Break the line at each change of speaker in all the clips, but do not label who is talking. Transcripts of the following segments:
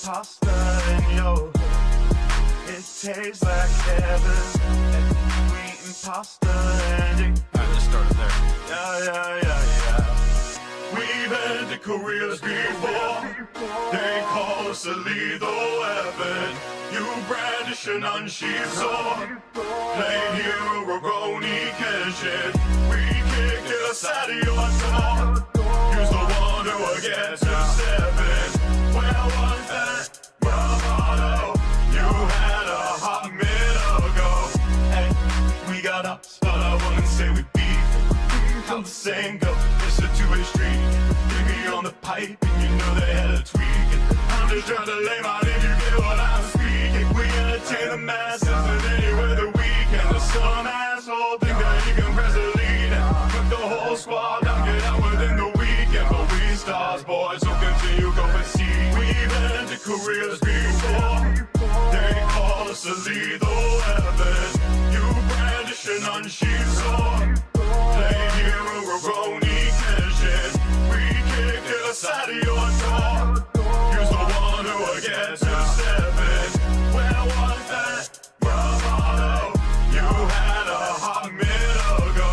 pasta in your hood. It tastes like heaven. We eating pasta and it.
Alright, let's start it there.
Yeah. We've had the careers before. They call us a lethal weapon. You brandish an unsheathed sword. Play hero, Roroni, Kenshin. We kick it aside of your door. Use the one who will get to 7. Where was that bravado you had a hot minute ago? Hey, we got ups, but I wouldn't say we beef. How the saying goes, it's a two-way street. Dig me on the pipe and you know they had a tweak. I'm just trying to lay my name, you get what I'm speaking. We entertain the masses in anywhere the weekend. There's some asshole think that he can press a lead and put the whole squad down, get out within the weekend. But we stars, boys, so continue going see. We've had the careers before. They call us a lethal weapon. You brandish an unsheathed sword. Play hero, Roroni, Kenshin. We kick it aside of your door. Use the one who will get to 7. Where was that bravado you had a hot minute ago?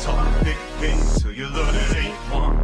Talking big game till you learn it ain't one.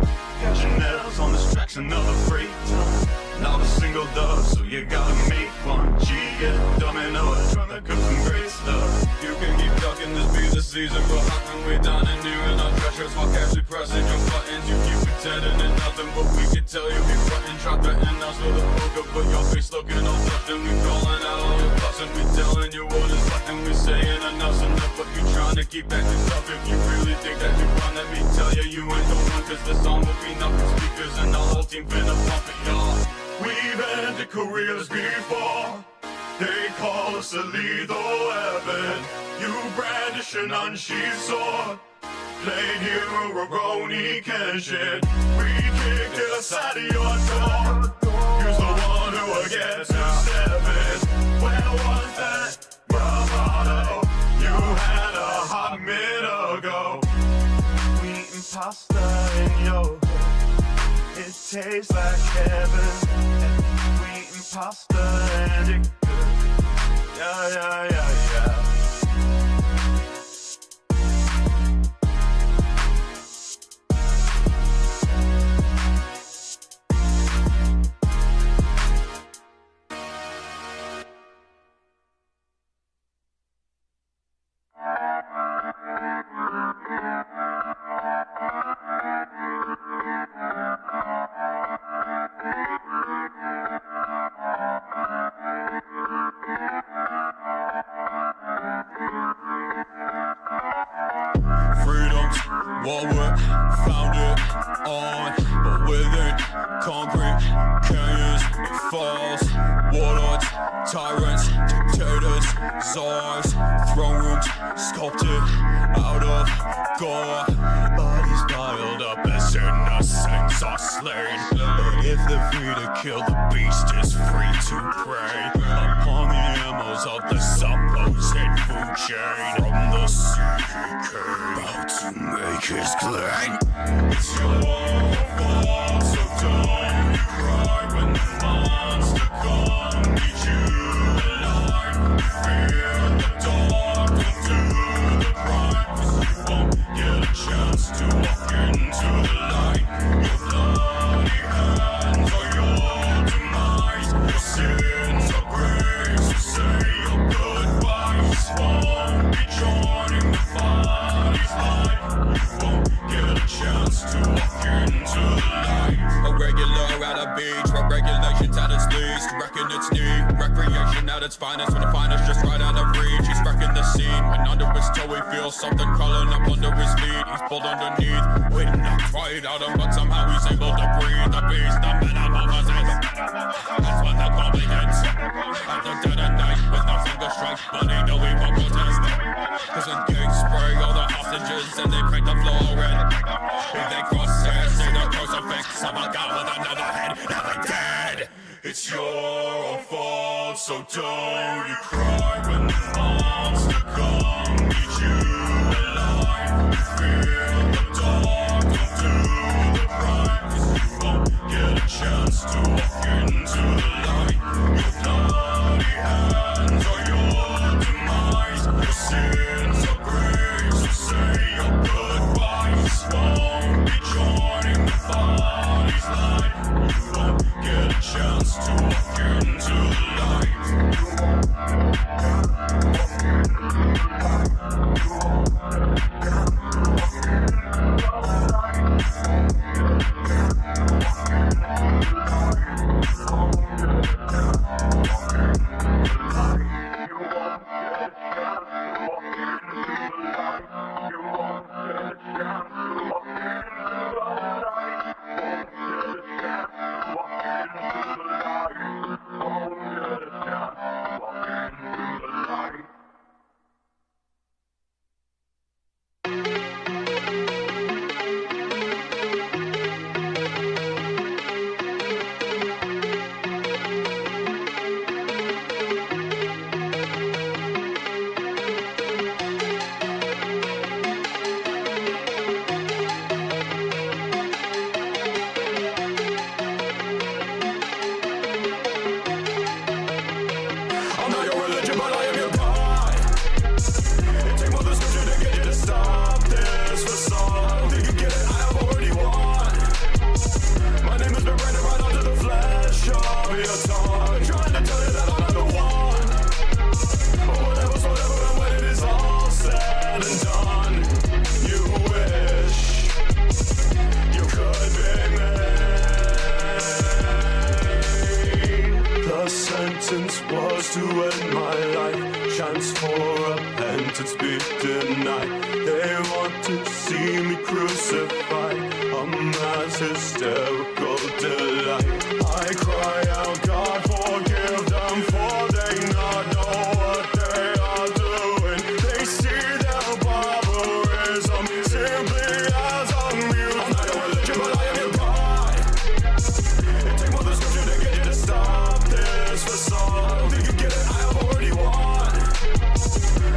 Got your nails on this track's another freight ton. Not a single dub, so you gotta make one. Yeah, domino, trying to cook some great stuff.
You can keep ducking, this be the season. But how can we down and you in our treasures while casually pressing your buttons? You keep pretending and nothing, but we can tell you be frontin'. Try threatening us with a poker, but your face looking all tough. And we calling out all your bluffs and we telling you what is left. And we saying enough's enough, but you trying to keep acting tough. If you really think that you run, let me tell you, you ain't the one. Cause the song will be nothing speakers and the whole team finna pump it, y'all.
We've had the careers before. They call us a lethal weapon. You brandish an unsheathed sword. Played hero, Roroni, Kenshin. We kick it aside of your door. Use the one who will get to 7. Where was that bravado you had a hot minute ago? We eating pasta in your hood. It tastes like heaven. We eating pasta and it good. Yeah.
What we found it on, but within concrete canyons, it falls. Warlords, tyrants, dictators, czars, throne rooms sculpted out of gore. Bodies piled up as innocents are slain. But if the free to kill, the beast is free to prey upon the animals of the supposed food chain. From the sea he came, about to make his claim. It's your own fault, so don't you cry when the monster come. Need you alive, you fear the dark, don't do the crime. 'Cause you won't get a chance to walk into the light. Your bloody hands are your demise. Your sins are grace, so say your goodbyes. Won't be joining the body's life. You won't get a chance to walk into the light. A regular at a beach, where regulations at its least. Wrecking its knee, recreation at its finest. When the finest just right out of reach. He's wrecking the scene, and under his toe he feels something crawling up under his feet. He's pulled underneath, waiting to cry it out, but somehow he's able to breathe. The beast, the metamorphosis. That's what the call begins. At the dead of night, with no single strike, but he know he won't protest. Cause when gangs spray all the hostages and they break the floor red. If they cross hands, say the crucifix of a god with another head. Now they dead.
It's your own fault, so don't you cry when the monster come eat you alive. You feel the dark, don't do the crime, 'cause you won't get a chance to walk into the light. Your bloody hands are your demise. Your sins are great, so say your goodbyes. Won't be joining the body's light. You won't get a chance to walk into the light. I'm not your religion, but I am your God. It takes more than scripture to get you to stop this facade. I don't think you get it, I have already won. My name has been branded right onto the flesh of your tongue. Trying to tell you that I'm not the one. But whatever's whatever, and when it is all said and done, you wish you could be me. The sentence was to end my life. Chance for repentance be denied. They want to see me crucified. A mass hysterical delight. I cry out, God forgive them, for they not know what they are doing. They see their barbarism simply as amusement. I'm not your religion, but I am your God. It takes more than scripture to get you to stop this facade. I don't think you get it, I have already won.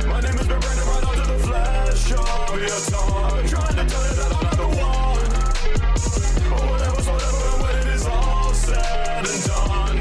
My name has been branded right onto the flesh of your tongue. Trying to tell you that I'm not the one. But whatever's whatever, and when it is all said and done,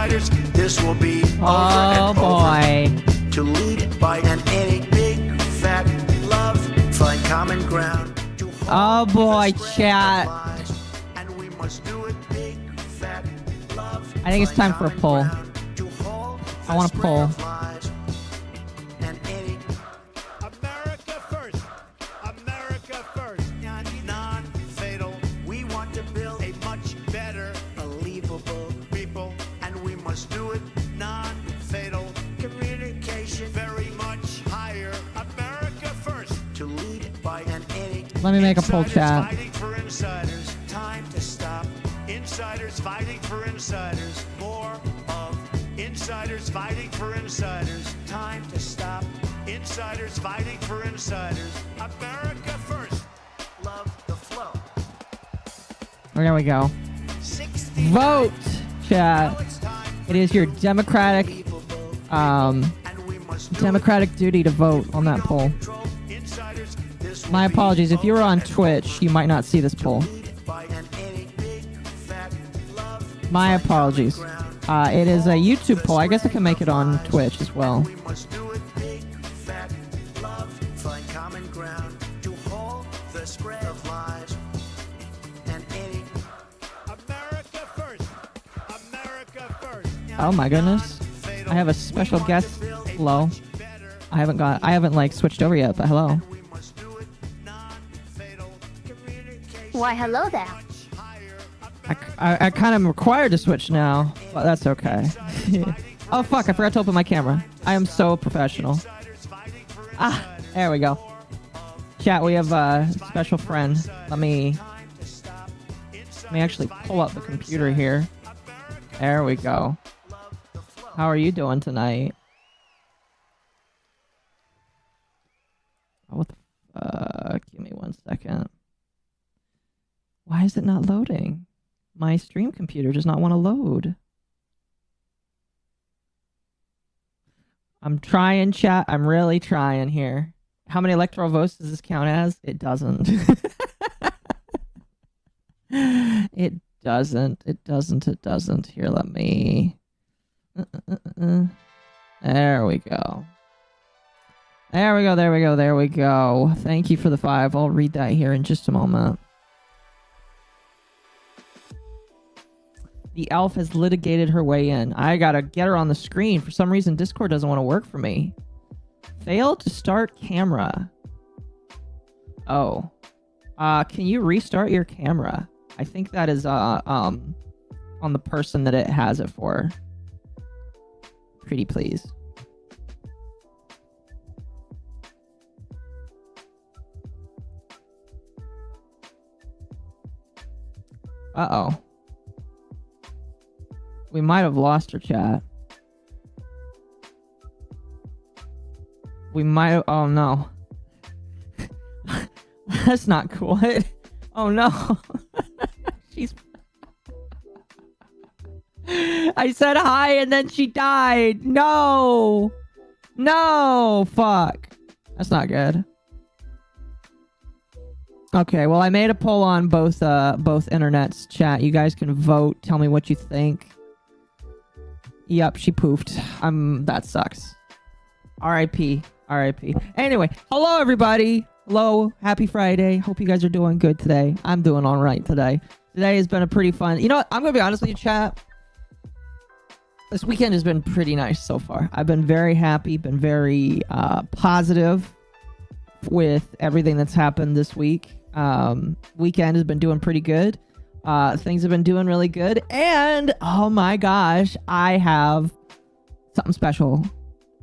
insiders. This will be over
Oh
and over.
boy.
To lead by an any big fat love, find common ground. To
Oh boy, chat.
and we must do it big fat love.
I think it's time for a poll. I want a poll.
America first. America first. Non-fatal. We want to build a much better, believable people, and we must do it non-fatal. Communication very much higher. America first. To lead by an any.
Let me make a poll, chat.
Fighting for insiders. Time to stop. Insiders fighting for insiders. More of insiders fighting for insiders. Time to stop. Insiders fighting for insiders. America first. Love the flow.
There we go.
60
Vote, chat.
Now it's time for
It is your democratic,
and we must do
democratic duty to vote on that poll.
control insiders. This
My
will be
apologies. If you were on
over and
Twitch, you might not see this poll.
lead by an any big fat love.
My
Find
apologies.
common ground.
It is a YouTube poll. I guess I can make it on Twitch as well.
We must do it big, fat, love, find common ground to halt the spread of lies and any America first. America first.
Oh my goodness. I have a special guest. Hello. I haven't like switched over yet, but hello.
We must do it non-fatal. Communication
Why, hello there.
much higher.
I kind of am required to switch now, but that's okay. Oh fuck, I forgot to open my camera. I am so professional. Ah, there we go. Chat, we have a special friend. Let me actually pull up the computer here. There we go. How are you doing tonight? Oh, what the fuck? Give me 1 second. Why is it not loading? My stream computer does not want to load. I'm trying, chat. I'm really trying here. How many electoral votes does this count as? It doesn't. It doesn't. It doesn't. It doesn't. Here, let me... There we go. There we go. There we go. There we go. Thank you for the 5. I'll read that here in just a moment. The elf has litigated her way in. I gotta get her on the screen. For some reason, Discord doesn't want to work for me. Failed to start camera. Oh. Can you restart your camera? I think that is on the person that it has it for. Pretty please. Uh-oh. We might have lost her, chat. We might have... Oh, no. That's not cool. Oh, no. She's... I said hi and then she died. No. No. Fuck. That's not good. Okay, well, I made a poll on both internets, chat. You guys can vote. Tell me what you think. Yep, she poofed. That sucks. R.I.P. R.I.P. Anyway, hello, everybody. Hello. Happy Friday. Hope you guys are doing good today. I'm doing all right today. Today has been a pretty fun... You know what? I'm going to be honest with you, chat. This weekend has been pretty nice so far. I've been very happy, been very positive with everything that's happened this week. Weekend has been doing pretty good. Things have been doing really good. And, oh my gosh, I have something special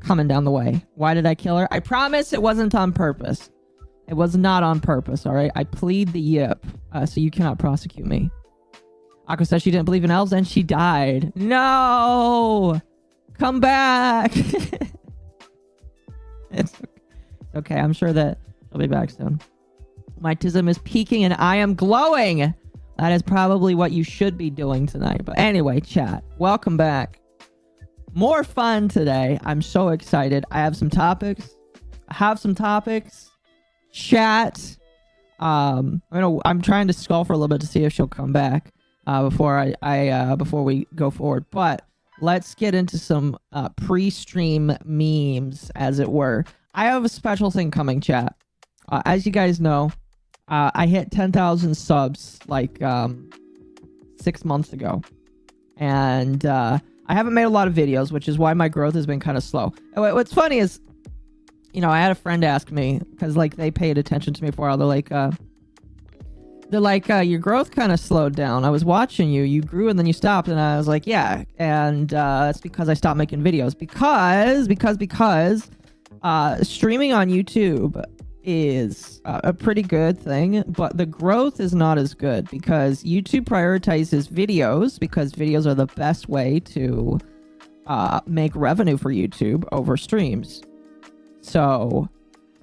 coming down the way. Why did I kill her? I promise it wasn't on purpose. It was not on purpose, all right? I plead the yip, so you cannot prosecute me. Akko says she didn't believe in elves and she died. No! Come back! It's okay. I'm sure that she'll be back soon. My tism is peaking and I am glowing! That is probably what you should be doing tonight. But anyway, chat, welcome back. More fun today. I'm so excited. I have some topics. Chat. I'm trying to skull for a little bit to see if she'll come back before we go forward. But let's get into some pre-stream memes, as it were. I have a special thing coming, chat. As you guys know, I hit 10,000 subs like 6 months ago. And I haven't made a lot of videos, which is why my growth has been kind of slow. And what's funny is, you know, I had a friend ask me, because like they paid attention to me for a while. They're like, your growth kind of slowed down. I was watching you. You grew and then you stopped. And I was like, yeah. And that's because I stopped making videos. Because streaming on YouTube is a pretty good thing, but the growth is not as good because YouTube prioritizes videos because videos are the best way to make revenue for YouTube over streams. So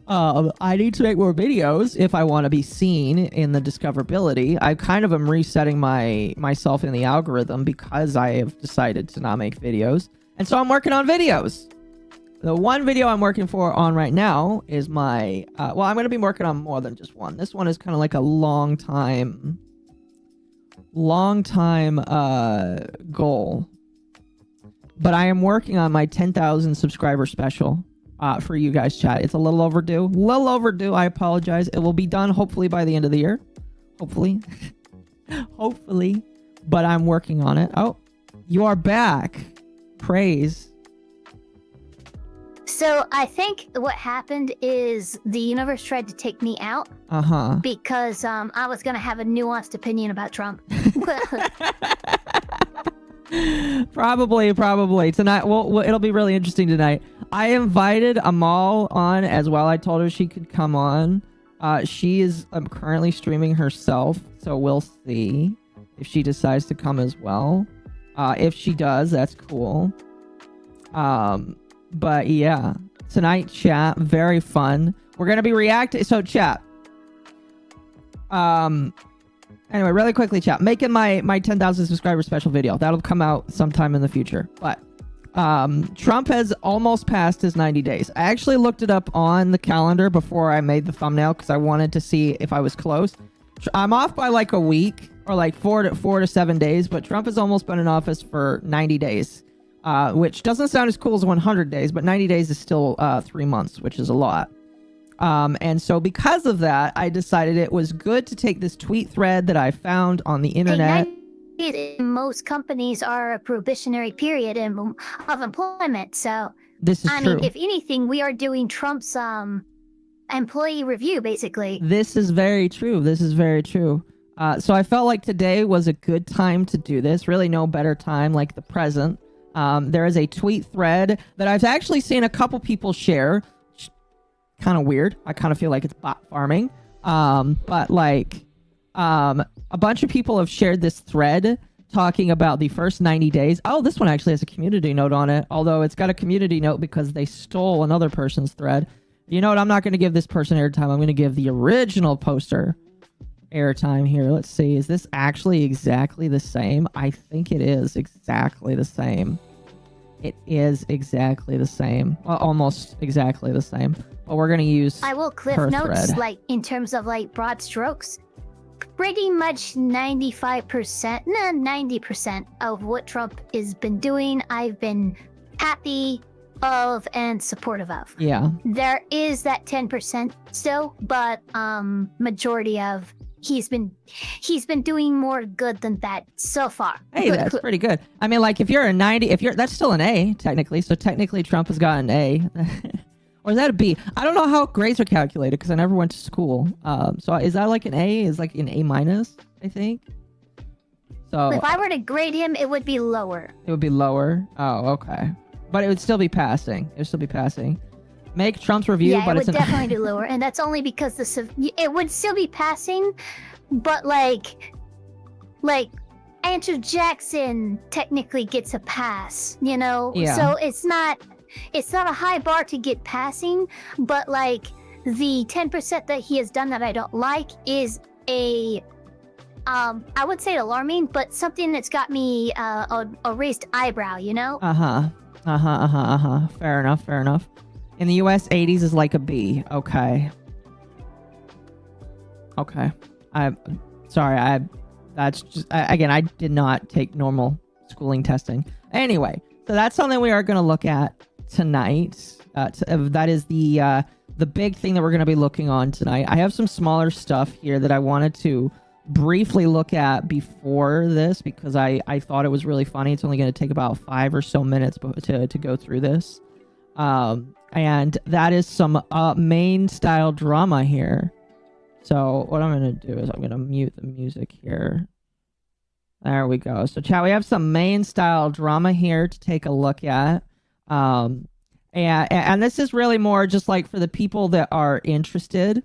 I need to make more videos if I want to be seen in the discoverability. I kind of am resetting myself in the algorithm because I have decided to not make videos. And so I'm working on videos. The one video I'm working on right now is my, well, I'm going to be working on more than just one. This one is kind of like a long time goal. But I am working on my 10,000 subscriber special for you guys, chat. It's a little overdue. I apologize. It will be done hopefully by the end of the year. Hopefully. Hopefully. But I'm working on it. Oh, you are back. Praise.
So I think what happened is the universe tried to take me out. Because I was going to have a nuanced opinion about Trump.
Probably tonight. Well, it'll be really interesting tonight. I invited Amal on as well. I told her she could come on. She is currently streaming herself, so we'll see if she decides to come as well. If she does, that's cool. But yeah, tonight, chat, very fun. We're gonna be reacting. So chat. Anyway, really quickly, chat. Making my 10,000 subscriber special video. That'll come out sometime in the future. But Trump has almost passed his 90 days. I actually looked it up on the calendar before I made the thumbnail because I wanted to see if I was close. I'm off by like a week or like 4 to 7 days, but Trump has almost been in office for 90 days. Which doesn't sound as cool as 100 days, but 90 days is still 3 months, which is a lot. And so because of that, I decided it was good to take this tweet thread that I found on the internet.
Most companies are a probationary period of employment. So,
this is true.
I mean, if anything, we are doing Trump's employee review, basically.
This is very true. So I felt like today was a good time to do this. Really no better time like the present. There is a tweet thread that I've actually seen a couple people share. Kind of weird. I kind of feel like it's bot farming. But like, a bunch of people have shared this thread talking about the first 90 days. Oh, this one actually has a community note on it. Although it's got a community note because they stole another person's thread. You know what? I'm not going to give this person airtime. I'm going to give the original poster airtime here. Let's see. Is this actually exactly the same? I think it is exactly the same. It is exactly the same. Well, almost exactly the same. But we're going to use
I will cliff
her
notes,
thread.
like, in terms of, like, broad strokes. Pretty much 90% of what Trump has been doing, I've been happy of and supportive of.
Yeah.
There is that 10% still, but majority of he's been doing more good than that so far.
Hey, that's pretty good. I mean, like, if you're a 90, that's still an A technically. So technically Trump has got an A. Or is that a B? I don't know how grades are calculated because I never went to school. So is that like an A? Is like an A minus, I think. So
if I were to grade him, it would be lower.
It would be lower. Oh, okay. But it would still be passing. It would still be passing. Make Trump's review,
yeah,
but
it
it's
would definitely be lower, and that's only because it would still be passing, but like Andrew Jackson technically gets a pass, you know.
Yeah.
So it's not a high bar to get passing, but like the 10% that he has done that I don't like is I would say alarming, but something that's got me a raised eyebrow, you know.
Fair enough. In the US, 80s is like a B. Okay. That's just, again, I did not take normal schooling testing. Anyway, So that's something we are going to look at tonight. That is the big thing that we're going to be looking on tonight. I have some smaller stuff here that I wanted to briefly look at before this because I thought it was really funny. It's only going to take about 5 or so minutes to go through this. And that is some main style drama here. So what I'm going to do is I'm going to mute the music here. There we go. So chat, we have some main style drama here to take a look at. And this is really more just like for the people that are interested.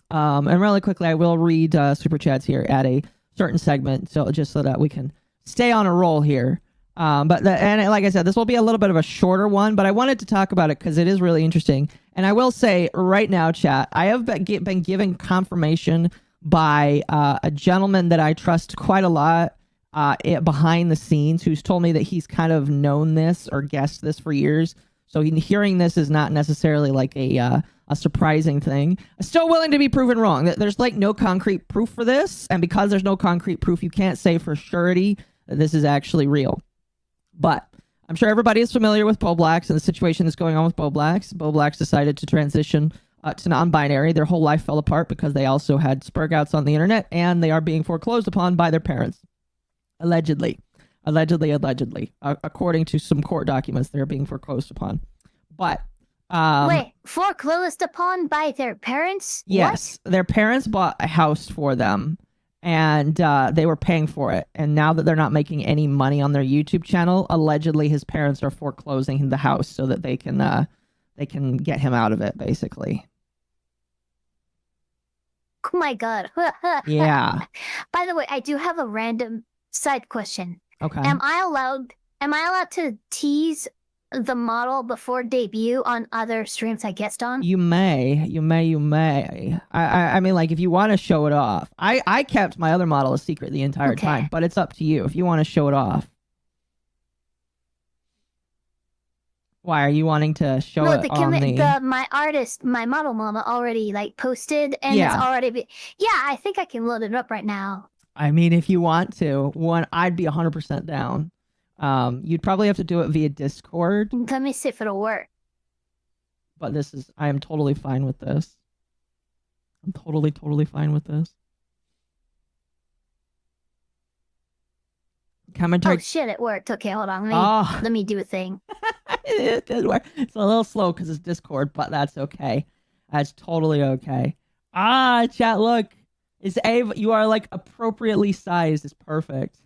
And really quickly, I will read super chats here at a certain segment, so that we can stay on a roll here. Like I said, this will be a little bit of a shorter one, but I wanted to talk about it because it is really interesting. And I will say right now, chat, I have been given confirmation by a gentleman that I trust quite a lot behind the scenes, who's told me that he's kind of known this or guessed this for years. So hearing this is not necessarily like a surprising thing. I'm still willing to be proven wrong. There's like no concrete proof for this, and because there's no concrete proof, you can't say for surety that this is actually real. But I'm sure everybody is familiar with Poblax and the situation that's going on with Poblax. Poblax decided to transition to non-binary. Their whole life fell apart because they also had spurgouts on the internet, and they are being foreclosed upon by their parents. Allegedly. According to some court documents, they're being foreclosed upon. But
wait, foreclosed upon by their parents?
Yes,
what?
Their parents bought a house for them, and they were paying for it. And now that they're not making any money on their YouTube channel, allegedly his parents are foreclosing the house so that they can get him out of it, basically.
Oh my god.
Yeah.
By the way, I do have a random side question.
Okay.
Am I allowed to tease the model before debut on other streams I guest on?
You may. I mean, like, if you want to show it off. I kept my other model a secret the entire time, but it's up to you if you want to show it off. Why are you wanting to show it on the...
my model mama already like posted, and it's already I think I can load it up right now.
I mean, if you want to, I'd be 100% down. You'd probably have to do it via Discord.
Let me see if it'll work.
But I am totally fine with this. I'm totally fine with this. Commentary.
Oh shit, it worked. Okay, hold on. Let me do a thing.
It did work. It's a little slow because it's Discord, but that's okay. That's totally okay. Chat, look. It's Ava. You are like appropriately sized. It's perfect.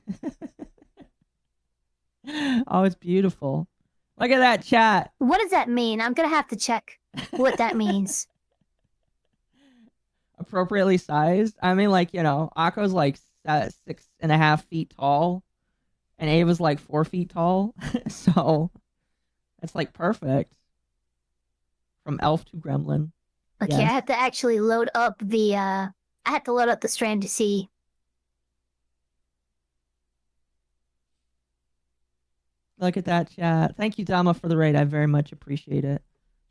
Oh, it's beautiful. Look at that, chat.
What does that mean? I'm gonna have to check what that means.
Appropriately sized? I mean, like, Akko's like 6.5 feet tall, and Ava's like 4 feet tall. So it's like perfect. From elf to gremlin.
Okay, yes. I have to actually load up the strand to see.
Look at that, chat. Thank you, Dama, for the raid. I very much appreciate it.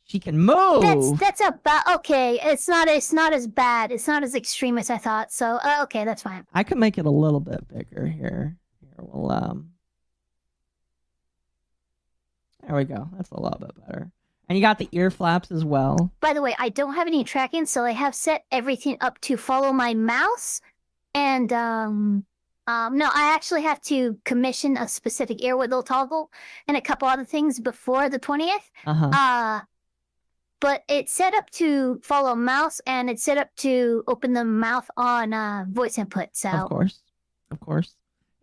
She can move.
That's about okay. It's not as bad. It's not as extreme as I thought. So okay, that's fine.
I can make it a little bit bigger here. We'll there we go. That's a lot bit better. And you got the ear flaps as well.
By the way, I don't have any tracking, so I have set everything up to follow my mouse. And no, I actually have to commission a specific ear wiggle toggle and a couple other things before the 20th. But it's set up to follow mouse, and it's set up to open the mouth on voice input. So
of course.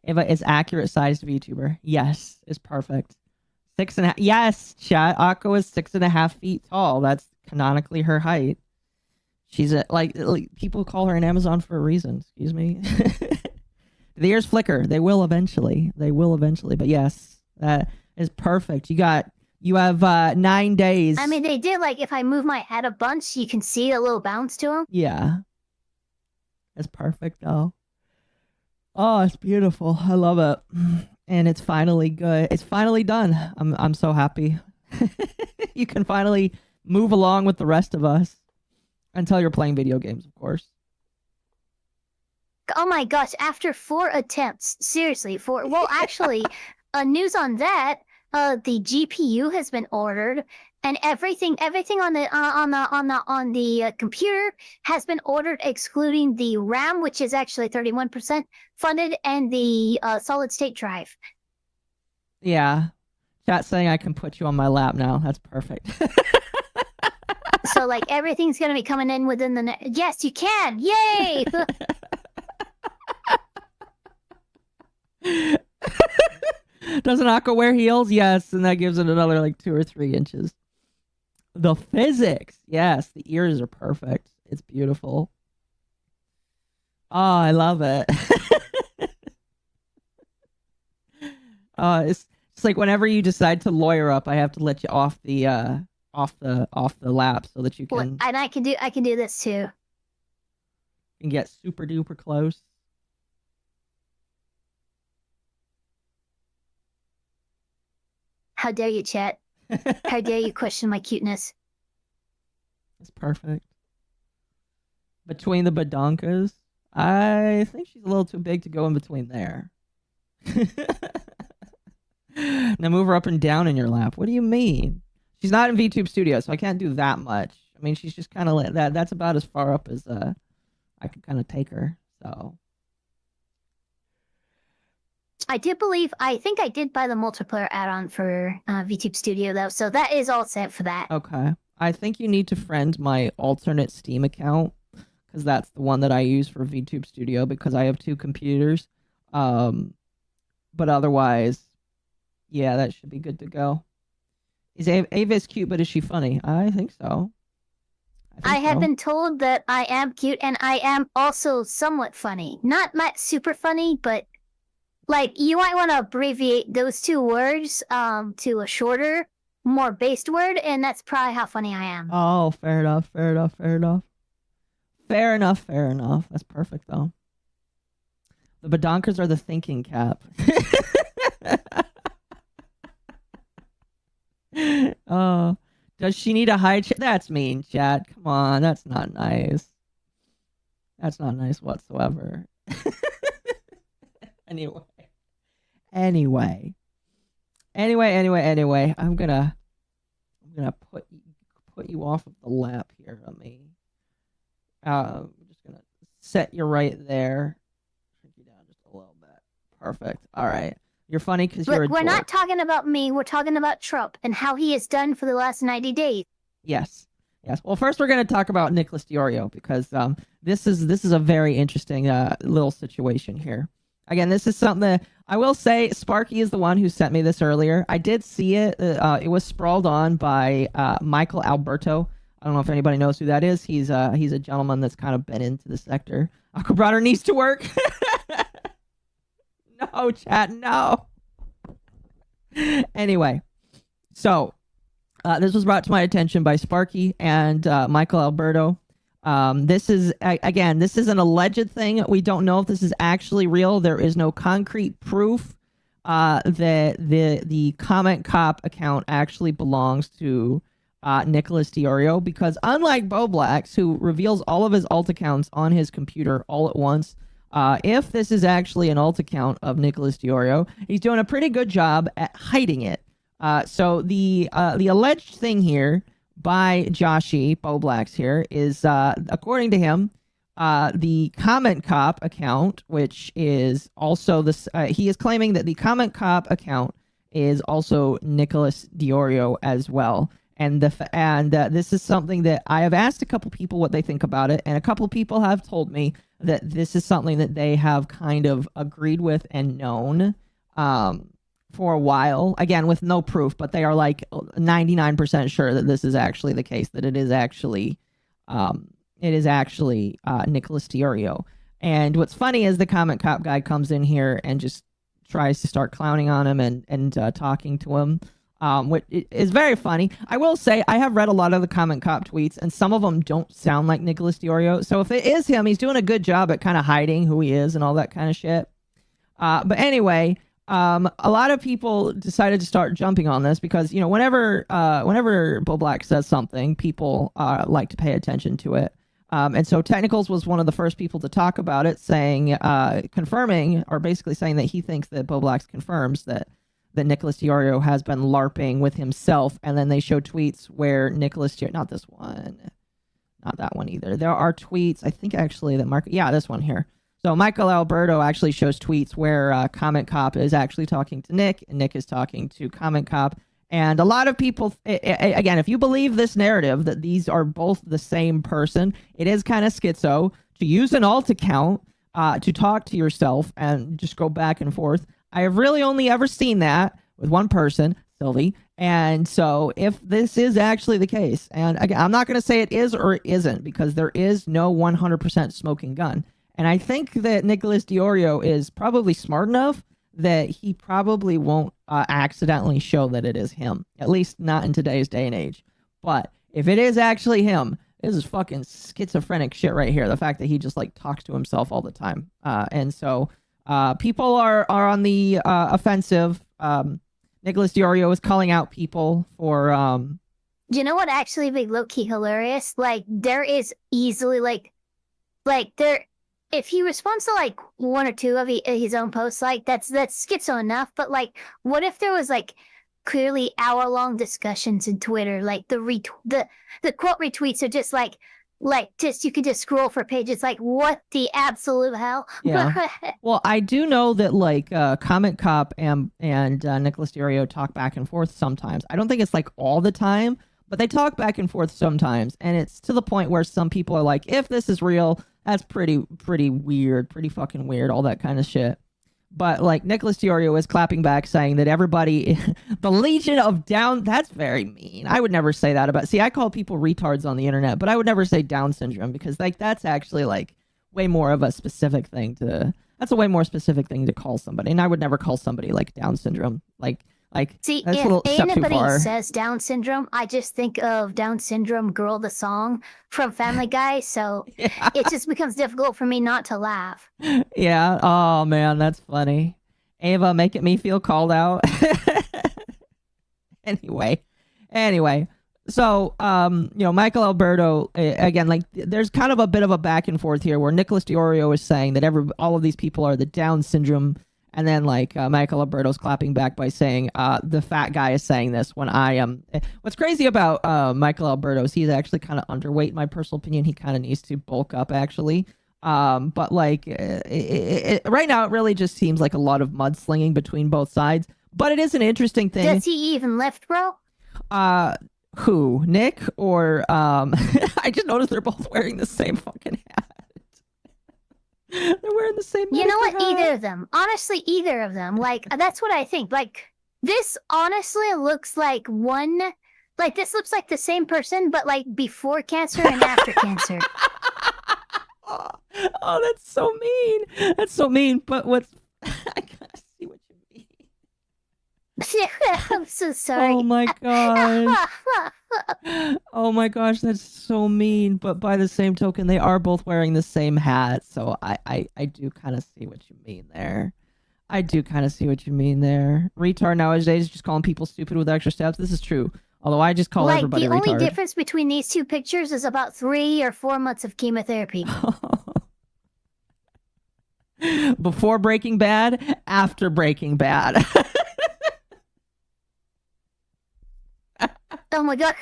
Eva is accurate sized VTuber. Yes, is perfect. 6.5. Yes, chat. Akko is 6.5 feet tall. That's canonically her height. She's like people call her an Amazon for a reason. Excuse me. The ears flicker. They will eventually. But yes, that is perfect. You have 9 days.
I mean, they did, like, if I move my head a bunch, you can see a little bounce to them.
Yeah. It's perfect, though. Oh, it's beautiful. I love it. And it's finally good. It's finally done. I'm so happy. You can finally move along with the rest of us. Until you're playing video games, of course.
Oh my gosh, after 4 attempts. Seriously, well, actually, news on that. the GPU has been ordered, and everything on the computer has been ordered, excluding the RAM, which is actually 31% funded, and the solid state drive.
Yeah. Chat saying I can put you on my lap now. That's perfect.
So like everything's gonna be coming in within the yes, you can. Yay!
Doesn't Aqua wear heels? Yes, and that gives it another like 2 or 3 inches. The physics. Yes, the ears are perfect. It's beautiful. Oh, I love it. It's like whenever you decide to lawyer up, I have to let you off the lap so that you can,
Well, and I can do this too.
can get super duper close.
How dare you, chat? How dare you question my cuteness?
It's perfect. Between the badonkas, I think she's a little too big to go in between there. Now move her up and down in your lap. What do you mean? She's not in VTube Studio, so I can't do that much. I mean, she's just kind of like that. That's about as far up as I could kind of take her. So
I think I did buy the multiplayer add-on for VTube Studio though, so that is all set for that.
okay, I think you need to friend my alternate Steam account because that's the one that I use for VTube Studio because I have 2 computers. But otherwise, yeah, that should be good to go. Is Ava's cute, but is she funny? I think so.
I have been told that I am cute and I am also somewhat funny. Not super funny, but like you might want to abbreviate those 2 words to a shorter, more based word, and that's probably how funny I am.
Oh, fair enough, fair enough, fair enough. Fair enough, fair enough. That's perfect though. The badonkers are the thinking cap. Oh, does she need a high chat? That's mean, chat. Come on, that's not nice. That's not nice whatsoever. Anyway. I'm gonna put you off of the lap here. Let me. I'm just gonna set you right there. Shrink you down just a little bit. Perfect. All right. You're funny because you're a
We're
dork.
not talking about me. We're talking about Trump and how he has done for the last 90 days.
Yes. Well, first we're going to talk about Nicholas DiOrio because this is a very interesting little situation here. Again, this is something that I will say. Sparky is the one who sent me this earlier. I did see it. It was sprawled on by Michael Alberto. I don't know if anybody knows who that is. He's a gentleman that's kind of been into the sector. Aquabrother needs to work. No, chat, no. Anyway, so this was brought to my attention by Sparky and Michael Alberto. This is an alleged thing. We don't know if this is actually real. There is no concrete proof that the Comment Cop account actually belongs to Nicholas DiOrio because unlike Boblax, who reveals all of his alt accounts on his computer all at once, if this is actually an alt account of Nicholas DiOrio, he's doing a pretty good job at hiding it. So the alleged thing here by Joshi Boblax here is, according to him, the Comment Cop account, which is also this, he is claiming that the Comment Cop account is also Nicholas DiOrio as well. And this is something that I have asked a couple people what they think about it, and a couple people have told me that this is something that they have kind of agreed with and known for a while. Again, with no proof, but they are like 99% sure that this is actually the case, that it is actually Nicholas DiOrio. And what's funny is the Comment Cop guy comes in here and just tries to start clowning on him and talking to him. Which is very funny. I will say I have read a lot of the Comment Cop tweets, and some of them don't sound like Nicholas DiOrio. So if it is him, he's doing a good job at kind of hiding who he is and all that kind of shit. But anyway, a lot of people decided to start jumping on this because, you know, whenever Boblax says something, people like to pay attention to it. And so Technicals was one of the first people to talk about it, saying, confirming, or basically saying that he thinks that Boblax confirms that that Nicholas DiOrio has been LARPing with himself, and then they show tweets where not this one, not that one either. There are tweets, I think actually that this one here. So Michael Alberto actually shows tweets where Comment Cop is actually talking to Nick, and Nick is talking to Comment Cop. And a lot of people, again, if you believe this narrative that these are both the same person, it is kind of schizo to use an alt account to talk to yourself and just go back and forth. I have really only ever seen that with one person, Sylvie. And so if this is actually the case, and again, I'm not going to say it is or it isn't, because there is no 100% smoking gun. And I think that Nicholas DiOrio is probably smart enough that he probably won't accidentally show that it is him, at least not in today's day and age. But if it is actually him, this is fucking schizophrenic shit right here. The fact that he just like talks to himself all the time. And so people are on the offensive. Nicholas DiOrio is calling out people for...
You know what actually be low-key hilarious? Like, there is easily, like there... If he responds to like one or two of his own posts, like that's schizo enough. But like, what if there was like clearly hour-long discussions in Twitter? Like the quote retweets are just like you could just scroll for pages. Like, what the absolute hell?
Yeah. Well, I do know that like Comment Cop and Nicholas DiOrio talk back and forth sometimes. I don't think it's like all the time, but they talk back and forth sometimes, and it's to the point where some people are like, if this is real, that's pretty weird, pretty fucking weird, all that kind of shit. But like Nicholas DiOrio is clapping back saying that everybody, the Legion of Down, that's very mean. I would never say that about, see, I call people retards on the internet, but I would never say Down syndrome, because like that's actually like way more of a specific thing to, that's a way more specific thing to call somebody. And I would never call somebody like Down syndrome. Like,
see,
that's
if anybody
far.
says Down syndrome, I just think of Down Syndrome Girl, the song from Family Guy. So
Yeah.
it just becomes difficult for me not to laugh.
Yeah. Oh man, that's funny. Ava making me feel called out. Anyway. So, Michael Alberto, again, like there's kind of a bit of a back and forth here where Nicholas DiOrio is saying that all of these people are the Down syndrome. And then like Michael Alberto's clapping back by saying the fat guy is saying this when I am. What's crazy about Michael Alberto is he's actually kind of underweight, in my personal opinion. He kind of needs to bulk up actually. But like right now, it really just seems like a lot of mudslinging between both sides. But it is an interesting thing.
Does he even lift, bro?
Who? Nick or I just noticed they're both wearing the same fucking hat. They're wearing the same.
You know what?
hat.
Either of them. Honestly, either of them. Like, that's what I think. Like, this honestly looks like one. Like, this looks like the same person, but like before cancer and after cancer.
Oh, that's so mean. That's so mean. But what's I gotta see what you mean.
I'm so sorry.
Oh my gosh. Oh my gosh, that's so mean. But by the same token, they are both wearing the same hat. So I do kind of see what you mean there. Retard nowadays is just calling people stupid with extra steps. This is true. Although I just call
like,
everybody
the
retard.
only difference between these two pictures is about 3 or 4 months of chemotherapy.
Before Breaking Bad, after Breaking Bad.
Oh my god.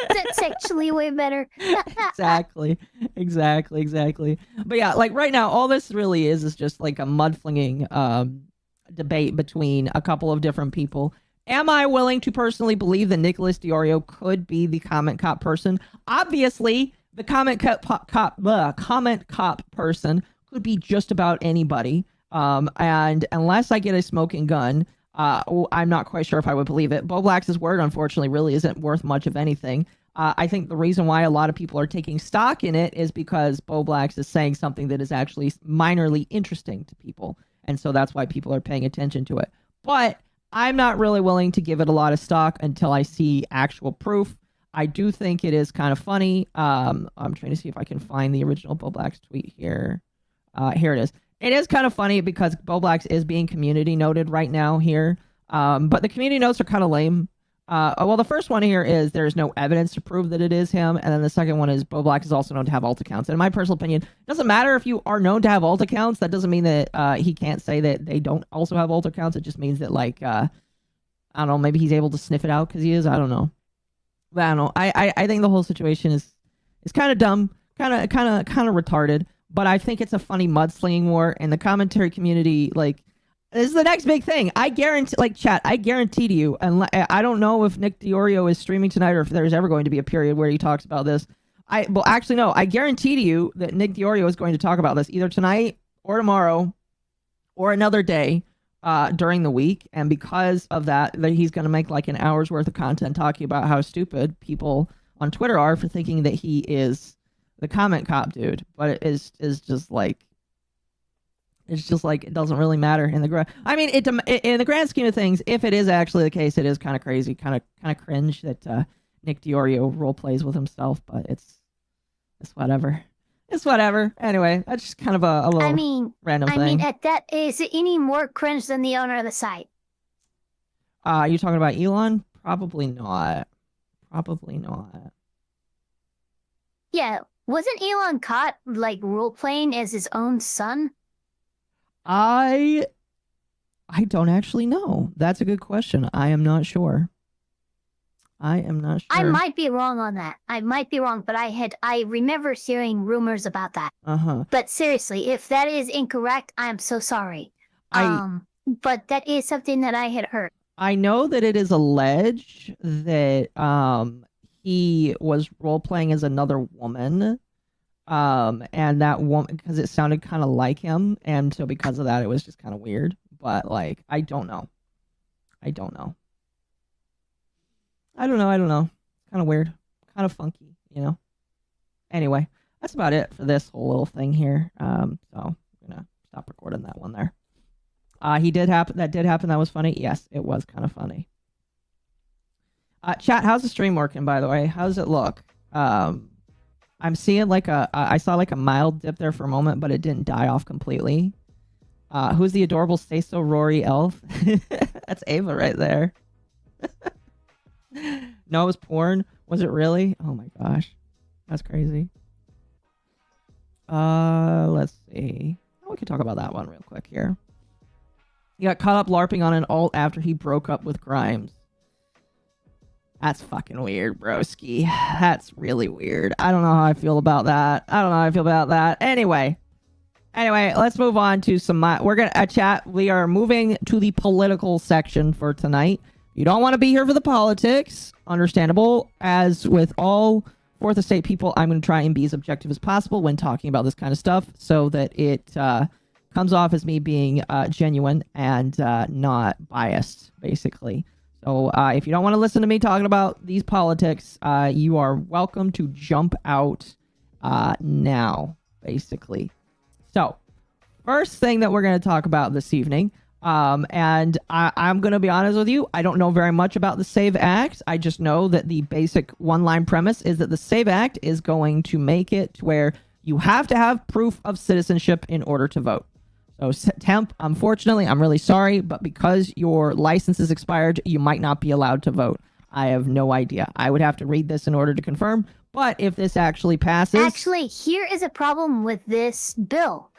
That's actually way better.
Exactly. But yeah, like right now, all this really is just like a mudflinging debate between a couple of different people. Am I willing to personally believe that Nicholas DiOrio could be the Comment Cop person? Obviously, the Comment Cop person could be just about anybody. And unless I get a smoking gun, I'm not quite sure if I would believe it. Bo Black's word, unfortunately, really isn't worth much of anything. I think the reason why a lot of people are taking stock in it is because Bo Black's is saying something that is actually minorly interesting to people. And so that's why people are paying attention to it. But I'm not really willing to give it a lot of stock until I see actual proof. I do think it is kind of funny. I'm trying to see if I can find the original Bo Black's tweet here. Here it is. It is kind of funny because Bo Black's is being community noted right now here. But the community notes are kind of lame. Well, the first one here is there's no evidence to prove that it is him, and then the second one is Bo Black is also known to have alt accounts. And in my personal opinion, it doesn't matter if you are known to have alt accounts. That doesn't mean that he can't say that they don't also have alt accounts. It just means that, like, I don't know, maybe he's able to sniff it out because he is. I don't know. But I don't know. I think the whole situation is kind of dumb, kind of retarded. But I think it's a funny mudslinging war, and the commentary community, like, this is the next big thing. I guarantee, like, chat, I guarantee to you, and I don't know if Nick DiOrio is streaming tonight or if there's ever going to be a period where he talks about this. Well, actually, no, I guarantee to you that Nick DiOrio is going to talk about this either tonight or tomorrow or another day during the week. And because of that he's going to make like an hour's worth of content talking about how stupid people on Twitter are for thinking that he is the comment cop dude. But it is just like, it's just like, it doesn't really matter in the in the grand scheme of things. If it is actually the case, it is kind of crazy, kind of cringe that Nick DiOrio role plays with himself. But it's whatever. It's whatever. Anyway, that's just kind of a little random thing.
Is it any more cringe than the owner of the site?
You talking about Elon? Probably not. Probably not.
Yeah, wasn't Elon caught like role playing as his own son?
I don't actually know. That's a good question. I am not sure. I
I might be wrong on that. I might be wrong, but I remember hearing rumors about that. But seriously, if that is incorrect, I am so sorry. But that is something that I had heard.
I know that it is alleged that he was role playing as another woman. And that woman, because it sounded kind of like him, and so because of that it was just kind of weird. But like, I don't know. Kind of weird, kind of funky, you know. Anyway, that's about it for this whole little thing here. So I'm gonna stop recording that one there. That did happen. That was funny. Yes, it was kind of funny. Chat, how's the stream working, by the way? How does it look? I'm seeing like I saw like a mild dip there for a moment, but it didn't die off completely. Who's the adorable Stay So Rory elf? That's Ava right there. No, it was porn. Was it really? Oh my gosh. That's crazy. Let's see. We can talk about that one real quick here. He got caught up LARPing on an alt after he broke up with Grimes. That's fucking weird, broski. That's really weird. I don't know how I feel about that. Anyway, let's move on to some... We're going to chat. We are moving to the political section for tonight. You don't want to be here for the politics. Understandable. As with all Fourth Estate people, I'm going to try and be as objective as possible when talking about this kind of stuff so that it comes off as me being genuine and not biased, basically. So if you don't want to listen to me talking about these politics, you are welcome to jump out now, basically. So first thing that we're going to talk about this evening, and I'm going to be honest with you, I don't know very much about the SAVE Act. I just know that the basic one-line premise is that the SAVE Act is going to make it to where you have to have proof of citizenship in order to vote. So Temp, unfortunately, I'm really sorry, but because your license is expired, you might not be allowed to vote. I have no idea. I would have to read this in order to confirm, but if this actually passes...
Actually, here is a problem with this bill.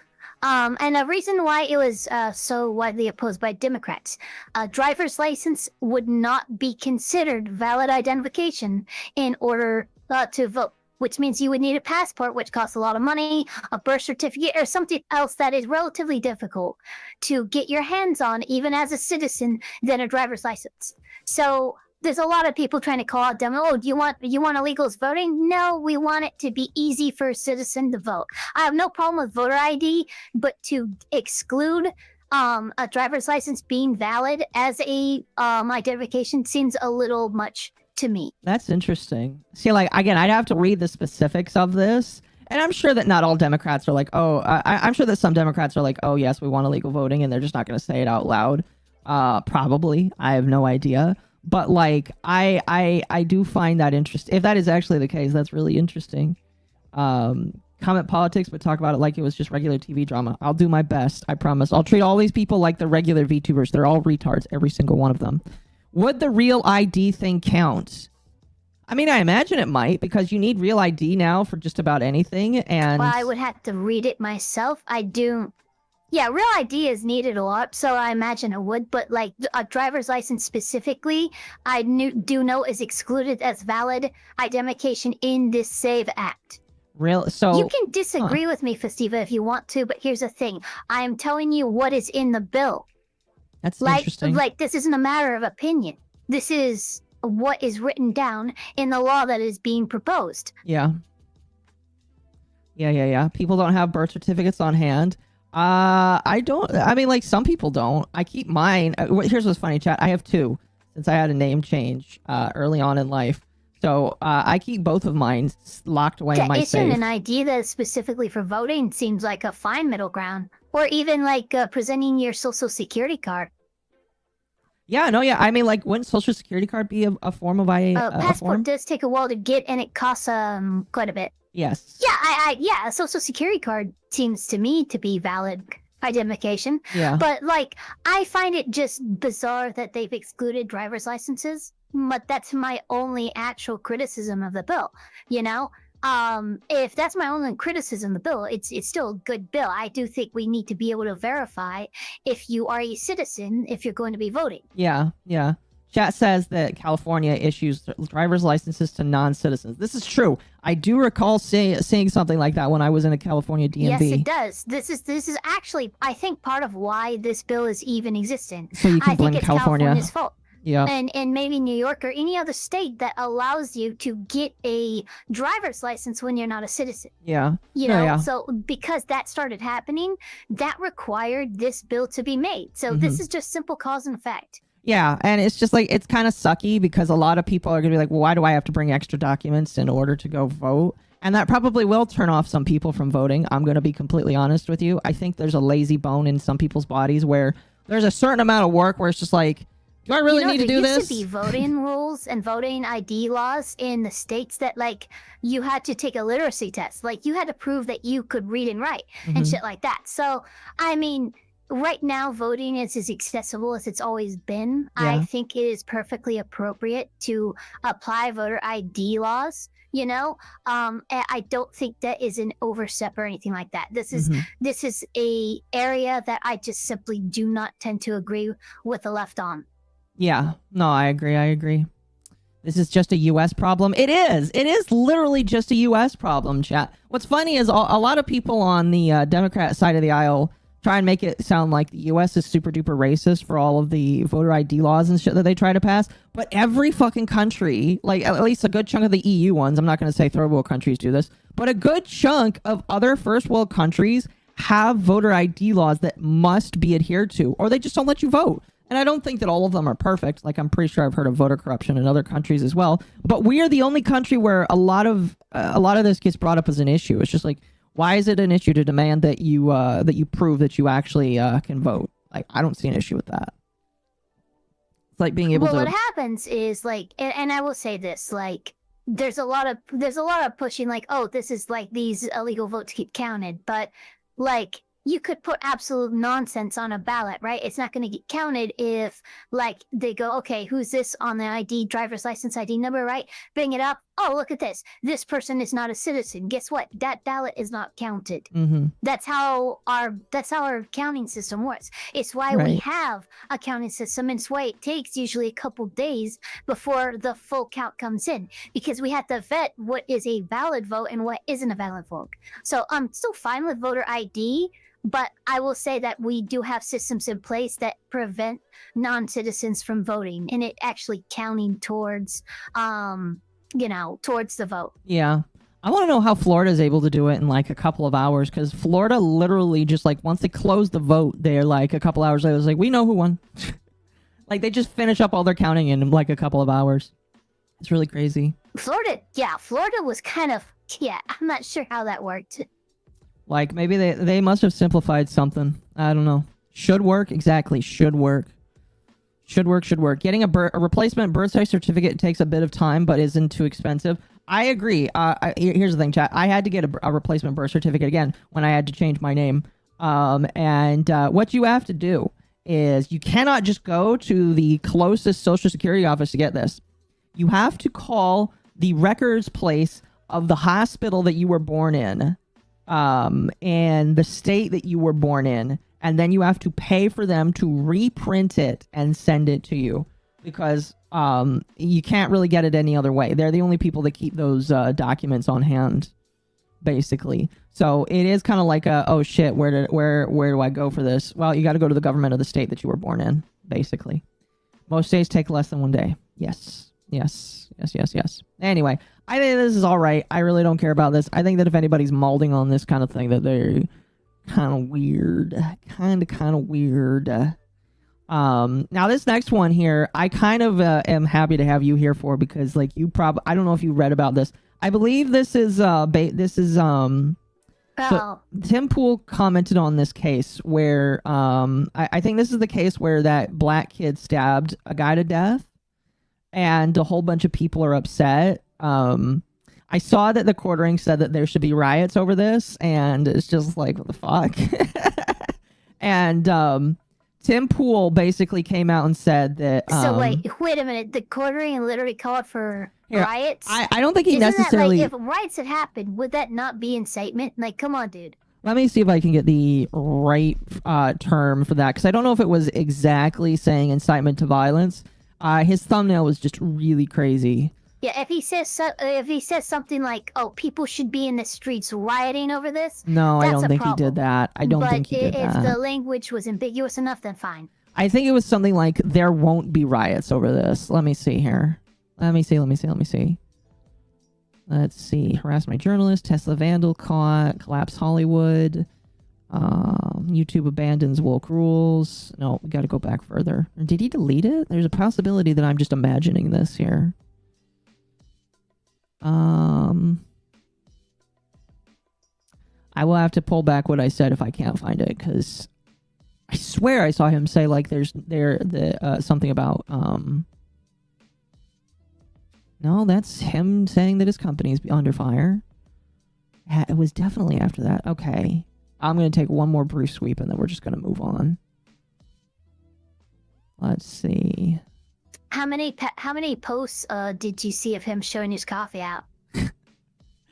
And a reason why it was so widely opposed by Democrats. A driver's license would not be considered valid identification in order to vote, which means you would need a passport, which costs a lot of money, a birth certificate, or something else that is relatively difficult to get your hands on, even as a citizen, than a driver's license. So there's a lot of people trying to call out them. Oh, do you want illegals voting? No, we want it to be easy for a citizen to vote. I have no problem with voter ID, but to exclude a driver's license being valid as a identification seems a little much to me.
That's interesting. See, like, again, I'd have to read the specifics of this. And I'm sure that not all Democrats are like, oh, I'm sure that some Democrats are like, oh, yes, we want illegal voting. And they're just not going to say it out loud. Probably. I have no idea. But like, I do find that interesting. If that is actually the case, that's really interesting. Comment politics, but talk about it like it was just regular TV drama. I'll do my best. I promise. I'll treat all these people like the regular VTubers. They're all retards, every single one of them. Would the real ID thing count? I mean, I imagine it might, because you need real ID now for just about anything, and...
Well, I would have to read it myself. I do... Yeah, real ID is needed a lot, so I imagine it would, but like a driver's license specifically, I do know is excluded as valid identification in this SAVE Act.
Real, so...
You can disagree with me, Festiva, if you want to, but here's the thing. I am telling you what is in the bill.
That's interesting.
Like, this isn't a matter of opinion. This is what is written down in the law that is being proposed.
Yeah. Yeah. People don't have birth certificates on hand. I don't. I mean, like, some people don't. I keep mine. Here's what's funny, chat. I have 2, since I had a name change early on in life. So I keep both of mine locked away in my safe.
Isn't an ID that is specifically for voting seems like a fine middle ground. Or even like presenting your social security card.
Yeah, no, yeah. I mean, like, wouldn't social security card be a form of ID?
Passport does take a while to get, and it costs quite a bit.
Yes.
Yeah, a social security card seems to me to be valid identification.
Yeah.
But like, I find it just bizarre that they've excluded driver's licenses. But that's my only actual criticism of the bill. You know, if that's my only criticism of the bill, it's still a good bill. I do think we need to be able to verify if you are a citizen if you're going to be voting.
Yeah. Chat says that California issues driver's licenses to non-citizens. This is true. I do recall seeing something like that when I was in a California DMV.
Yes, it does. This is actually, I think, part of why this bill is even existent.
So you can blame California.
California's fault.
Yeah.
And maybe New York or any other state that allows you to get a driver's license when you're not a citizen.
Yeah.
You know,
Yeah.
So because that started happening, that required this bill to be made. So this is just simple cause and effect.
Yeah, and it's just like, it's kind of sucky because a lot of people are going to be like, well, why do I have to bring extra documents in order to go vote? And that probably will turn off some people from voting. I'm going to be completely honest with you. I think there's a lazy bone in some people's bodies where there's a certain amount of work where it's just like, do I really need to do this?
There used to be voting rules and voting ID laws in the states that, like, you had to take a literacy test. Like, you had to prove that you could read and write and shit like that. So, I mean, right now, voting is as accessible as it's always been.
Yeah.
I think it is perfectly appropriate to apply voter ID laws. You know, I don't think that is an overstep or anything like that. This is a area that I just simply do not tend to agree with the left on.
Yeah, no, I agree. This is just a U.S. problem. It is literally just a U.S. problem, chat. What's funny is a lot of people on the Democrat side of the aisle try and make it sound like the U.S. is super duper racist for all of the voter ID laws and shit that they try to pass. But every fucking country, like at least a good chunk of the EU ones, I'm not going to say third world countries do this, but a good chunk of other first world countries have voter ID laws that must be adhered to, or they just don't let you vote. And I don't think that all of them are perfect. Like, I'm pretty sure I've heard of voter corruption in other countries as well. But we are the only country where a lot of this gets brought up as an issue. It's just like, why is it an issue to demand that you prove that you actually can vote? Like, I don't see an issue with that. It's like being able to.
Well, what happens is like, and I will say this, like, there's a lot of pushing, like, oh, this is like these illegal votes keep counted, but like, you could put absolute nonsense on a ballot, right? It's not going to get counted if, like, they go, okay, who's this on the ID, driver's license ID number, right? Bring it up. Oh, look at this. This person is not a citizen. Guess what? That ballot is not counted. That's how our counting system works. It's why we have a counting system, and it's why it takes usually a couple days before the full count comes in, because we have to vet what is a valid vote and what isn't a valid vote. So I'm still fine with voter ID. But I will say that we do have systems in place that prevent non-citizens from voting, and it actually counting towards, towards the vote.
Yeah. I want to know how Florida is able to do it in like a couple of hours, because Florida literally just like, once they close the vote, they're like a couple hours later, it's like, we know who won. Like, they just finish up all their counting in like a couple of hours. It's really crazy.
Florida was kind of, I'm not sure how that worked.
Like, maybe they must have simplified something. I don't know. Should work. Exactly. Should work. Should work. Getting a replacement birth certificate takes a bit of time, but isn't too expensive. I agree. Here's the thing, chat. I had to get a replacement birth certificate again when I had to change my name. And what you have to do is you cannot just go to the closest Social Security office to get this. You have to call the records place of the hospital that you were born in, and the state that you were born in, and then you have to pay for them to reprint it and send it to you, because you can't really get it any other way. They're the only people that keep those documents on hand, basically. So it is kind of like a, oh shit, where do I go for this? Well, you got to go to the government of the state that you were born in, basically. Most states take less than 1 day. Yes. Anyway, I think this is all right. I really don't care about this. I think that if anybody's molding on this kind of thing, that they're kind of weird. Kind of weird. Now this next one here, I kind of am happy to have you here for, because like you I don't know if you read about this. I believe this is so Tim Pool commented on this case where I think this is the case where that black kid stabbed a guy to death, and a whole bunch of people are upset. I saw that the quartering said that there should be riots over this, and it's just like, what the fuck? And Tim Pool basically came out and said that.
So wait a minute. The quartering literally called for riots.
I don't think he
Isn't
necessarily.
That, like, if riots had happened, would that not be incitement? Like, come on, dude.
Let me see if I can get the right term for that, because I don't know if it was exactly saying incitement to violence. His thumbnail was just really crazy.
Yeah, if he says something like, "Oh, people should be in the streets rioting over this,"
no, I don't think
problem.
he did that. I don't think he did that.
If the language was ambiguous enough, then fine.
I think it was something like, "There won't be riots over this." Let me see here. Let me see. Let's see. Harass my journalist. Tesla vandal caught. Collapse Hollywood. YouTube abandons woke rules. No, we got to go back further. Did he delete it? There's a possibility that I'm just imagining this here. I will have to pull back what I said if I can't find it, because I swear I saw him say like something about no, that's him saying that his company's under fire. Yeah, it was definitely after that. Okay. I'm going to take one more brief sweep and then we're just going to move on. Let's see.
How many posts did you see of him showing his coffee out?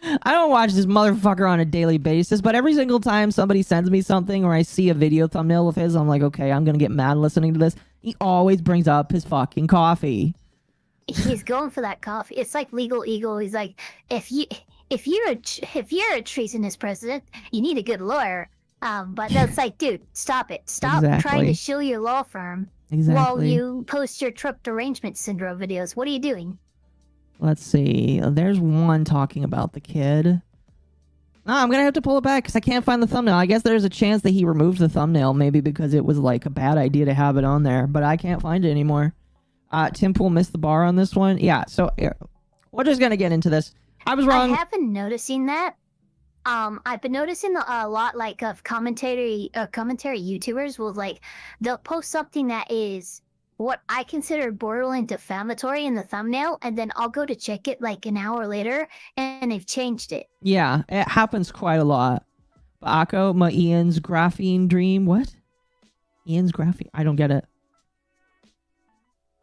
I don't watch this motherfucker on a daily basis, but every single time somebody sends me something or I see a video thumbnail of his, I'm like, okay, I'm going to get mad listening to this. He always brings up his fucking coffee.
He's going for that coffee. It's like Legal Eagle. He's like, if you're a treasonous president, you need a good lawyer. But that's like, dude, stop it. Stop trying to shill your law firm while you post your Trump derangement syndrome videos. What are you doing?
Let's see. There's one talking about the kid. No, I'm going to have to pull it back because I can't find the thumbnail. I guess there's a chance that he removed the thumbnail, maybe because it was like a bad idea to have it on there, but I can't find it anymore. Tim Pool missed the bar on this one. Yeah, so we're just going to get into this. I was wrong.
I have been noticing that. I've been noticing a lot like of commentary YouTubers will they'll post something that is what I consider borderline defamatory in the thumbnail, and then I'll go to check it like an hour later and they've changed it. Yeah,
it happens quite a lot. MommaOcco, my Ian's graphene dream. What? Ian's graphene? I don't get it.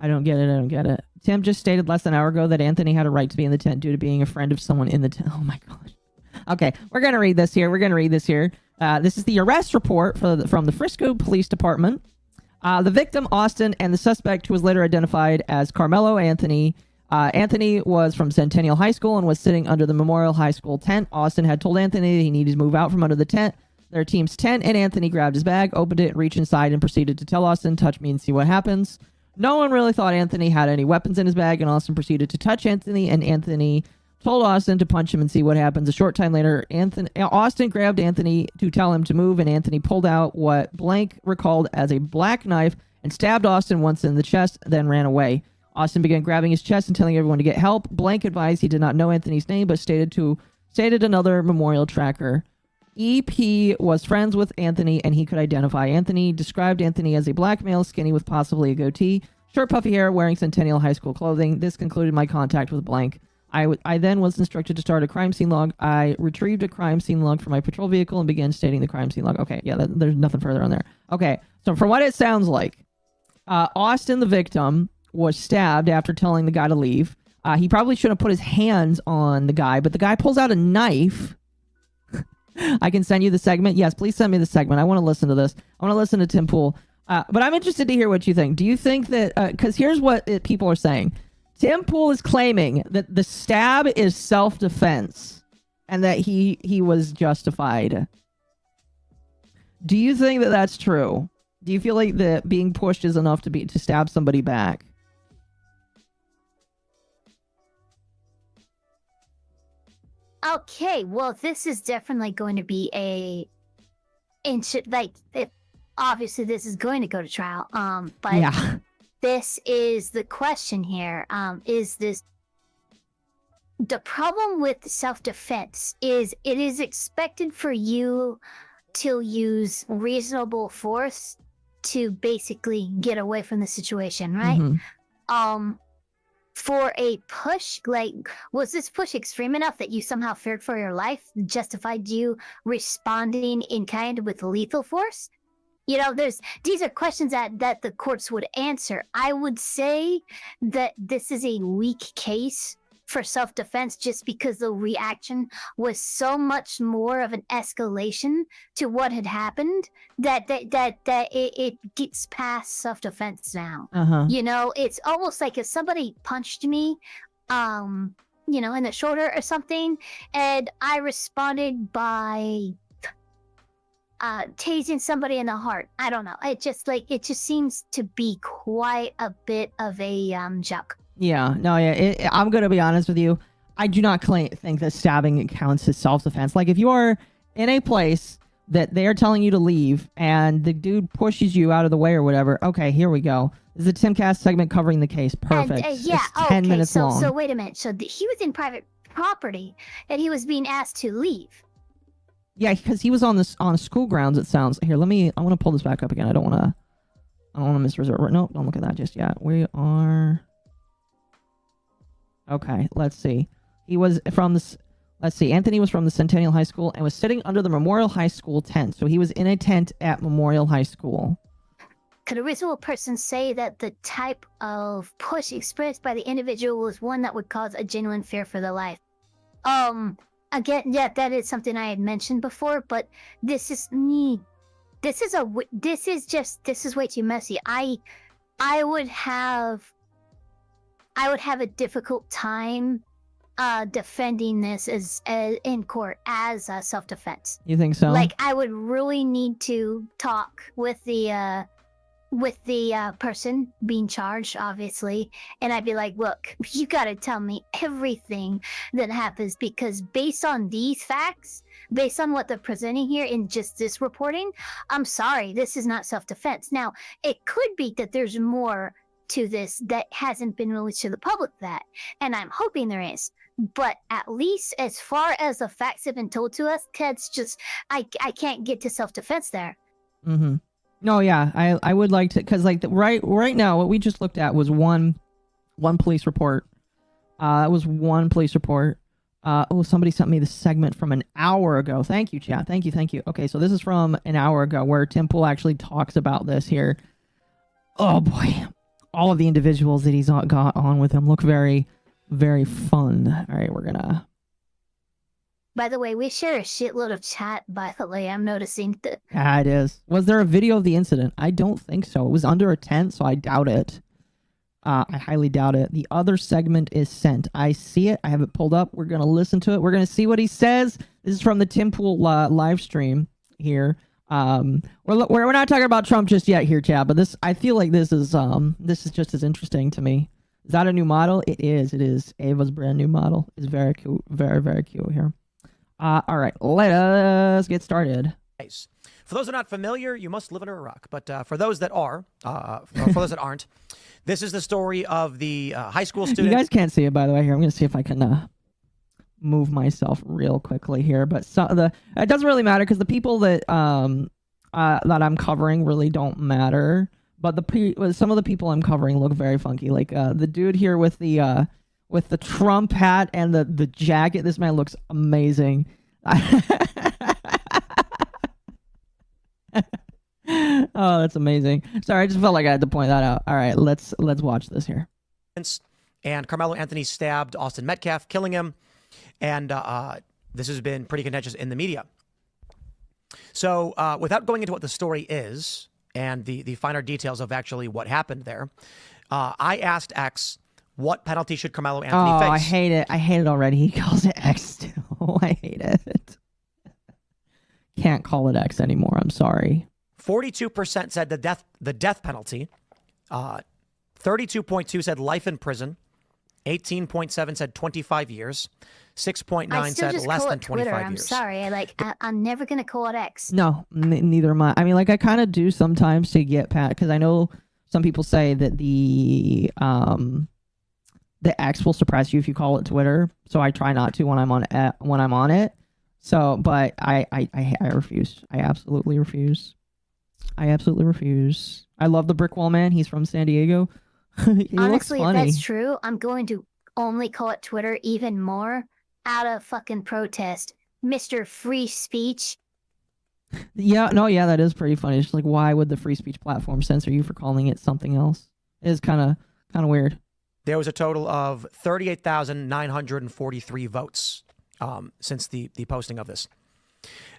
I don't get it. Tim just stated less than an hour ago that Anthony had a right to be in the tent due to being a friend of someone in the tent. Oh my god. Okay, we're going to read this here. This is the arrest report from the Frisco Police Department. The victim, Austin, and the suspect, who was later identified as Carmelo Anthony. Anthony was from Centennial High School and was sitting under the Memorial High School tent. Austin had told Anthony that he needed to move out from under the tent. Their team's tent, and Anthony grabbed his bag, opened it, reached inside, and proceeded to tell Austin, "Touch me and see what happens." No one really thought Anthony had any weapons in his bag, and Austin proceeded to touch Anthony, and Anthony told Austin to punch him and see what happens. A short time later, Austin grabbed Anthony to tell him to move, and Anthony pulled out what Blank recalled as a black knife and stabbed Austin once in the chest, then ran away. Austin began grabbing his chest and telling everyone to get help. Blank advised he did not know Anthony's name, but stated another memorial tracker. EP was friends with Anthony, and he could identify Anthony. Described Anthony as a black male, skinny with possibly a goatee, short puffy hair, wearing Centennial High School clothing. This concluded my contact with Blank. I then was instructed to start a crime scene log. I retrieved a crime scene log from my patrol vehicle and began stating the crime scene log. Okay, yeah, there's nothing further on there. Okay, so from what it sounds like, Austin, the victim, was stabbed after telling the guy to leave. He probably shouldn't have put his hands on the guy, but the guy pulls out a knife. I can send you the segment. Yes, please send me the segment. I want to listen to this. I want to listen to Tim Pool. But I'm interested to hear what you think. Do you think that... Because here's what people are saying. Tim Pool is claiming that the stab is self-defense and that he was justified. Do you think that that's true? Do you feel like that being pushed is enough to stab somebody back?
Okay, well, this is definitely going to be obviously this is going to go to trial. But
Yeah.
this is the question here. Is this the problem with self-defense? Is it is expected for you to use reasonable force to basically get away from the situation, right?
Mhm.
For a push, like, was this push extreme enough that you somehow feared for your life, justified you responding in kind with lethal force? You know, these are questions that the courts would answer. I would say that this is a weak case for self-defense just because the reaction was so much more of an escalation to what had happened that it gets past self-defense now. You know, it's almost like if somebody punched me, you know, in the shoulder or something, and I responded by tasing somebody in the heart. I don't know. It just seems to be quite a bit of a joke.
Yeah, no, yeah. I'm going to be honest with you. I do not think that stabbing counts as self-defense. Like, if you are in a place that they are telling you to leave and the dude pushes you out of the way or whatever, okay, here we go. This is a Timcast segment covering the case. Perfect.
And, yeah,
it's 10 minutes long.
So wait a minute. So he was in private property and he was being asked to leave.
Yeah, because he was on school grounds, it sounds. Here, I want to pull this back up again. I don't want to misreserve. Nope, don't look at that just yet. We are... Okay, let's see. He was from this... Let's see. Anthony was from the Centennial High School and was sitting under the Memorial High School tent. So he was in a tent at Memorial High School.
Could a reasonable person say that the type of push experienced by the individual was one that would cause a genuine fear for their life? Again, yeah, that is something I had mentioned before, but this is way too messy. I would have a difficult time defending this as in court as self-defense.
You think so?
Like, I would really need to talk with the person being charged, obviously, and I'd be like, look, you gotta tell me everything that happens, because based on these facts, based on what they're presenting here in just this reporting, I'm sorry, this is not self-defense. Now, it could be that there's more to this that hasn't been released to the public, and I'm hoping there is. But at least as far as the facts have been told to us, that's just, I can't get to self-defense there.
Mm-hmm. No, yeah, I would like to, because like right now, what we just looked at was one police report. It was one police report. Somebody sent me the segment from an hour ago. Thank you, chat. Thank you. Okay, so this is from an hour ago where Tim Pool actually talks about this here. Oh boy, all of the individuals that he's got on with him look very, very fun. All right, we're gonna...
By the way, we share a shitload of chat, by the way, I'm noticing.
Yeah, it is. Was there a video of the incident? I don't think so. It was under a tent, so I doubt it. I highly doubt it. The other segment is sent. I see it. I have it pulled up. We're going to listen to it. We're going to see what he says. This is from the Tim Pool live stream here. We're not talking about Trump just yet here, chat, but I feel like this is just as interesting to me. Is that a new model? It is. It is. Ava's brand new model. It's very cute. Very, very cute here. All right, let us get started.
For those that are not familiar, you must live under a rock. But for those that are, for those that aren't, this is the story of the high school student.
You guys can't see it, by the way. Here, I'm going to see if I can move myself real quickly here. But it doesn't really matter because the people that I'm covering really don't matter. But some of the people I'm covering look very funky. Like the dude here with the with the Trump hat and the jacket. This man looks amazing. Oh, that's amazing. Sorry, I just felt like I had to point that out. All right, let's watch this here.
And Carmelo Anthony stabbed Austin Metcalf, killing him. And this has been pretty contentious in the media. So without going into what the story is and the finer details of actually what happened there, I asked X, what penalty should Carmelo Anthony face?
I hate it. I hate it already. He calls it X still. I hate it. Can't call it X anymore. I'm sorry.
42% said the death penalty. 32.2 said life in prison. 18.7 said 25 years. 6.9 said less than 25 years.
I'm sorry. I'm never gonna call it X.
No, neither am I. I mean, like I kind of do sometimes to get past, because I know some people say that the X will suppress you if you call it Twitter. So I try not to when I'm on it. So, but I refuse. I absolutely refuse. I love the Brick Wall Man. He's from San Diego.
Honestly, if that's true, I'm going to only call it Twitter even more out of fucking protest. Mr. Free Speech.
Yeah, that is pretty funny. It's like, why would the free speech platform censor you for calling it something else? It is kind of weird.
There was a total of 38,943 votes since the posting of this.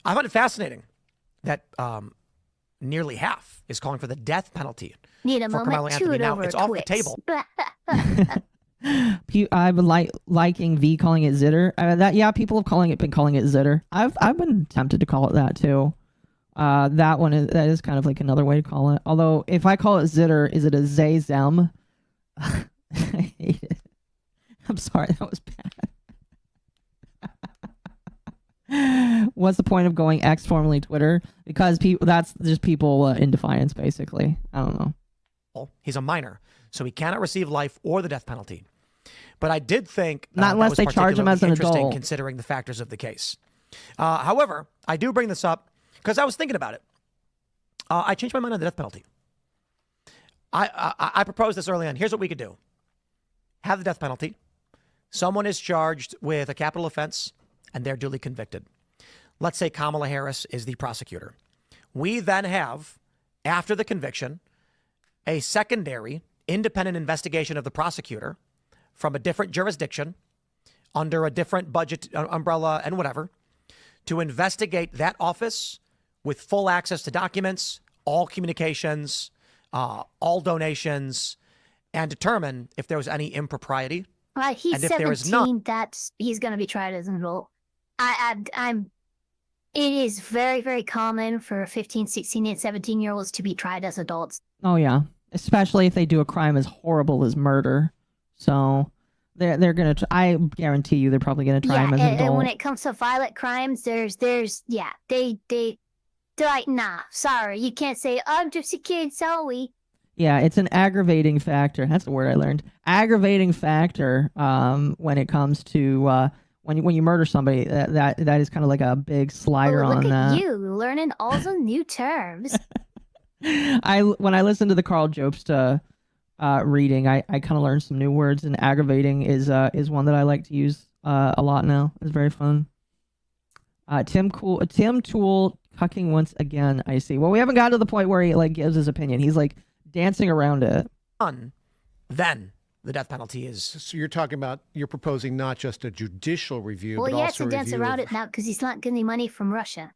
I find it fascinating that nearly half is calling for the death penalty.
Need a
for Carmelo
moment,
Anthony.
chew it
Now
over
it's off the
Twix.
table.
I've been liking V calling it zitter. People have been calling it zitter. I've been tempted to call it that too. That is kind of like another way to call it. Although if I call it zitter, is it a zay zem? I hate it. I'm sorry, that was bad. What's the point of going X, formerly Twitter? Because that's just people in defiance, basically. I don't know.
He's a minor, so he cannot receive life or the death penalty. But I did think
not unless they charge him as an adult,
considering the factors of the case. However, I do bring this up because I was thinking about it. I changed my mind on the death penalty. I proposed this early on. Here's what we could do: have the death penalty. Someone is charged with a capital offense and they're duly convicted. Let's say Kamala Harris is the prosecutor. We then have, after the conviction, a secondary independent investigation of the prosecutor from a different jurisdiction under a different budget umbrella and whatever to investigate that office with full access to documents, all communications, all donations, and determine if there was any impropriety.
He's 17. He's going to be tried as an adult. It is very, very common for 15, 16, and 17-year-olds to be tried as adults.
Oh, yeah. Especially if they do a crime as horrible as murder. So they're going to, I guarantee you they're probably going to try him as an adult.
And when it comes to violent crimes, they're like, nah, sorry, you can't say, I'm just a kid, sorry.
Yeah, it's an aggravating factor. That's the word I learned. Aggravating factor when it comes to when you murder somebody. That is kind of like a big slider on that.
Look at you learning all the new terms.
When I listen to the Carl Jobst reading, I kind of learned some new words, and aggravating is one that I like to use a lot now. It's very fun. Tim Tool cucking once again. I see. Well, we haven't gotten to the point where he like gives his opinion. He's like dancing around it.
Then the death penalty is.
So you're proposing not just a judicial review,
well,
but
he has
also
to dance
review
around it now because he's not getting money from Russia.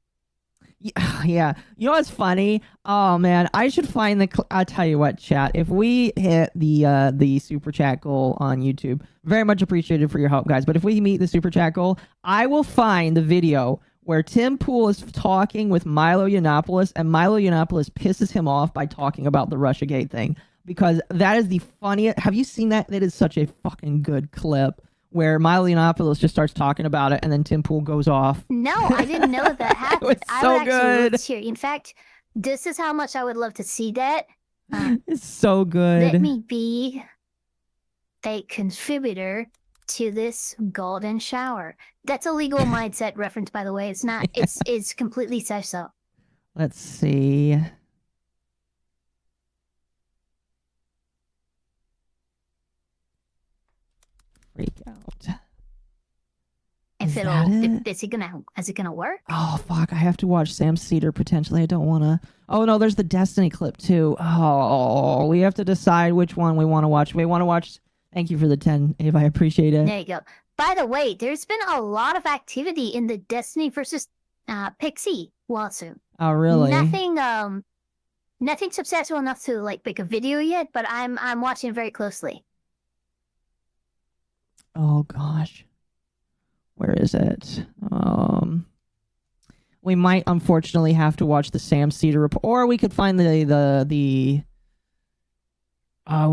Yeah. You know what's funny? Oh man, I should find I'll tell you what, chat. If we hit the super chat goal on YouTube, very much appreciated for your help, guys. But if we meet the super chat goal, I will find the video where Tim Pool is talking with Milo Yiannopoulos, and Milo Yiannopoulos pisses him off by talking about the Russiagate thing, because that is the funniest. Have you seen that? That is such a fucking good clip where Milo Yiannopoulos just starts talking about it, and then Tim Pool goes off.
No, I didn't know that happened.
It was so
I would actually love
good.
to hear. In fact, this is how much I would love to see that.
It's so good.
Let me be a contributor to this golden shower. That's a legal mindset reference, by the way. It's not. It's completely says so.
Let's see. Free out.
If
Is that it?
is it gonna work?
Oh fuck! I have to watch Sam Cedar potentially. I don't want to. Oh no, there's the Destiny clip too. Oh, we have to decide which one we want to watch. We want to watch. Thank you for the 10, Ava. I appreciate it.
There you go. By the way, there's been a lot of activity in the Destiny versus Pixie lawsuit.
Oh really?
Nothing substantial enough to like make a video yet, but I'm watching very closely.
Oh gosh. Where is it? We might unfortunately have to watch the Sam Cedar report, or we could find we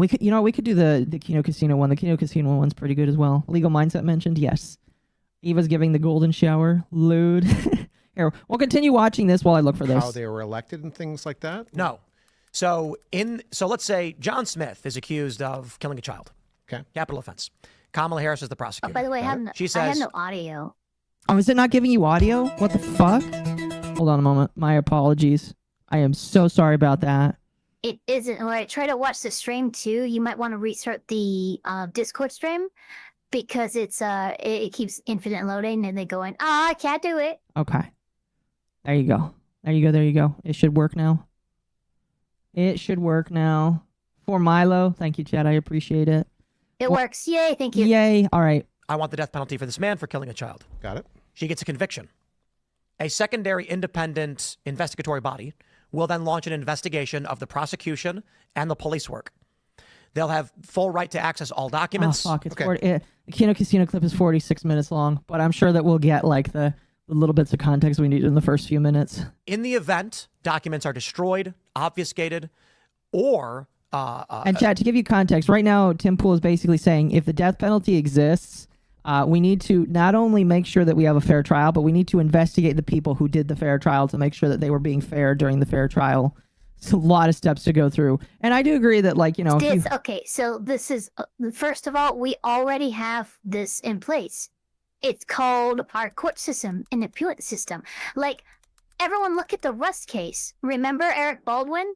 could do the Kino Casino one. The Kino Casino one's pretty good as well. Legal Mindset mentioned, yes. Eva's giving the golden shower. Lewd. Here, we'll continue watching this while I look for this.
How they were elected and things like that?
No. So let's say John Smith is accused of killing a child.
Okay.
Capital offense. Kamala Harris is the
Oh,
prosecutor.
by the way, I have no audio.
Oh, is it not giving you audio? What the fuck? Hold on a moment. My apologies. I am so sorry about that.
It isn't. When I try to watch the stream too, you might want to restart the Discord stream because it keeps infinite loading and they going, I can't do it.
Okay. There you go. There you go. It should work now. It should work now. For Milo, thank you, Chad. I appreciate it.
It works. Yay, thank you.
Yay. All right.
I want the death penalty for this man for killing a child.
Got it.
She gets a conviction. A secondary independent investigatory body will then launch an investigation of the prosecution and the police work. They'll have full right to access all documents.
Oh, fuck. It's
Okay.
the Kino Casino clip is 46 minutes long, but I'm sure that we'll get like the little bits of context we need in the first few minutes.
In the event documents are destroyed, obfuscated, or
and Chad, to give you context, right now Tim Pool is basically saying if the death penalty exists, we need to not only make sure that we have a fair trial, but we need to investigate the people who did the fair trial to make sure that they were being fair during the fair trial. It's a lot of steps to go through. And I do agree that, like,
Okay, so this is, first of all, we already have this in place. It's called our court system and appeal system. Like, everyone look at the Rust case. Remember Eric Baldwin?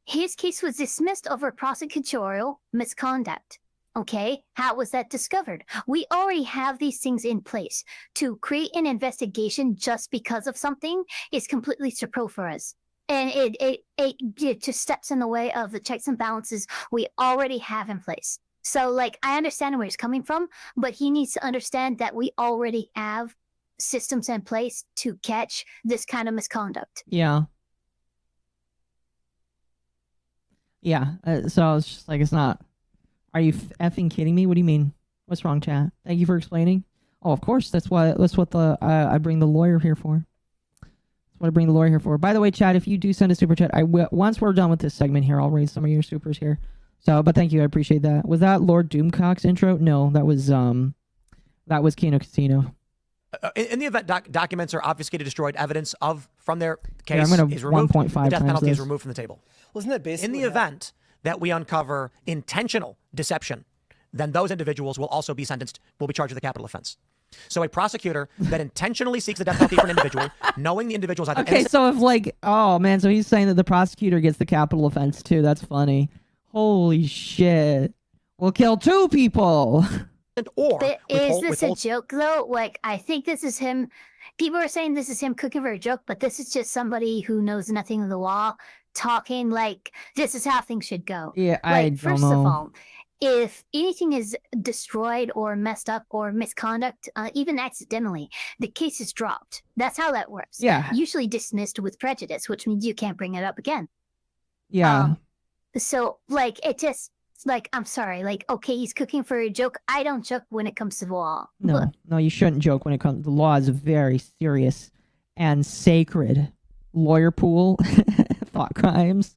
His case was dismissed over prosecutorial misconduct. Okay, how was that discovered? We already have these things in place. To create an investigation just because of something is completely superfluous. And it just steps in the way of the checks and balances we already have in place. So, like, I understand where he's coming from, but he needs to understand that we already have systems in place to catch this kind of misconduct.
Yeah. Yeah. So it's just like, it's not. Are you effing kidding me? What do you mean? What's wrong, chat? Thank you for explaining. Oh, of course. That's what I bring the lawyer here for. That's what I bring the lawyer here for. By the way, chat, if you do send a super chat, once we're done with this segment here, I'll raise some of your supers here. So, but thank you. I appreciate that. Was that Lord Doomcock's intro? No, that was Kino Casino.
In the event documents are obfuscated, destroyed, evidence from their case
I'm gonna
is removed,
1.5
the death
times
penalty is
this.
removed from the table.
Wasn't that basically
In the event that we uncover intentional deception, then those individuals will also be will be charged with a capital offense. So a prosecutor that intentionally seeks the death penalty for an individual, knowing the individual's either
Okay,
innocent,
so if like, oh man, so he's saying that the prosecutor gets the capital offense too. That's funny. Holy shit. We'll kill 2 people.
or
But is this
withhold
a joke, though? Like, I think this is him. People are saying this is him cooking for a joke, but this is just somebody who knows nothing of the law talking like this is how things should go.
Yeah, I
Like,
don't
first
know.
of all, if anything is destroyed or messed up or misconduct, even accidentally, the case is dropped. That's how that works.
Yeah.
Usually dismissed with prejudice, which means you can't bring it up again.
Yeah.
So, like, it just, like, I'm sorry, like, okay, he's cooking for a joke. I don't joke when it comes to the law.
No, you shouldn't joke when it comes. The law is very serious and sacred. Lawyer pool, thought crimes.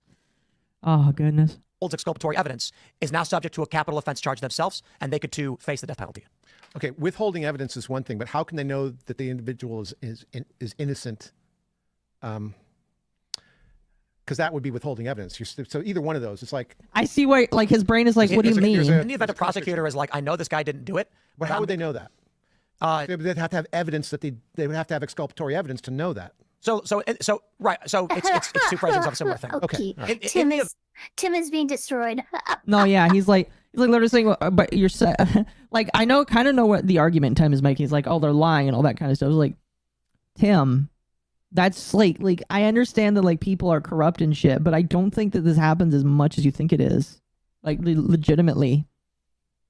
Oh goodness.
holds exculpatory evidence is now subject to a capital offense charge themselves, and they could too face the death penalty.
Okay, withholding evidence is one thing, but how can they know that the individual is innocent? Because that would be withholding evidence. So either one of those, it's like.
I see where, like, his brain is like, what do you mean?
In the event a prosecutor is like, I know this guy didn't do it.
But how would they know that? They'd have to have evidence that they would have to have exculpatory evidence to know that.
So right. So it's two versions of a similar thing.
Okay.
Okay.
Tim is being destroyed.
No, yeah, he's like, He's like literally saying, but you're like, kind of know what the argument Tim is making. He's like, oh, they're lying and all that kind of stuff. I was like, Tim, that's like I understand that like people are corrupt and shit, but I don't think that this happens as much as you think it is. Like legitimately,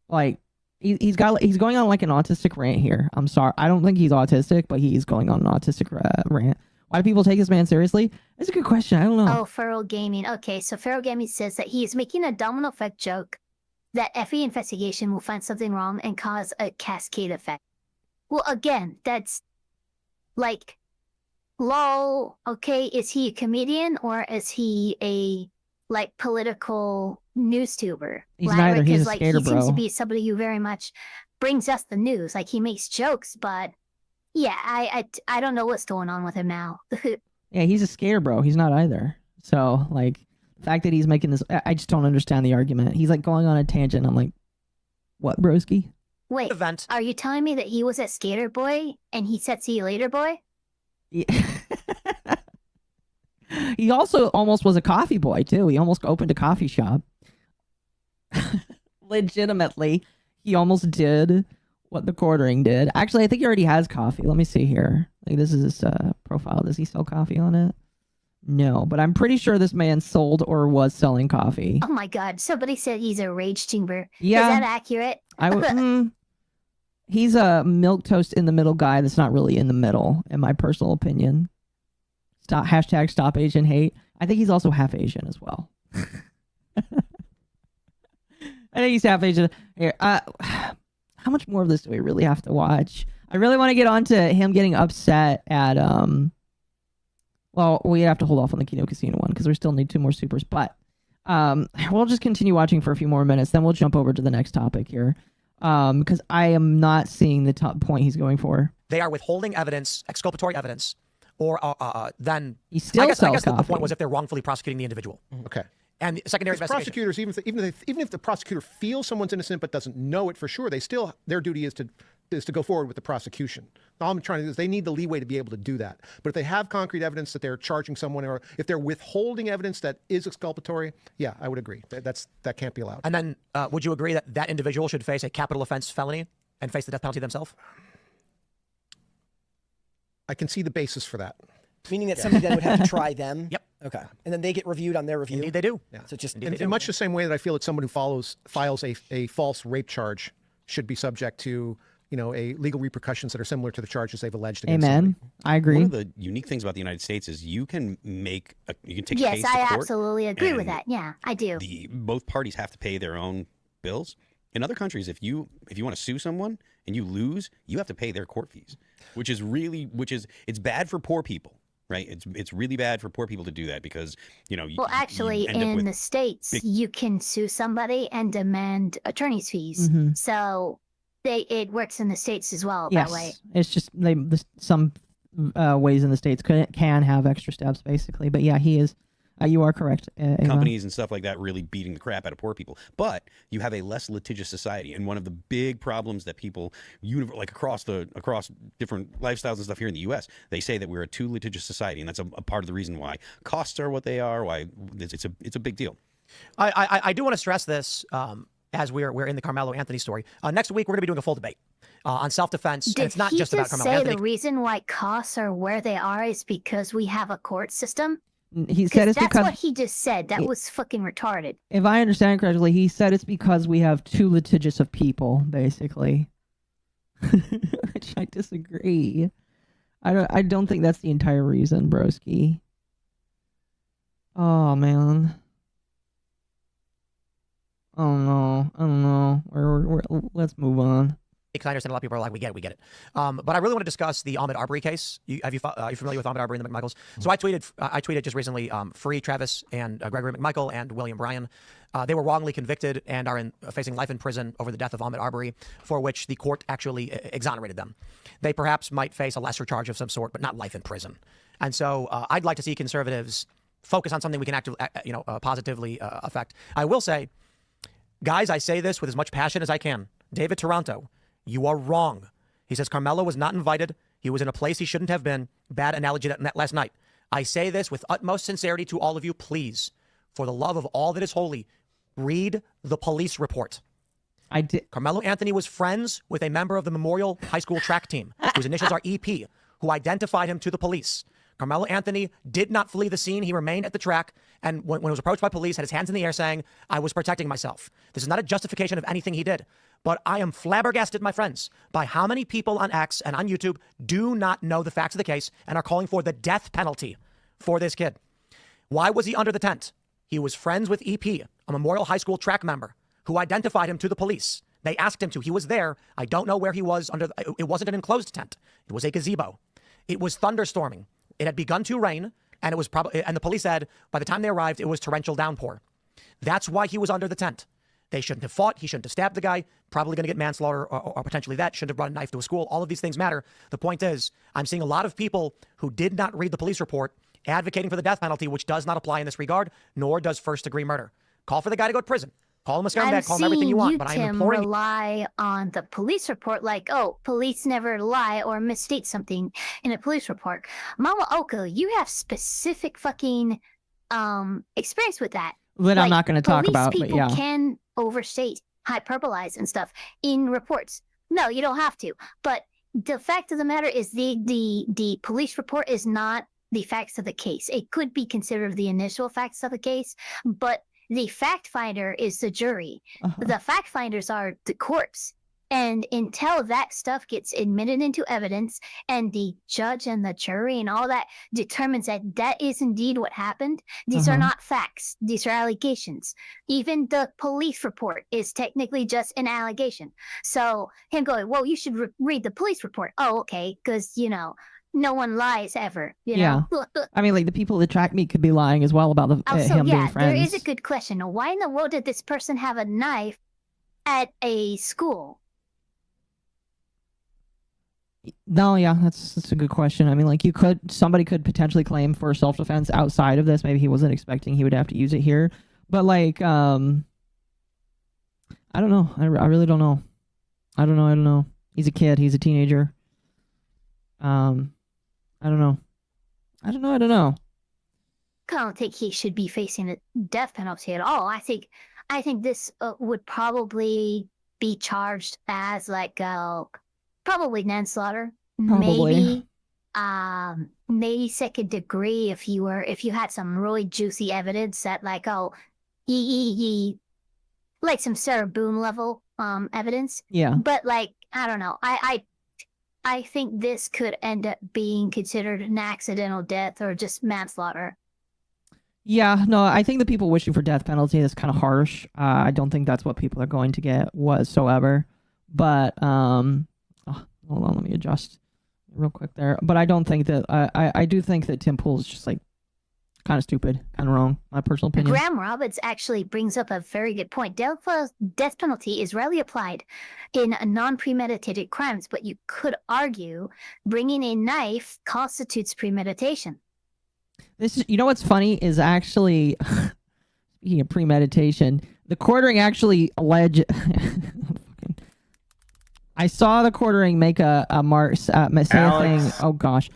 like he's going on like an autistic rant here. I'm sorry, I don't think he's autistic, but he's going on an autistic rant. Why do people take this man seriously? That's a good question. I don't know.
Oh, Feral Gaming. Okay, so Feral Gaming says that he is making a domino effect joke that every investigation will find something wrong and cause a cascade effect. Well, again, that's like, lol. Okay, is he a comedian or is he a like political news tuber?
He's neither. He's a skater,
he seems
bro.
to be somebody who very much brings us the news. Like he makes jokes, but yeah, I don't know what's going on with him now.
Yeah, he's a skater, bro. He's not either. So like the fact that he's making this, I just don't understand the argument. He's like going on a tangent. I'm like, what, broski?
Wait,
Event.
are you telling me that he was a skater boy and he said see you later boy?
Yeah. He also almost was a coffee boy too. He almost opened a coffee shop. Legitimately, he almost did what the quartering did. Actually, I think he already has coffee. Let me see here. Like this is his profile. Does he sell coffee on it? No, but I'm pretty sure this man sold or was selling coffee.
Oh my god, somebody said he's a rage tuber.
Yeah.
Is that accurate?
He's a milk toast in the middle guy that's not really in the middle, in my personal opinion. Stop Asian hate. I think he's also half Asian as well. I think he's half Asian. Here, how much more of this do we really have to watch? I really want to get on to him getting upset at well, we have to hold off on the Kino Casino one because we still need 2 more supers, but we'll just continue watching for a few more minutes, then we'll jump over to the next topic here. Because I am not seeing the top point he's going for.
They are withholding evidence, exculpatory evidence, or then
He still
I guess
sells
the
coffee.
point was if they're wrongfully prosecuting the individual.
Okay.
And secondary
Because
investigation.
prosecutors, even if the prosecutor feels someone's innocent but doesn't know it for sure, they still their duty is to go forward with the prosecution. All I'm trying to do is they need the leeway to be able to do that. But if they have concrete evidence that they're charging someone, or if they're withholding evidence that is exculpatory, yeah, I would agree. That can't be allowed.
And then would you agree that that individual should face a capital offense felony and face the death penalty themselves?
I can see the basis for that.
Meaning that somebody then would have to try them?
Yep.
Okay. And then they get reviewed on their review?
Indeed they do.
Yeah.
So just
In much the same way that I feel that someone who files a false rape charge should be subject to, a legal repercussions that are similar to the charges they've alleged against
Amen.
somebody.
I agree.
One of the unique things about the United States is you can take a
Yes,
case to
I
court,
absolutely agree with
and
that. Yeah, I do.
both parties have to pay their own bills. In other countries, if you want to sue someone and you lose, you have to pay their court fees, which is it's bad for poor people. Right, it's really bad for poor people to do that because
Well, actually, in the States, you can sue somebody and demand attorney's fees.
Mhm.
So it works in the States as well
Yes.
that way.
It's just some ways in the States can have extra steps, basically. But yeah, he is. You are correct. Ava.
companies and stuff like that really beating the crap out of poor people. But you have a less litigious society, and one of the big problems that people across different lifestyles and stuff here in the U.S. they say that we're a too litigious society, and that's a part of the reason why costs are what they are. Why it's a big deal.
I do want to stress this as we're in the Carmelo Anthony story. Next week we're going to be doing a full debate on self-defense. And
Did
it's not
he
just about
just
Carmelo
say
Anthony.
the reason why costs are where they are is because we have a court system?
He said it's
That's
because
what he just said. That was fucking retarded.
if I understand correctly, he said it's because we have too litigious of people, basically. Which I disagree. I don't think that's the entire reason, broski. Oh man. Oh no. I don't know. We're let's move on.
Because I understand a lot of people are like, we get it. But I really want to discuss the Ahmaud Arbery case. Are you familiar with Ahmaud Arbery and the McMichaels? So I tweeted just recently, free Travis and Gregory McMichael and William Bryan. They were wrongly convicted and are facing life in prison over the death of Ahmaud Arbery, for which the court actually exonerated them. They perhaps might face a lesser charge of some sort, but not life in prison. And so I'd like to see conservatives focus on something we can actually, positively affect. I will say, guys, I say this with as much passion as I can. David Toronto, you are wrong. He says Carmelo was not invited. He was in a place he shouldn't have been. Bad analogy last night. I say this with utmost sincerity to all of you. Please, for the love of all that is holy, read the police report.
I did.
Carmelo Anthony was friends with a member of the Memorial High School track team, whose initials are EP, who identified him to the police. Carmelo Anthony did not flee the scene. He remained at the track, and when he was approached by police, had his hands in the air saying, I was protecting myself. This is not a justification of anything he did. But I am flabbergasted, my friends, by how many people on X and on YouTube do not know the facts of the case and are calling for the death penalty for this kid. Why was he under the tent? He was friends with EP, a Memorial High School track member, who identified him to the police. They asked him to. He was there. I don't know where he was. It wasn't an enclosed tent. It was a gazebo. It was thunderstorming. It had begun to rain, and it was and the police said by the time they arrived, it was torrential downpour. That's why he was under the tent. They shouldn't have fought. He shouldn't have stabbed the guy. Probably going to get manslaughter or potentially that. Shouldn't have brought a knife to a school. All of these things matter. The point is, I'm seeing a lot of people who did not read the police report advocating for the death penalty, which does not apply in this regard, nor does first-degree murder. Call for the guy to go to prison. Call him a scumbag. Call him everything you want. But I'm imploring you.
Rely on the police report, like, oh, police never lie or misstate something in a police report. MommaOcco, you have specific fucking experience with that.
That I'm not going to talk about, but yeah.
People can overstate, hyperbolize and stuff in reports. No, you don't have to. But the fact of the matter is the police report is not the facts of the case. It could be considered the initial facts of the case, but the fact finder is the jury. The fact finders are the courts. And until that stuff gets admitted into evidence and the judge and the jury and all that determines that that is indeed what happened, these are not facts. These are allegations. Even the police report is technically just an allegation. So him going, well, you should read the police report. Oh, okay. Because, you know, no one lies ever, you know?
I mean, like, the people that track me could be lying as well about him being friends.
There is a good question. Why in the world did this person have a knife at a school?
No, yeah, that's a good question. I mean, like, somebody could potentially claim for self-defense outside of this. Maybe he wasn't expecting he would have to use it here. But, like, I don't know. I really don't know. I don't know. He's a kid. He's a teenager. I don't know. I don't think he should be facing a death penalty at all. I think this would probably be charged as like probably manslaughter, maybe second degree if you had some really juicy evidence that like he like some Sarah Boone level evidence. Yeah.
But like I don't know. I think this could end up being considered an accidental death or just manslaughter.
Yeah, no, I think the people wishing for death penalty is kind of harsh. I don't think that's what people are going to get whatsoever. But, hold on, let me adjust real quick there. But I don't think that, I do think that Tim Pool is just like kind of stupid, kind of wrong, my personal opinion.
Graham Roberts actually brings up a very good point. Death penalty is rarely applied in non-premeditated crimes, but you could argue bringing a knife constitutes premeditation.
You know what's funny is actually, speaking of premeditation, the quartering actually I saw the quartering make say a thing. Oh gosh.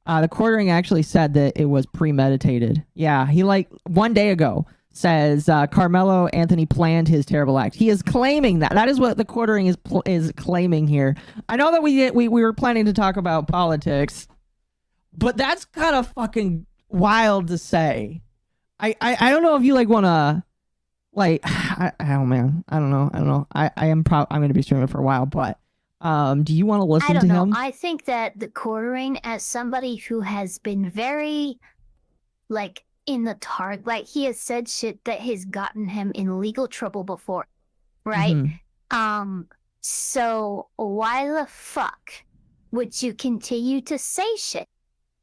The quartering actually said that it was premeditated. Yeah, he like 1 day ago says Carmelo Anthony planned his terrible act. He is claiming that. That is what the quartering is claiming here. I know that we were planning to talk about politics, but that's kind of fucking wild to say. I don't know if you like want to like oh man, I don't know. I'm going to be streaming for a while, but do you want to listen to him?
I think that the quartering, as somebody who has been very, like, in the dark, like, he has said shit that has gotten him in legal trouble before, right? So why the fuck would you continue to say shit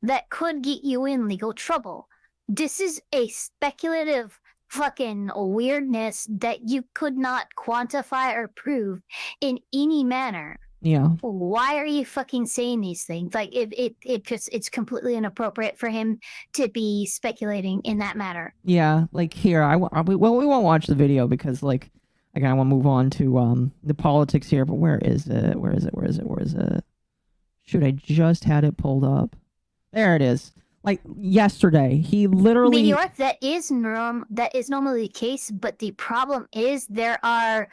that could get you in legal trouble? This is a speculative fucking weirdness that you could not quantify or prove in any manner.
Yeah.
Why are you fucking saying these things? Like it's completely inappropriate for him to be speculating in that matter.
Yeah, like here, we won't watch the video because like again, I want to move on to the politics here. But where is it? Shoot, I just had it pulled up. There it is. Like yesterday, he literally.
New York, that is normally the case, but the problem is there are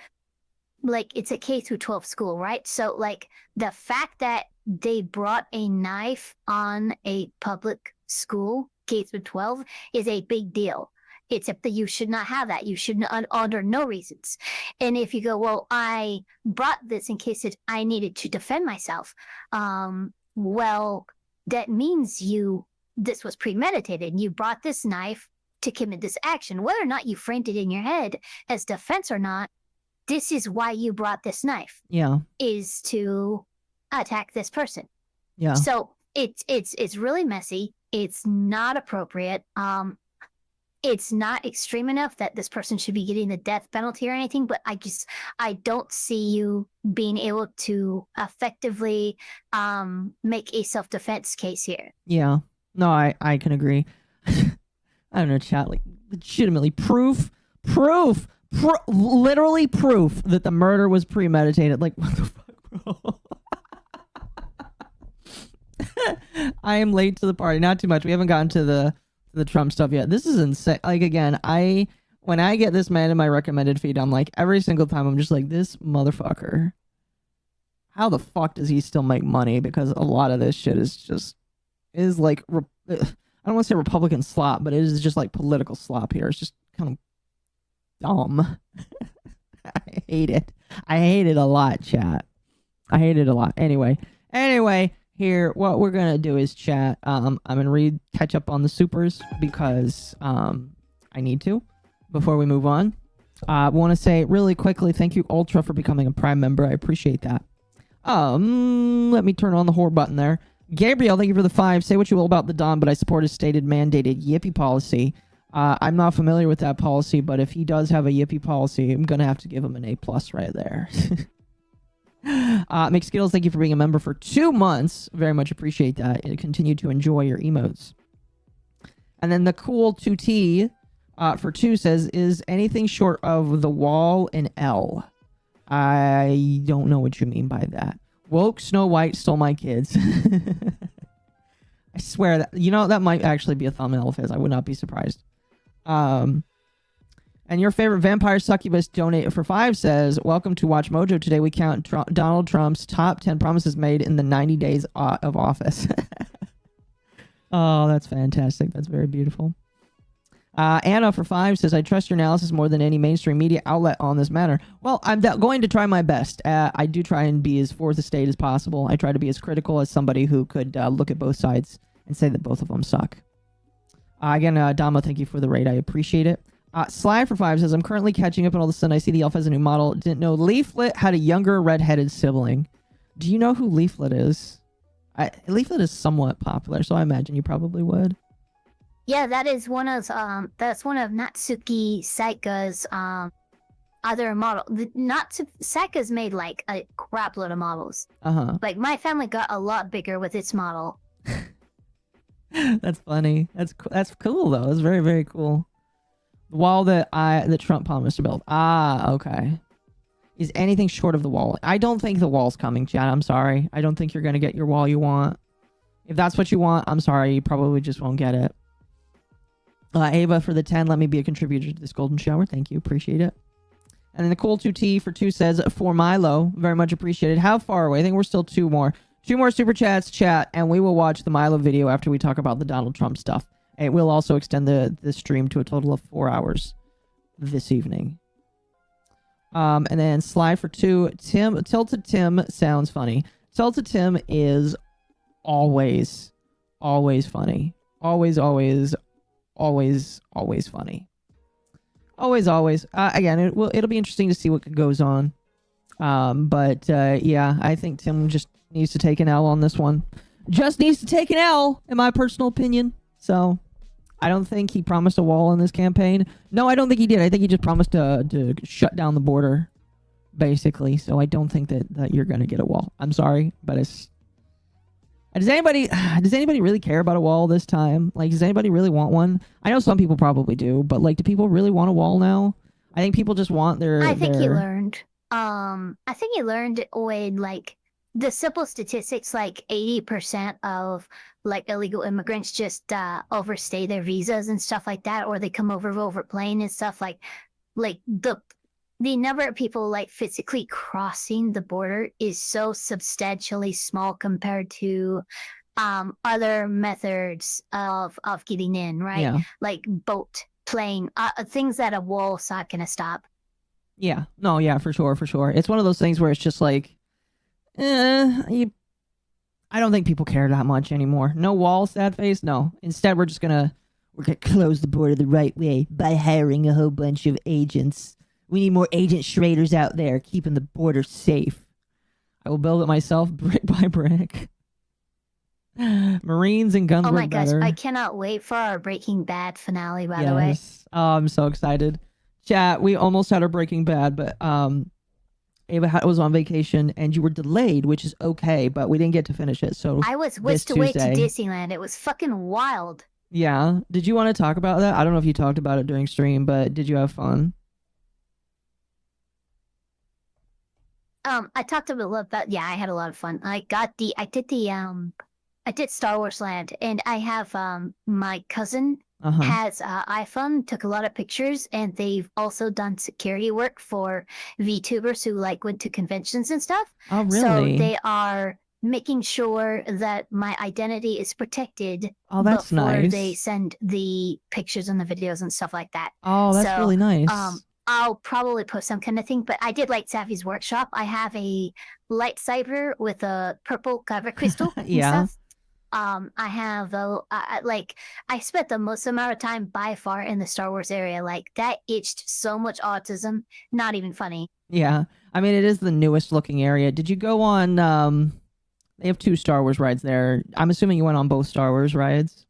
like it's a K through 12 school, right? So like the fact that they brought a knife on a public school, K through 12, is a big deal. It's that you should not have that. You should not, under no reasons. And if you go, well, I brought this in case I needed to defend myself. Well, that means this was premeditated. You brought this knife to commit this action. Whether or not you framed it in your head as defense or not, this is why you brought this knife.
Yeah.
Is to attack this person.
Yeah.
So it's really messy. It's not appropriate. It's not extreme enough that this person should be getting the death penalty or anything, but I don't see you being able to effectively make a self-defense case here.
Yeah. No, I can agree. I don't know, chat, like legitimately literally proof that the murder was premeditated. Like, what the fuck, bro? I am late to the party. Not too much. We haven't gotten to the Trump stuff yet. This is insane. Like, again, when I get this man in my recommended feed, I'm like, every single time I'm just like, this motherfucker, how the fuck does he still make money? Because a lot of this shit is like, I don't want to say Republican slop, but it is just like political slop here. It's just kind of dumb. I hate it. I hate it a lot, chat. I hate it a lot. Anyway, here, what we're gonna do is chat. I'm gonna catch up on the supers because I need to before we move on. I want to say really quickly, thank you Ultra for becoming a Prime member. I appreciate that. Let me turn on the whore button there. Gabriel, thank you for the 5. Say what you will about the Don, but I support his stated mandated yippee policy. I'm not familiar with that policy, but if he does have a yippee policy, I'm gonna have to give him an A+ right there. McSkittles, thank you for being a member for 2 months. Very much appreciate that. And continue to enjoy your emotes. And then the cool 2T for 2 says, is anything short of the wall in L? I don't know what you mean by that. Woke Snow White stole my kids. I swear that, that might actually be a thumbnail of his. I would not be surprised. And your favorite vampire succubus donate for 5 says, welcome to Watch Mojo. Today we count Donald Trump's top 10 promises made in the 90 days of office. Oh, that's fantastic. That's very beautiful. Anna for 5 says, I trust your analysis more than any mainstream media outlet on this matter. Well, I'm going to try my best. I do try and be as fourth estate as possible. I try to be as critical as somebody who could look at both sides and say that both of them suck. Again, Dama, thank you for the raid. I appreciate it. Sly for 5 says, I'm currently catching up and all of a sudden I see the elf has a new model. Didn't know Leaflet had a younger redheaded sibling. Do you know who Leaflet is? Leaflet is somewhat popular, so I imagine you probably would.
Yeah, that's one of Natsuki Saika's other model. Saika's made like a crap load of models. Like my family got a lot bigger with its model.
That's funny. That's cool though. That's very, very cool. The wall that Trump promised to build. Okay. Is anything short of the wall? I don't think the wall's coming, Chad. I'm sorry. I don't think you're gonna get your wall you want. If that's what you want, I'm sorry. You probably just won't get it. Ava for the 10. Let me be a contributor to this golden shower. Thank you. Appreciate it. And then the cool 2T for 2 says, for Milo, very much appreciated. How far away? I think we're still 2 more. 2 more super chats, chat, and we will watch the Milo video after we talk about the Donald Trump stuff. It will also extend the stream to a total of 4 hours this evening. And then Slide for 2. Tilted Tim sounds funny. Tilted Tim is always funny. Always funny. Always. Again, it'll be interesting to see what goes on. Yeah, I think Tim just needs to take an L on this one. Just needs to take an L, in my personal opinion. So, I don't think he promised a wall in this campaign. No, I don't think he did. I think he just promised to shut down the border, basically. So I don't think that you're going to get a wall. I'm sorry, but it's... Does anybody really care about a wall this time? Like, does anybody really want one? I know some people probably do, but like, do people really want a wall now? I think people just want their...
I think he learned. I think he learned when, like, the simple statistics, like 80% of like illegal immigrants just overstay their visas and stuff like that, or they come over plane and stuff like the the number of people like physically crossing the border is so substantially small compared to other methods of getting in, right?
Yeah.
Like boat, plane, things that a wall's not gonna stop.
Yeah. No, yeah, for sure, for sure. It's one of those things where it's just like, I don't think people care that much anymore. No wall, sad face. No. Instead, we're gonna close the border the right way by hiring a whole bunch of agents. We need more Agent Schraders out there keeping the border safe. I will build it myself, brick by brick. Marines and guns
Oh
work
my gosh,
better.
I cannot wait for our Breaking Bad finale, by the way.
Oh, I'm so excited. Chat, we almost had our Breaking Bad, but Ava was on vacation and you were delayed, which is okay, but we didn't get to finish it. So
I was
this
whisked away to
Tuesday-
Disneyland. It was fucking wild.
Yeah. Did you want to talk about that? I don't know if you talked about it during stream, but did you have fun?
I talked a little about, yeah, I had a lot of fun. I did Star Wars Land, and I have my cousin has iPhone, took a lot of pictures, and they've also done security work for VTubers who like went to conventions and stuff.
Oh, really?
So they are making sure that my identity is protected
Oh, that's
before
nice.
they send the pictures and the videos and stuff like that.
Oh, that's
So,
really nice.
I'll probably post some kind of thing, but I did like Savvy's workshop. I have a lightsaber with a purple kyber crystal and
Yeah.
stuff. I have I spent the most amount of time by far in the Star Wars area. Like that itched so much autism. Not even funny.
Yeah. I mean, it is the newest looking area. Did you go on, they have 2 Star Wars rides there. I'm assuming you went on both Star Wars rides.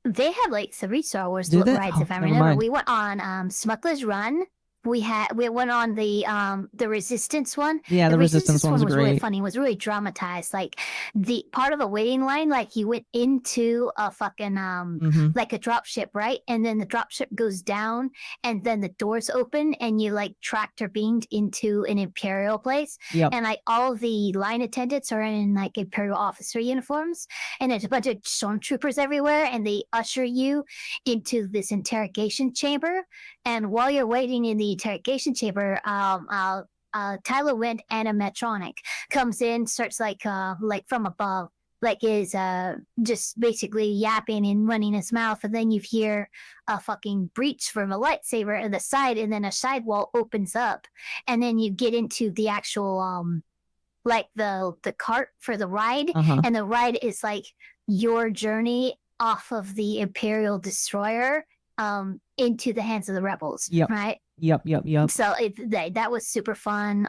They had like 3 Star Wars
Do they?
rides,
Oh,
if I
never
remember.
mind.
We went on Smuggler's Run. We went on the Resistance one.
Yeah, the Resistance one was
was really
great.
funny. It was really dramatized. Like the part of the waiting line, like you went into a fucking like a drop ship, right? And then the drop ship goes down, and then the doors open, and you like tractor beamed into an Imperial place.
Yep.
And like all the line attendants are in like Imperial officer uniforms, and there's a bunch of stormtroopers everywhere, and they usher you into this interrogation chamber. And while you're waiting in the interrogation chamber, Tyler Went animatronic comes in, starts like from above, like is just basically yapping and running his mouth, and then you hear a fucking breach from a lightsaber at the side, and then a sidewall opens up, and then you get into the actual like the cart for the ride, and the ride is like your journey off of the Imperial destroyer into the hands of the rebels.
Yep.
Right.
Yep.
So that was super fun.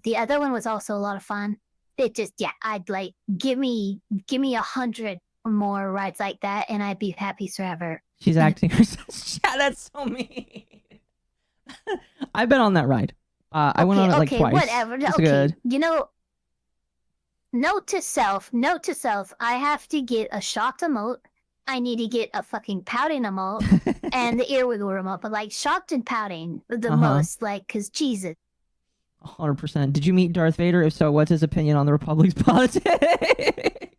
The other one was also a lot of fun. It just, yeah, I'd like give me 100 more rides like that, and I'd be happy forever.
She's acting herself. Yeah, that's so mean. I've been on that ride. I went on it like twice.
Whatever.
It's
okay,
good.
you know. Note to self. I have to get a shocked emote. I need to get a fucking pouting emote and the ear wiggle remote, but like shocked and pouting the most, like, cause Jesus.
100%. Did you meet Darth Vader? If so, what's his opinion on the Republic's politics?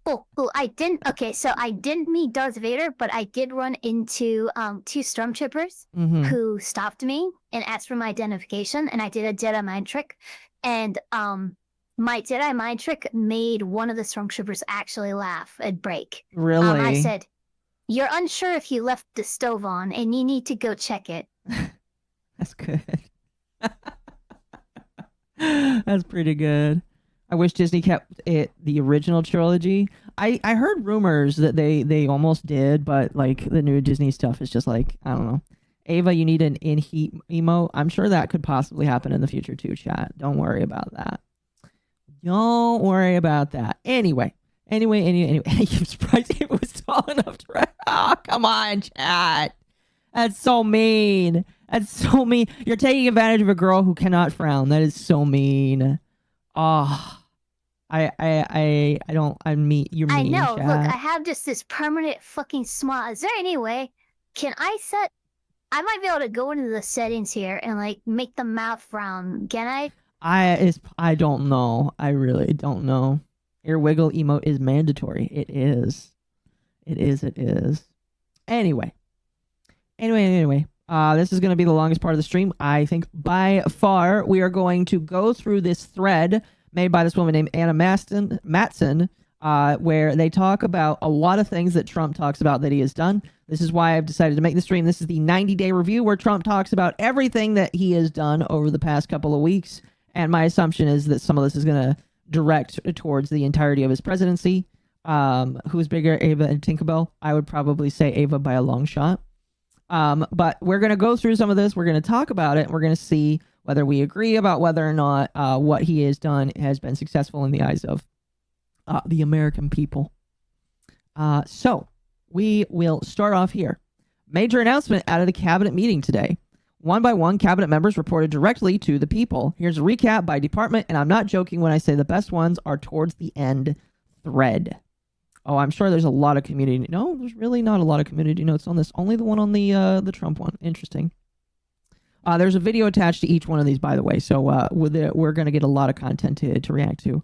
Oh, I didn't. Okay, so I didn't meet Darth Vader, but I did run into 2 stormtroopers who stopped me and asked for my identification, and I did a Jedi mind trick, and my Jedi mind trick made one of the stormtroopers actually laugh and break.
Really?
I said, "You're unsure if you left the stove on, and you need to go check it."
That's good. That's pretty good. I wish Disney kept it the original trilogy. I heard rumors that they almost did, but like the new Disney stuff is just like, I don't know. Ava, you need an in-heat emote. I'm sure that could possibly happen in the future too, chat. Don't worry about that. Don't worry about that. Anyway. I'm surprised Ava was tall enough to... Oh, come on, chat. That's so mean. You're taking advantage of a girl who cannot frown. That is so mean. Oh, you're mean.
I know.
Chat.
Look, I have just this permanent fucking smile. Is there any way? Can I set? I might be able to go into the settings here and like make the mouth frown. Can I?
I don't know. I really don't know. Ear wiggle emote is mandatory. It is. It is. Anyway. This is going to be the longest part of the stream. I think by far we are going to go through this thread made by this woman named Anna Matson, where they talk about a lot of things that Trump talks about that he has done. This is why I've decided to make the stream. This is the 90-day review where Trump talks about everything that he has done over the past couple of weeks. And my assumption is that some of this is going to direct towards the entirety of his presidency. Who's bigger, Ava and Tinkerbell? I would probably say Ava by a long shot. But we're going to go through some of this. We're going to talk about it. We're going to see whether we agree about whether or not what he has done has been successful in the eyes of the American people. So we will start off here. Major announcement out of the cabinet meeting today. One by one, cabinet members reported directly to the people. Here's a recap by department, and I'm not joking when I say the best ones are towards the end thread. Oh, I'm sure there's a lot of community. No, there's really not a lot of community notes on this. Only the one on the Trump one. Interesting. There's a video attached to each one of these, by the way. So we're going to get a lot of content to react to.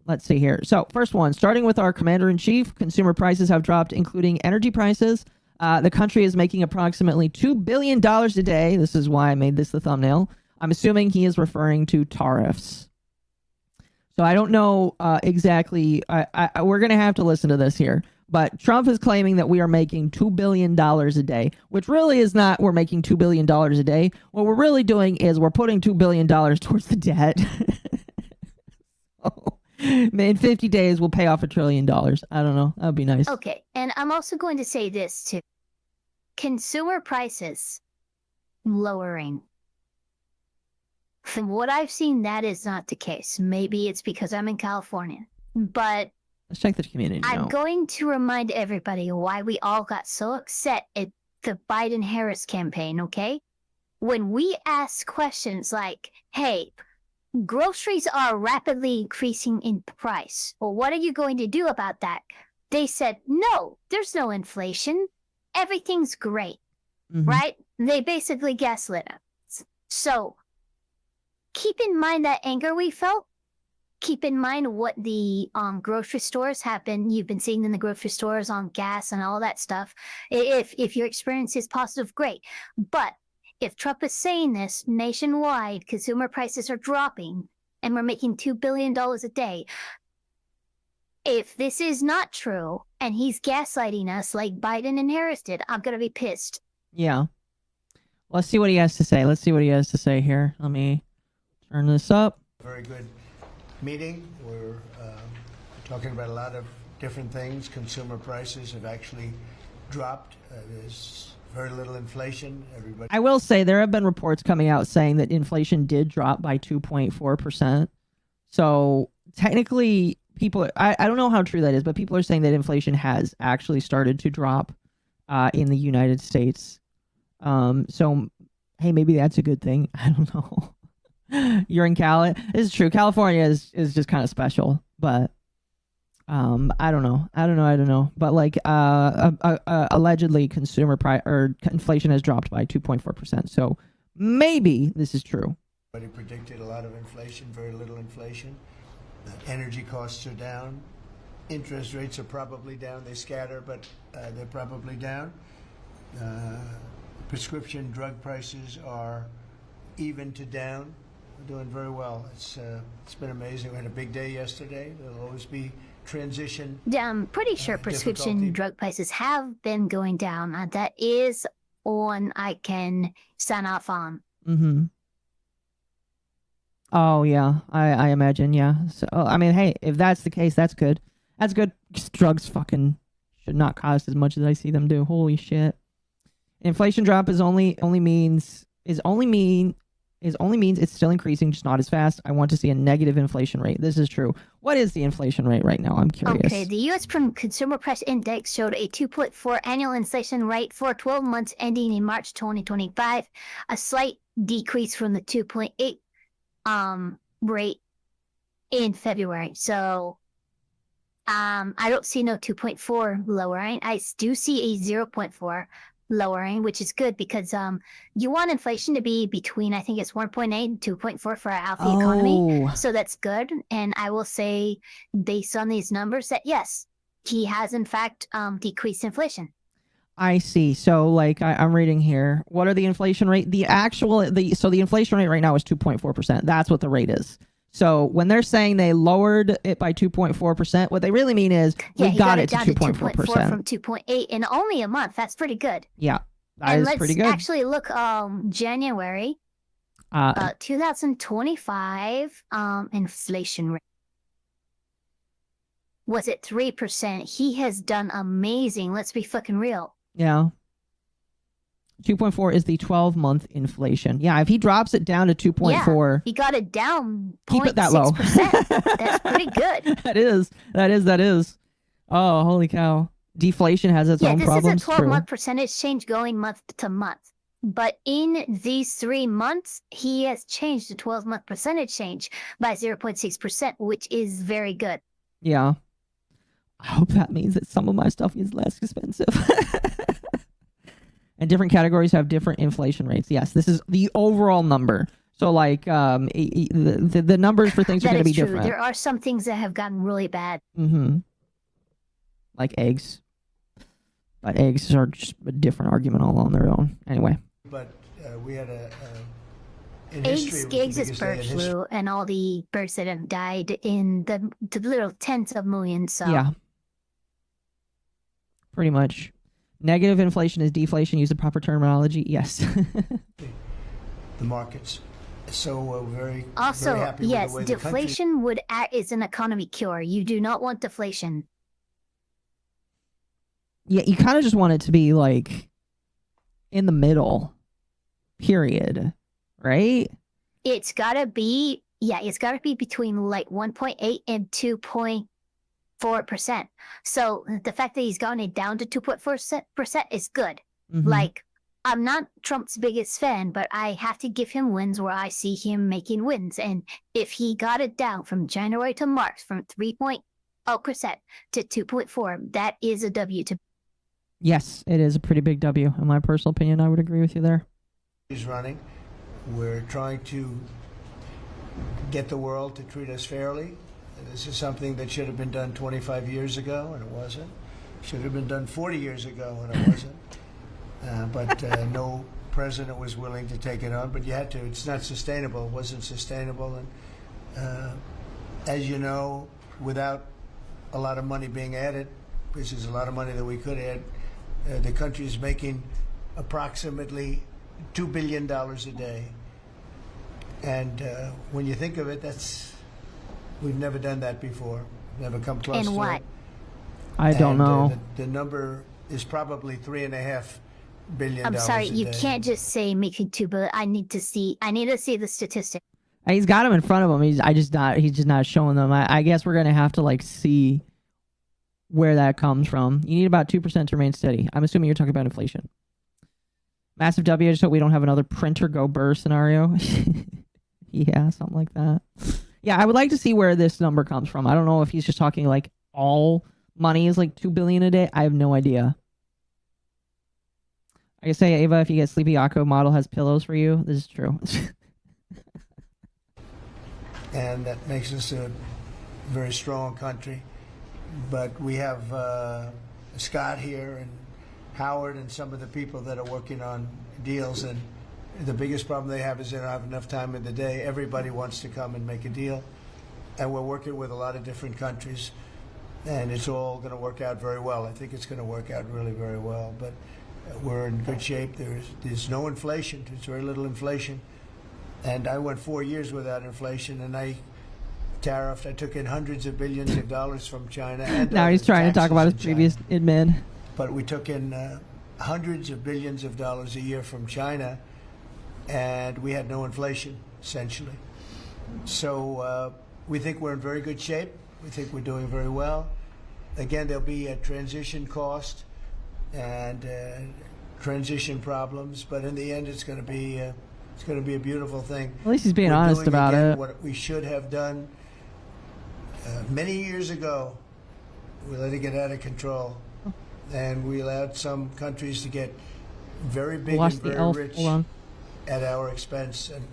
Let's see here. So first one, starting with our commander-in-chief, consumer prices have dropped, including energy prices. The country is making approximately $2 billion a day. This is why I made this the thumbnail. I'm assuming he is referring to tariffs. So I don't know exactly. We're going to have to listen to this here. But Trump is claiming that we are making $2 billion a day, which really is not we're making $2 billion a day. What we're really doing is we're putting $2 billion towards the debt. In 50 days, we'll pay off $1 trillion. I don't know. That would be nice.
Okay. And I'm also going to say this too. Consumer prices lowering. From what I've seen, that is not the case. Maybe it's because I'm in California. But
let's check the community.
I'm going to remind everybody why we all got so upset at the Biden-Harris campaign, okay? When we ask questions like, hey, groceries are rapidly increasing in price. Well, what are you going to do about that? They said, no, there's no inflation. Everything's great, right? They basically gaslit us. So keep in mind that anger we felt. Keep in mind what the grocery stores have been. You've been seeing in the grocery stores on gas and all that stuff. If your experience is positive, great. But if Trump is saying this nationwide, consumer prices are dropping, and we're making $2 billion a day. If this is not true, and he's gaslighting us like Biden and Harris did, I'm going to be pissed.
Yeah. Let's see what he has to say. Let's see what he has to say here. Let me turn this up.
Very good meeting. We're talking about a lot of different things. Consumer prices have actually dropped. There's very little inflation. Everybody.
I will say there have been reports coming out saying that inflation did drop by 2.4%. So technically, people, I don't know how true that is, but people are saying that inflation has actually started to drop in the United States. So, hey, maybe that's a good thing. I don't know. You're in Cali. It's true. California is just kind of special, but I don't know. But like, allegedly consumer price or inflation has dropped by 2.4%. So maybe this is true.
Everybody predicted a lot of inflation, very little inflation. The energy costs are down. Interest rates are probably down. They scatter, but they're probably down. Prescription drug prices are even to down. We're doing very well. It's been amazing. We had a big day yesterday. There'll always be transition.
Yeah, I'm pretty sure prescription drug prices have been going down. That is one I can sign off on.
Oh yeah, I imagine, yeah. So I mean, hey, if that's the case, that's good. That's good. Drugs fucking should not cost as much as I see them do. Holy shit. Inflation drop only means it's still increasing, just not as fast. I want to see a negative inflation rate. This is true. What is the inflation rate right now? I'm curious.
Okay, the U.S. Consumer Price Index showed a 2.4 annual inflation rate for 12 months ending in March 2025, a slight decrease from the 2.8 rate in February. So I don't see no 2.4 lowering. I do see a 0.4 lowering, which is good because you want inflation to be between, I think it's 1.8 and 2.4 for a healthy economy. So that's good. And I will say, based on these numbers, that yes, he has in fact decreased inflation.
I see. So, like, I'm reading here. What are the inflation rate? So the inflation rate right now is 2.4%. That's what the rate is. So when they're saying they lowered it by 2.4%, what they really mean is we got it to
down
2.4%
from 2.8 in only a month. That's pretty good.
Yeah, that is pretty good.
Let's actually look January 2025 inflation rate. Was it 3%? He has done amazing. Let's be fucking real.
Yeah. 2.4 is the 12-month inflation. Yeah, if he drops it down to 2.4,
he got it down.
Keep it that low.
0.6%. That's pretty good.
That is. Oh, holy cow. Deflation has its own problems.
This is a 12-month percentage change going month to month. But in these 3 months, he has changed the 12-month percentage change by 0.6%, which is very good.
Yeah. I hope that means that some of my stuff is less expensive. And different categories have different inflation rates. Yes, this is the overall number. So, like, the numbers for things are going to be
true.
different.
There are some things that have gotten really bad.
Mm-hmm. Like eggs. But eggs are just a different argument all on their own. Anyway.
But we had
Eggs is bird flu, and all the birds that have died in the little tens of millions. So.
Yeah. Pretty much. Negative inflation is deflation. Use the proper terminology. Yes.
The markets. So we're very happy
yes,
with the way
deflation would act as an economy cure. You do not want deflation.
Yeah, you kind of just want it to be like in the middle. Period. Right?
It's gotta be between like 1.8 and 2.4%. So the fact that he's gone it down to 2.4% is good.
Mm-hmm.
Like, I'm not Trump's biggest fan, but I have to give him wins where I see him making wins. And if he got it down from January to March from 3.0% to 2.4%, that is a W to.
Yes, it is a pretty big W. In my personal opinion, I would agree with you there.
He's running. We're trying to get the world to treat us fairly. This is something that should have been done 25 years ago, and it wasn't. Should have been done 40 years ago, and it wasn't. But no president was willing to take it on, but you had to. It's not sustainable. It wasn't sustainable. And as you know, without a lot of money being added, which is a lot of money that we could add, the country is making approximately $2 billion a day. And when you think of it, we've never done that before. Never come close to
what?
it.
I don't know.
The number is probably $3.5 billion.
I'm sorry, you
a day.
can't just say making $2 billion. I need to see the statistic.
He's got them in front of him. He's just not showing them. I guess we're gonna have to like see where that comes from. You need about 2% to remain steady. I'm assuming you're talking about inflation. Massive W. I just hope we don't have another printer go burr scenario. Yeah, something like that. Yeah, I would like to see where this number comes from. I don't know if he's just talking like all money is like $2 billion a day. I have no idea. I can say, Ava, if you get Sleepy Akko model has pillows for you. This is true.
And that makes us a very strong country. But we have Scott here and Howard and some of the people that are working on deals, and the biggest problem they have is they don't have enough time in the day. Everybody wants to come and make a deal, and we're working with a lot of different countries, and it's all going to work out very well. I think it's going to work out really very well, but we're in good shape. There's no inflation. There's very little inflation, and I went 4 years without inflation, and I took in hundreds of billions of dollars from China. And
now he's trying to talk about his previous admin.
But we took in hundreds of billions of dollars a year from China, and we had no inflation, essentially. So we think we're in very good shape. We think we're doing very well. Again, there'll be a transition cost and transition problems, but in the end, it's going to be a beautiful thing.
At least he's being honest about it.
What we should have done many years ago, we let it get out of control, and we allowed some countries to get very big and very rich at our expense, and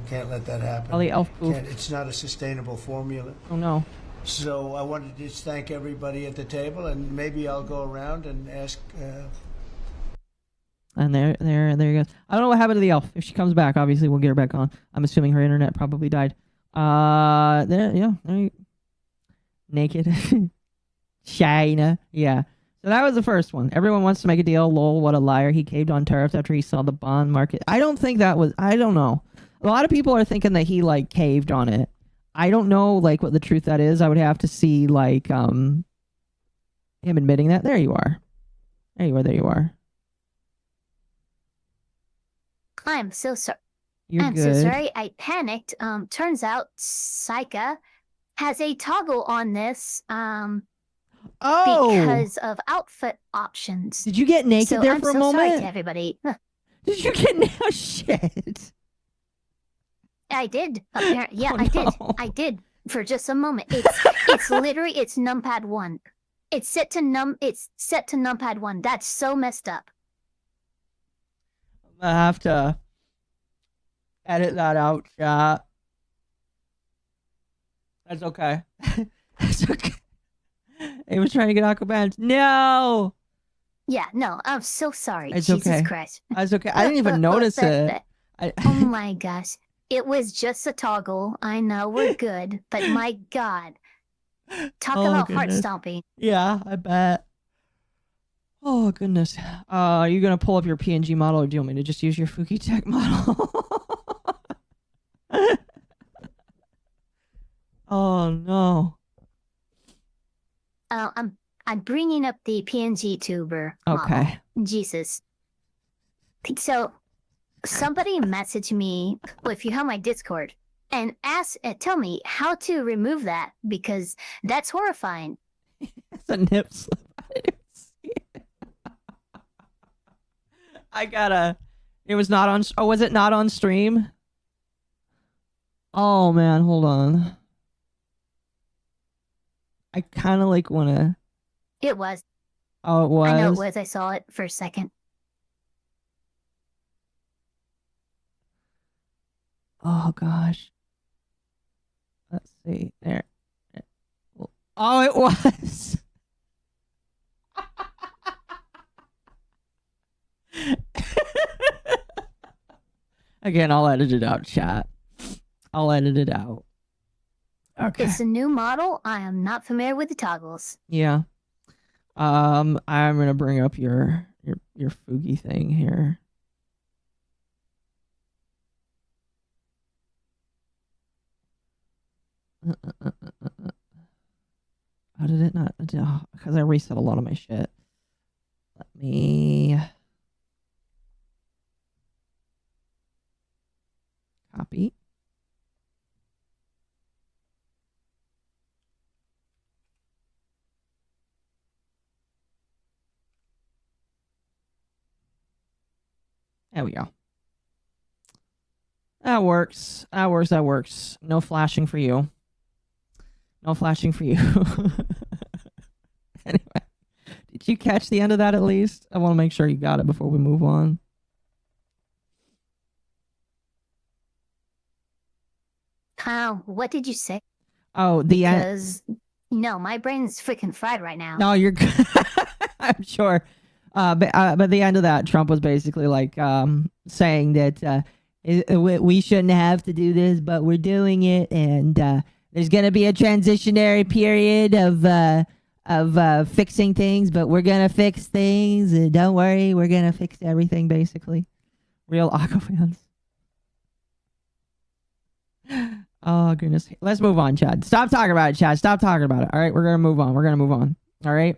can't let that happen.
Oh, the elf poof.
It's not a sustainable formula.
Oh no.
So I wanted to just thank everybody at the table, and maybe I'll go around and ask.
And there you go. I don't know what happened to the elf. If she comes back, obviously we'll get her back on. I'm assuming her internet probably died. There you naked. China. Yeah. So that was the first one. Everyone wants to make a deal. Lol, what a liar. He caved on tariffs after he saw the bond market. I don't think that was, I don't know. A lot of people are thinking that he like caved on it. I don't know like what the truth that is. I would have to see like him admitting that. There you are. There you are.
I'm so sorry.
You're good.
So sorry. I panicked. Turns out Saika has a toggle on this. Because of outfit options.
Did you get naked
so
there
I'm
for a
so
moment?
Sorry to everybody.
Did you get now? Shit.
I did. Apparently, yeah,
Oh,
I did.
no.
I did for just a moment. It's literally it's numpad 1. It's set to numpad 1. That's so messed up.
I have to edit that out, chat. That's okay. That's okay. He was trying to get Aquabans. No!
Yeah, no, I'm so sorry.
It's
Jesus
okay.
Christ.
That's okay. I didn't even notice it.
Oh my gosh. It was just a toggle. I know we're good, but my God. Talk about heart
goodness.
stomping.
Yeah, I bet. Oh, goodness. Are you going to pull up your PNG model or do you want me to just use your Fuki Tech model? Oh, no.
I'm bringing up the PNG tuber.
Okay.
Model. Jesus. So, somebody messaged me, well, if you have my Discord, and tell me how to remove that because that's horrifying.
It's a nip slip. I didn't see it. It was not on. Oh, was it not on stream? Oh man, hold on. I kind of like want to.
It was.
Oh, it was.
I know it was. I saw it for a second.
Oh gosh. Let's see. There. Oh, it was. Again, I'll edit it out, chat. I'll edit it out. Okay.
It's a new model. I am not familiar with the toggles.
Yeah. I'm gonna bring up your Fugi thing here. How did it not? Because I reset a lot of my shit. Let me copy. There we go. That works. That works. No flashing for you. No flashing for you. Anyway, did you catch the end of that at least? I want to make sure you got it before we move on.
What did you say?
Oh, the end.
Because, no, my brain's freaking fried right now.
No, you're good. I'm sure. But the end of that, Trump was basically like saying that we shouldn't have to do this, but we're doing it, and there's going to be a transitionary period of fixing things, but we're going to fix things, and don't worry, we're going to fix everything, basically. Real Aqua fans. Oh, goodness. Let's move on, Chad. Stop talking about it, Chad. Stop talking about it. All right, we're going to move on. All right?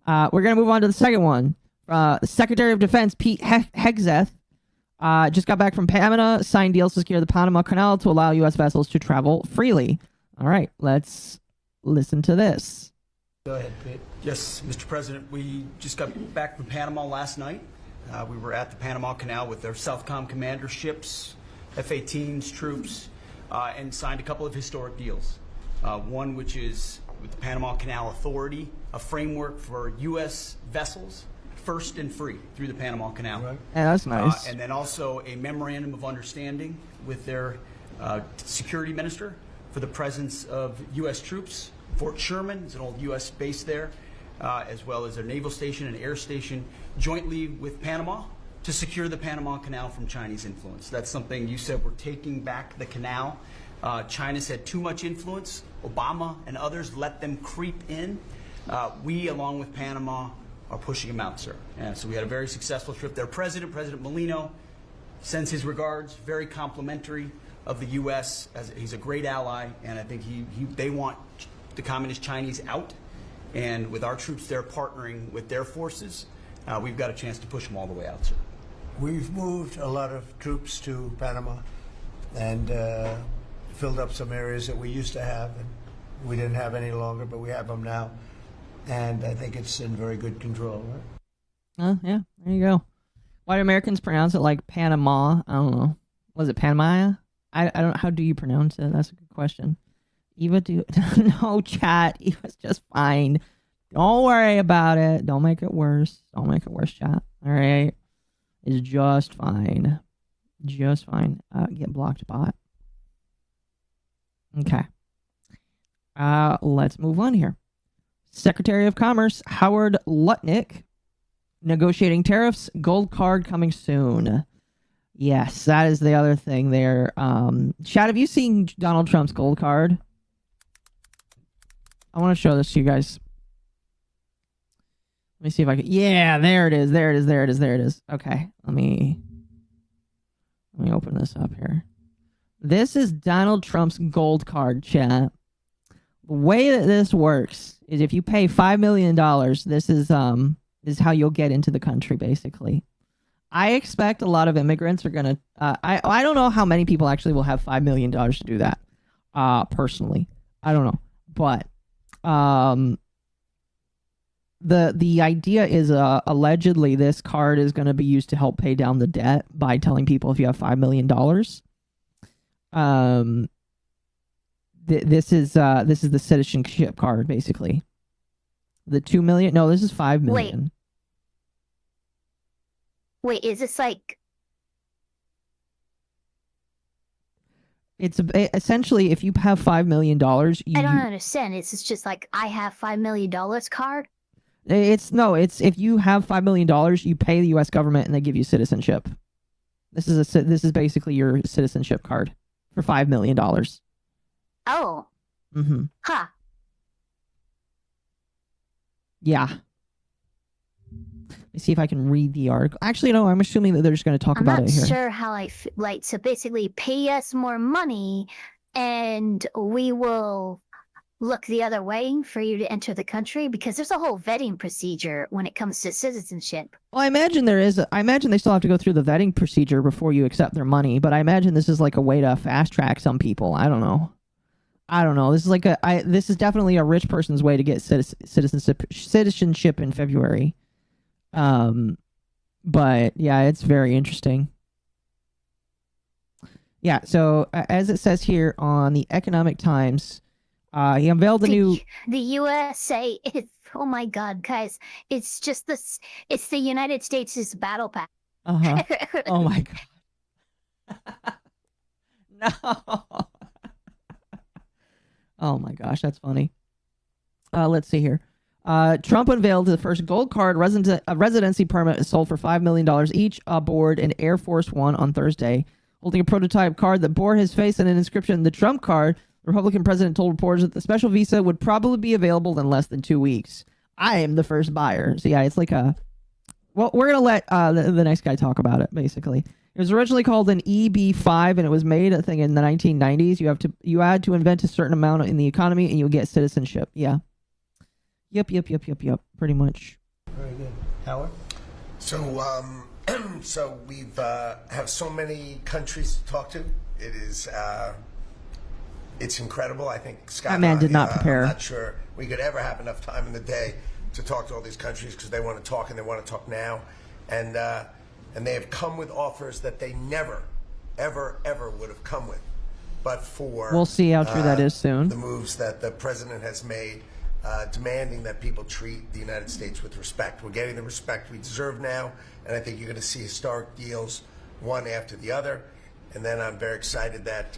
We're going to move on to the second one. The Secretary of Defense, Pete Hegseth, just got back from Panama, signed deals to secure the Panama Canal to allow U.S. vessels to travel freely. All right, let's listen to this.
Go ahead, Pete.
Yes, Mr. President, we just got back from Panama last night. We were at the Panama Canal with their Southcom commander ships, F-18s, troops, and signed a couple of historic deals. One which is with the Panama Canal Authority, a framework for U.S. vessels, first and free through the Panama Canal.
Right.
Yeah, that's nice.
And then also a memorandum of understanding with their security minister for the presence of U.S. troops Fort Sherman is an old U.S. base there, as well as their naval station and air station, jointly with Panama to secure the Panama Canal from Chinese influence. That's something you said, we're taking back the canal. China's had too much influence. Obama and others let them creep in. We, along with Panama, are pushing them out, sir. So we had a very successful trip. Their president, President Molino, sends his regards, very complimentary of the U.S. as he's a great ally, and I think they want the communist Chinese out, and with our troops there partnering with their forces, we've got a chance to push them all the way out, sir.
We've moved a lot of troops to Panama and filled up some areas that we used to have, and we didn't have any longer, but we have them now, and I think it's in very good control. Right?
Yeah, there you go. Why do Americans pronounce it like Panama? I don't know. Was it Panama? I don't. How do you pronounce it? That's a good question. Eva, no, chat. Eva's just fine. Don't worry about it. Don't make it worse. Don't make it worse, chat. All right, it's just fine. Just fine. Get blocked, bot. Okay. Let's move on here. Secretary of Commerce Howard Lutnick negotiating tariffs. Gold card coming soon. Yes, that is the other thing there. Chad, have you seen Donald Trump's gold card? I want to show this to you guys. Let me see if I can. Yeah, there it is. There it is. There it is. There it is. Okay, let me open this up here. This is Donald Trump's gold card, chat. The way that this works is if you pay $5 million, this is how you'll get into the country, basically. I expect a lot of immigrants are going to... I don't know how many people actually will have $5 million to do that, personally. I don't know. But the idea is allegedly this card is going to be used to help pay down the debt by telling people if you have $5 million. This is the citizenship card, basically. The 2 million... No, this is 5 million.
Wait, is this like...
It's essentially, if you have $5 million...
I don't understand. It's just like, I have $5 million card?
It's if you have $5 million, you pay the U.S. government and they give you citizenship. This is basically your citizenship card for $5 million.
Oh.
Mm-hmm.
Huh.
Yeah. Let me see if I can read the article. Actually, no, I'm assuming that they're just going to talk about it here.
I'm not sure how so basically pay us more money and we will look the other way for you to enter the country, because there's a whole vetting procedure when it comes to citizenship.
Well, I imagine I imagine they still have to go through the vetting procedure before you accept their money, but I imagine this is like a way to fast track some people. I don't know. This is like this is definitely a rich person's way to get citizenship in February. But yeah, it's very interesting. Yeah, so as it says here on the Economic Times, he unveiled a new...
The USA is... Oh my God, guys. It's just this... It's the United States' battle pass.
Uh-huh. Oh my God. No. Oh my gosh, that's funny. Let's see here. Trump unveiled the first gold card residency permit sold for $5 million each aboard an Air Force One on Thursday. Holding a prototype card that bore his face and an inscription, "The Trump card," the Republican president told reporters that the special visa would probably be available in less than 2 weeks. I am the first buyer. So yeah, it's like a... Well, we're going to let the next guy talk about it, basically. It was originally called an EB-5, and it was made, I think, in the 1990s. You had to invent a certain amount in the economy, and you'll get citizenship. Yeah. Yep. Pretty much.
Very good. Howard?
So, so we've have so many countries to talk to. It is, it's incredible. I think Scott
that man
and I,
did not prepare.
I'm not sure we could ever have enough time in the day to talk to all these countries because they want to talk and they want to talk now, and they have come with offers that they never, ever would have come with, but for
we'll see how true that is soon.
The moves that the president has made. Demanding that people treat the United States with respect. We're getting the respect we deserve now, and I think you're going to see historic deals one after the other. And then I'm very excited that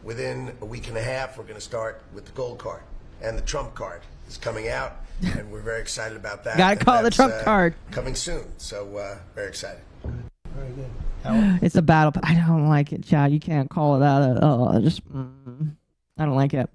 within a week and a half, we're going to start with the gold card. and the Trump card is coming out, and we're very excited about that.
Gotta
And
call it the
that's,
Trump card.
coming soon. So very excited.
Very good.
It's a battle. I don't like it, Chad. You can't call it that at all. I don't like it.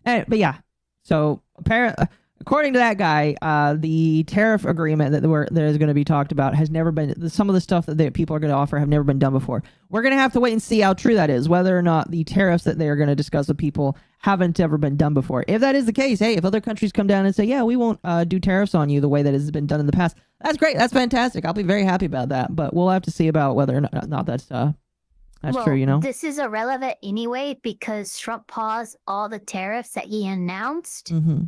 But yeah. So apparently, according to that guy, the tariff agreement that is going to be talked about has never been. Some of the stuff that people are going to offer have never been done before. We're going to have to wait and see how true that is. Whether or not the tariffs that they are going to discuss with people haven't ever been done before. If that is the case, hey, if other countries come down and say, yeah, we won't do tariffs on you the way that has been done in the past, that's great. That's fantastic. I'll be very happy about that. But we'll have to see about whether or not that's true. You know,
this is irrelevant anyway because Trump paused all the tariffs that he announced.
Mm-hmm.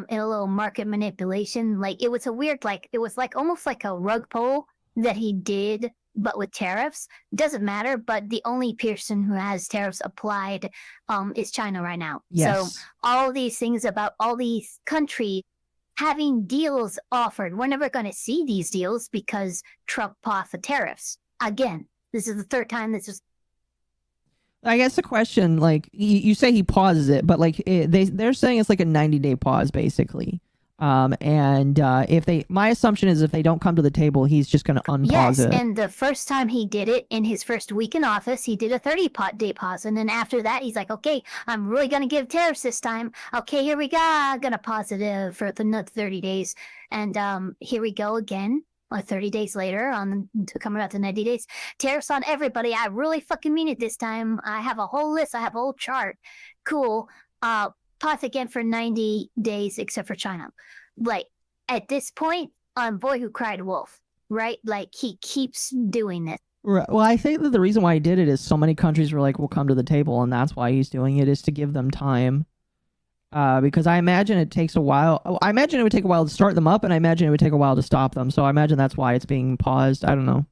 In a little market manipulation. Like it was a weird, it was almost like a rug pull that he did, but with tariffs. Doesn't matter, but the only person who has tariffs applied is China right now.
Yes.
So all these things about all these countries having deals offered, we're never going to see these deals because Trump paused the tariffs. Again, this is the third time this is.
I guess the question, you say he pauses it, but they're saying it's like a 90-day pause, basically. My assumption is if they don't come to the table, he's just going to unpause it.
Yes, and the first time he did it in his first week in office, he did a 30-day pause, and then after that, he's like, okay, I'm really going to give tariffs this time. Okay, here we go. I'm going to pause it for another 30 days, and here we go again. 30 days later, coming out to 90 days, tariffs on everybody. I really fucking mean it this time. I have a whole list. I have a whole chart. Cool. Pause again for 90 days, except for China. At this point, boy who cried wolf, right? He keeps doing this.
Right. Well, I think that the reason why he did it is so many countries were like, we'll come to the table, and that's why he's doing it, is to give them time. Because I imagine it takes a while. I imagine it would take a while to start them up, and I imagine it would take a while to stop them. So I imagine that's why it's being paused. I don't know.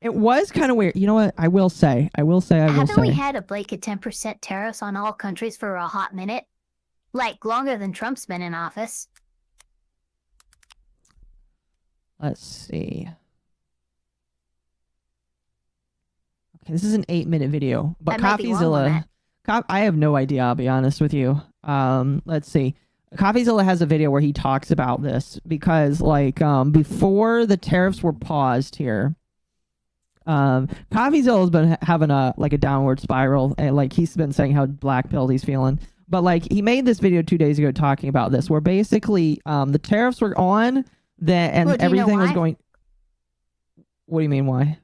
It was kind of weird. You know what? I will say.
Haven't we had a blanket 10% tariffs on all countries for a hot minute? Longer than Trump's been in office.
Let's see. Okay, this is an 8-minute video, but CoffeeZilla, I have no idea. I'll be honest with you. Let's see. CoffeeZilla has a video where he talks about this because, before the tariffs were paused here, CoffeeZilla has been having a downward spiral, and he's been saying how black-pilled he's feeling. But he made this video 2 days ago talking about this, where basically the tariffs were on, and everything was going. What do you mean why?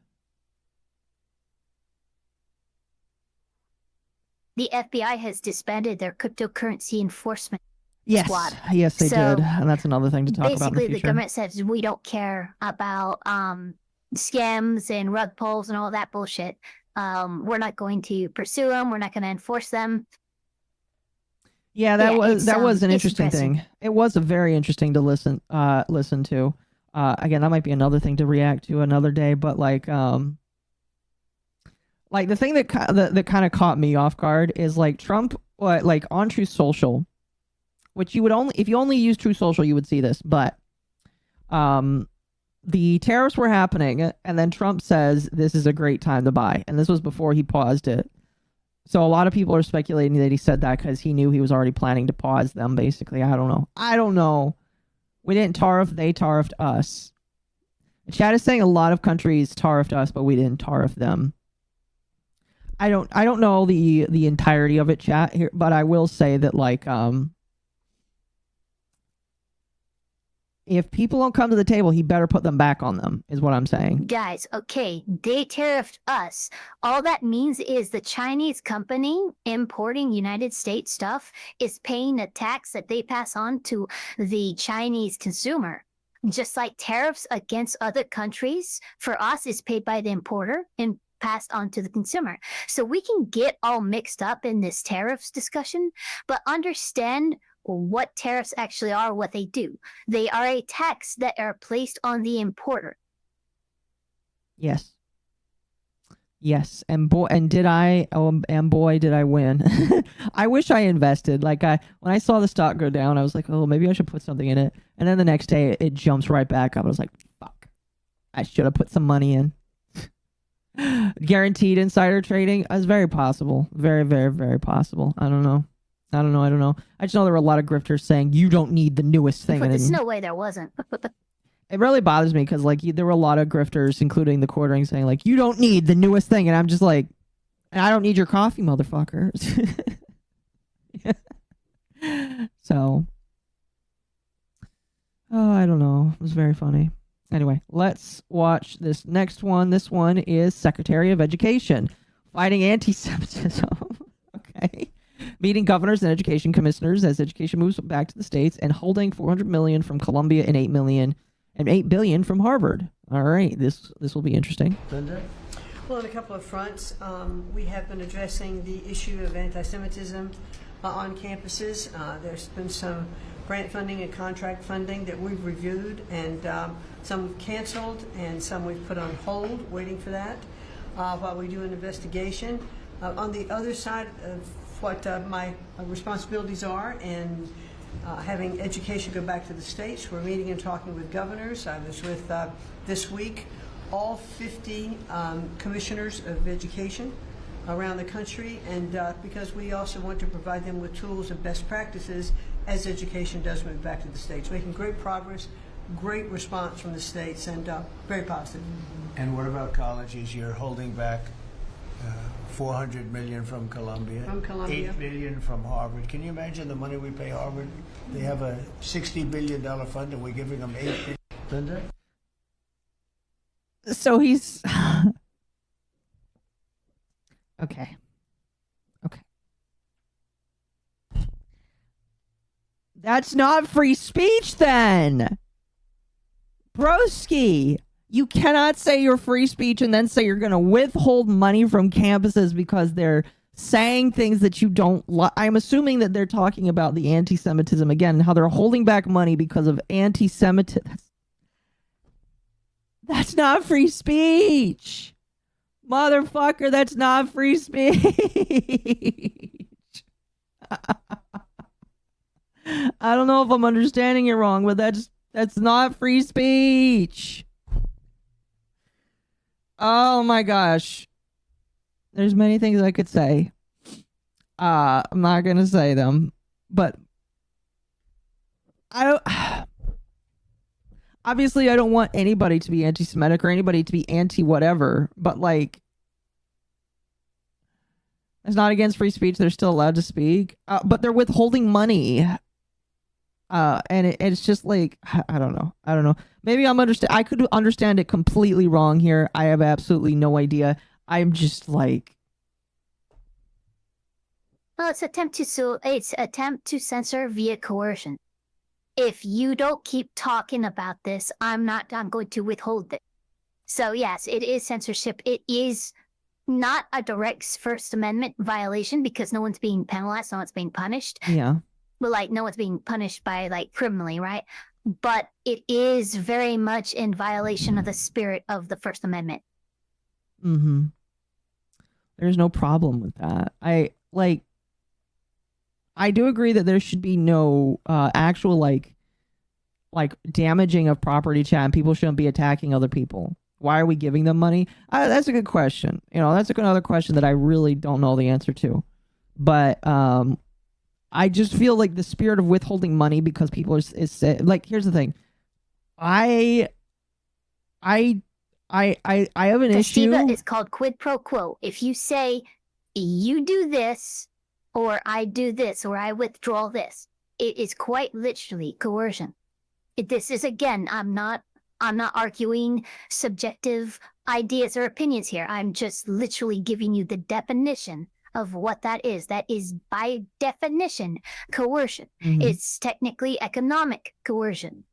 The FBI has disbanded their cryptocurrency enforcement squad.
Yes, they did, and that's another thing to talk about in the
Basically,
future.
the government says we don't care about scams and rug pulls and all that bullshit. We're not going to pursue them. We're not going to enforce them.
Yeah, that was an interesting thing. It was a very interesting to listen to. Again, that might be another thing to react to another day, but the thing that kind of caught me off guard is Trump, on Truth Social, which you would if you only use Truth Social, you would see this, but the tariffs were happening, and then Trump says this is a great time to buy, and this was before he paused it. So a lot of people are speculating that he said that because he knew he was already planning to pause them, basically. I don't know. We didn't tariff, they tariffed us. Chad is saying a lot of countries tariffed us, but we didn't tariff them. I don't know the entirety of it, chat here, but I will say that if people don't come to the table, he better put them back on them, is what I'm saying.
Guys, okay, they tariffed us. All that means is the Chinese company importing United States stuff is paying a tax that they pass on to the Chinese consumer. Just like tariffs against other countries, for us, is paid by the importer and passed on to the consumer. So we can get all mixed up in this tariffs discussion, but understand what tariffs actually are, what they do. They are a tax that are placed on the importer.
Yes. And boy, did I win. I wish I invested. When I saw the stock go down, I was like, oh, maybe I should put something in it. And then the next day it jumps right back up. I was like, fuck, I should have put some money in. Guaranteed insider trading is very possible. Very, very, very possible. I don't know. I just know there were a lot of grifters saying you don't need the newest thing.
But
And
there's no way there wasn't.
it really bothers me because like there were a lot of grifters, including the quartering, saying like you don't need the newest thing, and I'm just like, I don't need your coffee, motherfucker. So, oh, I don't know. It was very funny. Anyway, let's watch this next one. This one is Secretary of Education fighting anti-Semitism. Okay. Meeting governors and education commissioners as education moves back to the states and holding $400 million from Columbia and $8 billion from Harvard. All right, this will be interesting.
Linda?
Well, on a couple of fronts, we have been addressing the issue of anti-Semitism on campuses. There's been some grant funding and contract funding that we've reviewed, and some we've canceled and some we've put on hold, waiting for that while we do an investigation. On the other side of what my responsibilities are and having education go back to the states, we're meeting and talking with governors. I was with, this week, all 50 commissioners of education around the country, and because we also want to provide them with tools and best practices as education does move back to the states. Making great progress, great response from the states, and very positive.
And what about colleges? You're holding back $400 million from Columbia, $8 billion from Harvard. Can you imagine the money we pay Harvard? They have a $60 billion fund, and we're giving them $8 billion. Linda?
So he's okay. That's not free speech then. Broski, you cannot say you're free speech and then say you're going to withhold money from campuses because they're saying things that you don't like. I'm assuming that they're talking about the anti-Semitism again and how they're holding back money because of anti-Semitism. That's not free speech. Motherfucker, that's not free speech. I don't know if I'm understanding it wrong, but that's not free speech. Oh my gosh. There's many things I could say. I'm not going to say them, but obviously I don't want anybody to be anti-Semitic or anybody to be anti-whatever, but like, it's not against free speech. They're still allowed to speak, but they're withholding money. And it's just like, I don't know. Maybe I could understand it completely wrong here. I have absolutely no idea. I'm just like,
well, it's attempt to censor via coercion. If you don't keep talking about this, I'm going to withhold it. So yes, it is censorship. It is not a direct First Amendment violation because no one's being penalized, no one's being punished.
Yeah.
But like no one's being punished by like criminally, right? But it is very much in violation of the spirit of the First Amendment.
Mm-hmm. There's no problem with that. I do agree that there should be no actual like damaging of property, chat, and people shouldn't be attacking other people. Why are we giving them money? That's a good question. That's another question that I really don't know the answer to. But I just feel like the spirit of withholding money because people is like, here's the thing. I have an issue.
It's called quid pro quo. If you say you do this, or I do this, or I withdraw this, it is quite literally coercion. This is, again, I'm not arguing subjective ideas or opinions here. I'm just literally giving you the definition of what that is. That is, by definition, coercion. Mm-hmm. It's technically economic coercion.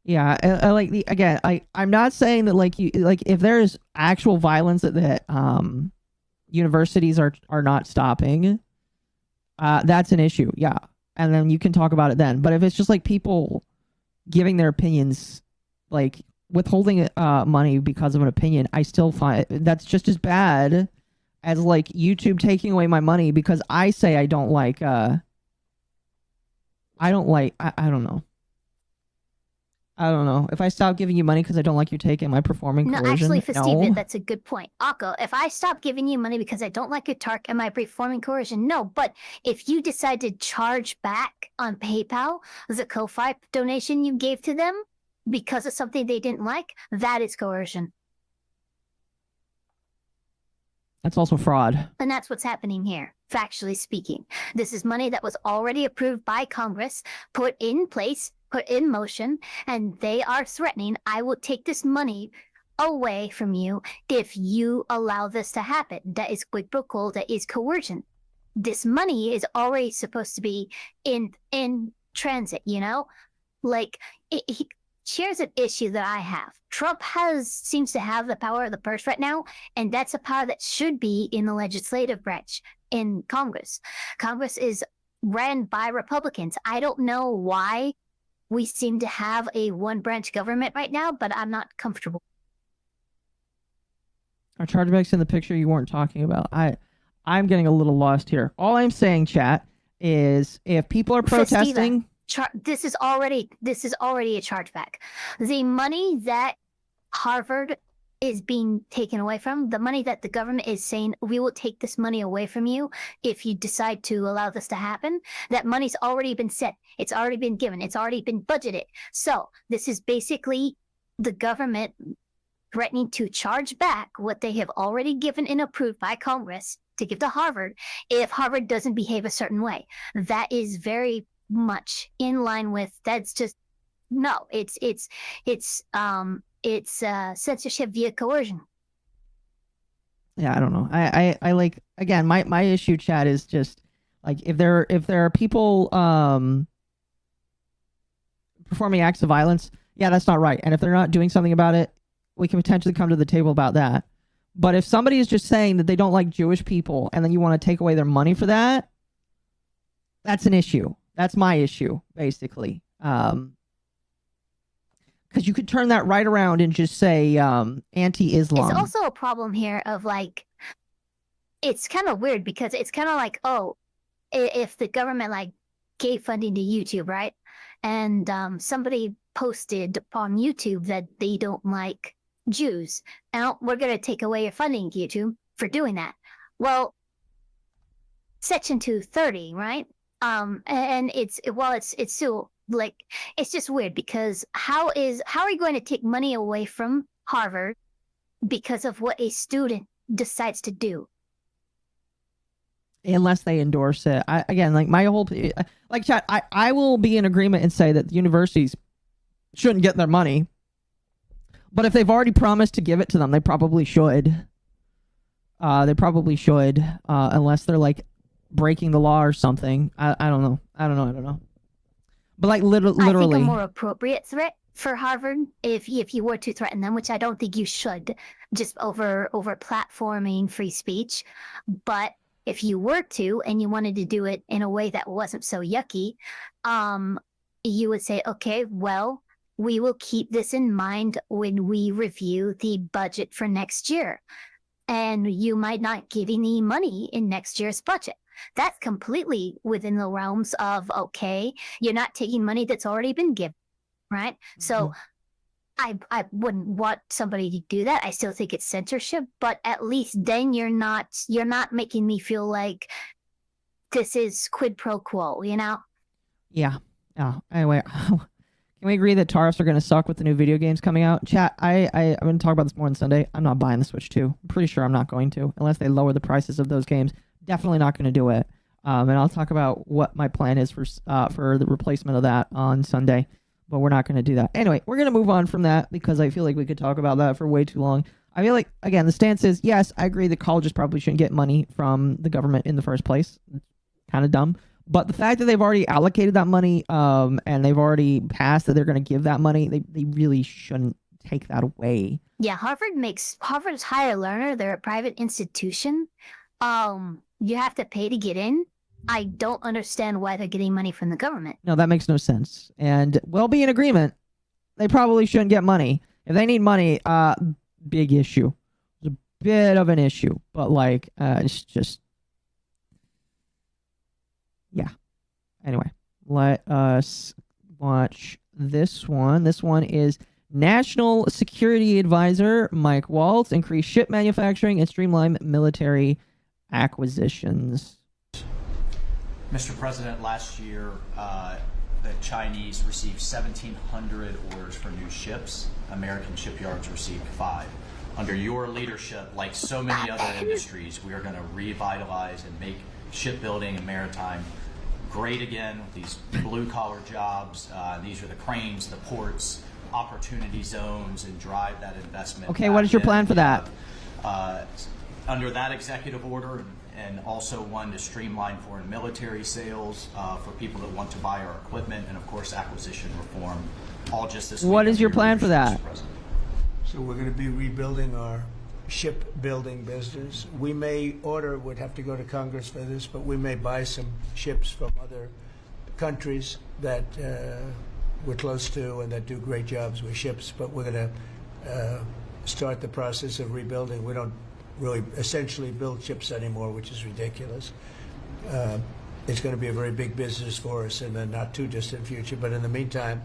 Yeah, I'm not saying that if there is actual violence that universities are not stopping, that's an issue. Yeah, and then you can talk about it then. But if it's just like people giving their opinions, like withholding money because of an opinion, I still find that's just as bad as like YouTube taking away my money because I say I don't know. I don't know. If I stop giving you money because I don't like your take, am I performing
No,
coercion?
actually,
No.
Festive, that's a good point. Akko, if I stop giving you money because I don't like your talk, am I performing coercion? No, but if you decide to charge back on PayPal the Ko-Fi donation you gave to them because of something they didn't like, that is coercion.
That's also fraud.
And that's what's happening here, factually speaking. This is money that was already approved by Congress, put in place, put in motion, and they are threatening, I will take this money away from you if you allow this to happen. That is quid pro quo, that is coercion. This money is already supposed to be in transit, you know? Like, here's an issue that I have. Trump seems to have the power of the purse right now, and that's a power that should be in the legislative branch in Congress. Congress is ran by Republicans. I don't know why we seem to have a one-branch government right now, but I'm not comfortable.
Are chargebacks in the picture you weren't talking about? I'm getting a little lost here. All I'm saying, chat, is if people are protesting...
This is already a chargeback. The money that Harvard is being taken away from, the money that the government is saying, we will take this money away from you if you decide to allow this to happen, that money's already been set. It's already been given. It's already been budgeted. So this is basically the government threatening to charge back what they have already given and approved by Congress to give to Harvard if Harvard doesn't behave a certain way. That is very much in line with, that's just, no, it's censorship via coercion.
Yeah, I don't know. I like, again, my issue, chat, is just like, if there are people performing acts of violence, yeah, that's not right. And if they're not doing something about it, we can potentially come to the table about that. But if somebody is just saying that they don't like Jewish people and then you want to take away their money for that, that's an issue. That's my issue, basically. Because you could turn that right around and just say anti-Islam.
It's also a problem here of like, it's kind of weird because it's kind of like, oh, if the government like gave funding to YouTube, right? And somebody posted on YouTube that they don't like Jews, and we're going to take away your funding, YouTube, for doing that. Well, Section 230, right? And it's still like, it's just weird because how are you going to take money away from Harvard because of what a student decides to do?
Unless they endorse it. Again, like my whole, like chat, I will be in agreement and say that the universities shouldn't get their money. But if they've already promised to give it to them, they probably should. Unless they're like breaking the law or something. I don't know. But like literally,
I think a more appropriate threat for Harvard, if you were to threaten them, which I don't think you should, just over platforming free speech, but if you were to and you wanted to do it in a way that wasn't so yucky, you would say, okay, well, we will keep this in mind when we review the budget for next year. And you might not give any money in next year's budget. That's completely within the realms of, okay, you're not taking money that's already been given, right? Mm-hmm. So I wouldn't want somebody to do that. I still think it's censorship, but at least then you're not making me feel like this is quid pro quo, you know?
Yeah. Anyway, can we agree that tariffs are going to suck with the new video games coming out? Chat, I'm going to talk about this more on Sunday. I'm not buying the Switch 2. I'm pretty sure I'm not going to, unless they lower the prices of those games. Definitely not going to do it. And I'll talk about what my plan is for the replacement of that on Sunday. But we're not going to do that. Anyway, we're going to move on from that because I feel like we could talk about that for way too long. I feel like, again, the stance is, yes, I agree that colleges probably shouldn't get money from the government in the first place. It's kind of dumb. But the fact that they've already allocated that money and they've already passed that they're going to give that money, they really shouldn't take that away.
Yeah, Harvard's higher learner. They're a private institution. You have to pay to get in. I don't understand why they're getting money from the government.
No, that makes no sense. And we'll be in agreement. They probably shouldn't get money. If they need money, big issue. It's a bit of an issue. But, like, it's just... Yeah. Anyway, let us watch this one. This one is National Security Advisor Mike Waltz, increase ship manufacturing and streamline military acquisitions.
Mr. President, last year, the Chinese received 1,700 orders for new ships. American shipyards received 5. Under your leadership, like so many other industries, we are going to revitalize and make shipbuilding and maritime great again with these blue-collar jobs. These are the cranes, the ports, opportunity zones, and drive that investment.
Okay, what is your plan for that?
Under that executive order, and also one to streamline foreign military sales for people that want to buy our equipment, and of course acquisition reform, all just this.
What is your plan for that?
So we're going to be rebuilding our shipbuilding business. We may order, would have to go to Congress for this, but we may buy some ships from other countries that we're close to and that do great jobs with ships, but we're going to start the process of rebuilding. We don't really essentially build ships anymore, which is ridiculous. It's going to be a very big business for us in the not too distant future, but in the meantime,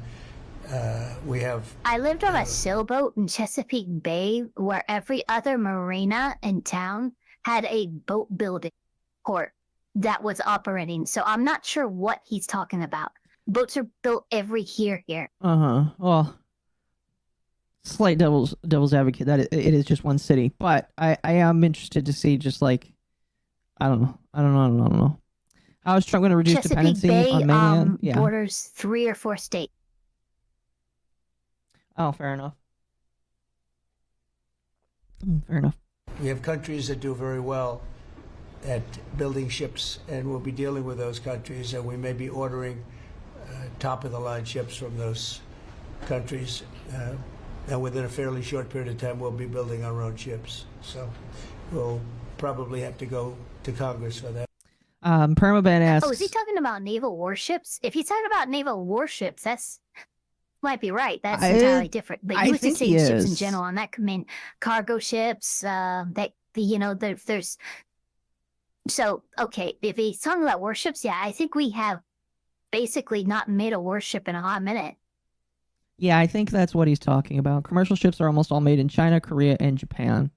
we have...
I lived on a sailboat in Chesapeake Bay where every other marina in town had a boat building port that was operating. So I'm not sure what he's talking about. Boats are built every year here.
Well, slight devil's advocate that it is just one city, but I am interested to see just like I don't know. How is Trump going to reduce
Chesapeake
dependency
Bay,
on mainland?
borders 3 or 4 states.
Oh, fair enough. Fair enough.
We have countries that do very well at building ships, and we'll be dealing with those countries, and we may be ordering top-of-the-line ships from those countries. And within a fairly short period of time, we'll be building our own ships. So we'll probably have to go to Congress for that.
Permaban asks...
Oh, is he talking about naval warships? If he's talking about naval warships, that's... might be right. That's entirely different. But you was just saying ships in general, and that could mean cargo ships. There's. So okay, if he's talking about warships, yeah, I think we have basically not made a warship in a hot minute.
Yeah, I think that's what he's talking about. Commercial ships are almost all made in China, Korea, and Japan.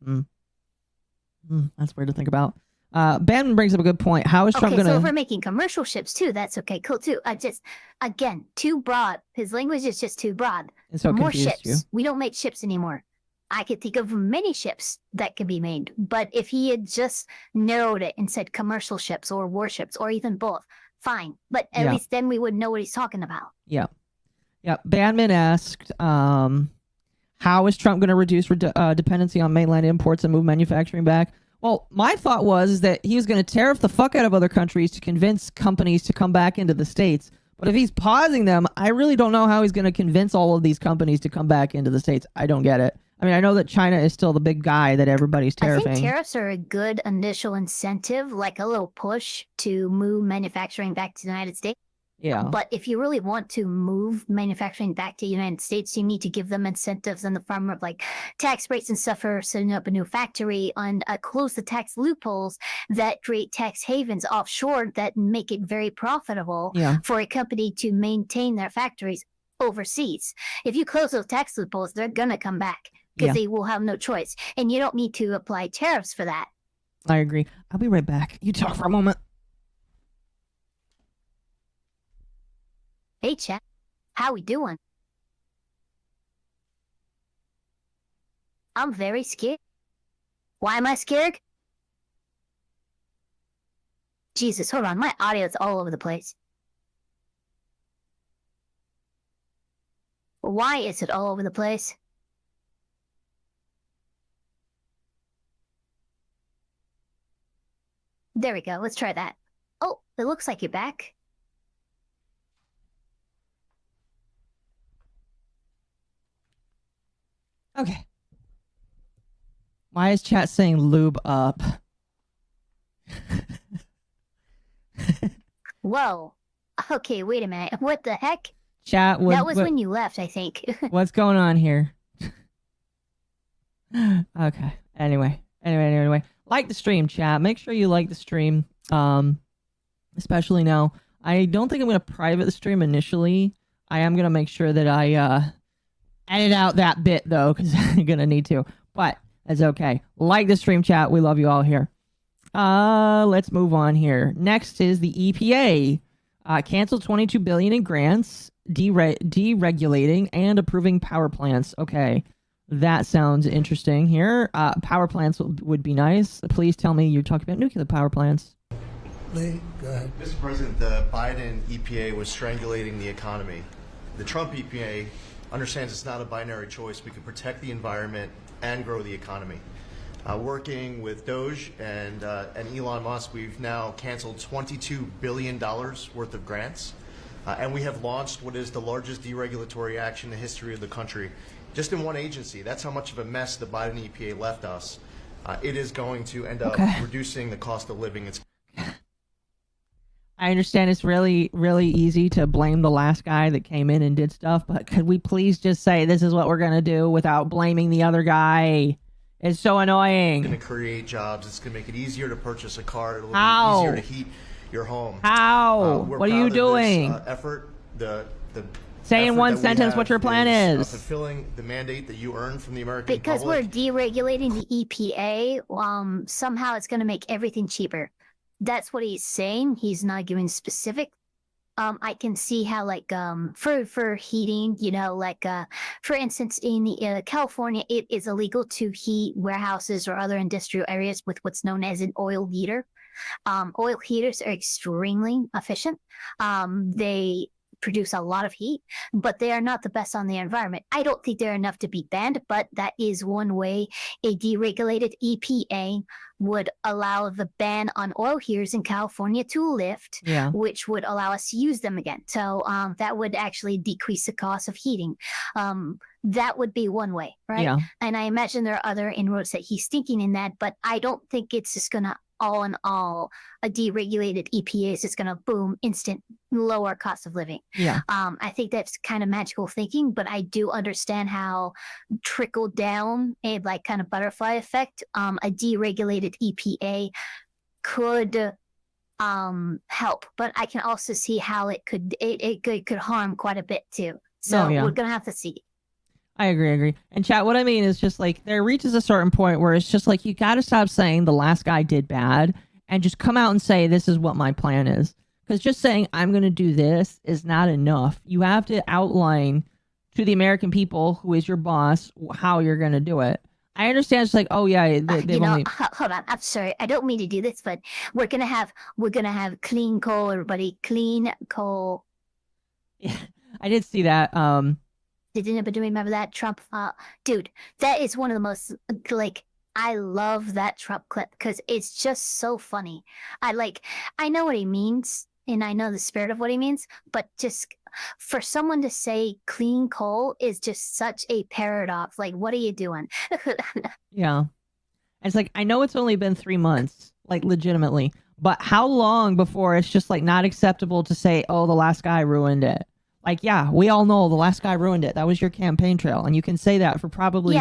That's weird to think about. Ben brings up a good point. How is Trump going to...
so if we're making commercial ships too, that's okay, cool too. Again, too broad. His language is just too broad.
And so
more
confused
ships.
you.
We don't make ships anymore. I could think of many ships that could be made. But if he had just narrowed it and said commercial ships or warships or even both, fine. But at least then we would know what he's talking about.
Yeah. Bandman asked, how is Trump going to reduce dependency on mainland imports and move manufacturing back? Well, my thought was that he was going to tariff the fuck out of other countries to convince companies to come back into the States. But if he's pausing them, I really don't know how he's going to convince all of these companies to come back into the States. I don't get it. I mean, I know that China is still the big guy that everybody's tariffing.
I think tariffs are a good initial incentive, like a little push to move manufacturing back to the United States.
Yeah.
But if you really want to move manufacturing back to the United States, you need to give them incentives in the form of like tax breaks and stuff for setting up a new factory, and close the tax loopholes that create tax havens offshore that make it very profitable for a company to maintain their factories overseas. If you close those tax loopholes, they're going to come back because they will have no choice. And you don't need to apply tariffs for that.
I agree. I'll be right back. You talk for a moment.
Hey, chat. How we doing? I'm very scared. Why am I scared? Jesus, hold on. My audio's all over the place. Why is it all over the place? There we go. Let's try that. Oh, it looks like you're back.
Okay. Why is chat saying lube up?
Whoa. Okay, wait a minute. What the heck?
Chat,
that was when you left, I think.
What's going on here? Okay. Anyway. Like the stream, chat. Make sure you like the stream. Especially now. I don't think I'm going to private the stream initially. I am gonna make sure that I edit out that bit though, because I'm gonna need to. But that's okay. Like the stream chat. We love you all here. Let's move on here. Next is the EPA. Canceled $22 billion in grants, deregulating and approving power plants. Okay, that sounds interesting here. Power plants would be nice. Please tell me you're talking about nuclear power plants.
Lee, go ahead.
Mr. President, the Biden EPA was strangulating the economy. The Trump EPA understands it's not a binary choice. We can protect the environment and grow the economy. Working with Doge and Elon Musk, we've now canceled $22 billion worth of grants. And we have launched what is the largest deregulatory action in the history of the country, just in one agency. That's how much of a mess the Biden EPA left us. It is going to end up reducing the cost of living.
I understand it's really, really easy to blame the last guy that came in and did stuff, but could we please just say this is what we're going to do without blaming the other guy? It's so annoying.
It's going to create jobs. It's going to make it easier to purchase a car. It'll
How?
be easier to heat your home.
How? What are you doing?
Effort.
Say in one sentence what your plan is.
Fulfilling the mandate that you earned from the American
Because
public.
we're deregulating the EPA, somehow it's going to make everything cheaper. That's what he's saying. He's not giving specific. I can see how, like, for heating, you know, like, for instance, in the California, it is illegal to heat warehouses or other industrial areas with what's known as an oil heater. Oil heaters are extremely efficient. They produce a lot of heat, but they are not the best on the environment. I don't think they're enough to be banned, but that is one way a deregulated EPA would allow the ban on oil heaters in California to lift, which would allow us to use them again. So that would actually decrease the cost of heating. That would be one way, right?
Yeah.
And I imagine there are other inroads that he's thinking in that, but I don't think it's just going to all in all, a deregulated EPA is just going to boom, instant lower cost of living.
Yeah.
I think that's kind of magical thinking, but I do understand how trickle down a like kind of butterfly effect, a deregulated EPA could help, but I can also see how it could harm quite a bit too. So we're gonna have to see.
I agree. And chat, what I mean is just like there reaches a certain point where it's just like you got to stop saying the last guy did bad and just come out and say this is what my plan is. Because just saying I'm going to do this is not enough. You have to outline to the American people who is your boss how you're going to do it. I understand it's like, oh yeah,
hold on. I'm sorry. I don't mean to do this, but we're gonna have clean coal, everybody. Clean coal.
Yeah, I did see that.
Did anybody remember that Trump? Dude, that is one of the most, like, I love that Trump clip because it's just so funny. I know what he means and I know the spirit of what he means, but just for someone to say clean coal is just such a paradox. Like, what are you doing?
Yeah. And it's like, I know it's only been 3 months, like legitimately, but how long before it's just like not acceptable to say, oh, the last guy ruined it? Like, yeah, we all know the last guy ruined it. That was your campaign trail. And you can say that for probably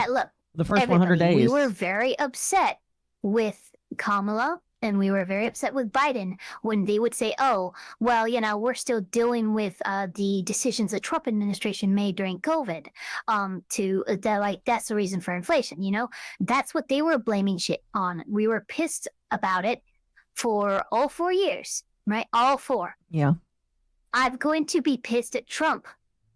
the first 100 days.
We were very upset with Kamala and we were very upset with Biden when they would say, oh, well, you know, we're still dealing with the decisions the Trump administration made during COVID. That's the reason for inflation, you know? That's what they were blaming shit on. We were pissed about it for all 4 years, right? All 4.
Yeah.
I'm going to be pissed at Trump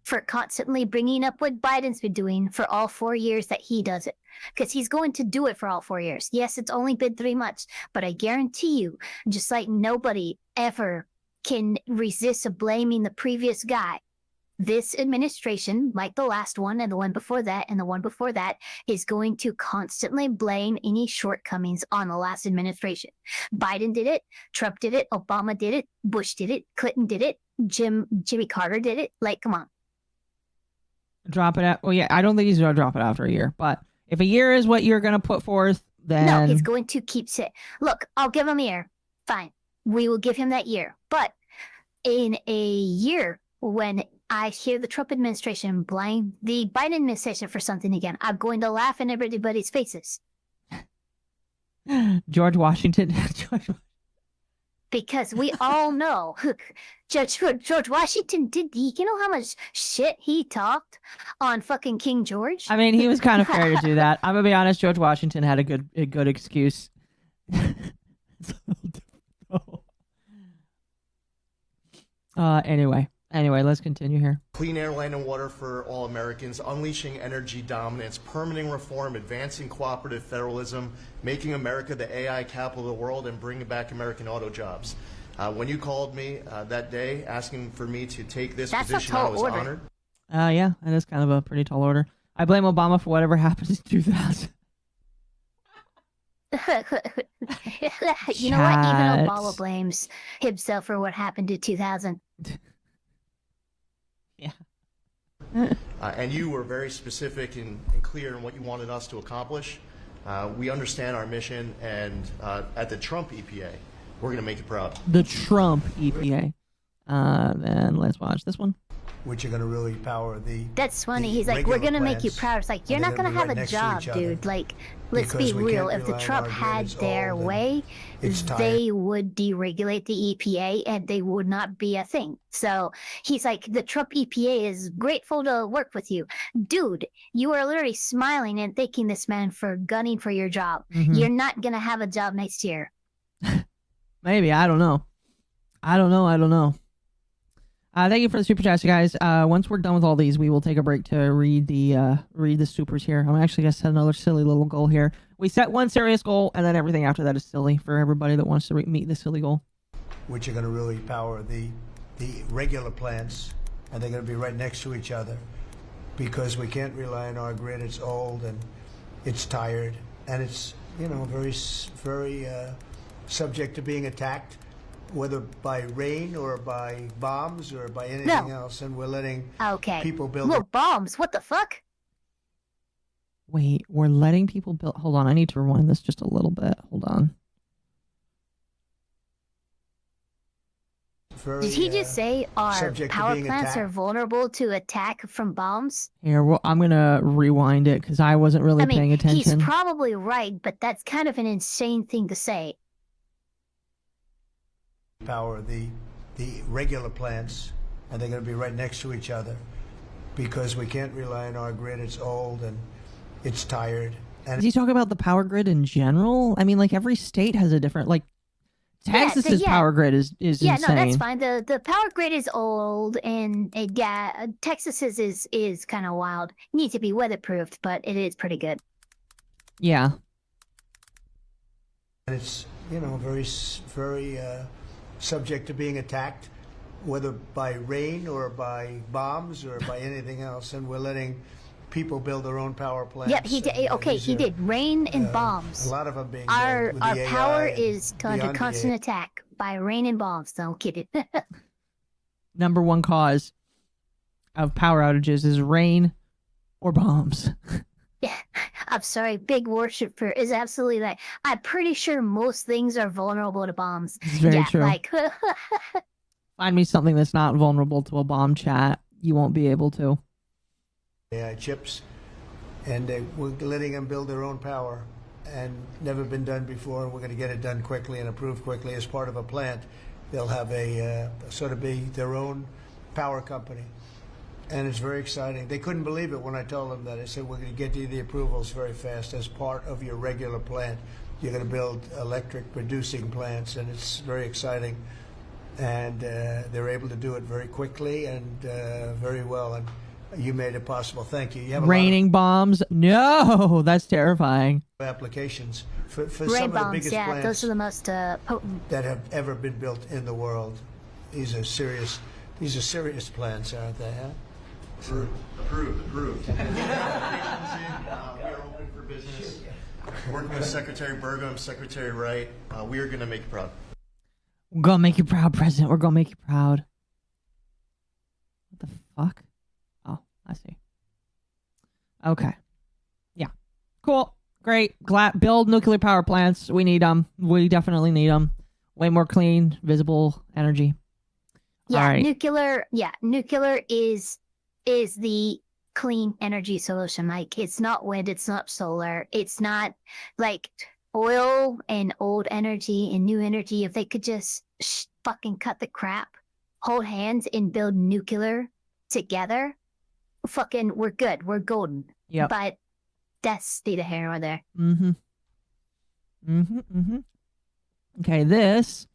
for constantly bringing up what Biden's been doing for all 4 years that he does it. Because he's going to do it for all 4 years. Yes, it's only been 3 months, but I guarantee you, just like nobody ever can resist blaming the previous guy, this administration, like the last one and the one before that and the one before that, is going to constantly blame any shortcomings on the last administration. Biden did it, Trump did it, Obama did it, Bush did it, Clinton did it, Jimmy Carter did it. Like, come on.
Drop it out. Well, yeah, I don't think he's going to drop it after a year. But if a year is what you're going to put forth, then...
No, he's going to keep saying, look, I'll give him a year. Fine. We will give him that year. But in a year, when I hear the Trump administration blame the Biden administration for something again, I'm going to laugh in everybody's faces.
George Washington.
because we all know George Washington did. You know how much shit he talked on fucking King George?
I mean, he was kind of fair to do that. I'm gonna be honest. George Washington had a good excuse. Anyway, let's continue here.
Clean air, land, and water for all Americans, unleashing energy dominance, permitting reform, advancing cooperative federalism, making America the AI capital of the world, and bringing back American auto jobs. When you called me that day asking for me to take this position, I was honored.
Yeah, that is kind of a pretty tall order. I blame Obama for whatever happened in 2000.
You know what? Even Obama blames himself for what happened in 2000.
Yeah.
And you were very specific and clear in what you wanted us to accomplish. We understand our mission, and at the Trump EPA, we're going to make you proud.
The Trump EPA. Then let's watch this one.
Which are going to really power the.
That's funny. He's like, we're going to make you proud. It's like, you're not going to have a job, dude. Like, let's be real. If the Trump had their way, they would deregulate the EPA and they would not be a thing. So he's like, the Trump EPA is grateful to work with you. Dude, you are literally smiling and thanking this man for gunning for your job.
Mm-hmm.
You're not going to have a job next year.
Maybe. I don't know. Thank you for the super chats, guys. Once we're done with all these, we will take a break to read the supers here. I'm actually gonna set another silly little goal here. We set one serious goal, and then everything after that is silly for everybody that wants to meet the silly goal.
Which are going to really power the regular plants, and they're going to be right next to each other, because we can't rely on our grid. It's old and it's tired, and it's very subject to being attacked, whether by rain or by bombs or by anything else, and we're letting people build.
Well, bombs. What the fuck?
Wait, we're letting people build. Hold on, I need to rewind this just a little bit. Hold on.
Did he just say our power plants are vulnerable to attack from bombs?
Here, well, I'm gonna rewind it because I wasn't really paying attention.
He's probably right, but that's kind of an insane thing to say.
Power the regular plants, and they're going to be right next to each other, because we can't rely on our grid. It's old and it's tired. And
Is he talking about the power grid in general? I mean, like every state has a different, like Texas's power grid is insane.
No, that's fine. The power grid is old, and Texas's is kind of wild. Needs to be weatherproofed, but it is pretty good.
Yeah.
And it's very subject to being attacked, whether by rain or by bombs or by anything else, and we're letting people build their own power plants.
Yep, he did. Okay, he did rain and bombs.
A lot of them being
our
built with
power
AI
is under
beyond
constant
the
attack by rain and bombs. Don't kid it.
Number one cause of power outages is rain or bombs.
Yeah, I'm sorry. Big worshiper is absolutely right. I'm pretty sure most things are vulnerable to bombs.
It's very true.
Like,
Find me something that's not vulnerable to a bomb, chat. You won't be able to.
AI chips, and we're letting them build their own power, and never been done before. We're going to get it done quickly and approved quickly as part of a plant. They'll have a sort of be their own power company. And it's very exciting. They couldn't believe it when I told them that. I said, we're going to get you the approvals very fast as part of your regular plant. You're going to build electric producing plants, and it's very exciting. And they're able to do it very quickly and very well. And you made it possible. Thank you. You have
Raining bombs? No, that's terrifying.
Applications for
rain
some of the
bombs,
biggest plants
those are the most potent
that have ever been built in the world. These are serious plants, aren't they? Huh?
Approved. We are open for business. Working with Secretary Burgum, Secretary Wright, we are going to make you proud.
We're going to make you proud, President. We're going to make you proud. What the fuck? Oh, I see. Okay. Yeah. Cool. Great. Build nuclear power plants. We need them. We definitely need them. Way more clean, visible energy.
Yeah,
all right.
Nuclear is the clean energy solution. Like, it's not wind, it's not solar, it's not like oil and old energy and new energy. If they could just fucking cut the crap, hold hands, and build nuclear together, fucking, we're good. We're golden.
Yep.
But that's neither here nor there.
Okay, this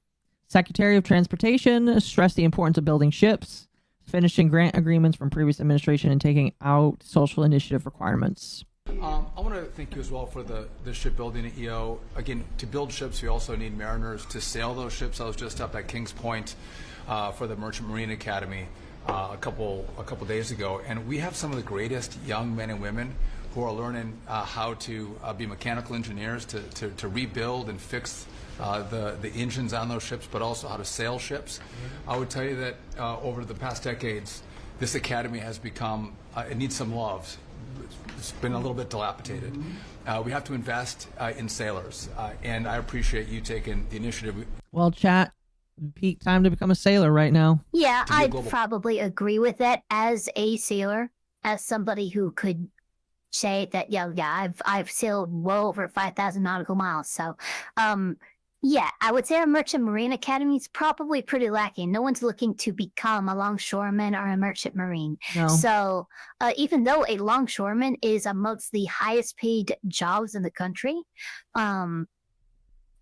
Secretary of Transportation stressed the importance of building ships, finishing grant agreements from previous administration, and taking out social initiative requirements.
I want to thank you as well for the shipbuilding at EO. Again, to build ships, we also need mariners to sail those ships. I was just up at Kings Point for the Merchant Marine Academy a couple days ago, and we have some of the greatest young men and women who are learning how to be mechanical engineers, to rebuild and fix the engines on those ships, but also how to sail ships. I would tell you that over the past decades, this academy has become, it needs some love. It's been a little bit dilapidated. We have to invest in sailors, and I appreciate you taking the initiative.
Well, chat, peak time to become a sailor right now.
Yeah, I'd probably agree with that as a sailor, as somebody who could say that, I've sailed well over 5,000 nautical miles. So, yeah, I would say our Merchant Marine Academy is probably pretty lacking. No one's looking to become a longshoreman or a merchant marine.
No.
So even though a longshoreman is amongst the highest paid jobs in the country,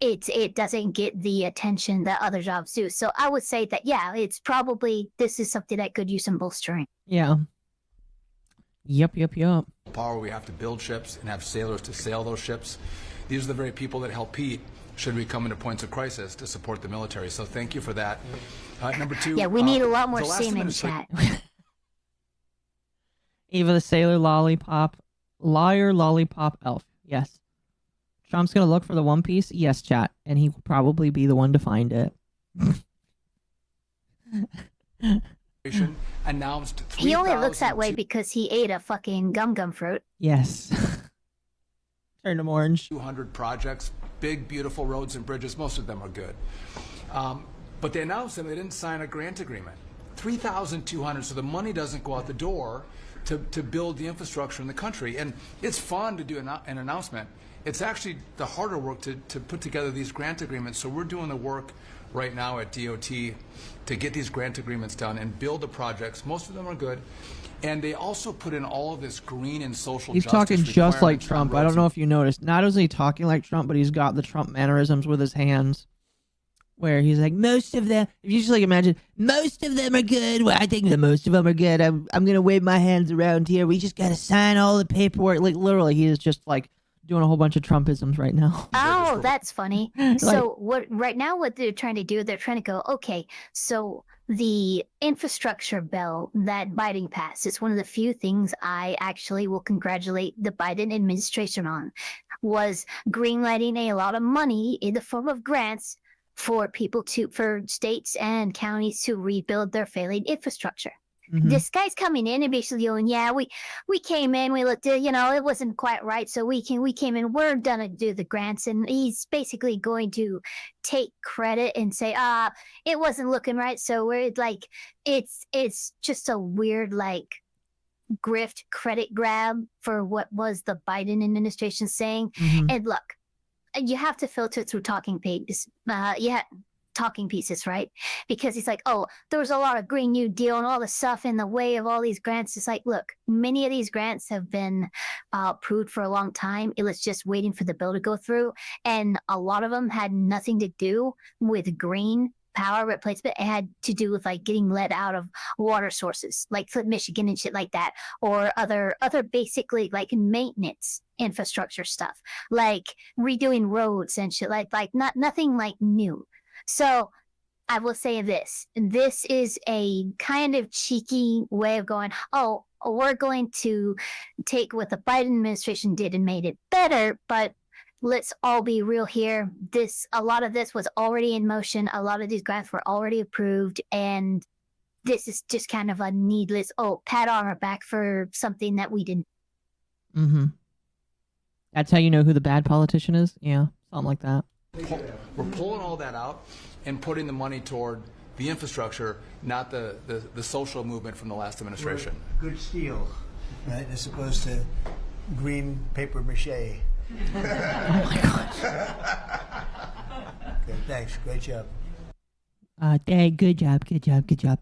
it doesn't get the attention that other jobs do. So I would say that, yeah, it's probably, this is something that could use some bolstering.
Yeah. Yep.
Power, we have to build ships and have sailors to sail those ships. These are the very people that help Pete should we come into points of crisis to support the military. So thank you for that. Number two.
Yeah, we need a lot more seamen chat.
Eva the Sailor Lollipop. Liar Lollipop Elf. Yes. Trump's going to look for the One Piece? Yes, chat. And he will probably be the one to find it.
Announced
he only looks that way because he ate a fucking gum fruit.
Yes. Turned him orange.
200 projects, big, beautiful roads and bridges. Most of them are good. But they announced them. They didn't sign a grant agreement. 3,200. So the money doesn't go out the door to build the infrastructure in the country. And it's fun to do an announcement. It's actually the harder work to put together these grant agreements. So we're doing the work right now at DOT to get these grant agreements done and build the projects. Most of them are good. And they also put in all of this green and social
He's
justice
talking just like
requirements on
Trump. I
roads.
don't know if you noticed. Not only is he talking like Trump, but he's got the Trump mannerisms with his hands. Where he's like, most of them, if you just like imagine, most of them are good. Well, I think that most of them are good. I'm going to wave my hands around here. We just got to sign all the paperwork. Like, literally, he is just like doing a whole bunch of Trumpisms right now.
Oh, that's funny. So what right now what they're trying to do, they're trying to go, okay, so the infrastructure bill that Biden passed is one of the few things I actually will congratulate the Biden administration on, was greenlighting a lot of money in the form of grants for states and counties to rebuild their failing infrastructure.
Mm-hmm.
This guy's coming in and basically going, yeah, we came in, we looked at, it wasn't quite right, so we came in, we're gonna do the grants, and he's basically going to take credit and say, it wasn't looking right, so we're like, it's just a weird like grift credit grab for what was the Biden administration saying.
Mm-hmm.
And look, you have to filter it through talking pieces, right? Because it's like, oh, there was a lot of Green New Deal and all the stuff in the way of all these grants. It's like, look, many of these grants have been approved for a long time. It was just waiting for the bill to go through. And a lot of them had nothing to do with green power replacement. It had to do with like getting let out of water sources like Flint, Michigan and shit like that, or other basically like maintenance infrastructure stuff, like redoing roads and shit like nothing like new. So I will say this is a kind of cheeky way of going, oh, we're going to take what the Biden administration did and made it better, but let's all be real here. A lot of this was already in motion. A lot of these grants were already approved, and this is just kind of a needless, pat on our back for something that we didn't.
Mm-hmm. That's how you know who the bad politician is? Yeah, something like that.
We're pulling all that out and putting the money toward the infrastructure, not the social movement from the last administration.
Good steel, right? As opposed to green paper mache.
Oh my gosh.
Okay, thanks. Great job.
Good job. Good job. Good job.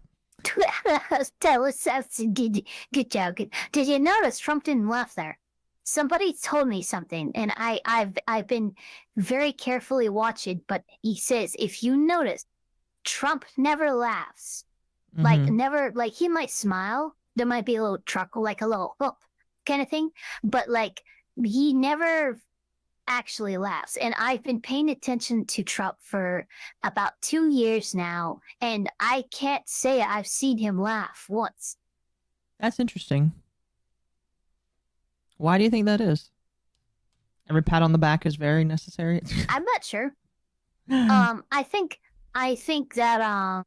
Tell us, good job. Did you notice Trump didn't laugh there? Somebody told me something, and I've been very carefully watching. But he says if you notice, Trump never laughs. Like never. Like he might smile. There might be a little chuckle, like a little kind of thing. But like he never actually laughs. And I've been paying attention to Trump for about 2 years now, and I can't say I've seen him laugh once.
That's interesting. Why do you think that is? Every pat on the back is very necessary.
I'm not sure. I think that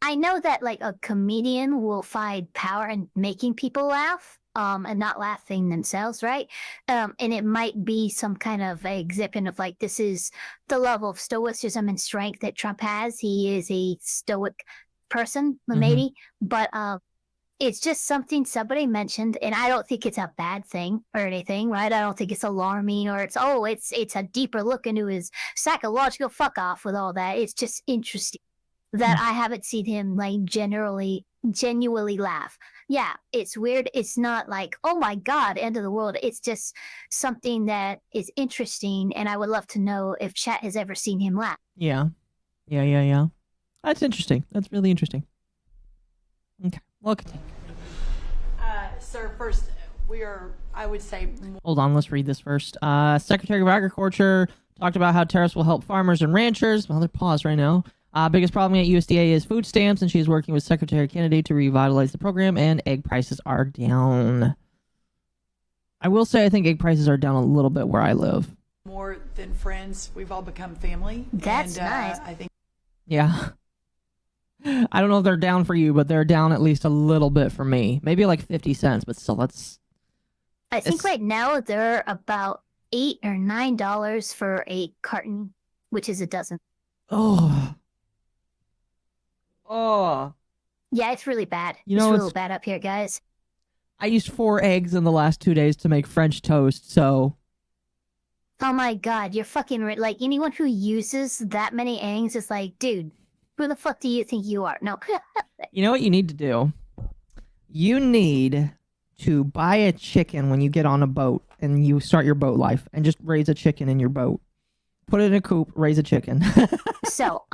I know that like a comedian will find power in making people laugh. And not laughing themselves, right? And it might be some kind of a exhibit of like, this is the level of stoicism and strength that Trump has. He is a stoic person, maybe, but it's just something somebody mentioned, and I don't think it's a bad thing or anything, right? I don't think it's alarming or it's a deeper look into his psychological fuck off with all that. It's just interesting that I haven't seen him like genuinely laugh. Yeah, it's weird. It's not like, oh my God, end of the world. It's just something that is interesting, and I would love to know if chat has ever seen him laugh.
Yeah. That's interesting. That's really interesting. Okay, well, continue.
Sir, first, I would say...
Hold on, let's read this first. Secretary of Agriculture talked about how tariffs will help farmers and ranchers. Well, they're paused right now. Biggest problem at USDA is food stamps, and she's working with Secretary Kennedy to revitalize the program, and egg prices are down. I will say I think egg prices are down a little bit where I live.
More than friends. We've all become family.
That's nice.
I think.
Yeah. I don't know if they're down for you, but they're down at least a little bit for me. Maybe like 50 cents, but still,
I think right now they're about $8 or $9 for a carton, which is a dozen.
Oh.
Yeah, it's really bad.
You know,
it's real bad up here, guys.
I used 4 eggs in the last 2 days to make French toast, so...
Oh my God, you're fucking... Like, anyone who uses that many eggs is like, dude, who the fuck do you think you are? No.
You know what you need to do? You need to buy a chicken when you get on a boat and you start your boat life, and just raise a chicken in your boat. Put it in a coop, raise a chicken.
So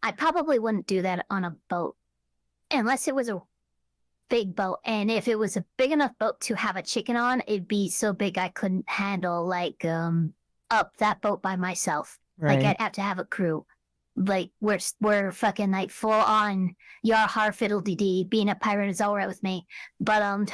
I probably wouldn't do that on a boat unless it was a big boat. And if it was a big enough boat to have a chicken on, it'd be so big I couldn't handle like up that boat by myself.
Right.
Like I'd have to have a crew. Like we're fucking like full on yar har fiddle dee dee. Being a pirate is all right with me. But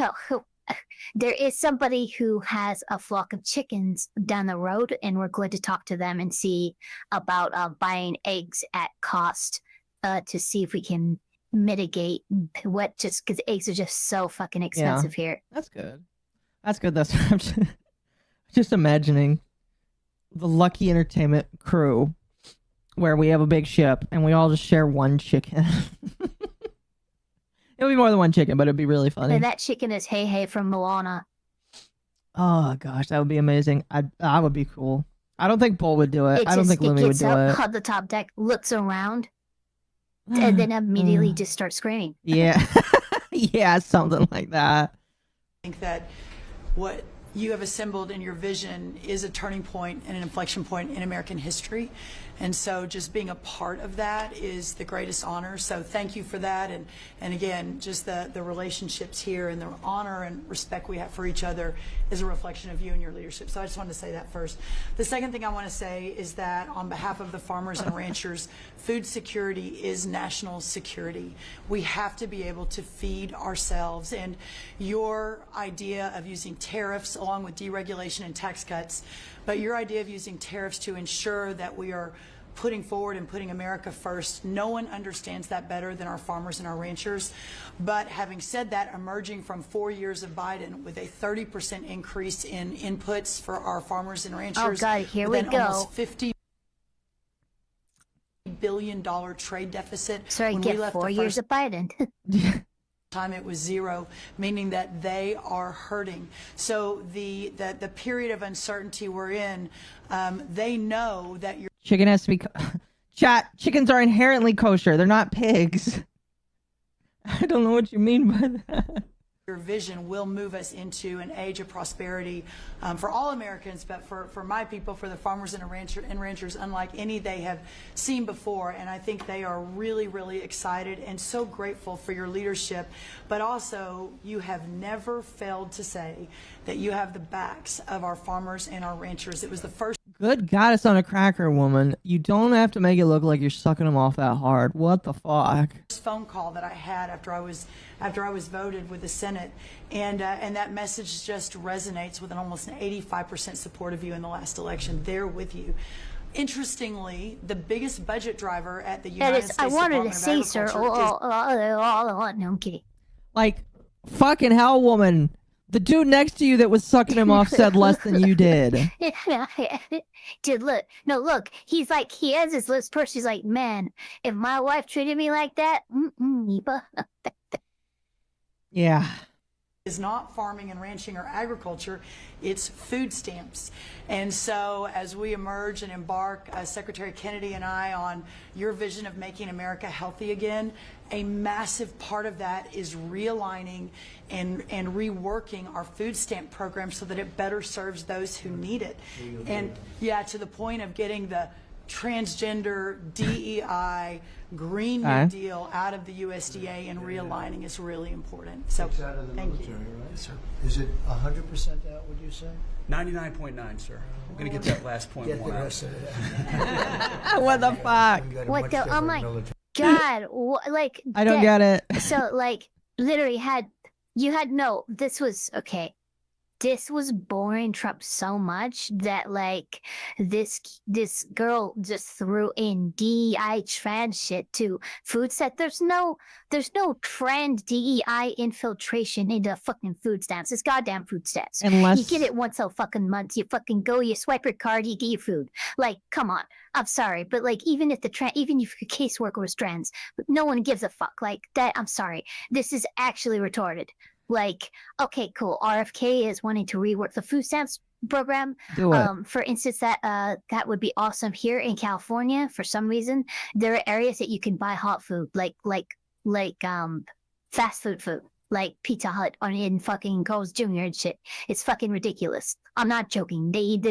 there is somebody who has a flock of chickens down the road, and we're going to talk to them and see about buying eggs at cost to see if we can mitigate what, just because eggs are just so fucking expensive here.
That's good. That's good. That's I'm just imagining the Lucky Entertainment crew where we have a big ship and we all just share one chicken. It'll be more than one chicken, but it'd be really funny.
And that chicken is Hey Hey from Moana.
Oh gosh, that would be amazing. That would be cool. I don't think Bull would do it. I don't think Lumi would do it.
On the top deck, looks around, and then immediately just starts screaming.
Yeah. Yeah, something like that.
I think that what you have assembled in your vision is a turning point and an inflection point in American history. And so just being a part of that is the greatest honor. So thank you for that. And again, just the relationships here and the honor and respect we have for each other is a reflection of you and your leadership. So I just wanted to say that first. The second thing I want to say is that on behalf of the farmers and ranchers, food security is national security. We have to be able to feed ourselves. And your idea of using tariffs along with deregulation and tax cuts, but your idea of using tariffs to ensure that we are putting forward and putting America first, no one understands that better than our farmers and our ranchers. But having said that, emerging from 4 years of Biden with a 30% increase in inputs for our farmers and ranchers.
Oh God, here we go.
Almost $50 billion trade deficit.
Sorry, get 4 years of Biden.
time it was zero, meaning that they are hurting. So the period of uncertainty we're in, they know that you're
Chicken has to be chat. Chickens are inherently kosher. They're not pigs. I don't know what you mean by that.
your vision will move us into an age of prosperity for all Americans, but for my people, for the farmers and ranchers, unlike any they have seen before. And I think they are really, really excited and so grateful for your leadership. But also, you have never failed to say that you have the backs of our farmers and our ranchers. It was the first.
Good goddess on a cracker, woman. You don't have to make it look like you're sucking them off that hard. What the fuck?
Phone call that I had after I was voted with the Senate, and that message just resonates with an almost 85% support of you in the last election. They're with you. Interestingly, the biggest budget driver at the United States
I wanted
Department
to
of
say, sir.
Agriculture
No, I'm kidding.
Like, fucking hell, woman. The dude next to you that was sucking him off said less than you did.
Dude, look. He's like, he has his list first. He's like, man, if my wife treated me like that,
Yeah.
is not farming and ranching or agriculture, it's food stamps. And so as we emerge and embark, Secretary Kennedy and I, on your vision of making America healthy again, a massive part of that is realigning and reworking our food stamp program so that it better serves those who need it. And yeah, to the point of getting the transgender, DEI, Green New Deal out of the USDA and realigning is really important. So
It's out of the
thank
military,
you.
right?
Yes, sir.
Is it 100% out, would you say?
99.9, sir. I'm going to get that last point
Get
one
the
out.
rest of it.
What the fuck?
what the? Oh my God! Like,
I don't get it.
So, like, literally this was okay. This was boring Trump so much that, like, this girl just threw in DEI trans shit to food set. There's no trans DEI infiltration into fucking food stamps. It's goddamn food stamps.
Unless
you get it once a fucking month, you fucking go, you swipe your card, you get your food. Like, come on. I'm sorry, but like, even if even if your caseworker was trans, no one gives a fuck. Like that. I'm sorry. This is actually retarded. Like, okay, cool. RFK is wanting to rework the food stamps program.
Do it.
For instance, that would be awesome. Here in California, for some reason, there are areas that you can buy hot food, like fast food, like Pizza Hut in fucking Carl's Jr. and shit. It's fucking ridiculous. I'm not joking. You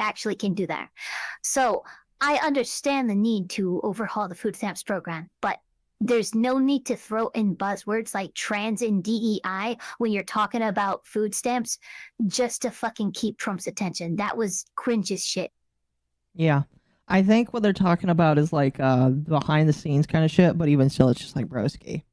actually can do that. So I understand the need to overhaul the food stamps program, but there's no need to throw in buzzwords like trans and DEI when you're talking about food stamps just to fucking keep Trump's attention. That was cringe as shit.
Yeah. I think what they're talking about is like behind the scenes kind of shit, but even still, it's just like broski.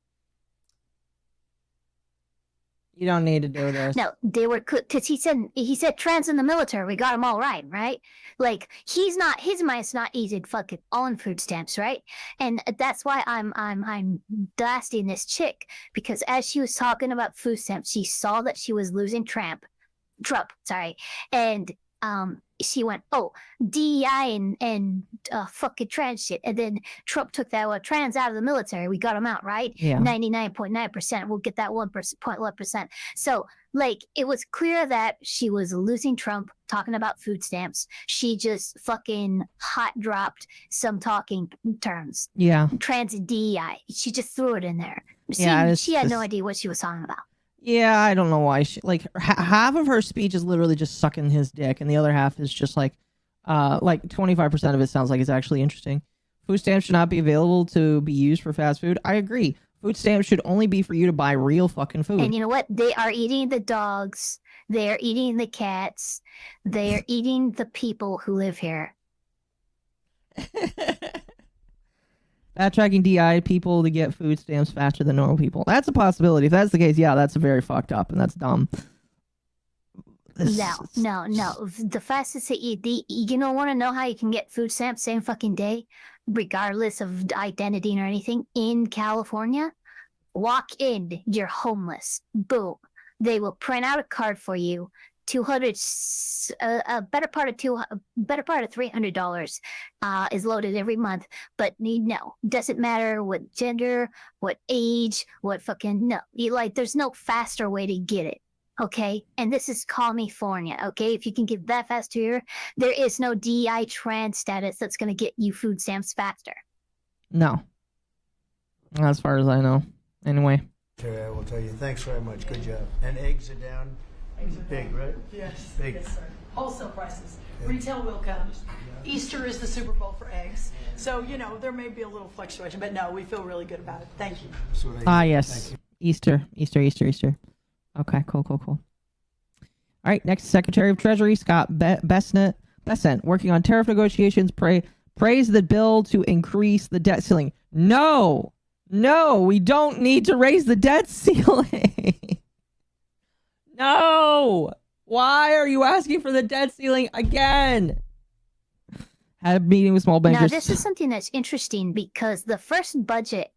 You don't need to do this.
No, they were, because he said trans in the military. We got them all right? Like, his mind's not easy to fucking on food stamps, right? And that's why I'm blasting this chick, because as she was talking about food stamps, she saw that she was losing Trump, and she went, oh, DEI and fucking trans shit. And then Trump took that trans out of the military. We got him out, right?
Yeah.
99.9%. We'll get that 1%. So, like, it was clear that she was losing Trump talking about food stamps. She just fucking hot dropped some talking terms.
Yeah.
Trans and DEI. She just threw it in there. She had no idea what she was talking about.
Yeah, I don't know why. Half of her speech is literally just sucking his dick, and the other half is just like 25% of it sounds like it's actually interesting. Food stamps should not be available to be used for fast food. I agree. Food stamps should only be for you to buy real fucking food.
And you know what? They are eating the dogs. They are eating the cats. They are eating the people who live here.
Backtracking DI people to get food stamps faster than normal people. That's a possibility. If that's the case, yeah, that's very fucked up and that's dumb.
No. The fastest to eat, you don't want to know how you can get food stamps same fucking day, regardless of identity or anything. In California, walk in, you're homeless. Boom. They will print out a card for you. a better part of $300 is loaded every month. But no, doesn't matter what gender, what age, what fucking no. There's no faster way to get it. Okay, and this is California. Okay, if you can get that fast here, there is no DEI trans status that's going to get you food stamps faster.
No. As far as I know. Anyway.
Terry, I will tell you, thanks very much. Good job. And eggs are down.
Eggs are
big,
down.
right?
Yes.
Big.
Yes, sir. Wholesale prices. Retail will come. Easter is the Super Bowl for eggs. So, there may be a little fluctuation, but no, we feel really good about it. Thank you.
Yes. Easter. Okay, cool. All right, next, Secretary of Treasury Scott Bessent, working on tariff negotiations, praised the bill to increase the debt ceiling. No, we don't need to raise the debt ceiling. No. Why are you asking for the debt ceiling again? Had a meeting with small bankers.
Now, this is something that's interesting because the first budget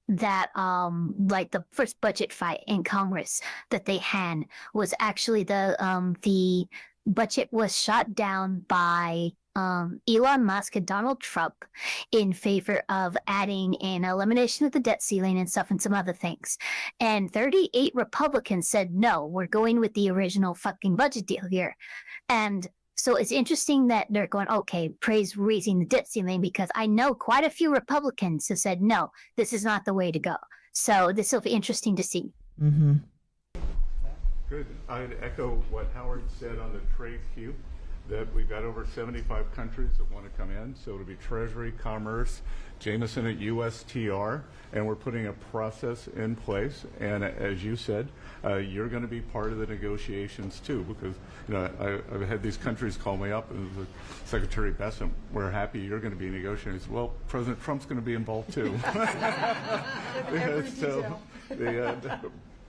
that the first budget fight in Congress that they had was actually the budget was shot down by Elon Musk and Donald Trump in favor of adding an elimination of the debt ceiling and stuff and some other things. And 38 Republicans said, no, we're going with the original fucking budget deal here. And so it's interesting that they're going, okay, praise raising the debt ceiling, because I know quite a few Republicans have said, no, this is not the way to go. So this will be interesting to see.
Mm-hmm.
Good. I'd echo what Howard said on the trade queue, that we've got over 75 countries that want to come in. So it'll be Treasury, Commerce, Jameson at USTR, and we're putting a process in place. And as you said, you're going to be part of the negotiations too, because I've had these countries call me up and Secretary Bessent, we're happy you're going to be negotiating. Well, President Trump's going to be involved too. So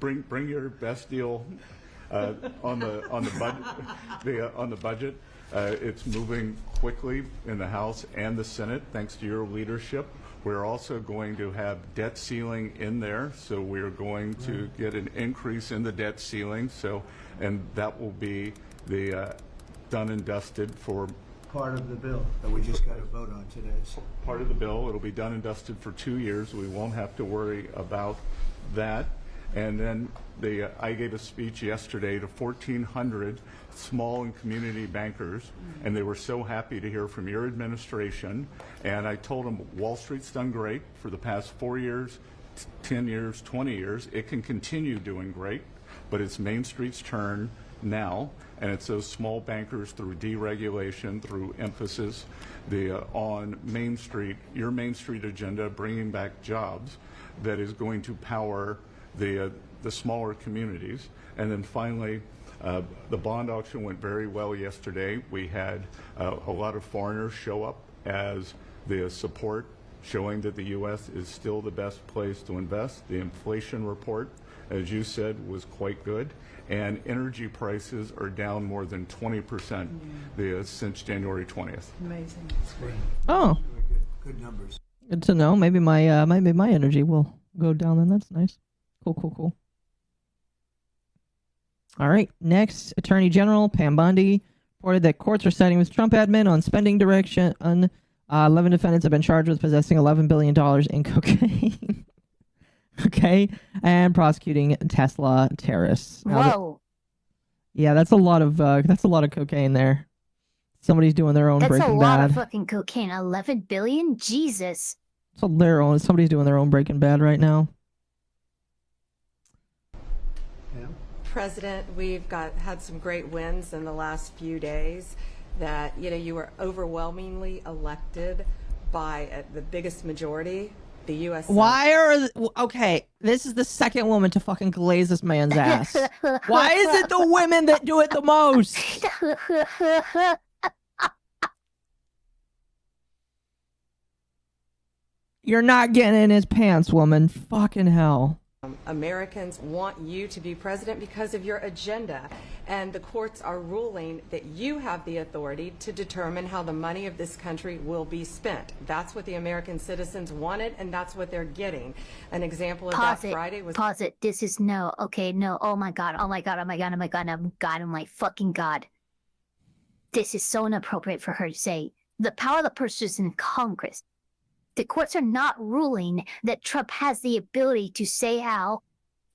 bring your best deal on the budget. It's moving quickly in the House and the Senate, thanks to your leadership. We're also going to have debt ceiling in there, so we're going to get an increase in the debt ceiling. And that will be the done and dusted for
part of the bill that we just got to vote on today.
Part of the bill. It'll be done and dusted for 2 years. We won't have to worry about that. And then I gave a speech yesterday to 1,400 small and community bankers, and they were so happy to hear from your administration. And I told them Wall Street's done great for the past 4 years, 10 years, 20 years. It can continue doing great, but it's Main Street's turn now, and it's those small bankers through deregulation, through emphasis on Main Street, your Main Street agenda, bringing back jobs, that is going to power the smaller communities. And then finally, the bond auction went very well yesterday. We had a lot of foreigners show up as the support, showing that the U.S. is still the best place to invest. The inflation report, as you said, was quite good. And energy prices are down more than 20% since January 20th.
Amazing.
Oh.
Good numbers.
Good to know. Maybe my energy will go down then. That's nice. Cool. All right. Next, Attorney General Pam Bondi reported that courts are siding with Trump admin on spending direction. 11 defendants have been charged with possessing $11 billion in cocaine. Okay, and prosecuting Tesla terrorists.
Whoa.
Yeah, that's a lot of cocaine there. Somebody's doing their own Breaking Bad.
That's a lot of fucking cocaine. 11 billion? Jesus.
So somebody's doing their own Breaking Bad right now.
President, we've had some great wins in the last few days. That you were overwhelmingly elected by the biggest majority, the U.S.
Okay, this is the second woman to fucking glaze this man's ass. Why is it the women that do it the most? You're not getting in his pants, woman. Fucking hell.
Americans want you to be president because of your agenda, and the courts are ruling that you have the authority to determine how the money of this country will be spent. That's what the American citizens wanted, and that's what they're getting. An example of that Friday was...
Pause it. This is no. Okay, no. Oh my God. Oh my God. Oh my God. Oh my God. Oh my God. Oh my fucking God. This is so inappropriate for her to say. The power of the purse is in Congress. The courts are not ruling that Trump has the ability to say how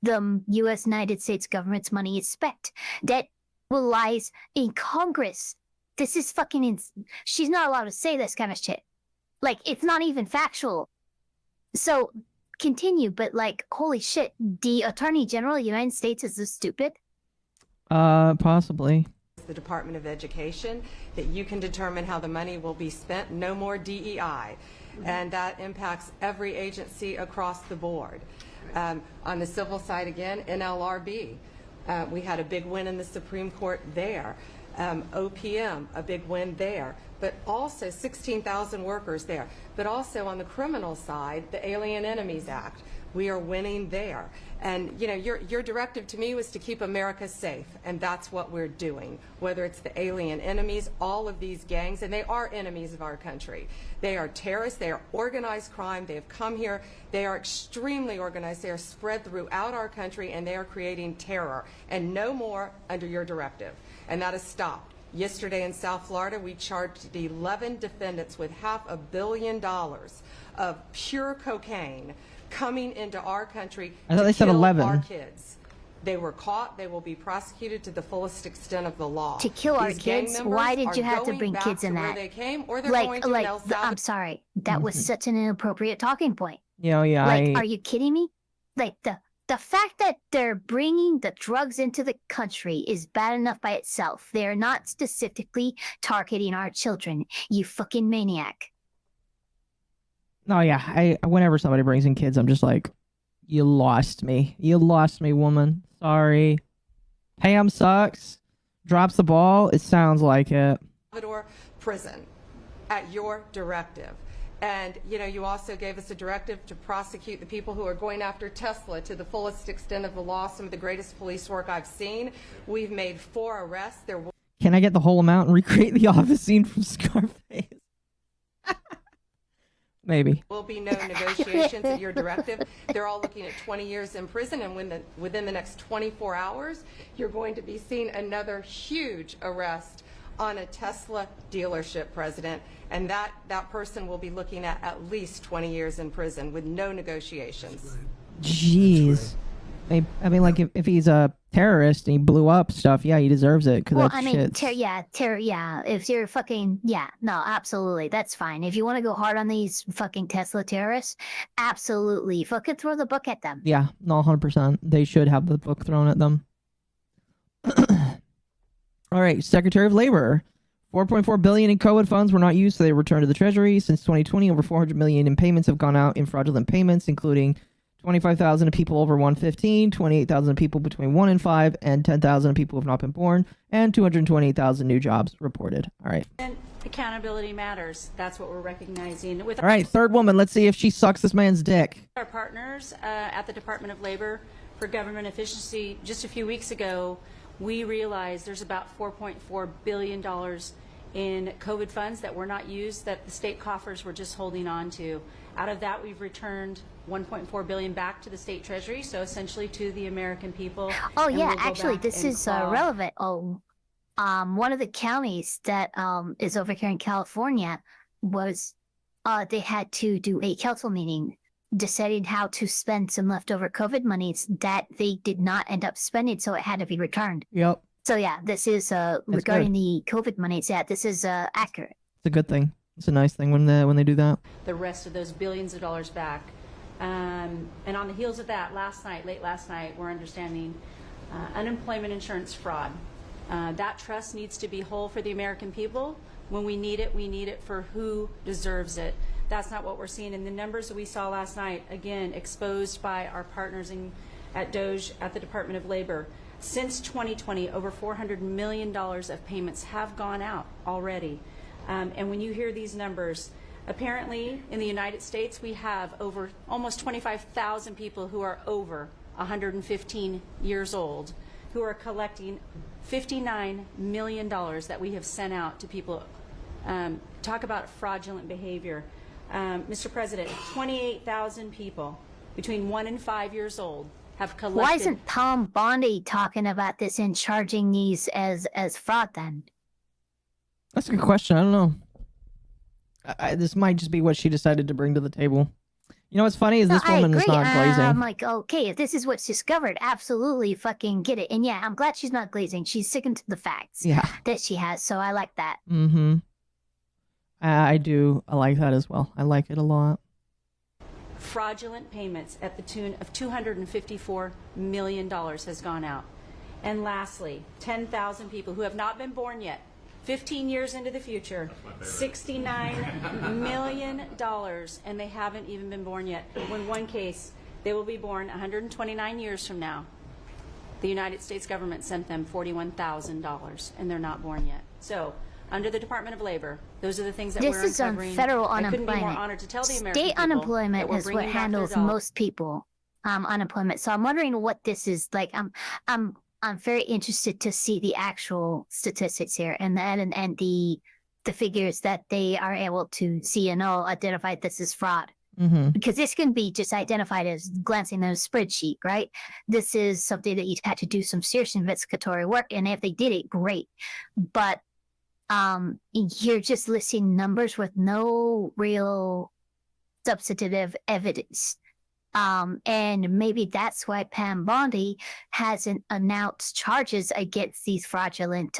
the U.S. United States government's money is spent. That lies in Congress. This is fucking she's not allowed to say this kind of shit. Like, it's not even factual. So, continue, but like, holy shit, the Attorney General of the United States is this stupid?
Possibly.
The Department of Education, that you can determine how the money will be spent. No more DEI. And that impacts every agency across the board. On the civil side, again, NLRB, we had a big win in the Supreme Court there. OPM, a big win there. But also 16,000 workers there. But also on the criminal side, the Alien Enemies Act. We are winning there. And, you know, your directive to me was to keep America safe, and that's what we're doing. Whether it's the alien enemies, all of these gangs, and they are enemies of our country. They are terrorists, they are organized crime, they have come here, they are extremely organized, they are spread throughout our country, and they are creating terror. And no more under your directive. And that has stopped. Yesterday in South Florida, we charged 11 defendants with $500 million of pure cocaine coming into our country
I thought
to
they said
kill
11.
our kids. They were caught. They will be prosecuted to the fullest extent of the law.
To kill our
These gang
kids?
members
Why did
are
you have to
going
bring
back
kids in
to where
that?
they came, or they're going to El Salvador.
I'm sorry. That was such an inappropriate talking point.
Yeah, yeah.
Like, are you kidding me? Like, the fact that they're bringing the drugs into the country is bad enough by itself. They're not specifically targeting our children, you fucking maniac.
No, yeah. Whenever somebody brings in kids, I'm just like, you lost me. You lost me, woman. Sorry. Pam sucks. Drops the ball. It sounds like it.
Salvador prison at your directive. And, you know, you also gave us a directive to prosecute the people who are going after Tesla to the fullest extent of the law. Some of the greatest police work I've seen. We've made 4 arrests.
Can I get the whole amount and recreate the office scene from Scarface? Maybe.
Will be no negotiations at your directive. They're all looking at 20 years in prison, and within the next 24 hours, you're going to be seeing another huge arrest on a Tesla dealership, President, and that person will be looking at least 20 years in prison with no negotiations.
Jeez. I mean, like, if he's a terrorist and he blew up stuff, yeah, he deserves it. Cause
Well,
that
I mean,
shit's-
yeah. If you're fucking, no, absolutely, that's fine. If you want to go hard on these fucking Tesla terrorists, absolutely, fucking throw the book at them.
Yeah, no, 100%. They should have the book thrown at them. All right, Secretary of Labor. 4.4 billion in COVID funds were not used, so they returned to the Treasury. Since 2020, over 400 million in payments have gone out in fraudulent payments, including 25,000 to people over 115, 28,000 people between 1 and 5, and 10,000 people who have not been born, and 228,000 new jobs reported. All right.
And accountability matters. That's what we're recognizing. With
All right, third woman. Let's see if she sucks this man's dick.
our partners at the Department of Labor for Government Efficiency, just a few weeks ago, we realized there's about $4.4 billion in COVID funds that were not used, that the state coffers were just holding on to. Out of that, we've returned $1.4 billion back to the state treasury, so essentially to the American people.
Oh
And
yeah,
we'll go
actually,
back
this
and
is
claw.
relevant. One of the counties that is over here in California was they had to do a council meeting deciding how to spend some leftover COVID monies that they did not end up spending, so it had to be returned.
Yep.
So yeah, this is regarding the COVID monies. Yeah, this is accurate.
It's a good thing. It's a nice thing when they do that.
The rest of those billions of dollars back. And on the heels of that, late last night, we're understanding unemployment insurance fraud. That trust needs to be whole for the American people. When we need it for who deserves it. That's not what we're seeing in the numbers that we saw last night, again, exposed by our partners at DOJ, at the Department of Labor. Since 2020, over $400 million of payments have gone out already. And when you hear these numbers, Apparently, in the United States, we have over almost 25,000 people who are over 115 years old who are collecting $59 million that we have sent out to people. Talk about fraudulent behavior. Mr. President, 28,000 people between 1 and 5 years old have collected.
Why isn't Tom Bondi talking about this and charging these as fraud then?
That's a good question. I don't know. This might just be what she decided to bring to the table. You know what's funny is this woman is not glazing.
I'm like, okay, if this is what's discovered, absolutely fucking get it. And yeah, I'm glad she's not glazing. She's sticking to the facts that she has. So I like that.
Mm-hmm. I do. I like that as well. I like it a lot.
Fraudulent payments at the tune of $254 million has gone out. And lastly, 10,000 people who have not been born yet, 15 years into the future, $69 million, and they haven't even been born yet. In one case, they will be born 129 years from now. The United States government sent them $41,000, and they're not born yet. So, under the Department of Labor, those are the things that
This
we're
is on
uncovering.
federal
I couldn't be more
unemployment.
honored to tell the American
State
people
unemployment
that we're
is what
bringing back their
handles
dollars.
most people unemployment. So I'm wondering what this is like. I'm very interested to see the actual statistics here and the figures that they are able to see and know, identify this is fraud.
Mm-hmm.
Because this can be just identified as glancing at a spreadsheet, right? This is something that you had to do some serious investigatory work, and if they did it, great. But you're just listing numbers with no real substantive evidence. And maybe that's why Pam Bondi hasn't announced charges against these fraudulent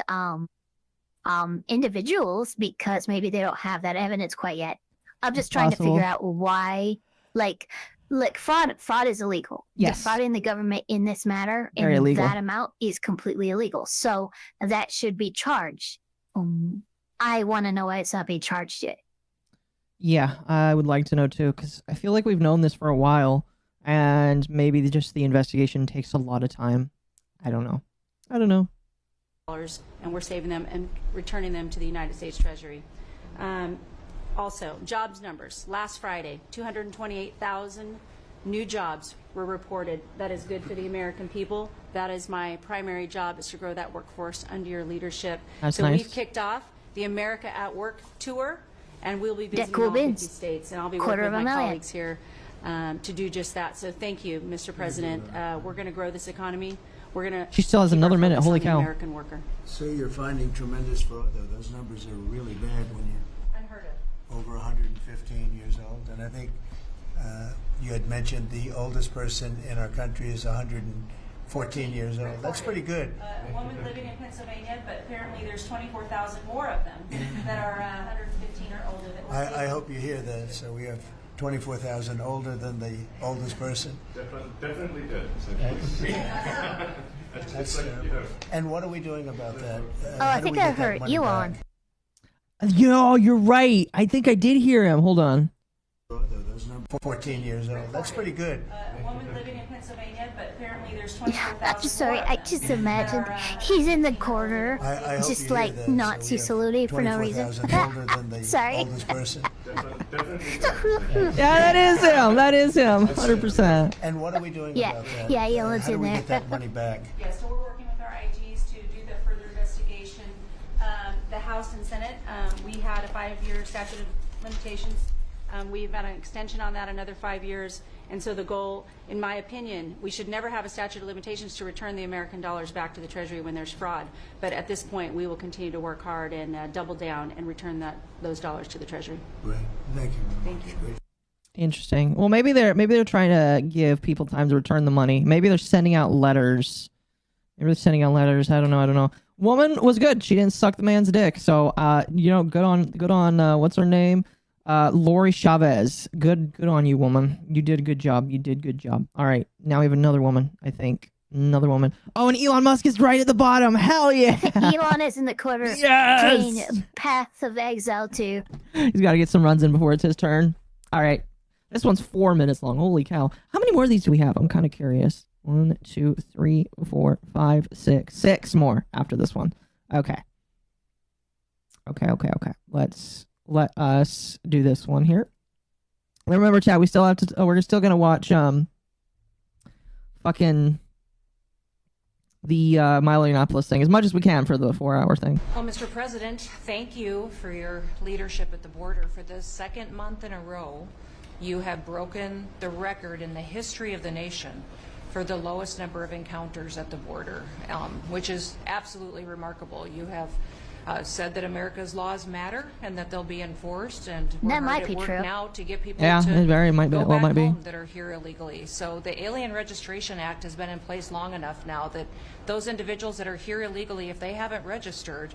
individuals, because maybe they don't have that evidence quite yet. I'm just trying to figure out why, like fraud is illegal.
Yes.
Defrauding the government in this matter
Very
in
illegal.
that amount is completely illegal. So that should be charged. I want to know why it's not being charged yet.
Yeah, I would like to know too, because I feel like we've known this for a while, and maybe just the investigation takes a lot of time. I don't know.
And we're saving them and returning them to the United States Treasury. Also, jobs numbers. Last Friday, 228,000 new jobs were reported. That is good for the American people. That is my primary job, is to grow that workforce under your leadership.
That's
so
nice.
We've kicked off the America at Work tour, and we'll be visiting
cool
all 50
beans.
states, and I'll be
Quarter
working
of
with
a
my
million.
colleagues here to do just that. So thank you, Mr. President. We're going to grow this economy. We're going to.
She still has another minute. Holy cow.
American worker.
So you're finding tremendous fraud, though. Those numbers are really bad when you're
Unheard of.
over 115 years old. And I think you had mentioned the oldest person in our country is 114 years old. That's pretty good.
A woman living in Pennsylvania, but apparently there's 24,000 more of them that are 115 or older. That will
I hope you hear that. So we have 24,000 older than the oldest person.
Definitely did.
That's terrible. And what are we doing about that?
I think I heard Elon.
Yo, you're right. I think I did hear him. Hold on.
Those numbers, 14 years old. That's pretty good.
A woman living in Pennsylvania, but apparently there's
Yeah,
24,000 more.
I just imagined he's in the corner,
I hope
just
you hear
like
that.
Nazi
So
saluting for no reason.
24,000 older than the
Sorry.
oldest person.
Yeah, that is him. That is him. 100%.
And what are we doing
Yeah,
about that?
yeah, Elon's
How do
in
we
there.
get that money back?
Yeah, so we're working with our IGs to do the further investigation. The House and Senate, we had a 5-year statute of limitations. We've got an extension on that, another 5 years. And so the goal, in my opinion, we should never have a statute of limitations to return the American dollars back to the Treasury when there's fraud. But at this point, we will continue to work hard and double down and return those dollars to the Treasury.
Great. Thank you.
Thank you.
Interesting. Well, maybe they're trying to give people time to return the money. Maybe they're sending out letters. Maybe they're sending out letters. I don't know. Woman was good. She didn't suck the man's dick. So, good on. What's her name? Lori Chavez. Good on you, woman. You did a good job. All right. Now we have another woman, I think. Another woman. Oh, and Elon Musk is right at the bottom. Hell yeah.
Elon is in the corner.
Yes!
Playing Path of Exile too.
He's got to get some runs in before it's his turn. All right. This one's 4 minutes long. Holy cow. How many more of these do we have? I'm kind of curious. 1, 2, 3, 4, 5, 6. 6 more after this one. Okay. Let's let us do this one here. Remember, chat, we still have to. We're still gonna watch fucking the Milo Yiannopoulos thing as much as we can for the 4-hour thing.
Well, Mr. President, thank you for your leadership at the border. For the second month in a row, you have broken the record in the history of the nation for the lowest number of encounters at the border, which is absolutely remarkable. You have said that America's laws matter and that they'll be enforced, and we're
That
hard
might
at
be
work
true.
now to get people
Yeah,
to
it very might be.
go
Well, it
back
might be.
home that are here illegally. So the Alien Registration Act has been in place long enough now that those individuals that are here illegally, if they haven't registered,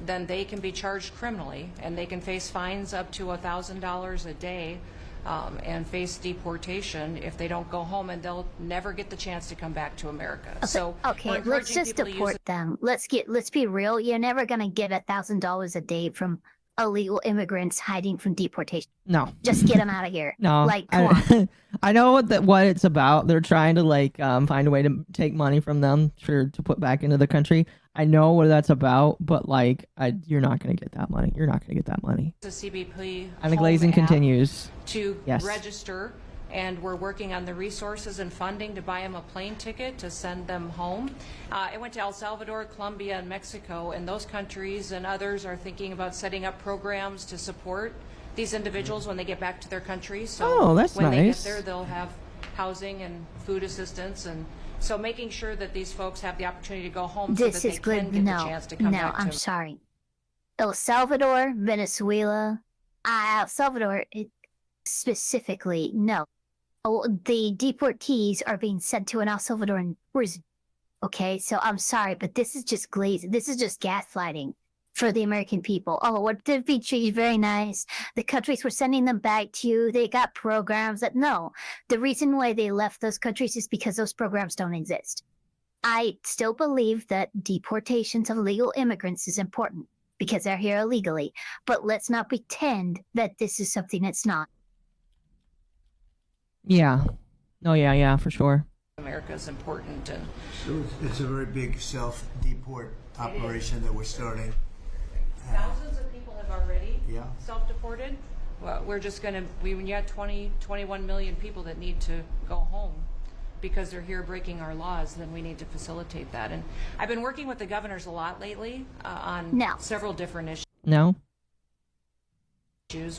then they can be charged criminally, and they can face fines up to $1,000 a day. And face deportation if they don't go home, and they'll never get the chance to come back to America. So we're
Okay, let's
encouraging
just
people to use
deport them. Let's be real. You're never gonna get $1,000 a day from illegal immigrants hiding from deportation.
No.
Just get them out of here.
No,
Like, come on.
I know what it's about. They're trying to like find a way to take money from them to put back into the country. I know what that's about, but like, you're not gonna get that money. You're not gonna get that money.
the CBP
And the
Home
glazing
app
continues.
to
Yes.
register, and we're working on the resources and funding to buy them a plane ticket to send them home. I went to El Salvador, Colombia, and Mexico, and those countries and others are thinking about setting up programs to support these individuals when they get back to their countries. So
Oh, that's
when they get
nice.
there, they'll have housing and food assistance, and so making sure that these folks have the opportunity to go home so
This
that
is
they can
good.
get
No,
the chance to come
no,
back
I'm
to
sorry. El Salvador, Venezuela, El Salvador specifically, no. Oh, the deportees are being sent to an El Salvadoran prison. Okay, so I'm sorry, but this is just glazing. This is just gaslighting for the American people. Oh, what did we treat you very nice? The countries were sending them back to you. They got programs that no. The reason why they left those countries is because those programs don't exist. I still believe that deportations of illegal immigrants is important because they're here illegally. But let's not pretend that this is something it's not.
Yeah. Oh yeah, for sure.
America is important. And
So it's a very big self-deport operation that we're starting.
thousands of people have already
Yeah.
self-deported. Well, we're just going to, when you have 21 million people that need to go home because they're here breaking our laws, then we need to facilitate that. And I've been working with the governors a lot lately on several different issues.
No.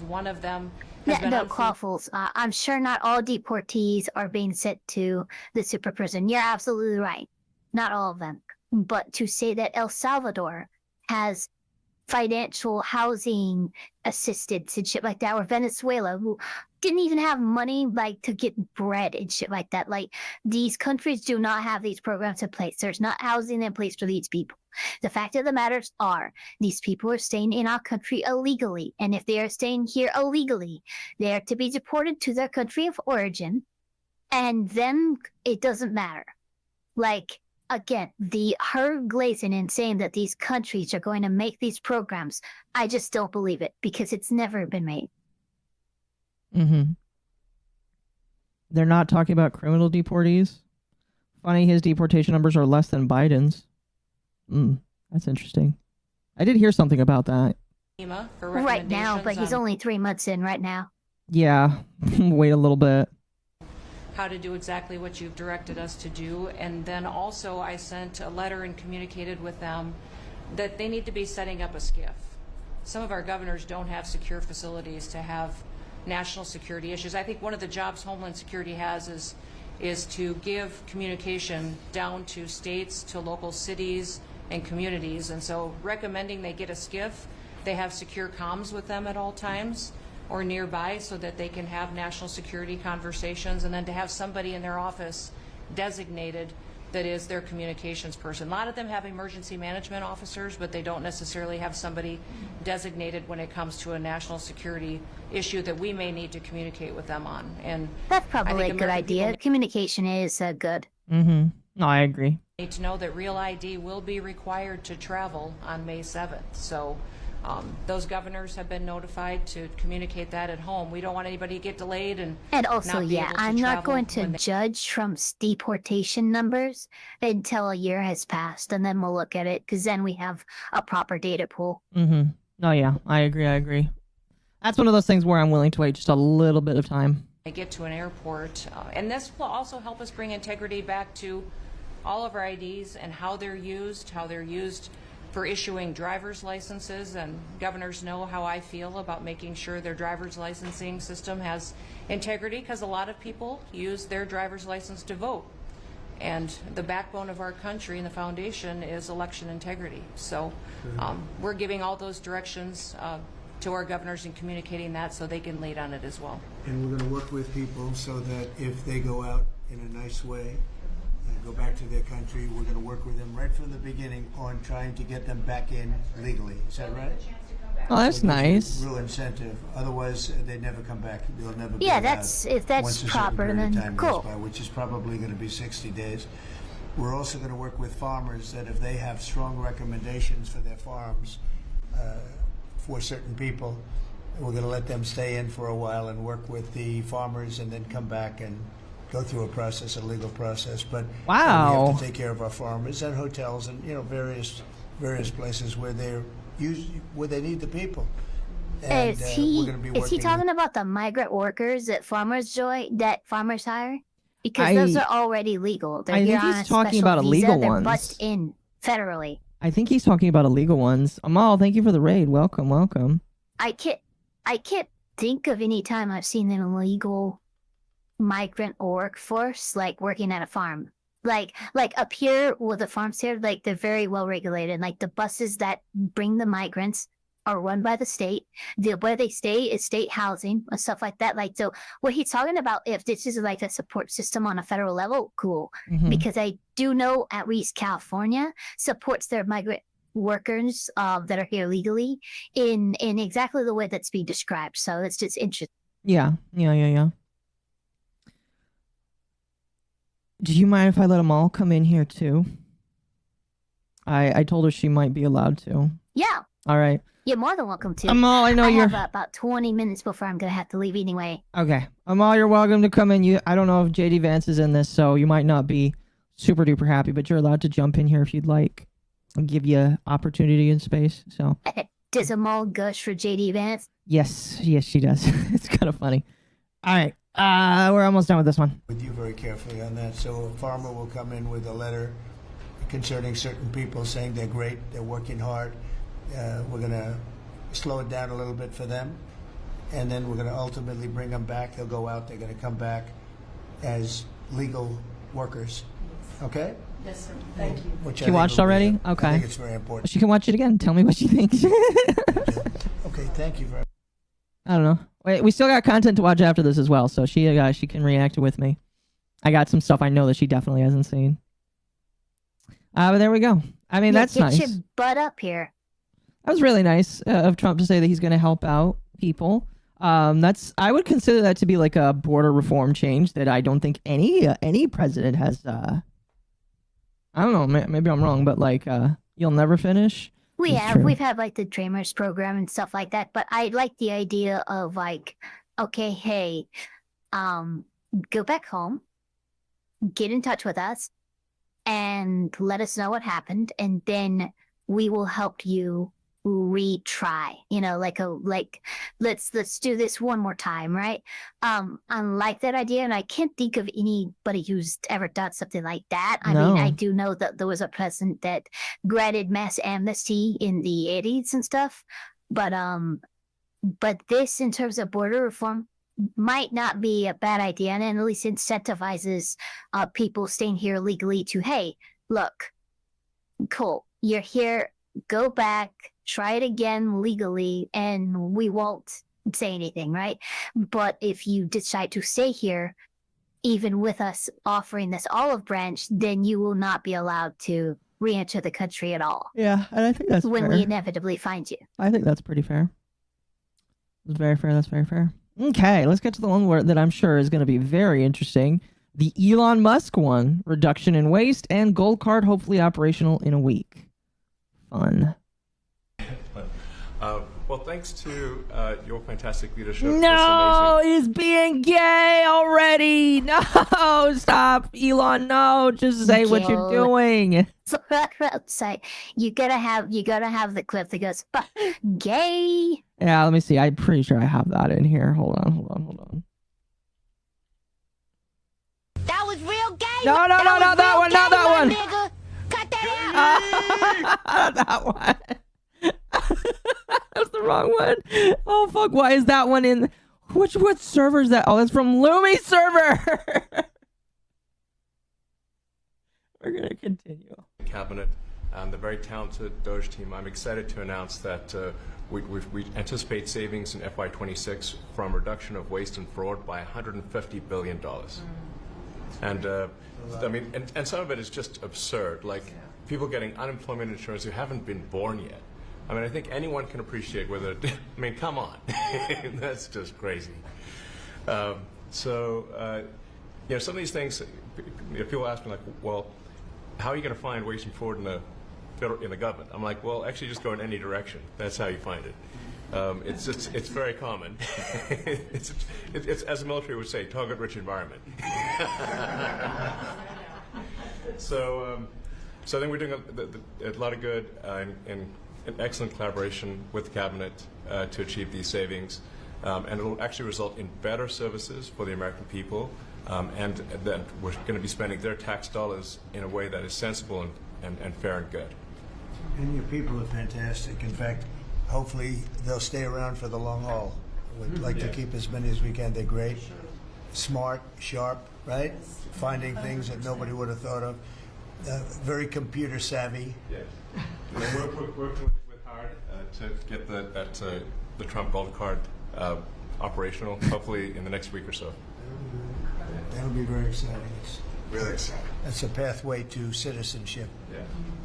One of them has been
No,
on food
Quaffles. I'm sure not all deportees are being sent to the super prison. You're absolutely right. Not all of them. But to say that El Salvador has financial housing assistance and shit like that, or Venezuela, who didn't even have money like to get bread and shit like that. Like, these countries do not have these programs in place. There's not housing in place for these people. The fact of the matters are these people are staying in our country illegally, and if they are staying here illegally, they are to be deported to their country of origin, and then it doesn't matter. Like, again, her glazing and saying that these countries are going to make these programs, I just don't believe it because it's never been made.
Mm-hmm. They're not talking about criminal deportees. Funny, his deportation numbers are less than Biden's. That's interesting. I did hear something about that.
FEMA for
Right now, but he's
on
only 3 months in right now.
Yeah, wait a little bit.
how to do exactly what you've directed us to do. And then also I sent a letter and communicated with them that they need to be setting up a SCIF. Some of our governors don't have secure facilities to have national security issues. I think one of the jobs Homeland Security has is to give communication down to states, to local cities and communities. And so recommending they get a SCIF, they have secure comms with them at all times or nearby so that they can have national security conversations, and then to have somebody in their office designated that is their communications person. A lot of them have emergency management officers, but they don't necessarily have somebody designated when it comes to a national security issue that we may need to communicate with them on. And
That's
I
probably
think
a good
American people
idea. Communication is good.
Mm-hmm. No, I agree.
need to know that Real ID will be required to travel on May 7th. So those governors have been notified to communicate that at home. We don't want anybody to get delayed and
also,
not be
yeah,
able to
I'm not
travel
going to
when they-
judge Trump's deportation numbers until a year has passed, and then we'll look at it, because then we have a proper data pool.
Mm-hmm. Oh yeah, I agree. That's one of those things where I'm willing to wait just a little bit of time.
I get to an airport, and this will also help us bring integrity back to all of our IDs and how they're used for issuing driver's licenses, and governors know how I feel about making sure their driver's licensing system has integrity, because a lot of people use their driver's license to vote. And the backbone of our country and the foundation is election integrity. So we're giving all those directions to our governors and communicating that so they can lead on it as well.
And we're going to work with people so that if they go out in a nice way and go back to their country, we're going to work with them right from the beginning on trying to get them back in legally. Is that right?
Oh, that's nice.
Real incentive. Otherwise, they never come back. They'll never be
Yeah,
allowed
if that's
once a certain
proper,
period of
then
time
cool.
goes by, which is probably going to be 60 days. We're also going to work with farmers that if they have strong recommendations for their farms for certain people, we're going to let them stay in for a while and work with the farmers and then come back and go through a process, a legal process. But we
Wow.
have to take care of our farmers and hotels and various places where where they need the people. And
Is
we're
he
going to be
is he
working
talking about the migrant workers that farmers hire? Because those are already legal. They're
I think
here on
he's
a
talking
special
about
visa.
illegal
They're
ones.
bussed in federally.
I think he's talking about illegal ones. Amal, thank you for the raid. Welcome.
I can't think of any time I've seen an illegal migrant workforce like working at a farm. Like up here with the farms here, like they're very well regulated. Like the buses that bring the migrants are run by the state. Where they stay is state housing and stuff like that. Like, so what he's talking about, if this is like a support system on a federal level, cool.
Mhm.
Because I do know at least California supports their migrant workers that are here legally in exactly the way that's being described. So it's just interesting.
Yeah. Do you mind if I let Amal come in here too? I told her she might be allowed to.
Yeah,
All right.
you're more than welcome to.
Amal, I know you're...
have about 20 minutes before I'm gonna have to leave anyway.
Okay. Amal, you're welcome to come in. I don't know if JD Vance is in this, so you might not be super duper happy, but you're allowed to jump in here if you'd like. I'll give you opportunity and space. So
Does a mall gush for JD Vance?
yes, she does. It's kind of funny. All right. We're almost done with this one.
With you very carefully on that. So a farmer will come in with a letter concerning certain people saying they're great, they're working hard. We're going to slow it down a little bit for them, and then we're going to ultimately bring them back. They'll go out, they're going to come back as legal workers. Okay?
Yes, sir. Thank you.
Which I
She
think
watched
will be-
already?
I
Okay.
think it's very important.
She can watch it again. Tell me what she thinks.
Okay, thank you very much.
I don't know. Wait, we still got content to watch after this as well, so she can react with me. I got some stuff I know that she definitely hasn't seen. But there we go. I mean, that's
Get
nice.
your butt up here.
That was really nice of Trump to say that he's going to help out people. I would consider that to be like a border reform change that I don't think any president has. I don't know. Maybe I'm wrong, but like you'll never finish.
We've had like the Dreamers program and stuff like that, but I like the idea of like, okay, hey, go back home, get in touch with us, and let us know what happened, and then we will help you retry. Let's do this one more time, right? I like that idea, and I can't think of anybody who's ever done something like that. I mean, I do know that there was a president that granted mass amnesty in the 80s and stuff, but this, in terms of border reform, might not be a bad idea, and at least incentivizes people staying here legally to, hey, look, cool, you're here, go back, try it again legally, and we won't say anything, right? But if you decide to stay here, even with us offering this olive branch, then you will not be allowed to re-enter the country at all.
Yeah, and I think that's
when
fair.
we inevitably find you.
I think that's pretty fair. That's very fair. That's very fair. Okay, let's get to the one that I'm sure is going to be very interesting. The Elon Musk one. Reduction in waste and gold card hopefully operational in a week. Fun.
Well, thanks to your fantastic leadership.
No, he's being gay already. No, stop, Elon. No, just say what you're doing.
So say you gotta have the clip that goes gay.
Yeah, let me see. I'm pretty sure I have that in here. Hold on.
That was real gay.
No, not that one, not that one.
Nigga. Cut that out.
That one. That's the wrong one. Oh fuck! Why is that one in? What server is that? Oh, that's from Lumi server. We're gonna continue.
Cabinet and the very talented Doge team. I'm excited to announce that we anticipate savings in FY26 from reduction of waste and fraud by $150 billion. And I mean, and some of it is just absurd. Like people getting unemployment insurance who haven't been born yet. I mean, I think anyone can appreciate whether. I mean, come on, that's just crazy. So, you know, some of these things, people ask me like, well, how are you going to find waste and fraud in the government? I'm like, well, actually, just go in any direction. That's how you find it. It's very common. it's as the military would say, target-rich environment. So I think we're doing a lot of good in excellent collaboration with the cabinet to achieve these savings, and it will actually result in better services for the American people, and that we're going to be spending their tax dollars in a way that is sensible and fair and good.
And your people are fantastic. In fact, hopefully they'll stay around for the long haul. We'd like to keep as many as we can. They're great, smart, sharp, right? Finding things that nobody would have thought of. Very computer savvy.
Yes. We're working with hard to get the Trump Gold Card operational, hopefully in the next week or so.
That'll be very exciting. It's
really exciting.
That's a pathway to citizenship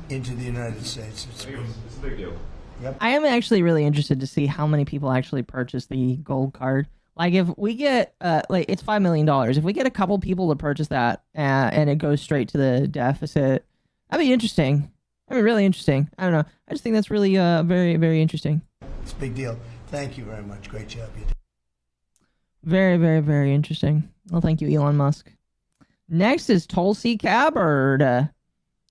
into the United States.
It's a big deal.
Yep.
I am actually really interested to see how many people actually purchase the gold card. Like if we get, it's $5 million. If we get a couple people to purchase that and it goes straight to the deficit, that'd be interesting. I mean, really interesting. I don't know. I just think that's really very, very interesting.
It's a big deal. Thank you very much. Great job you did.
Very, very, very interesting. Well, thank you, Elon Musk. Next is Tulsi Gabbard.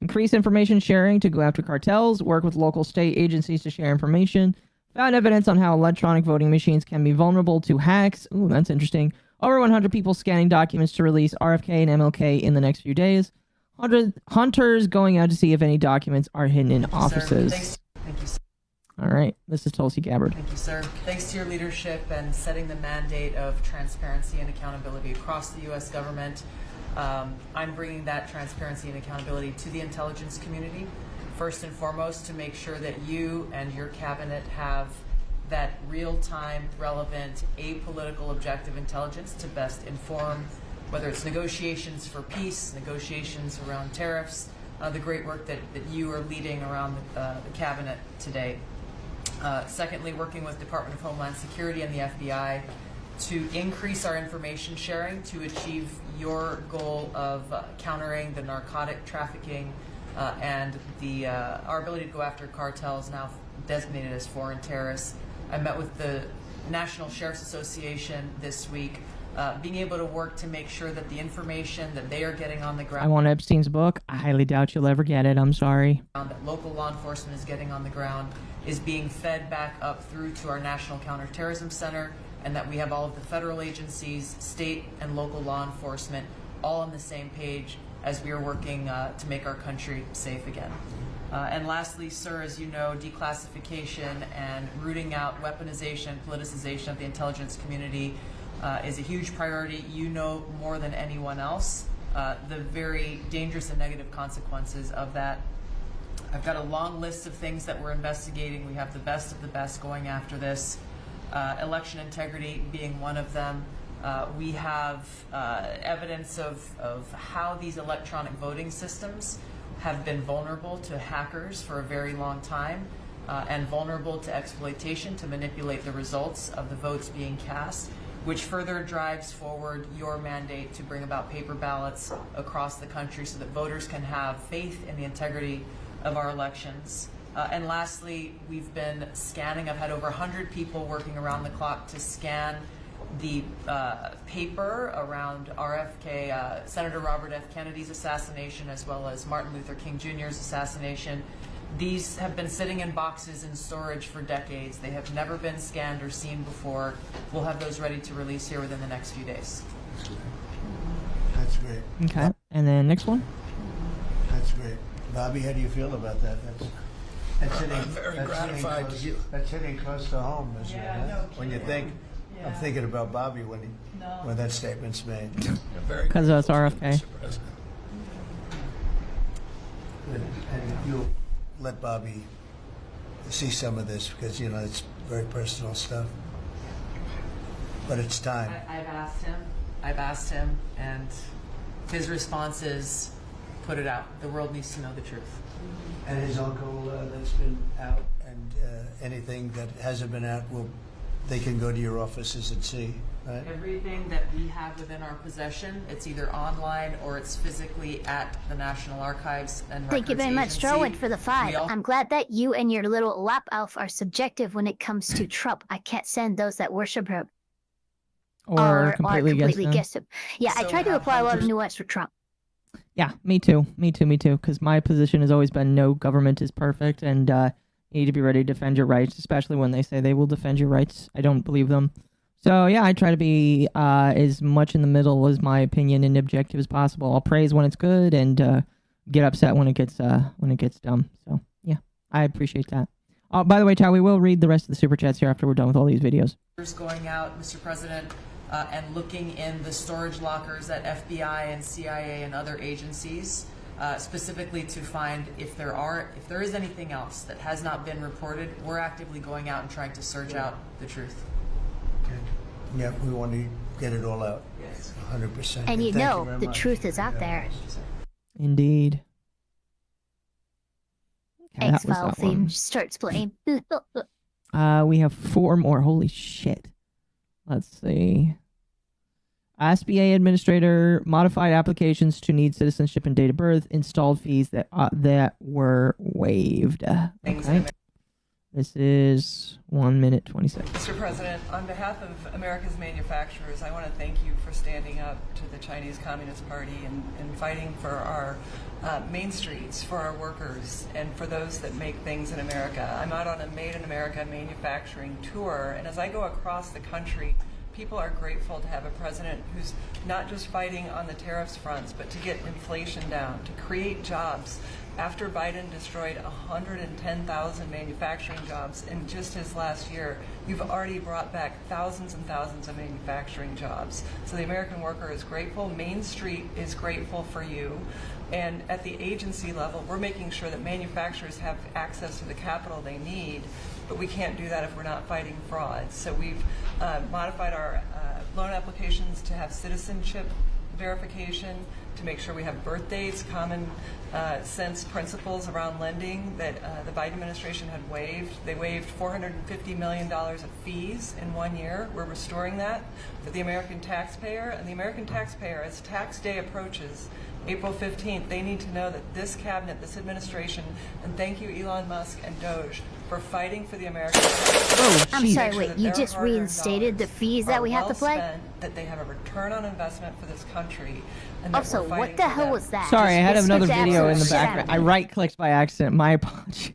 Increase information sharing to go after cartels, work with local state agencies to share information, found evidence on how electronic voting machines can be vulnerable to hacks. Ooh, that's interesting. Over 100 people scanning documents to release RFK and MLK in the next few days. Hunters going out to see if any documents are hidden in offices.
Thank you, sir.
All right, this is Tulsi Gabbard.
Thank you, sir. Thanks to your leadership and setting the mandate of transparency and accountability across the U.S. government, I'm bringing that transparency and accountability to the intelligence community, first and foremost, to make sure that you and your cabinet have that real-time, relevant, apolitical, objective intelligence to best inform whether it's negotiations for peace, negotiations around tariffs, the great work that you are leading around the cabinet today. Secondly, working with Department of Homeland Security and the FBI to increase our information sharing to achieve your goal of countering the narcotic trafficking and our ability to go after cartels now designated as foreign terrorists. I met with the National Sheriff's Association this week, being able to work to make sure that the information that they are getting on the ground.
I want Epstein's book. I highly doubt you'll ever get it. I'm sorry.
That local law enforcement is getting on the ground is being fed back up through to our National Counterterrorism Center, and that we have all of the federal agencies, state and local law enforcement, all on the same page as we are working to make our country safe again. And lastly, sir, as you know, declassification and rooting out weaponization, politicization of the intelligence community is a huge priority. You know more than anyone else the very dangerous and negative consequences of that. I've got a long list of things that we're investigating. We have the best of the best going after this. Election integrity being one of them. We have evidence of how these electronic voting systems have been vulnerable to hackers for a very long time and vulnerable to exploitation to manipulate the results of the votes being cast, which further drives forward your mandate to bring about paper ballots across the country so that voters can have faith in the integrity of our elections. And lastly, we've been scanning. I've had over 100 people working around the clock to scan the paper around RFK, Senator Robert F. Kennedy's assassination, as well as Martin Luther King Jr.'s assassination. These have been sitting in boxes in storage for decades. They have never been scanned or seen before. We'll have those ready to release here within the next few days.
That's great.
Okay. And then next one.
That's great. Bobby, how do you feel about that? That's hitting,
I'm very gratified to
close,
hear.
That's hitting close to home, isn't it?
Yeah, no
When you think, I'm thinking about Bobby when that statement's made.
Because that's RFK.
And you'll let Bobby see some of this because, you know, it's very personal stuff. But it's time.
I've asked him, and his response is, put it out. The world needs to know the truth.
And his uncle that's been out, and anything that hasn't been out, they can go to your offices and see, right?
Everything that we have within our possession, it's either online or it's physically at the National Archives and Records
Thank you very much,
Agency.
Darwin, for the 5.
We all-
I'm glad that you and your little lap elf are subjective when it comes to Trump. I can't send those that worship him
Or completely against him.
against him. Yeah, I
So
tried to
have
apply a lot of
hunters-
nuance for Trump.
Yeah, me too. Because my position has always been no government is perfect, and you need to be ready to defend your rights, especially when they say they will defend your rights. I don't believe them. So yeah, I try to be as much in the middle as my opinion and objective as possible. I'll praise when it's good and get upset when it gets dumb. So yeah, I appreciate that. By the way, Chow, we will read the rest of the super chats here after we're done with all these videos.
Going out, Mr. President, and looking in the storage lockers at FBI and CIA and other agencies, specifically to find if there is anything else that has not been reported. We're actively going out and trying to search out the truth.
Yeah, we want to get it all out.
Yes.
100%.
And you
Thank
know
very
the
much.
truth is out there.
Indeed. Okay, that was
X-File
that one.
theme starts playing.
We have 4 more. Holy shit. Let's see. SBA administrator modified applications to need citizenship and date of birth. Installed fees that were waived. Okay. This is 1 minute 26.
Mr. President, on behalf of America's manufacturers, I want to thank you for standing up to the Chinese Communist Party and fighting for our main streets, for our workers, and for those that make things in America. I'm out on a Made in America manufacturing tour, and as I go across the country, people are grateful to have a president who's not just fighting on the tariffs fronts, but to get inflation down, to create jobs. After Biden destroyed 110,000 manufacturing jobs in just his last year, you've already brought back thousands and thousands of manufacturing jobs. So the American worker is grateful. Main Street is grateful for you. And at the agency level, we're making sure that manufacturers have access to the capital they need, but we can't do that if we're not fighting fraud. So we've modified our loan applications to have citizenship verification, to make sure we have birth dates, common sense principles around lending that the Biden administration had waived. They waived $450 million of fees in 1 year. We're restoring that for the American taxpayer. And the American taxpayer, as tax day approaches, April 15th, they need to know that this cabinet, this administration, and thank you Elon Musk and Doge for fighting for the American
I'm sorry, wait, you just reinstated the fees that we have to play?
That they have a return on investment for this country. And
Also, what the hell was that?
Sorry, I had
Just
another
scared the
video in the
absolute shit out
background.
of
I
me.
right-clicked by accident. My apologies.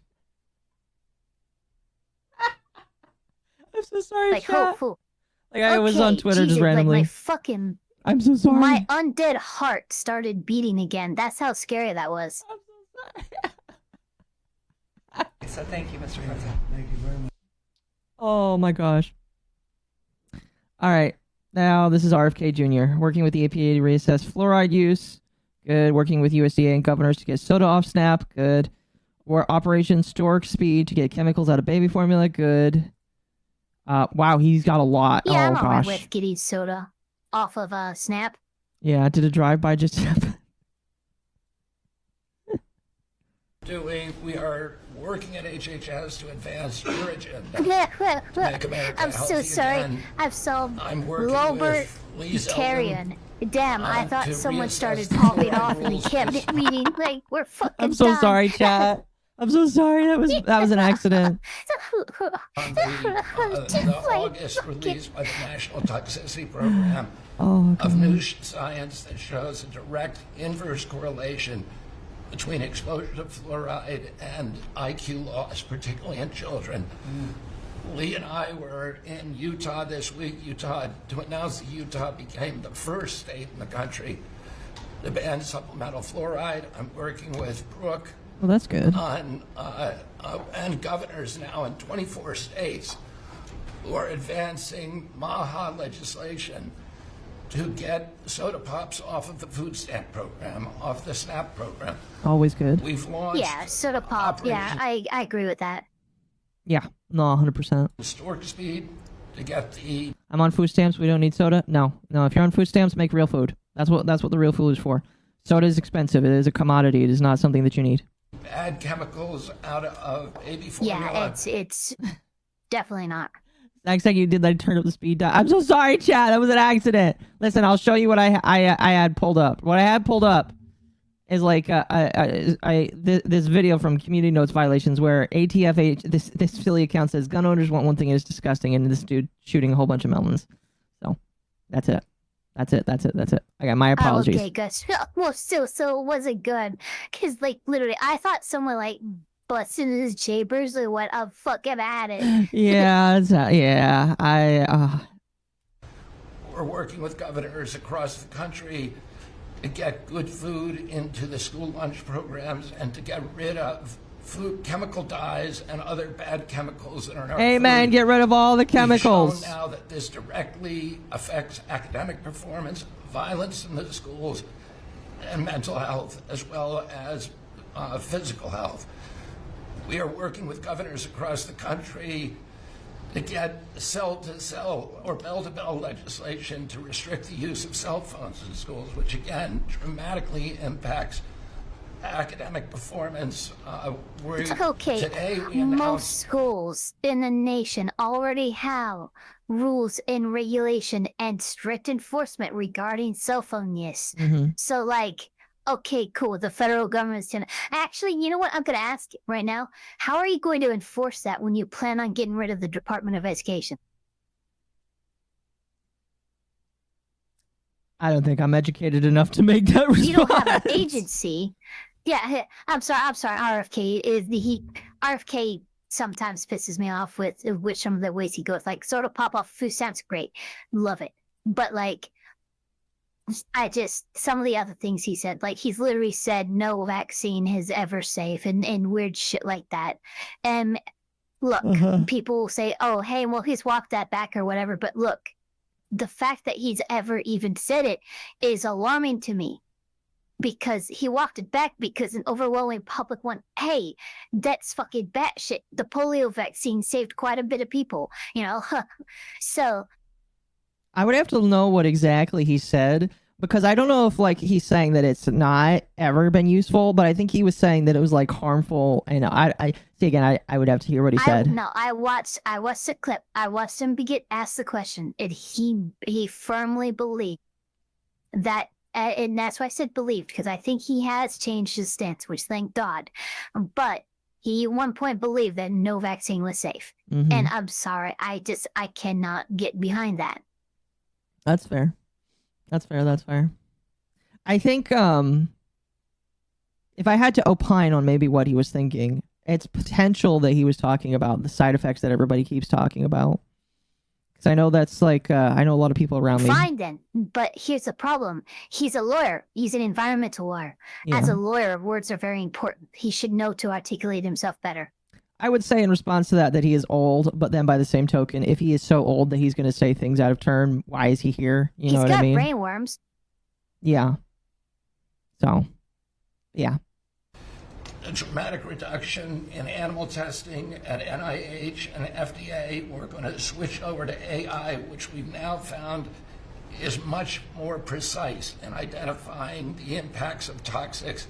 I'm so sorry,
Like,
chat.
oh,
Like I was on
okay,
Twitter just
Jesus,
randomly.
Like my fucking.
I'm so sorry.
My undead heart started beating again. That's how scary that was.
So thank you, Mr. President.
Thank you very much.
Oh my gosh. All right. Now this is RFK Jr. working with the EPA to reassess fluoride use. Good. Working with USDA and governors to get soda off SNAP. Good. Or Operation Stork Speed to get chemicals out of baby formula. Good. Wow, he's got a lot.
Yeah, I'm
oh
alright
gosh.
with getting soda off of Snap.
Yeah, did a drive-by just happen?
We are working at HHS to advance your agenda.
Look,
America
I'm so
healthy
sorry.
again.
I've solved
I'm working
Robert
with Lee
Tarian. Damn, I thought
to
someone
reassess
started
the
popping
fluoride
off and we
rules.
kept reading. Like, we're fucking
I'm so
done.
sorry, chat. I'm so sorry. That was an accident.
On the August release by the National Toxicity Program
Oh,
of new science that shows a direct inverse correlation between exposure to fluoride and IQ loss, particularly in children. Lee and I were in Utah this week, to announce that Utah became the first state in the country to ban supplemental fluoride. I'm working with Brooke
Well, that's good.
and governors now in 24 states who are advancing MAHA legislation to get soda pops off of the food stamp program, off the SNAP program.
Always good.
We've launched
Yeah, soda pop. Yeah, I agree with that.
Yeah, no, 100%.
Stork Speed to get the
I'm on food stamps. We don't need soda. No. If you're on food stamps, make real food. That's what the real food is for. Soda is expensive. It is a commodity. It is not something that you need.
bad chemicals out of baby formula.
Yeah, it's definitely not.
Next time you did, like, turn up the speed dial. I'm so sorry, chat. That was an accident. Listen, I'll show you what I had pulled up. What I had pulled up is like this video from Community Notes Violations where ATFH, this silly account says gun owners want one thing and it's disgusting, and this dude shooting a whole bunch of melons. So that's it. That's it. I got my apologies.
Okay, good. Well, so it wasn't good. Because, like, literally, I thought someone, like, busted his chambers or what a fucking at it.
Yeah,
We're working with governors across the country to get good food into the school lunch programs and to get rid of food chemical dyes and other bad chemicals in our
Amen.
food.
Get rid of all the chemicals.
We've shown now that this directly affects academic performance, violence in the schools, and mental health, as well as physical health. We are working with governors across the country to get cell-to-cell or bell-to-bell legislation to restrict the use of cell phones in schools, which again dramatically impacts academic performance.
Okay,
Today we
most
announced
schools in the nation already have rules and regulation and strict enforcement regarding cell phone use. So, like, okay, cool. The federal government's gonna actually. You know what? I'm gonna ask you right now. How are you going to enforce that when you plan on getting rid of the Department of Education?
I don't think I'm educated enough to make that response.
You don't have an agency. Yeah, I'm sorry. RFK is RFK sometimes pisses me off with some of the ways he goes. Like, sort of pop off food stamps, great, love it. But like, some of the other things he said, like he's literally said no vaccine is ever safe and weird shit like that. And look, people will say, oh, hey, well, he's walked that back or whatever. But look, the fact that he's ever even said it is alarming to me. Because he walked it back because an overwhelming public went, hey, that's fucking batshit. The polio vaccine saved quite a bit of people, you know? So
I would have to know what exactly he said, because I don't know if, like, he's saying that it's not ever been useful, but I think he was saying that it was, like, harmful. And I see, again, I would have to hear what he said.
I watched the clip. I watched him get asked the question, and he firmly believed that. And that's why I said believed, because I think he has changed his stance, which thank God. But he at one point believed that no vaccine was safe. And I'm sorry, I cannot get behind that.
That's fair. That's fair. I think if I had to opine on maybe what he was thinking, it's potential that he was talking about the side effects that everybody keeps talking about. Because I know that's like, I know a lot of people around me.
Fine then, but here's the problem. He's a lawyer. He's an environmental lawyer.
Yeah.
As a lawyer, words are very important. He should know to articulate himself better.
I would say in response to that he is old, but then by the same token, if he is so old that he's going to say things out of turn, why is he here? You know what I mean?
He's got brainworms.
Yeah. So, yeah.
a dramatic reduction in animal testing at NIH and FDA. We're going to switch over to AI, which we've now found is much more precise in identifying the impacts of toxics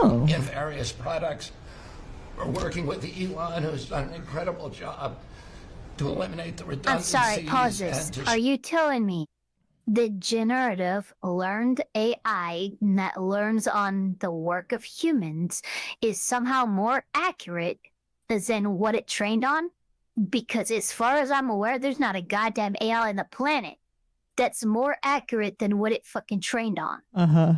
in various products. We're working with Elon, who's done an incredible job to eliminate the
I'm
redundancies.
sorry, pause this. Are you telling me the generative learned AI that learns on the work of humans is somehow more accurate than what it trained on? Because as far as I'm aware, there's not a goddamn AI on the planet that's more accurate than what it fucking trained on.
Uh-huh.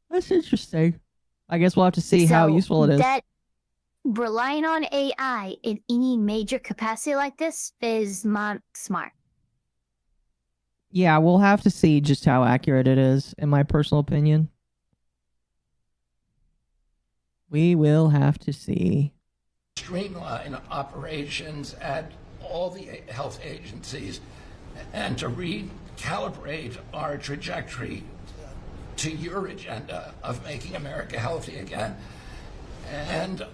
That's interesting. I guess we'll have to see how useful it is.
That relying on AI in any major capacity like this is not smart.
Yeah, we'll have to see just how accurate it is, in my personal opinion. We will have to see.
Streamline operations at all the health agencies and to recalibrate our trajectory to your agenda of making America healthy again. And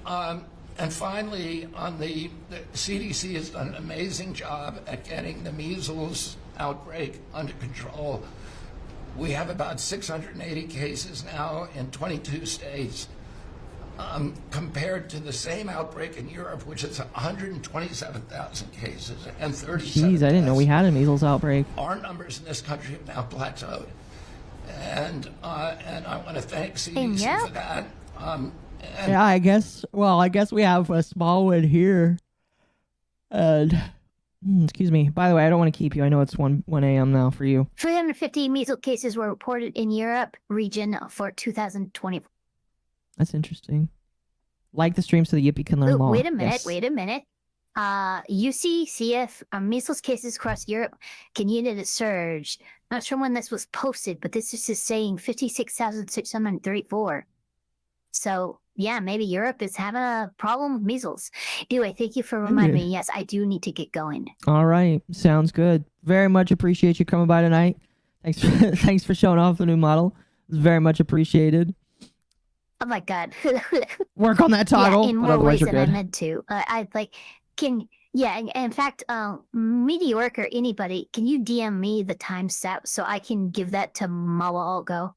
finally, on the CDC has done an amazing job at getting the measles outbreak under control. We have about 680 cases now in 22 states, compared to the same outbreak in Europe, which is 127,000 cases and 37
Jeez, I didn't know we had a measles outbreak.
Our numbers in this country have now plateaued. And I want to thank CDC for that.
Yeah, I guess we have a small one here. And excuse me. By the way, I don't want to keep you. I know it's 1 a.m. now for you.
350 measles cases were reported in Europe region for 2024.
That's interesting. Like the stream so that Yippee can learn law.
Wait a minute.
Yes.
Wait a minute. UCCF measles cases across Europe continued to surge. Not sure when this was posted, but this is just saying 56,634. So, yeah, maybe Europe is having a problem with measles. Anyway, thank you for reminding me. Yes, I do need to get going.
All right. Sounds good. Very much appreciate you coming by tonight. Thanks for showing off the new model. It's very much appreciated.
Oh, my God.
Work on that toggle.
Yeah, in
but
more
otherwise
ways
you're
than I
good.
meant to. In fact, Mediocre or anybody, can you DM me the timestamp so I can give that to MommaOcco?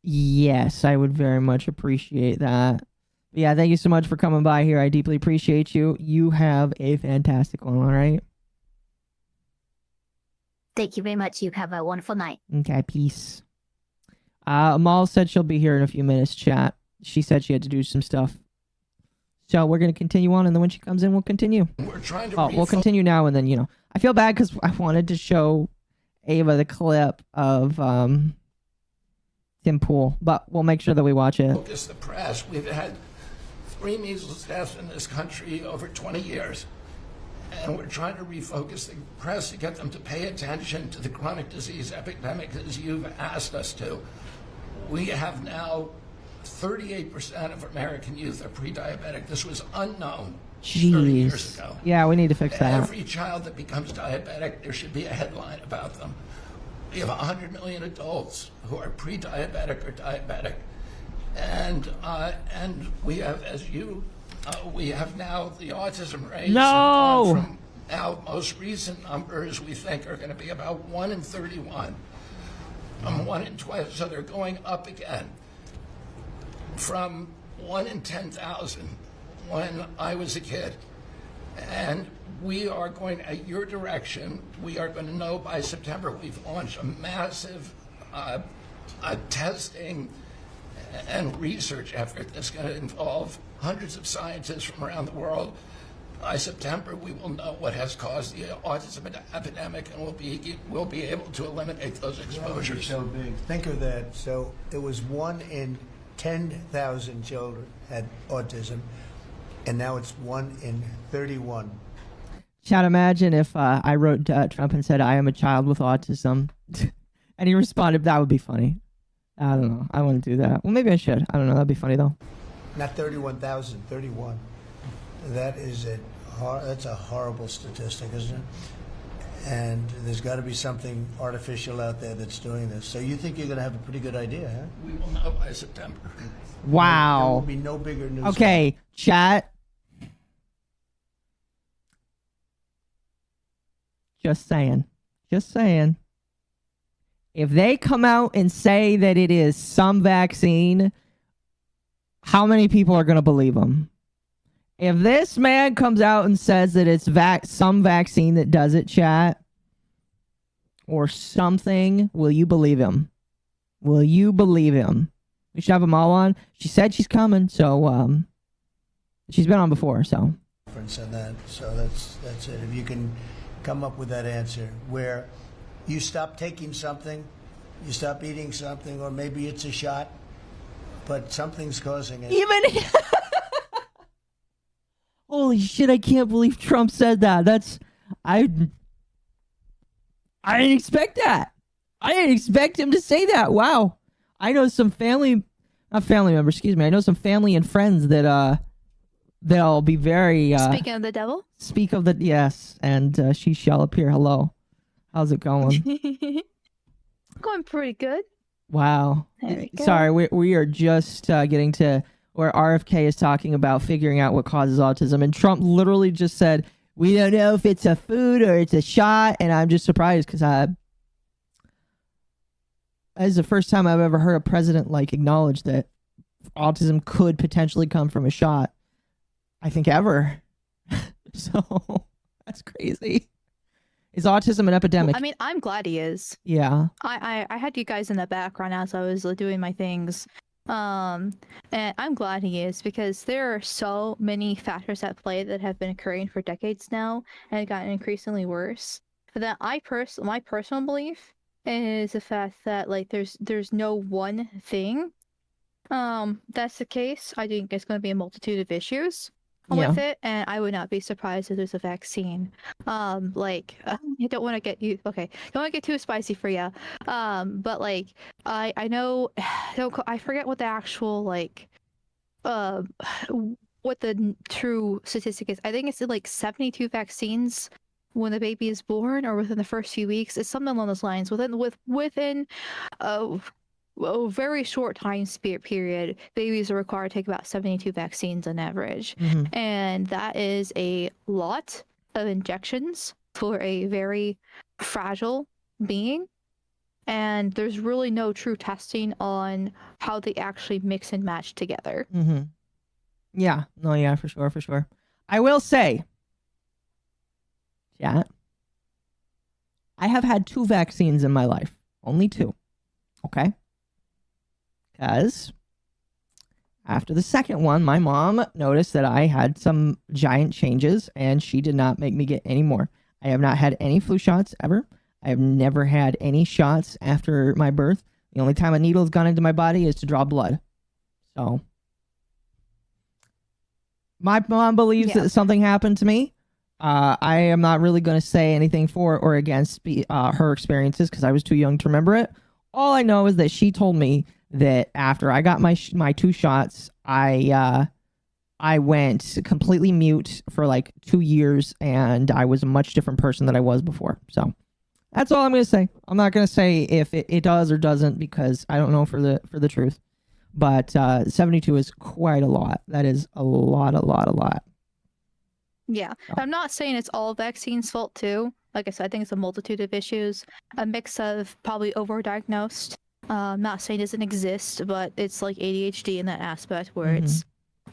Yes, I would very much appreciate that. Yeah, thank you so much for coming by here. I deeply appreciate you. You have a fantastic one, all right?
Thank you very much. You have a wonderful night.
Okay, peace. Amal said she'll be here in a few minutes, chat. She said she had to do some stuff. So we're going to continue on, and then when she comes in, we'll continue.
We're trying to
we'll continue now, and then, I feel bad because I wanted to show Ava the clip of Tim Pool, but we'll make sure that we watch it.
Focus the press. We've had 3 measles deaths in this country over 20 years. And we're trying to refocus the press to get them to pay attention to the chronic disease epidemic as you've asked us to. We have now 38% of American youth are pre-diabetic. This was unknown 30 years
Jeez.
ago.
Yeah, we need to fix that.
Every child that becomes diabetic, there should be a headline about them. We have 100 million adults who are pre-diabetic or diabetic. And we have, we have now the autism rates have gone from now most recent numbers we think are going to be about 1 in 31. 1 in 12, so they're going up again. From 1 in 10,000 when I was a kid. And we are going at your direction. We are going to know by September. We've launched a massive testing and research effort that's going to involve hundreds of scientists from around the world. By September, we will know what has caused the autism epidemic, and we'll be able to eliminate those exposures.
So big. Think of that. So it was 1 in 10,000 children had autism, and now it's 1 in 31.
Chat, imagine if I wrote Trump and said, I am a child with autism. And he responded, that would be funny. I don't know. I wouldn't do that. Well, maybe I should. I don't know. That'd be funny, though.
Not 31,000, 31. That's a horrible statistic, isn't it? And there's got to be something artificial out there that's doing this. So you think you're going to have a pretty good idea, huh?
We will know by September.
Wow.
There will be no bigger news.
Okay, chat. Just saying. Just saying. If they come out and say that it is some vaccine, how many people are going to believe them? If this man comes out and says that it's some vaccine that does it, chat, or something, will you believe him? Will you believe him? We should have them all on. She said she's coming, so she's been on before, so.
Difference in that. So that's it. If you can come up with that answer where you stop taking something, you stop eating something, or maybe it's a shot, but something's causing it.
Even holy shit! I can't believe Trump said that. I didn't expect that. I didn't expect him to say that. Wow. I know some not family members. Excuse me. I know some family and friends that that'll be very.
Speaking of the devil.
Speak of the yes, and she shall appear. Hello. How's it going?
Going pretty good.
Wow.
There we go.
Sorry, we are just getting to where RFK is talking about figuring out what causes autism. And Trump literally just said, we don't know if it's a food or it's a shot. And I'm just surprised because that is the first time I've ever heard a president like acknowledge that autism could potentially come from a shot. I think ever. So that's crazy. Is autism an epidemic?
I mean, I'm glad he is.
Yeah.
I had you guys in the background as I was doing my things. And I'm glad he is because there are so many factors at play that have been occurring for decades now and have gotten increasingly worse. But that my personal belief is the fact that like there's no one thing. That's the case. I think it's going to be a multitude of issues with it, and I would not be surprised if there's a vaccine. I don't want to get you don't want to get too spicy for you. But like I know, I forget what the actual what the true statistic is. I think it's like 72 vaccines when the baby is born, or within the first few weeks. It's something along those lines. Within a very short time period, babies are required to take about 72 vaccines on average.
Mm-hmm.
And that is a lot of injections for a very fragile being. And there's really no true testing on how they actually mix and match together.
Mm-hmm. Yeah. No, yeah, for sure. I will say, chat, I have had 2 vaccines in my life. Only 2. Okay? Because after the second one, my mom noticed that I had some giant changes and she did not make me get any more. I have not had any flu shots ever. I have never had any shots after my birth. The only time a needle has gone into my body is to draw blood. So my mom believes that something happened to me. I am not really going to say anything for or against her experiences because I was too young to remember it. All I know is that she told me that after I got my 2 shots, I went completely mute for like 2 years, and I was a much different person than I was before. So that's all I'm going to say. I'm not going to say if it does or doesn't because I don't know for the truth. But 72 is quite a lot. That is a lot.
Yeah. I'm not saying it's all vaccines' fault too. Like I said, I think it's a multitude of issues. A mix of probably overdiagnosed. I'm not saying it doesn't exist, but it's like ADHD in that aspect where it's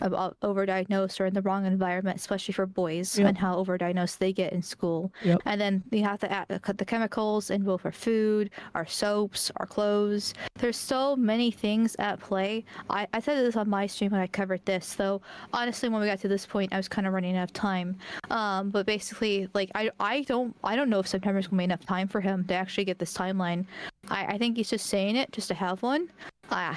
overdiagnosed or in the wrong environment, especially for boys, and how overdiagnosed they get in school. And then you have to add the chemicals in both our food, our soaps, our clothes. There's so many things at play. I said this on my stream when I covered this, though honestly when we got to this point I was kind of running out of time. But basically, like I don't know if September's gonna be enough time for him to actually get this timeline. I think he's just saying it just to have one. I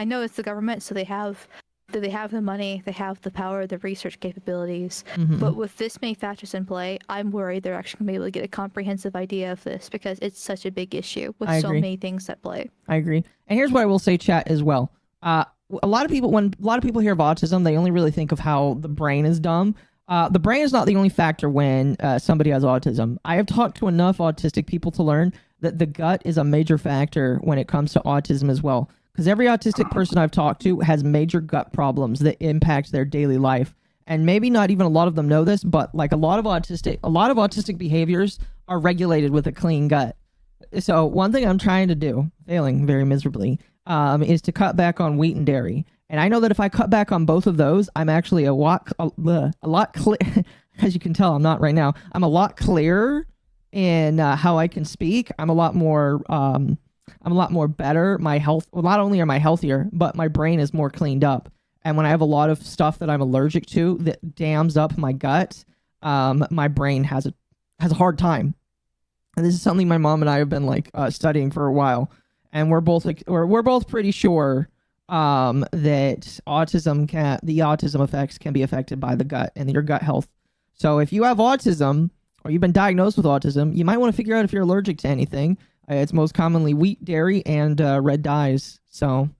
know it's the government, so they have the money, they have the power, the research capabilities. But with this many factors in play, I'm worried they're actually going to be able to get a comprehensive idea of this because it's such a big issue with so many things at play.
I agree. And here's what I will say, chat, as well. When a lot of people hear of autism, they only really think of how the brain is dumb. The brain is not the only factor when somebody has autism. I have talked to enough autistic people to learn that the gut is a major factor when it comes to autism as well. Because every autistic person I've talked to has major gut problems that impact their daily life. And maybe not even a lot of them know this, but like a lot of autistic behaviors are regulated with a clean gut. So one thing I'm trying to do, failing very miserably, is to cut back on wheat and dairy. And I know that if I cut back on both of those, I'm actually a lot clear. As you can tell, I'm not right now. I'm a lot clearer in how I can speak. I'm a lot more better. My health, well, not only am I healthier, but my brain is more cleaned up. And when I have a lot of stuff that I'm allergic to that dams up my gut, my brain has a hard time. And this is something my mom and I have been like studying for a while, and we're both pretty sure that the autism effects can be affected by the gut and your gut health. So if you have autism or you've been diagnosed with autism, you might want to figure out if you're allergic to anything. It's most commonly wheat, dairy, and red dyes. So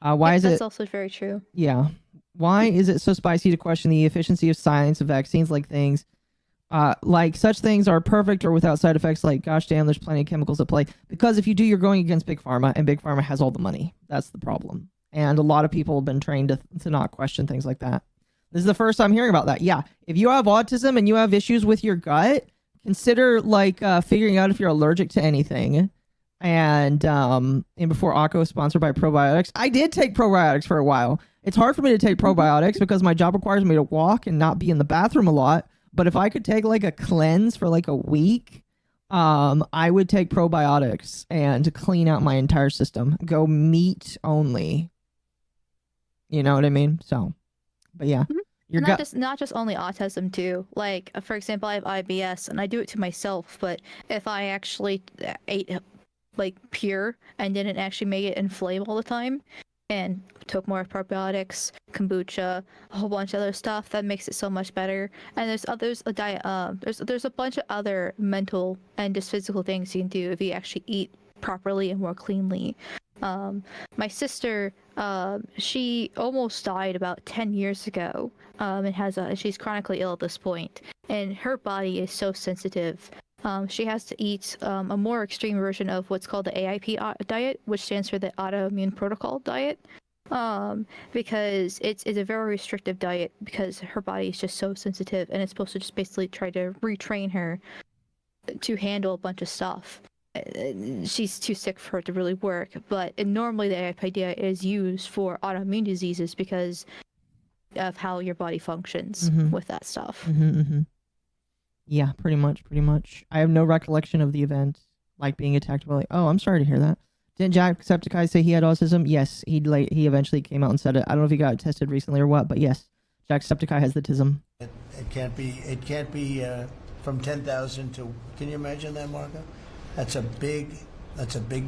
why is it?
That's also very true.
Yeah. Why is it so spicy to question the efficiency of science of vaccines like things? Like such things are perfect or without side effects, like gosh damn, there's plenty of chemicals at play. Because if you do, you're going against Big Pharma, and Big Pharma has all the money. That's the problem. And a lot of people have been trained to not question things like that. This is the first time hearing about that. Yeah, if you have autism and you have issues with your gut, consider like figuring out if you're allergic to anything. And before Occo is sponsored by probiotics, I did take probiotics for a while. It's hard for me to take probiotics because my job requires me to walk and not be in the bathroom a lot. But if I could take like a cleanse for like a week, I would take probiotics and clean out my entire system. Go meat only. You know what I mean? So, but yeah. Your
not just only autism too. Like for example, I have IBS and I do it to myself. But if I actually ate like pure and didn't actually make it inflame all the time, and took more probiotics, kombucha, a whole bunch of other stuff, that makes it so much better. And there's a bunch of other mental and just physical things you can do if you actually eat properly and more cleanly. My sister, she almost died about 10 years ago, and she's chronically ill at this point, and her body is so sensitive. She has to eat a more extreme version of what's called the AIP diet, which stands for the Autoimmune Protocol diet, because it's a very restrictive diet because her body is just so sensitive, and it's supposed to just basically try to retrain her to handle a bunch of stuff. She's too sick for it to really work, but normally the AIP diet is used for autoimmune diseases because of how your body functions with that stuff.
Yeah, pretty much. I have no recollection of the event, like being attacked by like, oh, I'm sorry to hear that. Didn't Jacksepticeye say he had autism? Yes, he eventually came out and said it. I don't know if he got tested recently or what, but yes, Jacksepticeye has the tism.
It can't be from 10,000 to, can you imagine that, Marco? That's a big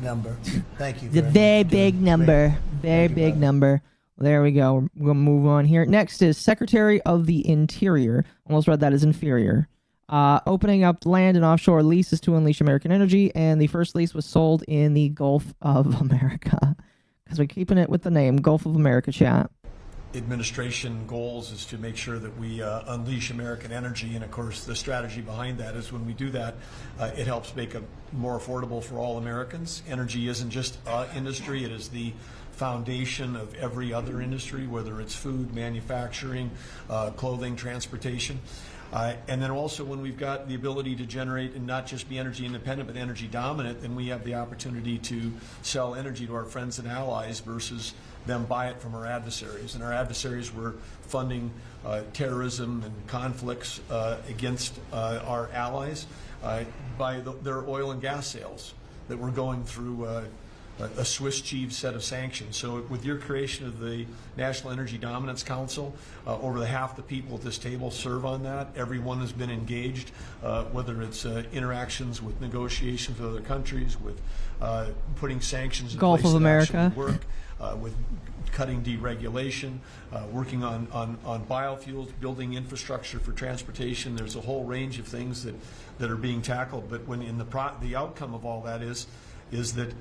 number. Thank you.
It's a very big number. Very big number. There we go. We're going to move on here. Next is Secretary of the Interior. Almost read that as inferior. Opening up land and offshore leases to unleash American energy, and the first lease was sold in the Gulf of America. Because we're keeping it with the name, Gulf of America, chat.
Administration goals is to make sure that we unleash American energy, and of course the strategy behind that is when we do that, it helps make it more affordable for all Americans. Energy isn't just industry, it is the foundation of every other industry, whether it's food, manufacturing, clothing, transportation. And then also when we've got the ability to generate and not just be energy independent but energy dominant, then we have the opportunity to sell energy to our friends and allies versus them buy it from our adversaries. And our adversaries were funding terrorism and conflicts against our allies by their oil and gas sales that were going through a Swiss cheese set of sanctions. So with your creation of the National Energy Dominance Council, over half the people at this table serve on that. Everyone has been engaged, whether it's interactions with negotiations with other countries, with putting sanctions in
Gulf
place
of
that
America.
actually work, with cutting deregulation, working on biofuels, building infrastructure for transportation. There's a whole range of things that are being tackled. But when the outcome of all that is that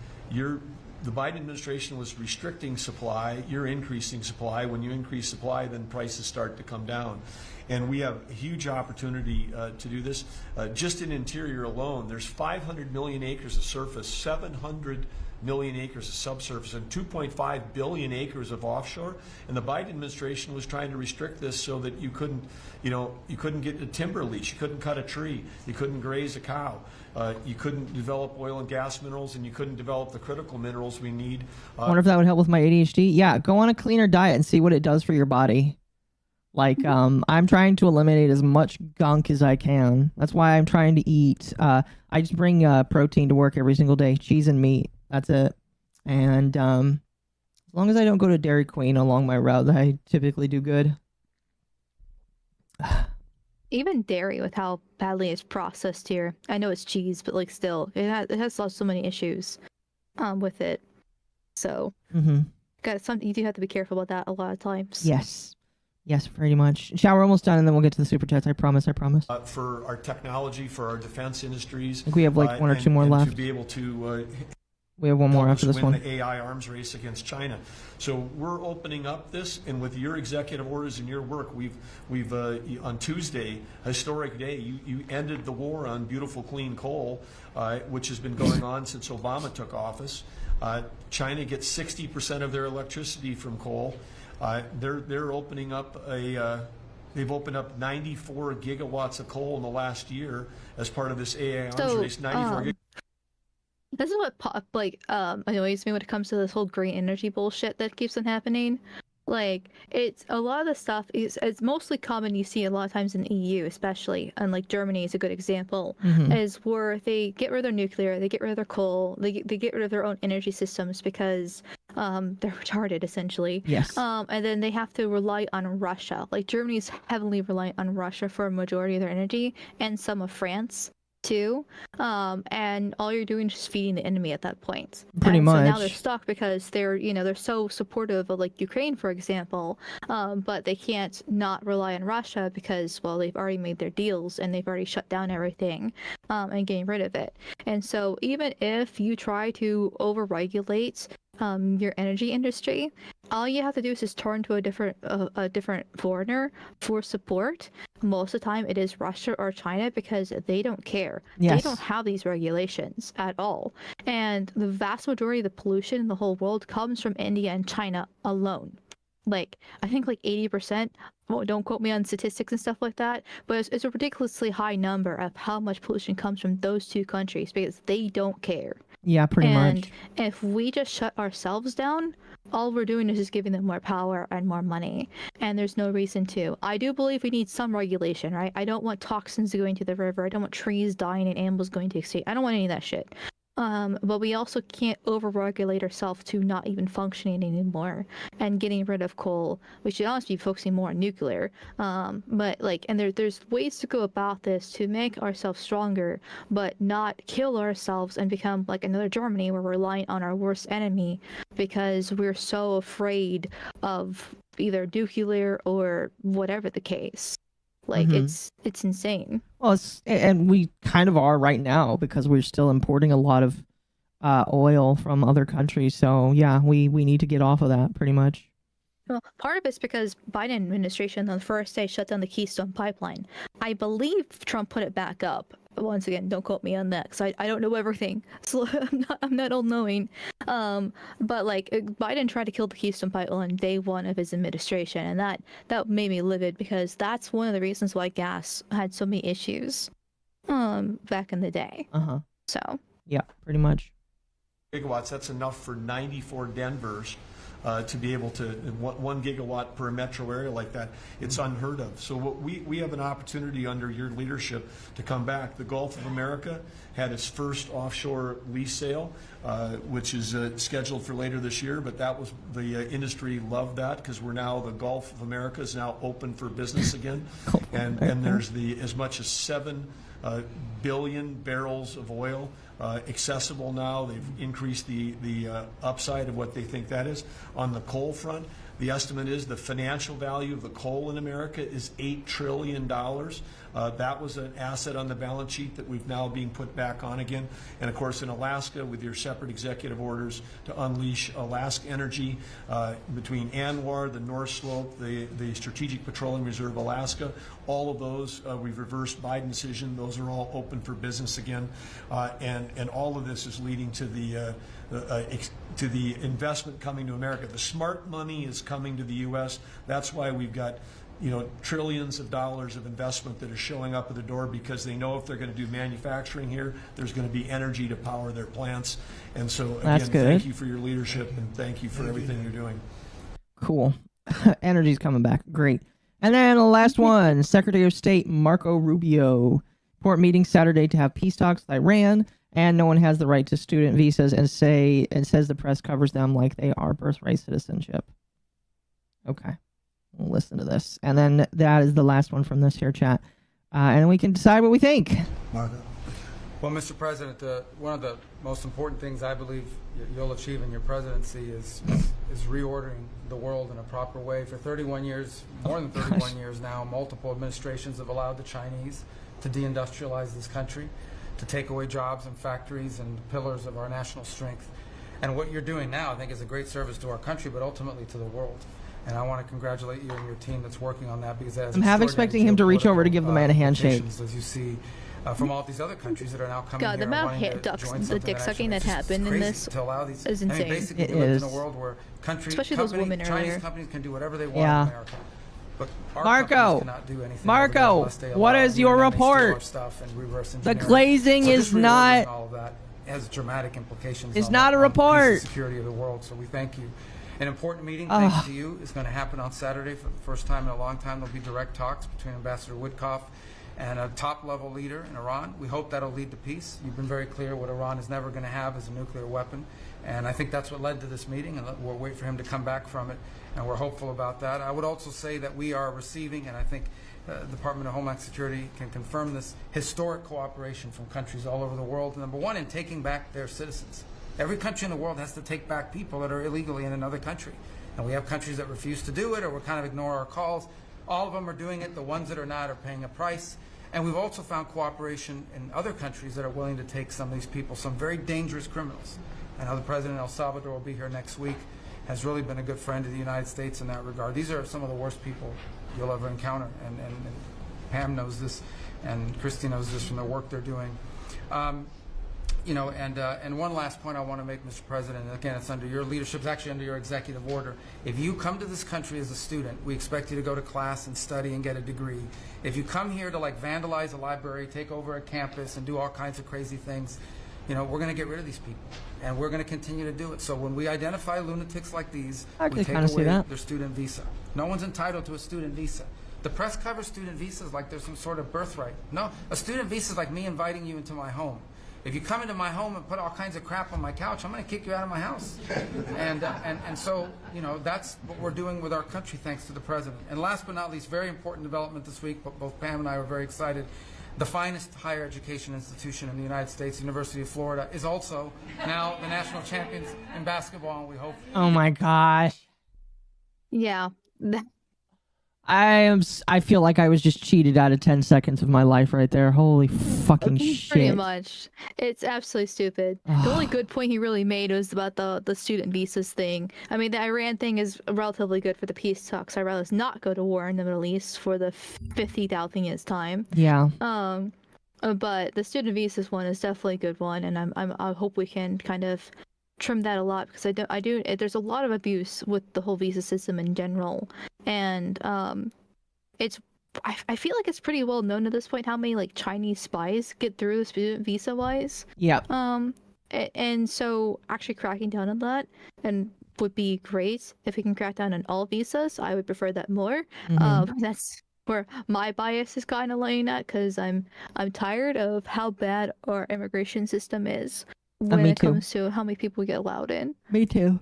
the Biden administration was restricting supply, you're increasing supply. When you increase supply, then prices start to come down. And we have a huge opportunity to do this. Just in Interior alone, there's 500 million acres of surface, 700 million acres of subsurface, and 2.5 billion acres of offshore. And the Biden administration was trying to restrict this so that you couldn't get a timber lease, you couldn't cut a tree, you couldn't graze a cow. You couldn't develop oil and gas minerals, and you couldn't develop the critical minerals we need.
I wonder if that would help with my ADHD. Yeah, go on a cleaner diet and see what it does for your body. Like, I'm trying to eliminate as much gunk as I can. That's why I'm trying to eat. I just bring protein to work every single day, cheese and meat. That's it. And as long as I don't go to Dairy Queen along my route, I typically do good.
Even dairy, with how badly it's processed here. I know it's cheese, but like still, it has so many issues with it. So, you do have to be careful about that a lot of times.
Yes. Yes, pretty much. We're almost done, and then we'll get to the super chats. I promise.
For our technology, for our defense industries.
I think we have like one or two more
and
left.
To be able to
we have one more after this
win
one.
the AI arms race against China. So we're opening up this, and with your executive orders and your work, we've on Tuesday, historic day, you ended the war on beautiful clean coal, which has been going on since Obama took office. China gets 60% of their electricity from coal. They're opening up they've opened up 94 gigawatts of coal in the last year as part of this AI arms race. 94 gigawatts.
This is what annoys me when it comes to this whole green energy bullshit that keeps on happening. Like, it's a lot of the stuff it's mostly common, you see a lot of times in the EU, especially, and like Germany is a good example, is where they get rid of their nuclear, they get rid of their coal, they get rid of their own energy systems because they're retarded, essentially.
Yes.
And then they have to rely on Russia. Like, Germany's heavily reliant on Russia for a majority of their energy, and some of France too, and all you're doing is just feeding the enemy at that point.
Pretty
much. So now
much.
they're stuck because they're so supportive of like Ukraine, for example, but they can't not rely on Russia because, well, they've already made their deals and they've already shut down everything and getting rid of it. And so even if you try to overregulate your energy industry, all you have to do is just turn to a different foreigner for support. Most of the time it is Russia or China because they don't care.
Yes.
They don't have these regulations at all. And the vast majority of the pollution in the whole world comes from India and China alone. Like, I think like 80%, well, don't quote me on statistics and stuff like that, but it's a ridiculously high number of how much pollution comes from those two countries because they don't care.
Yeah, pretty much.
And if we just shut ourselves down, all we're doing is just giving them more power and more money. And there's no reason to. I do believe we need some regulation, right? I don't want toxins going to the river. I don't want trees dying and animals going to extinct. I don't want any of that shit. But we also can't overregulate ourselves to not even functioning anymore and getting rid of coal. We should honestly be focusing more on nuclear. But like, and there's ways to go about this to make ourselves stronger, but not kill ourselves and become like another Germany where we're relying on our worst enemy because we're so afraid of either nuclear or whatever the case. Like, it's insane.
Well, and we kind of are right now because we're still importing a lot of oil from other countries. So yeah, we need to get off of that pretty much.
Well, part of it's because Biden administration on the first day shut down the Keystone Pipeline. I believe Trump put it back up. Once again, don't quote me on that because I don't know everything. So I'm not all-knowing. But like, Biden tried to kill the Keystone Pipeline on day one of his administration, and that made me livid because that's one of the reasons why gas had so many issues back in the day. So
yeah, pretty much.
Gigawatts, that's enough for 94 Denvers. To be able to 1 gigawatt per metro area like that, it's unheard of. So what we have an opportunity under your leadership to come back. The Gulf of America had its first offshore lease sale, which is scheduled for later this year. But that was the industry loved that because we're now the Gulf of America is now open for business again, and there's as much as 7 billion barrels of oil accessible now. They've increased the upside of what they think that is. On the coal front, the estimate is the financial value of the coal in America is $8 trillion. That was an asset on the balance sheet that we've now being put back on again. And of course in Alaska with your separate executive orders to unleash Alaska energy between ANWR, the North Slope, the Strategic Petroleum Reserve Alaska, all of those we've reversed Biden decision. Those are all open for business again. And all of this is leading to the investment coming to America. The smart money is coming to the U.S. That's why we've got trillions of dollars of investment that are showing up at the door because they know if they're going to do manufacturing here, there's going to be energy to power their plants. And so again, thank you for your leadership and thank you for everything you're doing.
Cool. Energy's coming back. Great. And then the last one, Secretary of State Marco Rubio. Report meeting Saturday to have peace talks with Iran, and no one has the right to student visas, and says the press covers them like they are birthright citizenship. Okay. We'll listen to this. And then that is the last one from this here chat. And then we can decide what we think.
Marco.
Well, Mr. President, one of the most important things I believe you'll achieve in your presidency is reordering the world in a proper way. For 31 years, more than 31 years now, multiple administrations have allowed the Chinese to deindustrialize this country, to take away jobs and factories and pillars of our national strength. And what you're doing now, I think, is a great service to our country, but ultimately to the world. And I want to congratulate you and your team that's working on that, because
I'm half expecting him to reach over to give the man a handshake.
As you see from all these other countries that are now coming
God,
here
the amount
wanting
of
to
ducks,
join
the
something
dick sucking that
actually
happened in
crazy
this
to allow these,
is
I mean,
insane.
basically,
It
we live
is.
in a world where
Especially those women
Chinese
earlier.
companies can do whatever they want
Yeah.
in America. But our
Marco,
companies cannot do anything
Marco,
over there unless they
what
allow
is
the
your
internet, they steal our
report?
stuff and reverse
The
engineering.
glazing
So
is
this reordering
not-
and all of that has dramatic implications.
It's
on
not
the,
a
on the peace and
report.
security of the world. So we thank you. An important meeting, thanks to you, is going to happen on Saturday for the first time in a long time. There'll be direct talks between Ambassador Woodcock and a top-level leader in Iran. We hope that'll lead to peace. You've been very clear what Iran is never going to have is a nuclear weapon, and I think that's what led to this meeting, and we'll wait for him to come back from it, and we're hopeful about that. I would also say that we are receiving, and I think the Department of Homeland Security can confirm this, historic cooperation from countries all over the world. Number one, in taking back their citizens. Every country in the world has to take back people that are illegally in another country. And we have countries that refuse to do it or will kind of ignore our calls. All of them are doing it. The ones that are not are paying a price. And we've also found cooperation in other countries that are willing to take some of these people, some very dangerous criminals. I know the President of El Salvador will be here next week, has really been a good friend of the United States in that regard. These are some of the worst people you'll ever encounter. And Pam knows this, and Christy knows this from the work they're doing. You know, and one last point I want to make, Mr. President, and again, it's under your leadership, it's actually under your executive order. If you come to this country as a student, we expect you to go to class and study and get a degree. If you come here to like vandalize a library, take over a campus, and do all kinds of crazy things, you know, we're going to get rid of these people, and we're going to continue to do it. So when we identify lunatics like these, we take away their student visa. No one's entitled to a student visa. The press covers student visas like there's some sort of birthright. No, a student visa is like me inviting you into my home. If you come into my home and put all kinds of crap on my couch, I'm going to kick you out of my house. And so, you know, that's what we're doing with our country, thanks to the President. And last but not least, very important development this week, but both Pam and I were very excited. The finest higher education institution in the United States, University of Florida, is also now the national champions in basketball, and we hope...
Oh my gosh.
Yeah.
I feel like I was just cheated out of 10 seconds of my life right there. Holy fucking shit.
Pretty much. It's absolutely stupid. The only good point he really made was about the student visas thing. I mean, the Iran thing is relatively good for the peace talks. I'd rather not go to war in the Middle East for the 50,000th time.
Yeah.
But the student visas one is definitely a good one, and I hope we can kind of trim that a lot, because there's a lot of abuse with the whole visa system in general, and I feel like it's pretty well known at this point how many like Chinese spies get through the student visa wise.
Yeah.
And so actually cracking down on that and would be great if we can crack down on all visas. I would prefer that more. That's where my bias is kind of laying at, because I'm tired of how bad our immigration system is when it comes to how many people get allowed in.
Me too.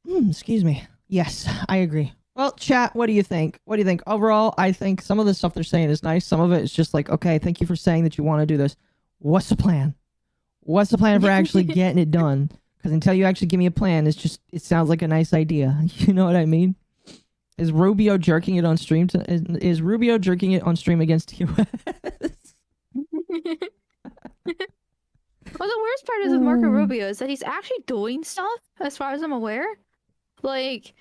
Excuse me. Yes, I agree. Well, chat, what do you think? Overall, I think some of the stuff they're saying is nice. Some of it is just like, okay, thank you for saying that you want to do this. What's the plan? What's the plan for actually getting it done? Because until you actually give me a plan, it sounds like a nice idea. You know what I mean? Is Rubio jerking it on stream? Is Rubio jerking it on stream against US?
Well, the worst part is with Marco Rubio is that he's actually doing stuff, as far as I'm aware. Like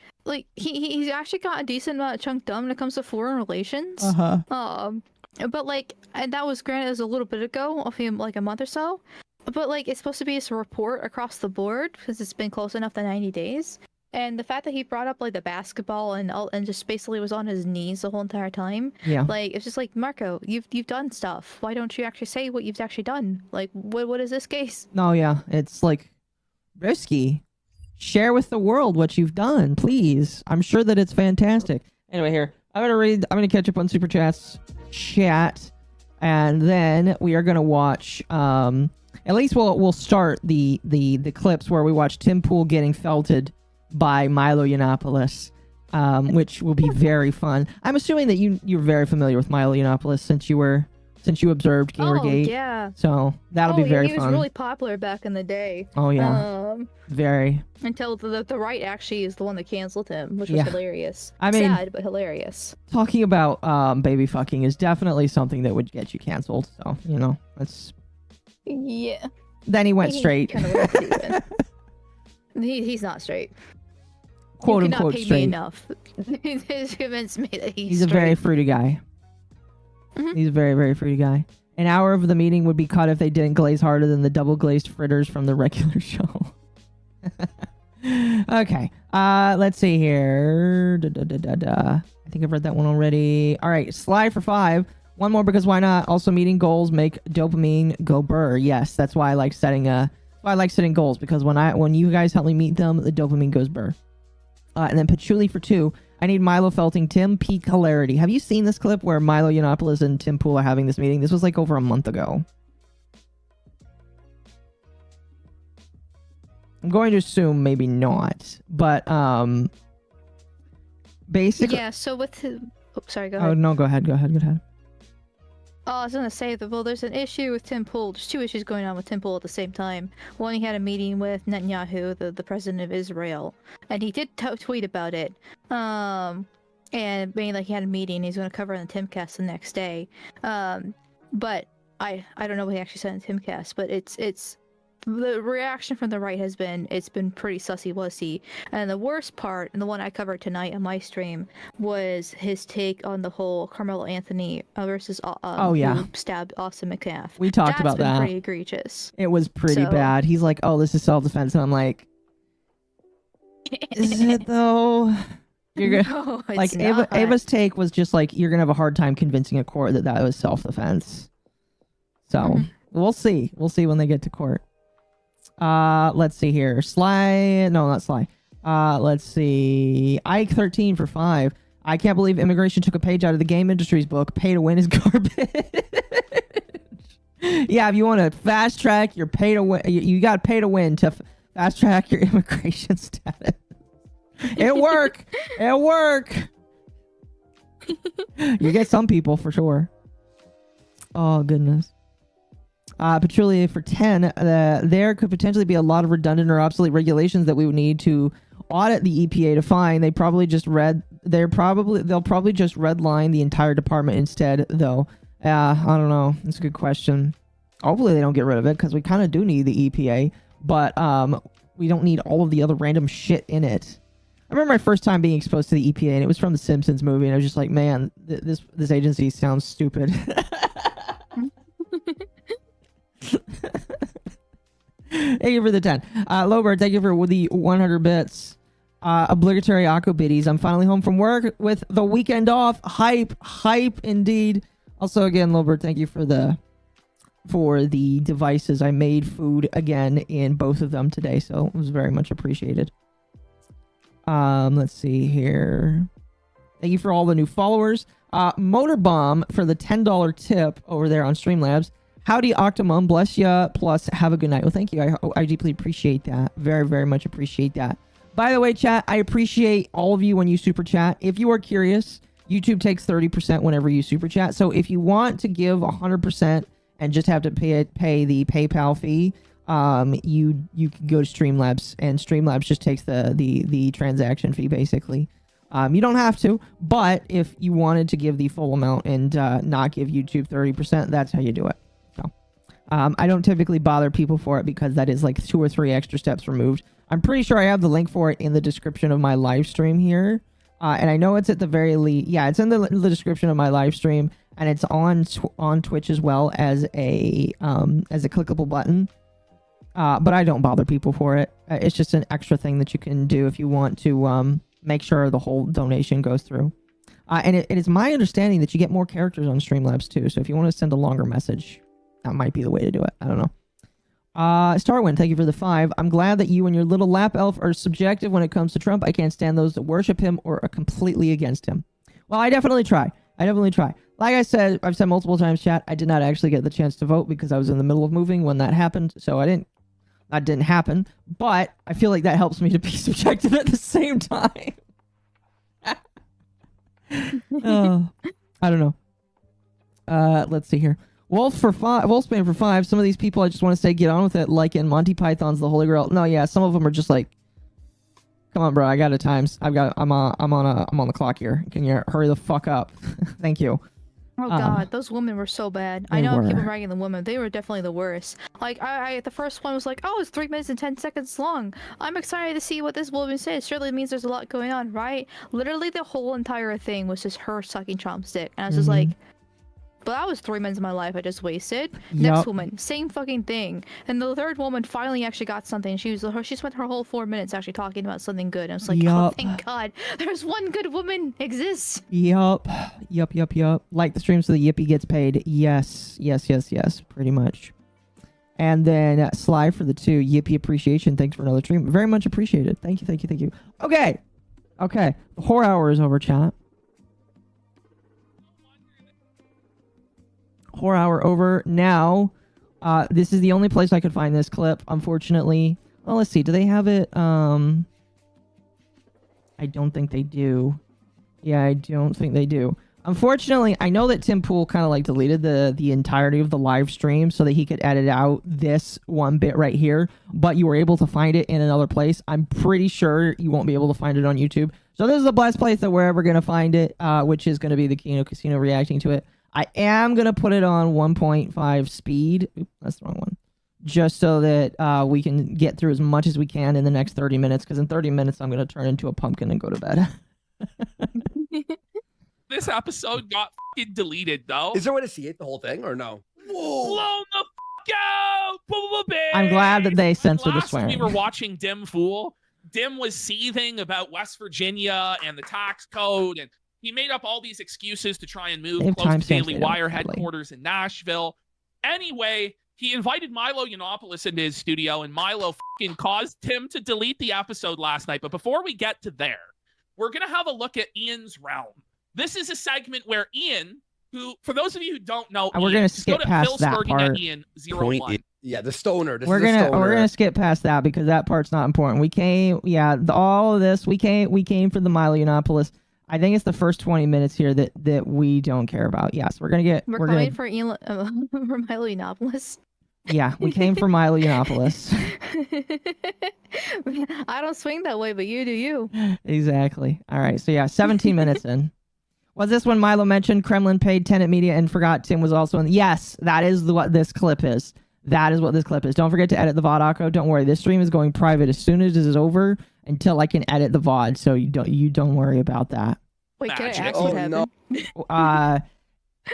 he's actually got a decent amount of chunk done when it comes to foreign relations. But like, and that was granted as a little bit ago, like a month or so. But like, it's supposed to be a report across the board because it's been close enough to 90 days. And the fact that he brought up like the basketball and just basically was on his knees the whole entire time.
Yeah.
Like, it's just like, Marco, you've done stuff. Why don't you actually say what you've actually done? Like, what is this case?
No, yeah, it's like risky. share with the world what you've done, please. I'm sure that it's fantastic. Anyway, here, I'm gonna catch up on Super Chat's chat, and then we are gonna watch, at least we'll start the clips where we watch Tim Pool getting felted by Milo Yiannopoulos, which will be very fun. I'm assuming that you're very familiar with Milo Yiannopoulos since you observed Gamergate.
Oh, yeah.
So that'll be very
He
fun.
was really popular back in the day.
Oh, yeah. Very.
Until the right actually is the one that canceled him, which was hilarious.
I mean,
sad, but hilarious.
Talking about baby fucking is definitely something that would get you canceled. So, that's...
Yeah.
Then he went straight.
He's not straight.
Quote
you
unquote
cannot pay
straight.
me enough. He's convinced me that he's
a
straight.
very fruity guy. He's a very, very fruity guy. An hour of the meeting would be cut if they didn't glaze harder than the double glazed fritters from the regular show. Okay. Let's see here. I think I've read that one already. All right. Sly for 5. One more because why not? Also, meeting goals make dopamine go burr. Yes, that's why I like setting goals, because when you guys help me meet them, the dopamine goes burr. And then Patchouli for 2. I need Milo felting Tim. Peak hilarity. Have you seen this clip where Milo Yiannopoulos and Tim Pool are having this meeting? This was like over a month ago. I'm going to assume maybe not, but basically.
Yeah. So with his, sorry. Go ahead.
Oh no, go ahead.
Oh, I was gonna say that. Well, there's an issue with Tim Pool. There's 2 issues going on with Tim Pool at the same time. One, he had a meeting with Netanyahu, the president of Israel, and he did tweet about it. And being like he had a meeting, he's gonna cover it in the Timcast the next day. But I don't know what he actually said in Timcast, but it's the reaction from the right has been pretty sussy-wussy. And the worst part, and the one I covered tonight on my stream, was his take on the whole Carmelo Anthony versus who stabbed Austin McCaff.
We talked about
That's been
that.
pretty egregious.
It was pretty bad. He's like, "Oh, this is self-defense," and I'm like, "Is it though?" You're gonna
No, it's
like
not.
Ava's take was just like, "You're gonna have a hard time convincing a court that was self-defense." So we'll see. We'll see when they get to court. Let's see here. Sly. No, not Sly. Let's see. Ike 13 for 5. I can't believe immigration took a page out of the game industry's book. Pay to win is garbage. Yeah, if you want to fast track your pay to win, you got pay to win to fast track your immigration status. It'll work. It'll work. You get some people for sure. Oh, goodness. Patchouli for 10. There could potentially be a lot of redundant or obsolete regulations that we would need to audit the EPA to find. They'll probably just redline the entire department instead, though. I don't know. That's a good question. Hopefully they don't get rid of it, because we kind of do need the EPA, but we don't need all of the other random shit in it. I remember my first time being exposed to the EPA, and it was from the Simpsons movie, and I was just like, man, this agency sounds stupid. Thank you for the 10. Lowbird, thank you for the 100 bits. Obligatory Akko biddies. I'm finally home from work with the weekend off. Hype indeed. Also, again, Lowbird, thank you for the devices. I made food again in both of them today, so it was very much appreciated. Let's see here. Thank you for all the new followers. Motorbomb for the $10 tip over there on Streamlabs. Howdy, Octomum. Bless ya. Plus, have a good night. Well, thank you. I deeply appreciate that. Very, very much appreciate that. By the way, chat, I appreciate all of you when you super chat. If you are curious, YouTube takes 30% whenever you super chat. So if you want to give 100% and just have to pay the PayPal fee, you can go to Streamlabs, and Streamlabs just takes the transaction fee, basically. You don't have to, but if you wanted to give the full amount and not give YouTube 30%, that's how you do it. I don't typically bother people for it because that is like 2 or 3 extra steps removed. I'm pretty sure I have the link for it in the description of my live stream here. And I know it's at the very least. Yeah, it's in the description of my live stream, and it's on Twitch as well as a clickable button. But I don't bother people for it. It's just an extra thing that you can do if you want to make sure the whole donation goes through. And it is my understanding that you get more characters on Streamlabs too. So if you want to send a longer message, that might be the way to do it. I don't know. Starwind, thank you for the 5. I'm glad that you and your little lap elf are subjective when it comes to Trump. I can't stand those that worship him or are completely against him. Well, I definitely try. Like I said, I've said multiple times, chat, I did not actually get the chance to vote because I was in the middle of moving when that happened. So that didn't happen. But I feel like that helps me to be subjective at the same time. I don't know. Let's see here. Wolfsbane for 5. Some of these people, I just want to say, get on with it. Like in Monty Python's The Holy Grail. No, yeah, some of them are just like, come on, bro. I got a times. I'm on the clock here. Can you hurry the fuck up? Thank you.
Oh god, those women were so bad. I know I keep ragging the women. They were definitely the worst. Like the first one was like, oh, it's 3 minutes and 10 seconds long. I'm excited to see what this woman says. Surely it means there's a lot going on, right? Literally the whole entire thing was just her sucking Trump's dick. And I was just like, but that was 3 minutes of my life I just wasted. Next woman, same fucking thing. And the third woman finally actually got something. She spent her whole 4 minutes actually talking about something good. And I was like, oh, thank God, there's one good woman exists.
Yup. Like the stream so the yippee gets paid. Yes. Pretty much. And then Sly for the 2. Yippee appreciation. Thanks for another stream. Very much appreciated. Thank you. Okay. The whore hour is over, chat. Whore hour over now. This is the only place I could find this clip, unfortunately. Well, let's see. Do they have it? I don't think they do. Yeah, I don't think they do. Unfortunately, I know that Tim Pool kind of like deleted the entirety of the live stream so that he could edit out this one bit right here, but you were able to find it in another place. I'm pretty sure you won't be able to find it on YouTube. So this is the best place that we're ever going to find it, which is going to be the Kino Casino reacting to it. I am going to put it on 1.5 speed. Oop, that's the wrong one. Just so that we can get through as much as we can in the next 30 minutes, because in 30 minutes, I'm going to turn into a pumpkin and go to bed.
This episode got f***ing deleted, though.
Is there a way to see it, the whole thing, or no?
Whoa. Blown the f*** out!
I'm glad that they censored the
Last
swearing.
we were watching Dim Fool, Dim was seething about West Virginia and the tax code, and he made up all these excuses to try and move close to Daily Wire headquarters in Nashville. Anyway, he invited Milo Yiannopoulos into his studio, and Milo f***ing caused Tim to delete the episode last night. But before we get to there, we're going to have a look at Ian's realm. This is a segment where Ian, who, for those of you who don't know,
we're going to skip past that part.
Yeah, the stoner.
We're gonna skip past that because that part's not important. We came, all of this. We came for the Milo Yiannopoulos. I think it's the first 20 minutes here that we don't care about. Yes, we're gonna get.
We're coming for Milo Yiannopoulos.
Yeah, we came for Milo Yiannopoulos.
I don't swing that way, but you do you.
Exactly. All right. So yeah, 17 minutes in. Was this when Milo mentioned Kremlin paid Tenet Media and forgot Tim was also in? Yes, that is what this clip is. That is what this clip is. Don't forget to edit the VOD, Don't worry. This stream is going private as soon as it is over until I can edit the VOD. So you don't worry about that.
Wait, can I ask what happened?
No.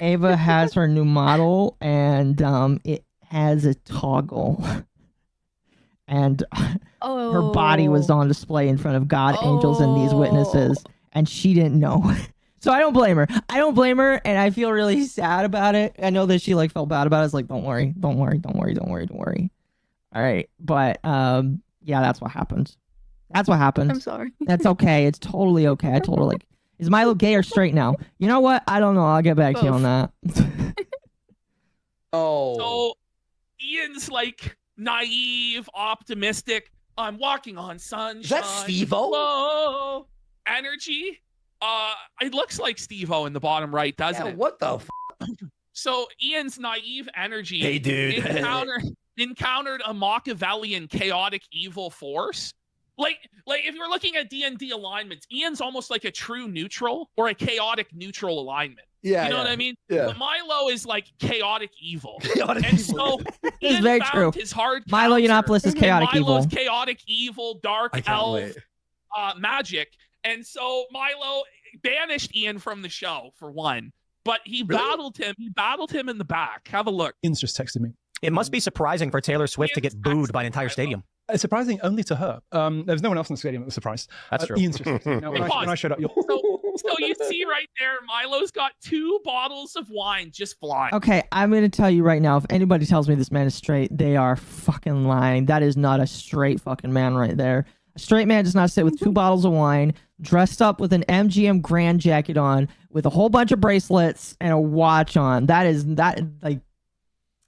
Ava has her new model, and it has a toggle. And her body was on display in front of God, angels, and these witnesses, and she didn't know. So I don't blame her. And I feel really sad about it. I know that she felt bad about it. It's like, don't worry. All right, but yeah, that's what happened.
I'm sorry.
That's okay. It's totally okay. I told her is Milo gay or straight now? You know what? I don't know. I'll get back to you on that.
So Ian's naive, optimistic. I'm walking on sunshine.
Is that Steve-O?
Whoa, energy. It looks like Steve-O in the bottom right, doesn't it?
What the f***?
So Ian's naive energy
hey, dude.
encountered a Machiavellian chaotic evil force. If you're looking at D&D alignments, Ian's almost like a true neutral or a chaotic neutral alignment.
Yeah,
you know what I mean?
Yeah.
But Milo is chaotic evil.
Chaotic
evil. So
It's very true.
His hard
Milo Yiannopoulos is chaotic
Milo's
evil.
chaotic evil, dark elf magic. And so Milo banished Ian from the show, for one. But he battled him. He battled him in the back. Have a look.
Ian's just texted me. It must be surprising for Taylor Swift to get booed by an entire stadium. It's surprising only to her. There was no one else in the stadium that was surprised.
That's true.
Ian's just now, when I showed up.
So you see right there, Milo's got 2 bottles of wine just flying.
Okay, I'm going to tell you right now, if anybody tells me this man is straight, they are fucking lying. That is not a straight fucking man right there. A straight man does not sit with 2 bottles of wine, dressed up with an MGM Grand jacket on, with a whole bunch of bracelets and a watch on. That like,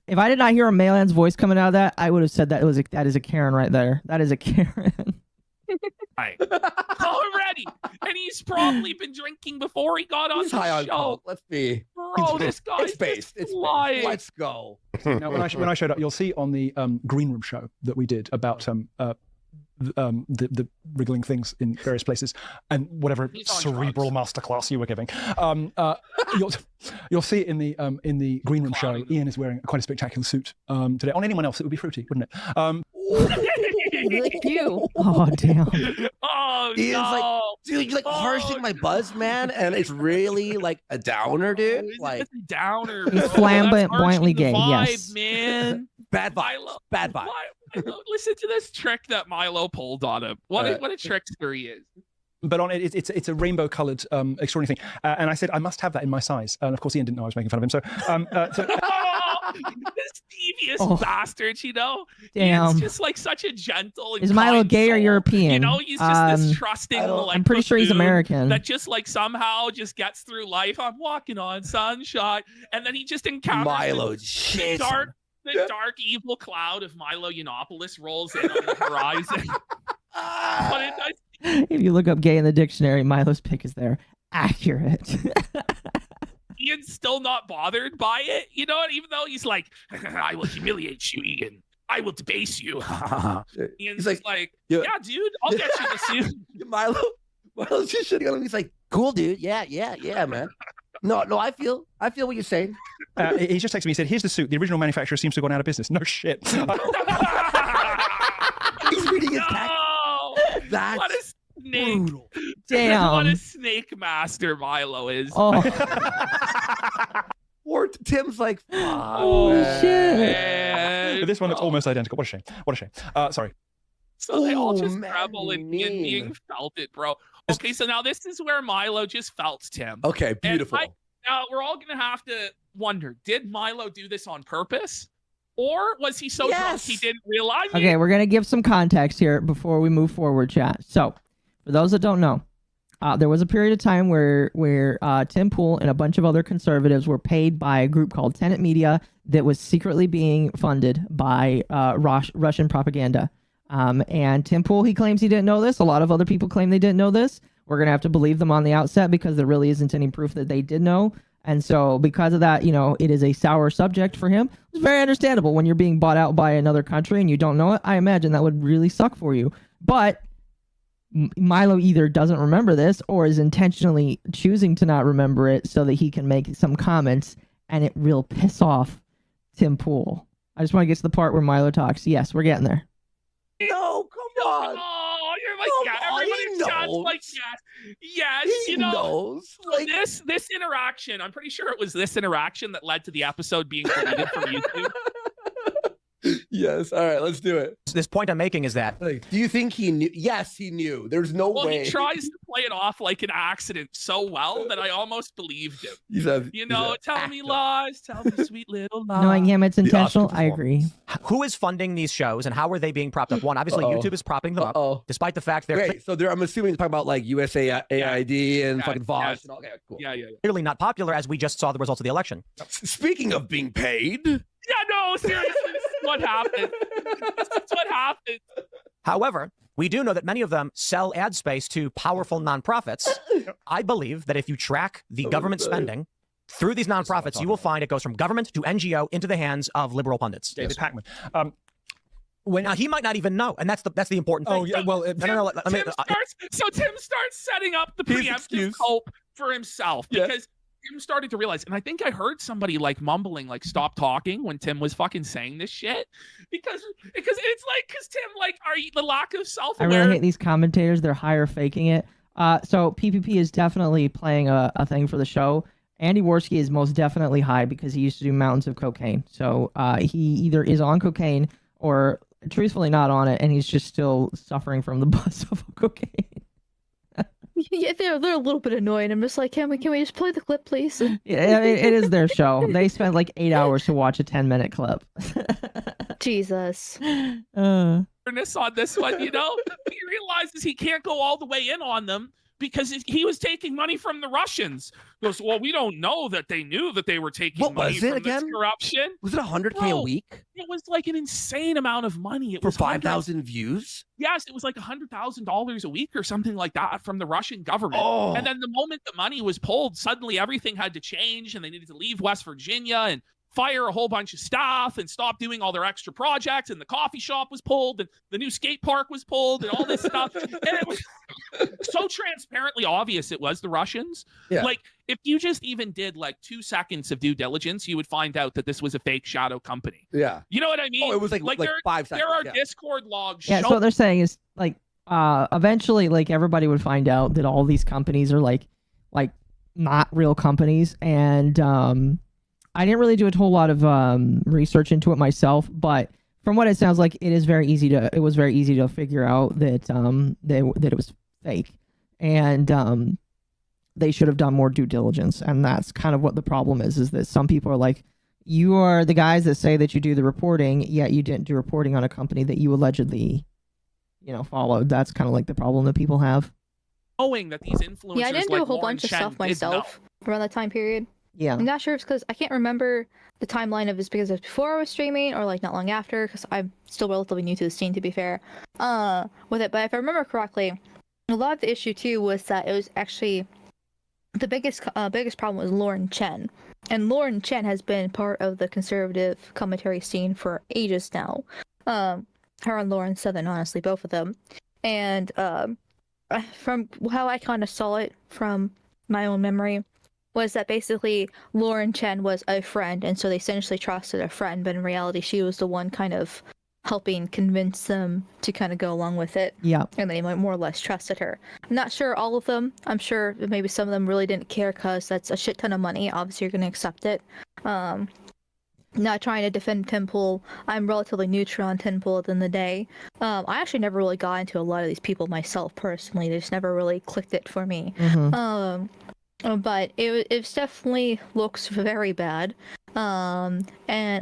if I did not hear a man's voice coming out of that, I would have said that is a Karen right there. That is a Karen.
Already, and he's probably been drinking before he got on the show.
Let's be.
Bro, this guy's
It's based. It's
lying.
based. Let's go.
Now, when I showed up, you'll see on the green room show that we did about the wriggling things in various places and whatever cerebral masterclass you were giving. You'll see in the green room show, Ian is wearing quite a spectacular suit today. On anyone else, it would be fruity, wouldn't it?
You.
Oh damn.
Oh
Ian's
no.
like, dude, you're like harshing my buzz, man, and it's really like a downer, dude. Like
downer.
He's
bro.
flamboyantly
That's
gay,
harshing the
yes.
vibe, man.
Bad vibes. Bad vibes.
Listen to this trick that Milo pulled on him. What a trickster he is.
But on it, it's a rainbow-coloured extraordinary thing. And I said, I must have that in my size. And of course, Ian didn't know I was making fun of him. So,
this devious
Oh.
bastard, you know?
Damn.
He's just like such a gentle and
Is Milo
kind
gay or
soul.
European?
You know, he's just this trusting
I'm pretty sure he's
buffoon
American.
that just like somehow just gets through life. I'm walking on sunshine. And then he just encounters
Milo
the
shit.
dark evil cloud of Milo Yiannopoulos rolls in on the horizon. But it does.
If you look up gay in the dictionary, Milo's pick is there. Accurate.
Ian's still not bothered by it, you know what? Even though he's like, I will humiliate you, Ian. I will debase you. Ian's like, yeah, dude, I'll get you the suit.
Milo's just shitting on him. He's like, cool, dude. Yeah, man. No, I feel what you're saying.
he just texted me. He said, "Here's the suit. The original manufacturer seems to have gone out of business." No shit.
He's reading his text. That's
what a snake.
brutal.
Damn.
What a snake master Milo is.
Oh.
Or Tim's like,
Oh, shit.
But this one looks almost identical. What a shame. What a shame. Sorry.
So they all
Oh,
just
man,
revel in Ian being felt it, bro. Okay, so now this is where Milo just felt Tim.
Okay, beautiful.
Now we're all gonna have to wonder: did Milo do this on purpose, or was he so drunk he didn't realize it?
Okay, we're going to give some context here before we move forward, chat. So, for those that don't know, there was a period of time where Tim Pool and a bunch of other conservatives were paid by a group called Tenet Media that was secretly being funded by Russian propaganda. And Tim Pool, he claims he didn't know this. A lot of other people claim they didn't know this. We're going to have to believe them on the outset because there really isn't any proof that they did know. And so because of that, you know, it is a sour subject for him. It's very understandable when you're being bought out by another country and you don't know it. I imagine that would really suck for you. But Milo either doesn't remember this or is intentionally choosing to not remember it so that he can make some comments and it will piss off Tim Pool. I just want to get to the part where Milo talks. Yes, we're getting there.
No, come on.
Oh, you're like, everybody's chat's like, yes,
He
you know.
knows.
Like, this interaction, I'm pretty sure it was this interaction that led to the episode being deleted from YouTube.
Yes. All right, let's do it.
This point I'm making is that.
Do you think he knew? Yes, he knew. There's no way.
He tries to play it off like an accident so well that I almost believed him. Tell me lies, tell me sweet little lies.
Knowing him, it's intentional. I agree.
Who is funding these shows and how are they being propped up? One, obviously, YouTube is propping them up, despite the fact they're
Wait, so I'm assuming talking about like USAID and fucking Vosh. And all. Okay, cool.
Yeah.
clearly not popular, as we just saw the results of the election.
Speaking of being paid.
Yeah, no, seriously, this is what happened. This is what happened.
However, we do know that many of them sell ad space to powerful nonprofits. I believe that if you track the government spending through these nonprofits, you will find it goes from government to NGO into the hands of liberal pundits.
David Packman.
Now, he might not even know, and that's the important thing.
Oh, yeah, well...
Tim starts setting up the preemptive cope for himself because Tim started to realize, and I think I heard somebody like mumbling, like, stop talking when Tim was fucking saying this shit. Because Tim, like, the lack of
I
self-awareness.
really hate these commentators. They're higher faking it. So PPP is definitely playing a thing for the show. Andy Worski is most definitely high because he used to do mountains of cocaine. So he either is on cocaine or truthfully not on it, and he's just still suffering from the buzz of cocaine.
Yeah, they're a little bit annoying. I'm just like, can we just play the clip, please?
Yeah, I mean, it is their show. They spent like 8 hours to watch a 10-minute clip.
Jesus.
On this one, you know, he realizes he can't go all the way in on them because he was taking money from the Russians. He goes, well, we don't know that they knew that they were taking money from this corruption.
Was it $100K a week?
It was like an insane amount of money. It
For
was
5,000 views?
Yes, it was like $100,000 a week or something like that from the Russian government.
Oh.
And then the moment the money was pulled, suddenly everything had to change and they needed to leave West Virginia and fire a whole bunch of staff and stop doing all their extra projects, and the coffee shop was pulled and the new skate park was pulled and all this stuff. And it was so transparently obvious it was the Russians.
Yeah.
Like, if you just even did like 2 seconds of due diligence, you would find out that this was a fake shadow company.
Yeah.
You know what I mean?
Oh, it was like
there,
5 seconds.
There are
yeah.
Discord logs.
Yeah, so what they're saying is like eventually like everybody would find out that all these companies are like not real companies, and I didn't really do a whole lot of research into it myself, but from what it sounds like, it was very easy to figure out that that it was fake, and they should have done more due diligence. And that's kind of what the problem is that some people are like, you are the guys that say that you do the reporting, yet you didn't do reporting on a company that you allegedly, followed. That's kind of like the problem that people have.
Knowing that these influencers,
Yeah, I didn't do a whole bunch of stuff myself around that time period.
Yeah.
I'm not sure if it's because I can't remember the timeline of it's because it was before I was streaming or like not long after, because I'm still relatively new to the scene, to be fair, with it. But if I remember correctly, a lot of the issue too was that it was actually the biggest problem was Lauren Chen. And Lauren Chen has been part of the conservative commentary scene for ages now. Her and Lauren Southern, honestly, both of them. And from how I kind of saw it from my own memory, was that basically Lauren Chen was a friend, and so they essentially trusted a friend, but in reality she was the one kind of helping convince them to kind of go along with it.
Yeah.
And they more or less trusted her. I'm not sure all of them. I'm sure maybe some of them really didn't care because that's a shit ton of money. Obviously you're going to accept it. Not trying to defend Temple. I'm relatively neutral on Temple at the end of the day. I actually never really got into a lot of these people myself personally. They just never really clicked it for me.
Mm-hmm.
But it definitely looks very bad. And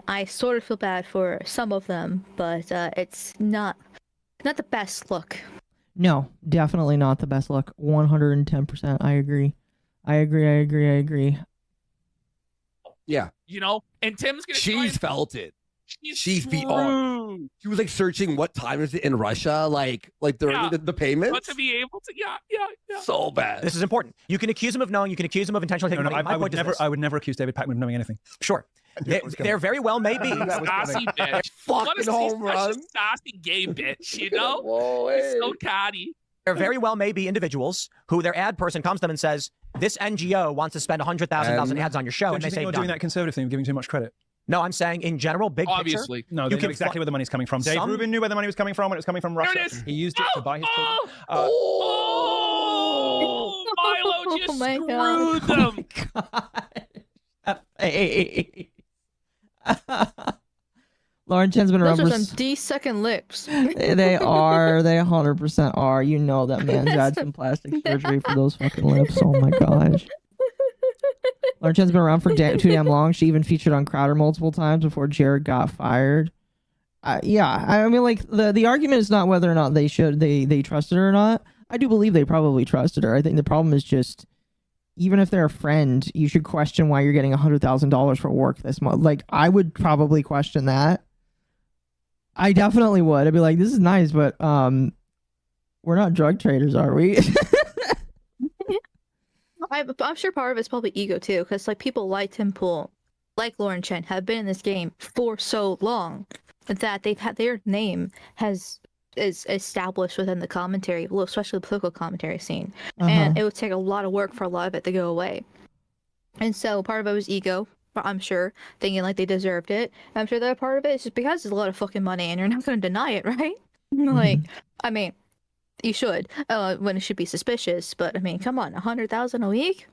I sort of feel bad for some of them, but it's not the best look.
No, definitely not the best look. 110%. I agree.
Yeah.
You know, and Tim's gonna.
She's felt it. She's beyond. She was like searching what time is it in Russia, like during the payments.
But to be able to, yeah.
So bad.
This is important. You can accuse him of knowing. You can accuse him of intentionally taking money. My point is this.
I would never accuse David Pakman of knowing anything.
Sure. There very well may be.
Sassy bitch.
Fucking home run.
Such a sassy gay bitch, you know? He's so catty.
There very well may be individuals who their ad person comes to them and says, this NGO wants to spend $100,000 in ads on your show, and they say,
you're doing that conservative thing of giving too much credit?
No, I'm saying in general, big
Obviously.
picture.
No, they knew exactly where the money's coming from. Dave Rubin knew where the money was coming from when it was coming from Russia.
There it is.
He used it to buy his children.
Milo just screwed them.
Lauren Chen's been around
Those
for
are some D-second lips.
They are. They 100% are. You know that man's had some plastic surgery for those fucking lips. Oh my gosh. Lauren Chen's been around for too damn long. She even featured on Crowder multiple times before Jared got fired. Yeah, I mean, like the argument is not whether or not they trusted her or not. I do believe they probably trusted her. I think the problem is just, even if they're a friend, you should question why you're getting $100,000 for work this month. Like, I would probably question that. I definitely would. I'd be like, this is nice, but we're not drug traders, are we?
I'm sure part of it's probably ego too, because like people like Temple, like Lauren Chen, have been in this game for so long that they've had their name is established within the commentary, well, especially the political commentary scene, and it would take a lot of work for a lot of it to go away. And so part of it was ego, I'm sure, thinking like they deserved it. I'm sure the other part of it is just because it's a lot of fucking money, and you're not going to deny it, right? Like, I mean, you should when it should be suspicious, but I mean, come on, 100,000 a week.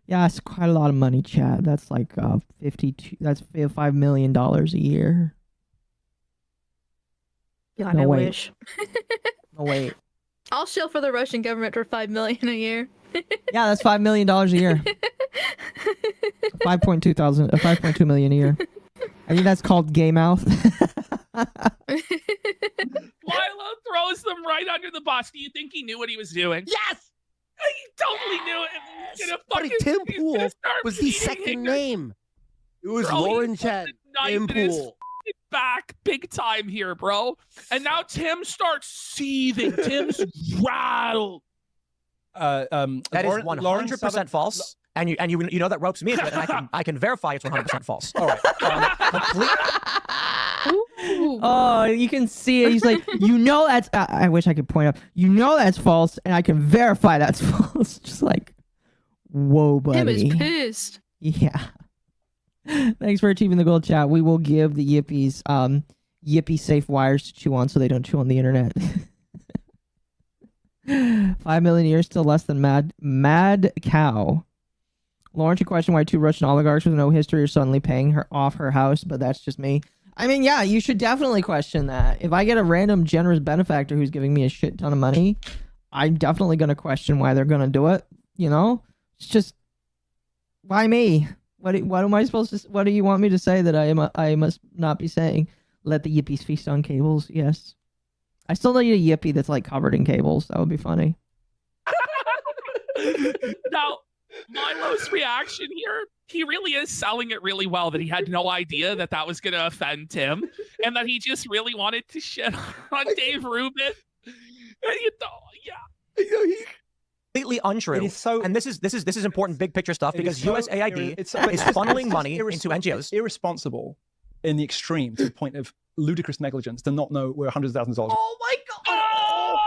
Yeah, it's quite a lot of money, Chad. That's like $5 million a year.
God,
No,
I
wait.
wish.
Oh wait.
I'll shill for the Russian government for $5 million a year.
Yeah, that's $5 million a year. 5.2 million a year. I think that's called gay mouth.
Milo throws them right under the bus. Do you think he knew what he was doing?
Yes!
He totally knew it. He's gonna
Buddy,
fucking-
Tim
he's
Pool
gonna start
was the
beating
second
Higgins.
name. It was
Bro, he
Lauren
put
Chen.
the knife
Tim
in his
Pool.
fucking back big time here, bro. And now Tim starts seething. Tim's rattled.
That is 100% false. And you know that ropes me into it, and I can verify it's 100% false.
All right.
Oh, you can see it. He's like, you know that's. I wish I could point out. You know that's false, and I can verify that's false. Just like, whoa, buddy.
Tim is pissed.
Yeah. Thanks for achieving the gold, chat. We will give the Yippies Yippee safe wires to chew on so they don't chew on the internet. 5 million a year, still less than Mad Cow. Lauren should question why 2 Russian oligarchs with no history are suddenly paying her off her house, but that's just me. I mean, yeah, you should definitely question that. If I get a random generous benefactor who's giving me a shit ton of money, I'm definitely going to question why they're going to do it. You know? It's just, why me? What am I supposed to? What do you want me to say that I must not be saying? Let the Yippies feast on cables. Yes. I still need a Yippie that's like covered in cables. That would be funny.
Now, Milo's reaction here, he really is selling it really well that he had no idea that that was going to offend Tim and that he just really wanted to shit on Dave Rubin. And you know, yeah.
Completely untrue. And this is important big picture stuff because USAID is funneling money into NGOs.
Irresponsible in the extreme to the point of ludicrous negligence to not know where hundreds of thousands of dollars.
Oh my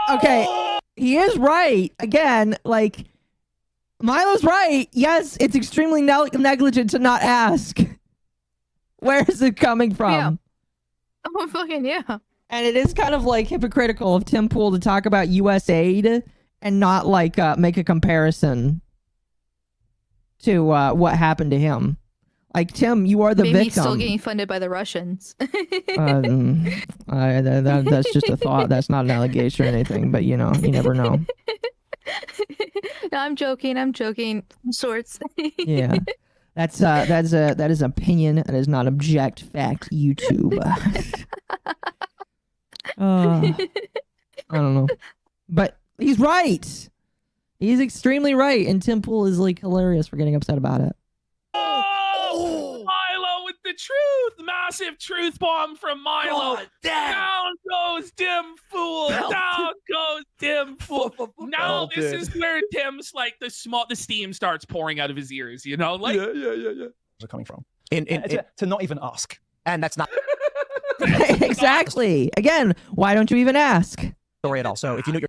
God!
Okay, he is right. Again, like, Milo's right. Yes, it's extremely negligent to not ask. Where is it coming from?
Yeah. Oh, fucking yeah.
And it is kind of like hypocritical of Tim Pool to talk about USAID and not like make a comparison to what happened to him. Like, Tim, you are the
Maybe
victim.
he's still getting funded by the Russians.
That's just a thought. That's not an allegation or anything, but you know, you never know.
No, I'm joking. Sorts.
Yeah. That is opinion. That is not object fact YouTube. I don't know. But he's right. He's extremely right. And Tim Pool is like hilarious for getting upset about it.
Milo with the truth. Massive truth bomb from Milo.
God, damn.
Down goes Dim Fool. Down goes Dim Fool. Now this is where Tim's like the steam starts pouring out of his ears, you know? Like,
Yeah. Where's it coming from? To not even ask.
And that's not
Exactly. Again, why don't you even ask?
Story at all. So if you know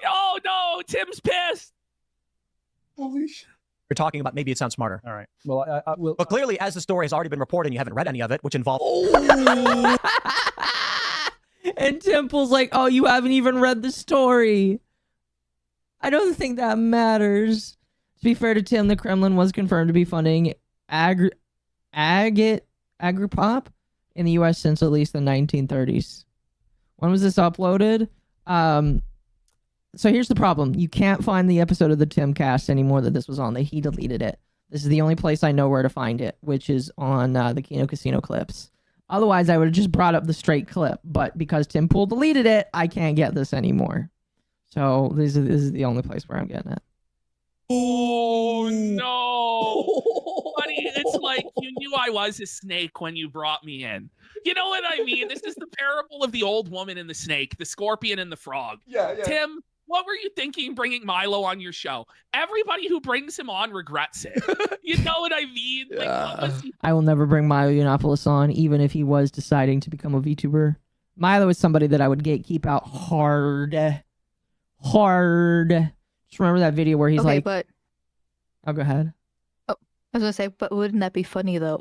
oh no, Tim's pissed.
Holy shit.
you're talking about, maybe it sounds smarter.
All right. Well, I will.
But clearly, as the story has already been reported and you haven't read any of it, which involves...
And Temple's like, oh, you haven't even read the story. I don't think that matters. To be fair to Tim, the Kremlin was confirmed to be funding Agripop in the U.S. since at least the 1930s. When was this uploaded? So here's the problem. You can't find the episode of the Timcast anymore that this was on. He deleted it. This is the only place I know where to find it, which is on the Kino Casino clips. Otherwise, I would have just brought up the straight clip. But because Tim Pool deleted it, I can't get this anymore. So this is the only place where I'm getting it.
Oh no, buddy! It's like you knew I was a snake when you brought me in. You know what I mean? This is the parable of the old woman and the snake, the scorpion and the frog.
Yeah.
Tim, what were you thinking bringing Milo on your show? Everybody who brings him on regrets it. You know what I mean? Like, what was he...
I will never bring Milo Yiannopoulos on, even if he was deciding to become a VTuber. Milo is somebody that I would gatekeep out hard. Just remember that video where he's
okay,
like...
but...
Oh, go ahead.
Oh, I was gonna say, but wouldn't that be funny, though?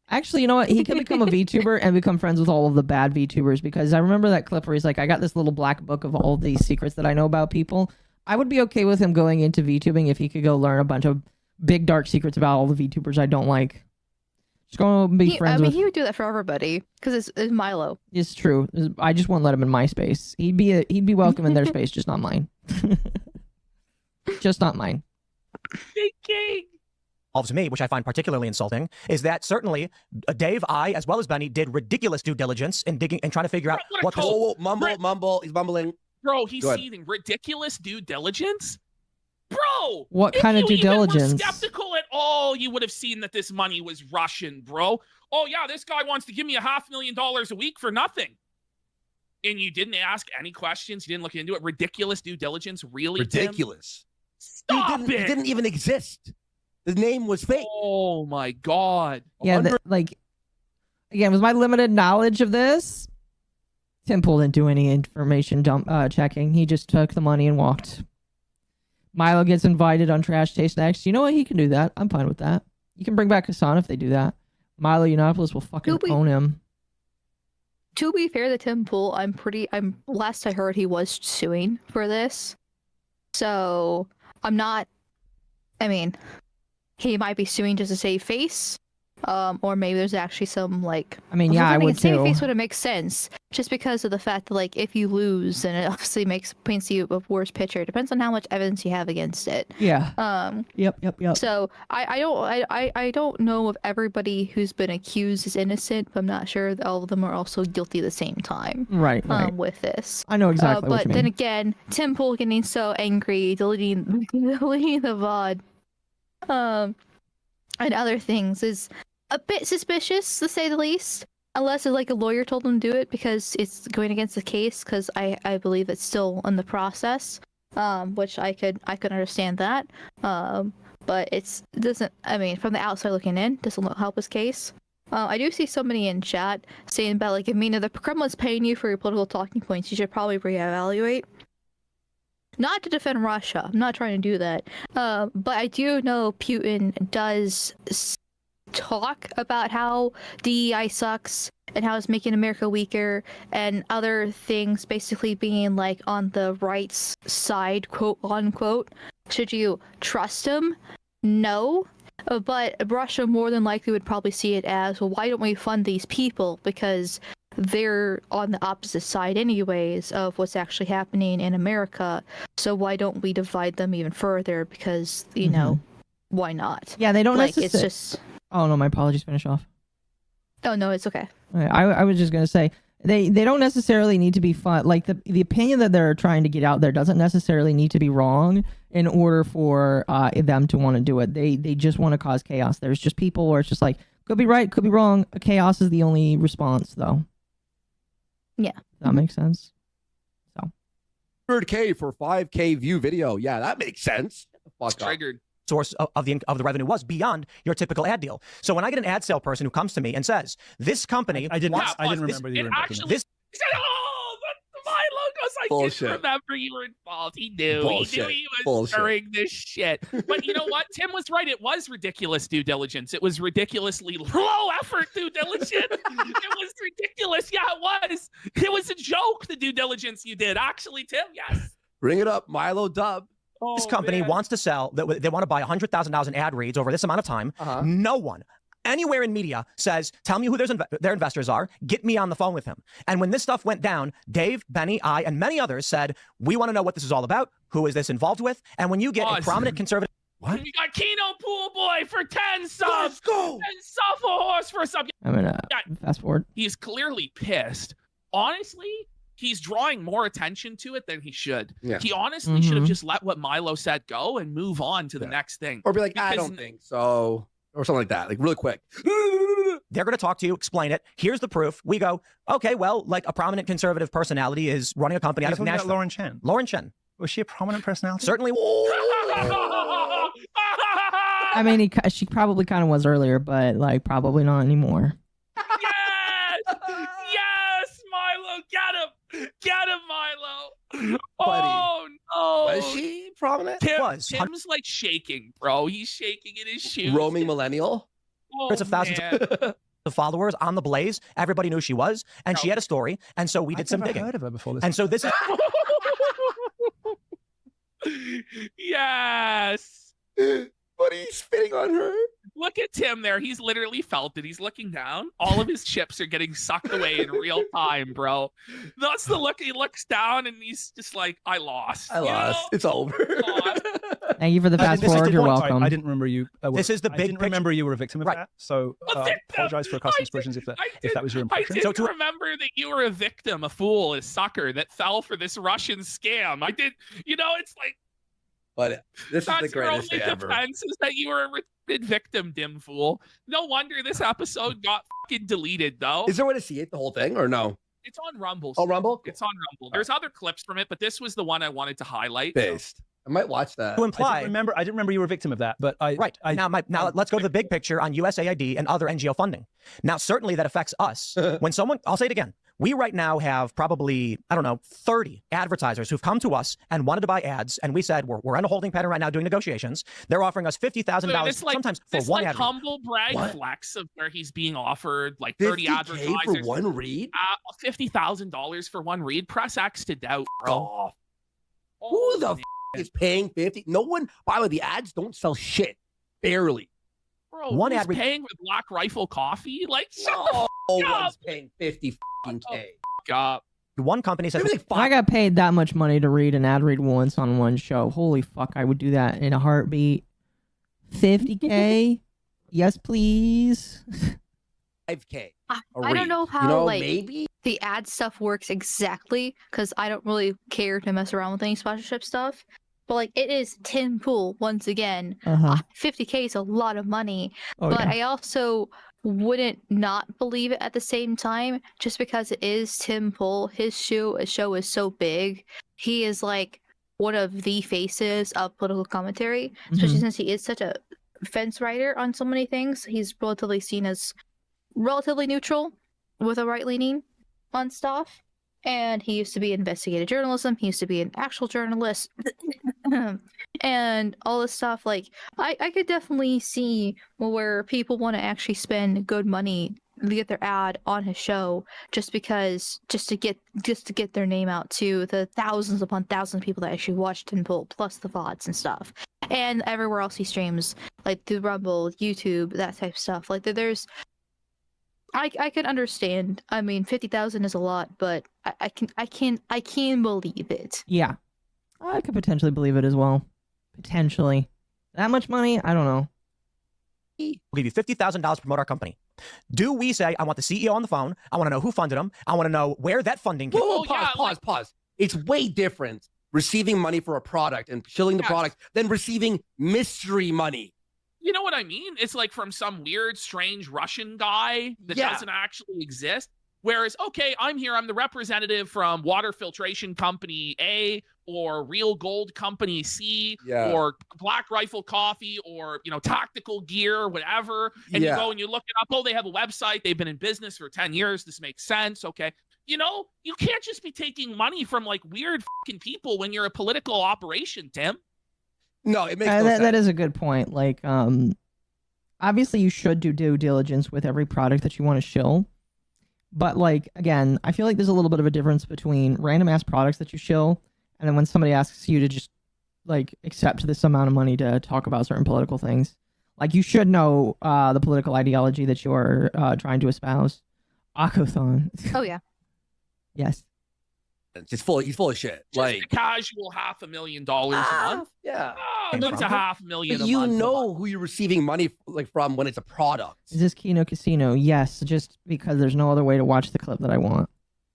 Actually, you know what? He could become a VTuber and become friends with all of the bad VTubers, because I remember that clip where he's like, I got this little black book of all of these secrets that I know about people. I would be okay with him going into VTubing if he could go learn a bunch of big dark secrets about all the VTubers I don't like. Just gonna be friends with.
He would do that for everybody because it's Milo.
It's true. I just wouldn't let him in my space. He'd be welcome in their space, just not mine. Just not mine.
Big king.
Involves me, which I find particularly insulting, is that certainly Dave, I, as well as Benny, did ridiculous due diligence in digging and trying to figure out what this.
Oh, mumble. He's mumbling.
Bro, he's seething. Ridiculous due diligence? Bro!
What kind of due diligence?
If you were skeptical at all, you would have seen that this money was Russian, bro. Oh, yeah, this guy wants to give me $500,000 a week for nothing. And you didn't ask any questions. You didn't look into it. Ridiculous due diligence? Really,
Ridiculous.
Tim? Stop it!
It didn't even exist. The name was fake.
Oh, my God.
Yeah, again, with my limited knowledge of this, Temple didn't do any information checking. He just took the money and walked. Milo gets invited on Trash Taste next. You know what? He can do that. I'm fine with that. You can bring back Hassan if they do that. Milo Yiannopoulos will fucking own him.
To be fair to Temple, last I heard he was suing for this. So I'm not, he might be suing just to save face. Or maybe there's actually some
I would
save
too.
face would make sense just because of the fact that if you lose, then it obviously paints you a worse picture. It depends on how much evidence you have against it.
Yeah. Yep.
So I don't know if everybody who's been accused is innocent, but I'm not sure that all of them are also guilty at the same time.
Right.
With this.
I know exactly what you mean.
But then again, Temple getting so angry, deleting the VOD, and other things is a bit suspicious, to say the least. Unless it's a lawyer told him to do it because it's going against the case, because I believe it's still in the process, which I could understand that. But it doesn't, from the outside looking in, doesn't help his case. I do see somebody in chat saying about if the Kremlin's paying you for your political talking points, you should probably reevaluate. Not to defend Russia, I'm not trying to do that. But I do know Putin does talk about how DEI sucks and how it's making America weaker and other things, basically being on the right's side, quote unquote. Should you trust him? No. But Russia more than likely would probably see it as, well, why don't we fund these people? Because they're on the opposite side anyways of what's actually happening in America. So why don't we divide them even further? Because, why not?
Yeah, they don't necessarily.
It's just...
Oh, no, my apologies. Finish off.
Oh, no, it's okay.
I was just going to say, they don't necessarily need to be fun. The opinion that they're trying to get out there doesn't necessarily need to be wrong in order for them to want to do it. They just want to cause chaos. There's just people where it's just could be right, could be wrong. Chaos is the only response, though.
Yeah.
That makes sense.
100K for 5K view video. Yeah, that makes sense.
It's triggered.
Source of the revenue was beyond your typical ad deal. So when I get an ad sale person who comes to me and says, "This company,"
I didn't remember you were
this. He said, "Oh, my logos! I didn't remember you were involved." He knew.
Bullshit.
He knew he was stirring this shit. But you know what? Tim was right. It was ridiculous due diligence. It was ridiculously low effort due diligence. It was ridiculous. Yeah, it was. It was a joke. The due diligence you did, actually, Tim. Yes.
Bring it up, Milo Dub.
This company wants to sell, they want to buy $100,000 in ad reads over this amount of time. No one anywhere in media says, tell me who their investors are, get me on the phone with him. And when this stuff went down, Dave, Benny, I, and many others said, we want to know what this is all about. Who is this involved with? And when you get a prominent conservative...
What? We got Keno Pool Boy for 10 subs.
Let's go.
10 subs for horse for a sub.
I'm going to fast forward.
He's clearly pissed. Honestly... He's drawing more attention to it than he should.
Yeah.
He honestly should have just let what Milo said go and move on to the next thing.
Or be like, I don't think so. Or something like that. Really quick.
They're going to talk to you, explain it. Here's the proof. We go, okay, well, a prominent conservative personality is running a company out of Nashville.
Lauren Chen.
Lauren Chen.
Was she a prominent personality?
Certainly.
She probably kind of was earlier, but probably not anymore.
Yes, Milo, get him. Get him, Milo.
Buddy.
Oh, no.
Was she prominent?
Tim's shaking, bro. He's shaking in his shoes.
Roaming millennial?
Hundreds
of thousands of followers on the Blaze. Everybody knew she was, and she had a story, and so we did some digging.
I've heard of her before this.
And so this is...
Yes.
But he's spitting on her.
Look at Tim there. He's literally felt it. He's looking down. All of his chips are getting sucked away in real time, bro. That's the look. He looks down and he's just like, I lost.
I lost. It's over.
Thank you for the fast forward. You're welcome.
I didn't remember you.
This is the
I
big
didn't remember you were a victim of that. So apologize for customs versions if that was your impression.
I didn't remember that you were a victim, a fool, a sucker that fell for this Russian scam. I did. You know, it's like.
But this is the greatest thing
ever. That's your only defense is that you were a victim, dim fool. No wonder this episode got fucking deleted, though.
Is there a way to see it, the whole thing, or no?
It's on Rumble.
Oh, Rumble?
It's on Rumble. There's other clips from it, but this was the one I wanted to highlight.
Based. I might watch that.
To imply,
I didn't remember you were a victim of that, but
now let's go to the big picture on USAID and other NGO funding. Now, certainly that affects us. When someone, I'll say it again, we right now have probably, I don't know, 30 advertisers who've come to us and wanted to buy ads, and we said we're in a holding pattern right now doing negotiations. They're offering us $50,000 sometimes for one ad.
Humble brag flex of where he's being offered like 30 advertisers
for one read,
$50,000 for one read. Press X to doubt, bro.
Who the is paying 50? No one. By the way, the ads don't sell shit. Barely.
Bro, one ad paying with Black Rifle Coffee? Like,
no one's paying 50K.
One company says
I got paid that much money to read an ad read once on one show. Holy fuck, I would do that in a heartbeat. 50K? Yes, please.
5K.
I don't know how
maybe
the ad stuff works exactly because I don't really care to mess around with any sponsorship stuff. But like it is Tim Pool once again. 50K is a lot of money. But I also wouldn't not believe it at the same time just because it is Tim Pool. His show is so big. He is like one of the faces of political commentary, especially since he is such a fence rider on so many things. He's relatively seen as relatively neutral with a right leaning on stuff. And he used to be investigative journalism. He used to be an actual journalist. And all this stuff. Like, I could definitely see where people want to actually spend good money to get their ad on his show just to get their name out to the thousands upon thousands of people that actually watch Tim Pool, plus the VODs and stuff. And everywhere else he streams, like through Rumble, YouTube, that type of stuff. Like, there's... I can understand. I mean, 50,000 is a lot, but I can believe it.
Yeah, I could potentially believe it as well. Potentially, that much money? I don't know.
We'll give you $50,000 to promote our company. Do we say, I want the CEO on the phone? I want to know who funded him. I want to know where that funding came
from. Pause. It's way different receiving money for a product and shilling the product than receiving mystery money.
You know what I mean? It's like from some weird, strange Russian guy that doesn't actually exist. Whereas, okay, I'm here. I'm the representative from Water Filtration Company A or Real Gold Company C or Black Rifle Coffee or, Tactical Gear, whatever. And you go and you look it up. Oh, they have a website. They've been in business for 10 years. This makes sense. Okay. You can't just be taking money from like weird fucking people when you're a political operation, Tim.
No, it makes no sense.
That is a good point. Like, obviously you should do due diligence with every product that you want to shill. But like, again, I feel like there's a little bit of a difference between random ass products that you shill and then when somebody asks you to just like accept this amount of money to talk about certain political things. Like, you should know the political ideology that you're trying to espouse. Akkothon.
Oh yeah.
Yes. He's full of shit.
Just like a casual $500,000 a month.
Yeah.
Oh, that's $500,000 a month.
You know who you're receiving money from when it's a product.
Is this Kino Casino? Yes, just because there's no other way to watch the clip that I want.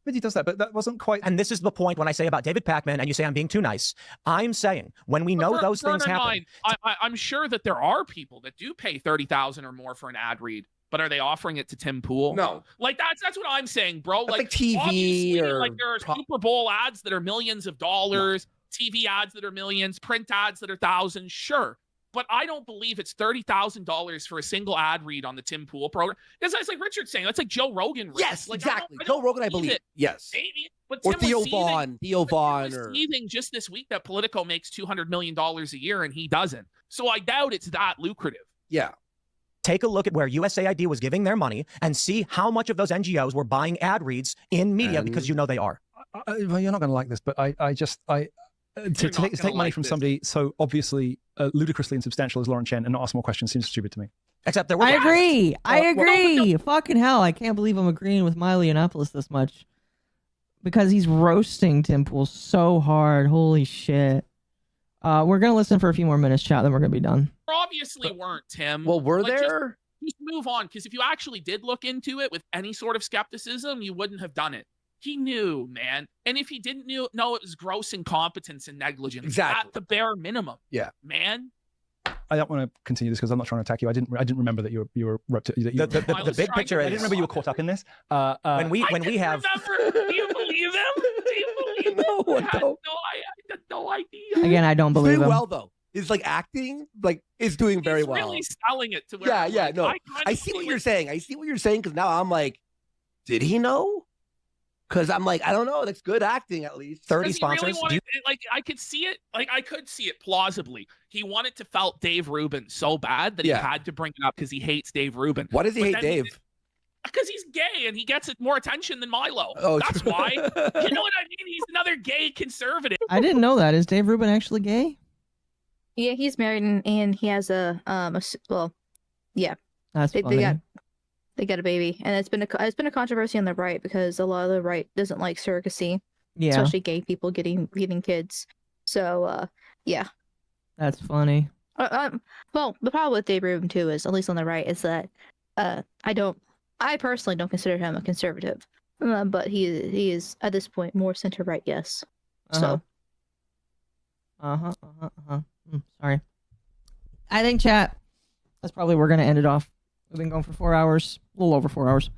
But he does that, but that wasn't quite...
And this is the point when I say about David Pakman and you say I'm being too nice. I'm saying when we know those things happen...
I'm sure that there are people that do pay $30,000 or more for an ad read. But are they offering it to Tim Pool?
No.
Like, that's what I'm saying, bro.
That's like TV or...
Like, there are Super Bowl ads that are millions of dollars, TV ads that are millions, print ads that are thousands, sure. But I don't believe it's $30,000 for a single ad read on the Tim Pool program. It's like Richard's saying. That's like Joe Rogan.
Yes,
like,
exactly. Joe Rogan, I believe. Yes.
Maybe. But
or
Tim
Theo
was
Vaughn. Theo Vaughn.
Or... seething just this week that Politico makes $200 million a year and he doesn't. So I doubt it's that lucrative.
Yeah.
Take a look at where USAID was giving their money and see how much of those NGOs were buying ad reads in media because they are.
Well, you're not going to like this, but to take money from somebody so obviously ludicrously insubstantial as Lauren Chen and not ask more questions seems stupid to me.
Except there were.
I agree. I
Well,
agree. Fucking hell! I can't believe I'm agreeing with Milo Yiannopoulos this much because he's roasting Tim Pool so hard. Holy shit! We're gonna listen for a few more minutes, chat. Then we're gonna be done.
There obviously weren't, Tim.
Well, were
Like,
there?
Just move on, because if you actually did look into it with any sort of skepticism, you wouldn't have done it. He knew, man. And if he didn't know it was gross incompetence and negligence.
Exactly.
At the bare minimum.
Yeah.
Man.
I don't want to continue this because I'm not trying to attack you. I didn't remember that you were
The big picture
I
is
didn't remember you were caught up in this.
when we have.
Do you believe him? Do you believe him? I had no idea.
Again, I don't believe
doing
him.
well though. His like acting is doing very
He's
well.
really selling it to where
Yeah,
I'm
yeah,
like,
no.
I
see what you're saying. I see what you're saying because now I'm like, did he know? Because I'm like, I don't know. That's good acting at least.
30
sponsors. Really wanted, like I could see it. Like I could see it plausibly. He wanted to felt Dave Rubin so bad that he had to bring it up because he hates Dave Rubin.
Why does he hate Dave?
Because he's gay and he gets more attention than Milo.
Oh,
that's
true.
why. You know what I mean? He's another gay conservative.
I didn't know that. Is Dave Rubin actually gay?
Yeah, he's married and he has well, yeah.
That's funny.
They got a baby, and it's been a controversy on the right because a lot of the right doesn't like surrogacy, especially gay people getting kids. So, yeah.
That's funny.
Well, the problem with Dave Rubin too is, at least on the right, is that I personally don't consider him a conservative, but he is at this point more center right. Yes. So.
Sorry. I think chat. That's probably where we're gonna end it off. We've been going for 4 hours, a little over 4 hours.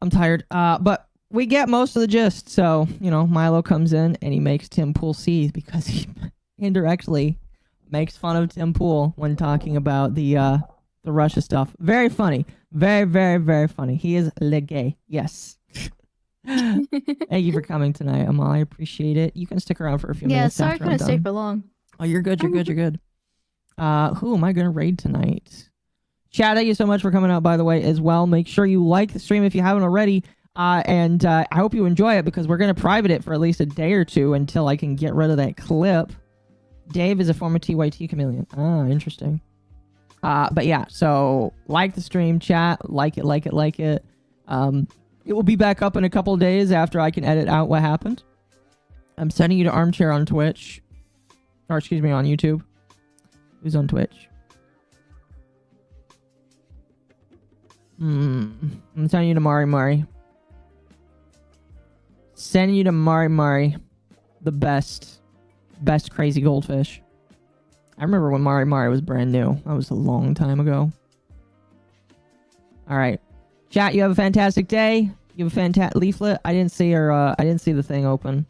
I'm tired. But we get most of the gist. So, Milo comes in and he makes Tim Pool seethe because he indirectly makes fun of Tim Pool when talking about the Russia stuff. Very funny. Very, very, very funny. He is le gay. Yes. Thank you for coming tonight, Amal. I appreciate it. You can stick around for a few minutes.
Yeah, sorry I
after
couldn't
I'm
stay
done.
for long.
Oh, you're good. You're good. You're good. Who am I going to raid tonight? Chad, thank you so much for coming out, by the way, as well. Make sure you like the stream if you haven't already. And I hope you enjoy it because we're going to private it for at least a day or two until I can get rid of that clip. Dave is a former TYT chameleon. Ah, interesting. But yeah, so like the stream, chat, like it. It will be back up in a couple of days after I can edit out what happened. I'm sending you to Armchair on Twitch. Or excuse me, on YouTube. Who's on Twitch? I'm sending you to Mari. Sending you to Mari. The best crazy goldfish. I remember when Mari was brand new. That was a long time ago. All right. Chat, you have a fantastic day. You have a fantastic leaflet. I didn't see the thing open.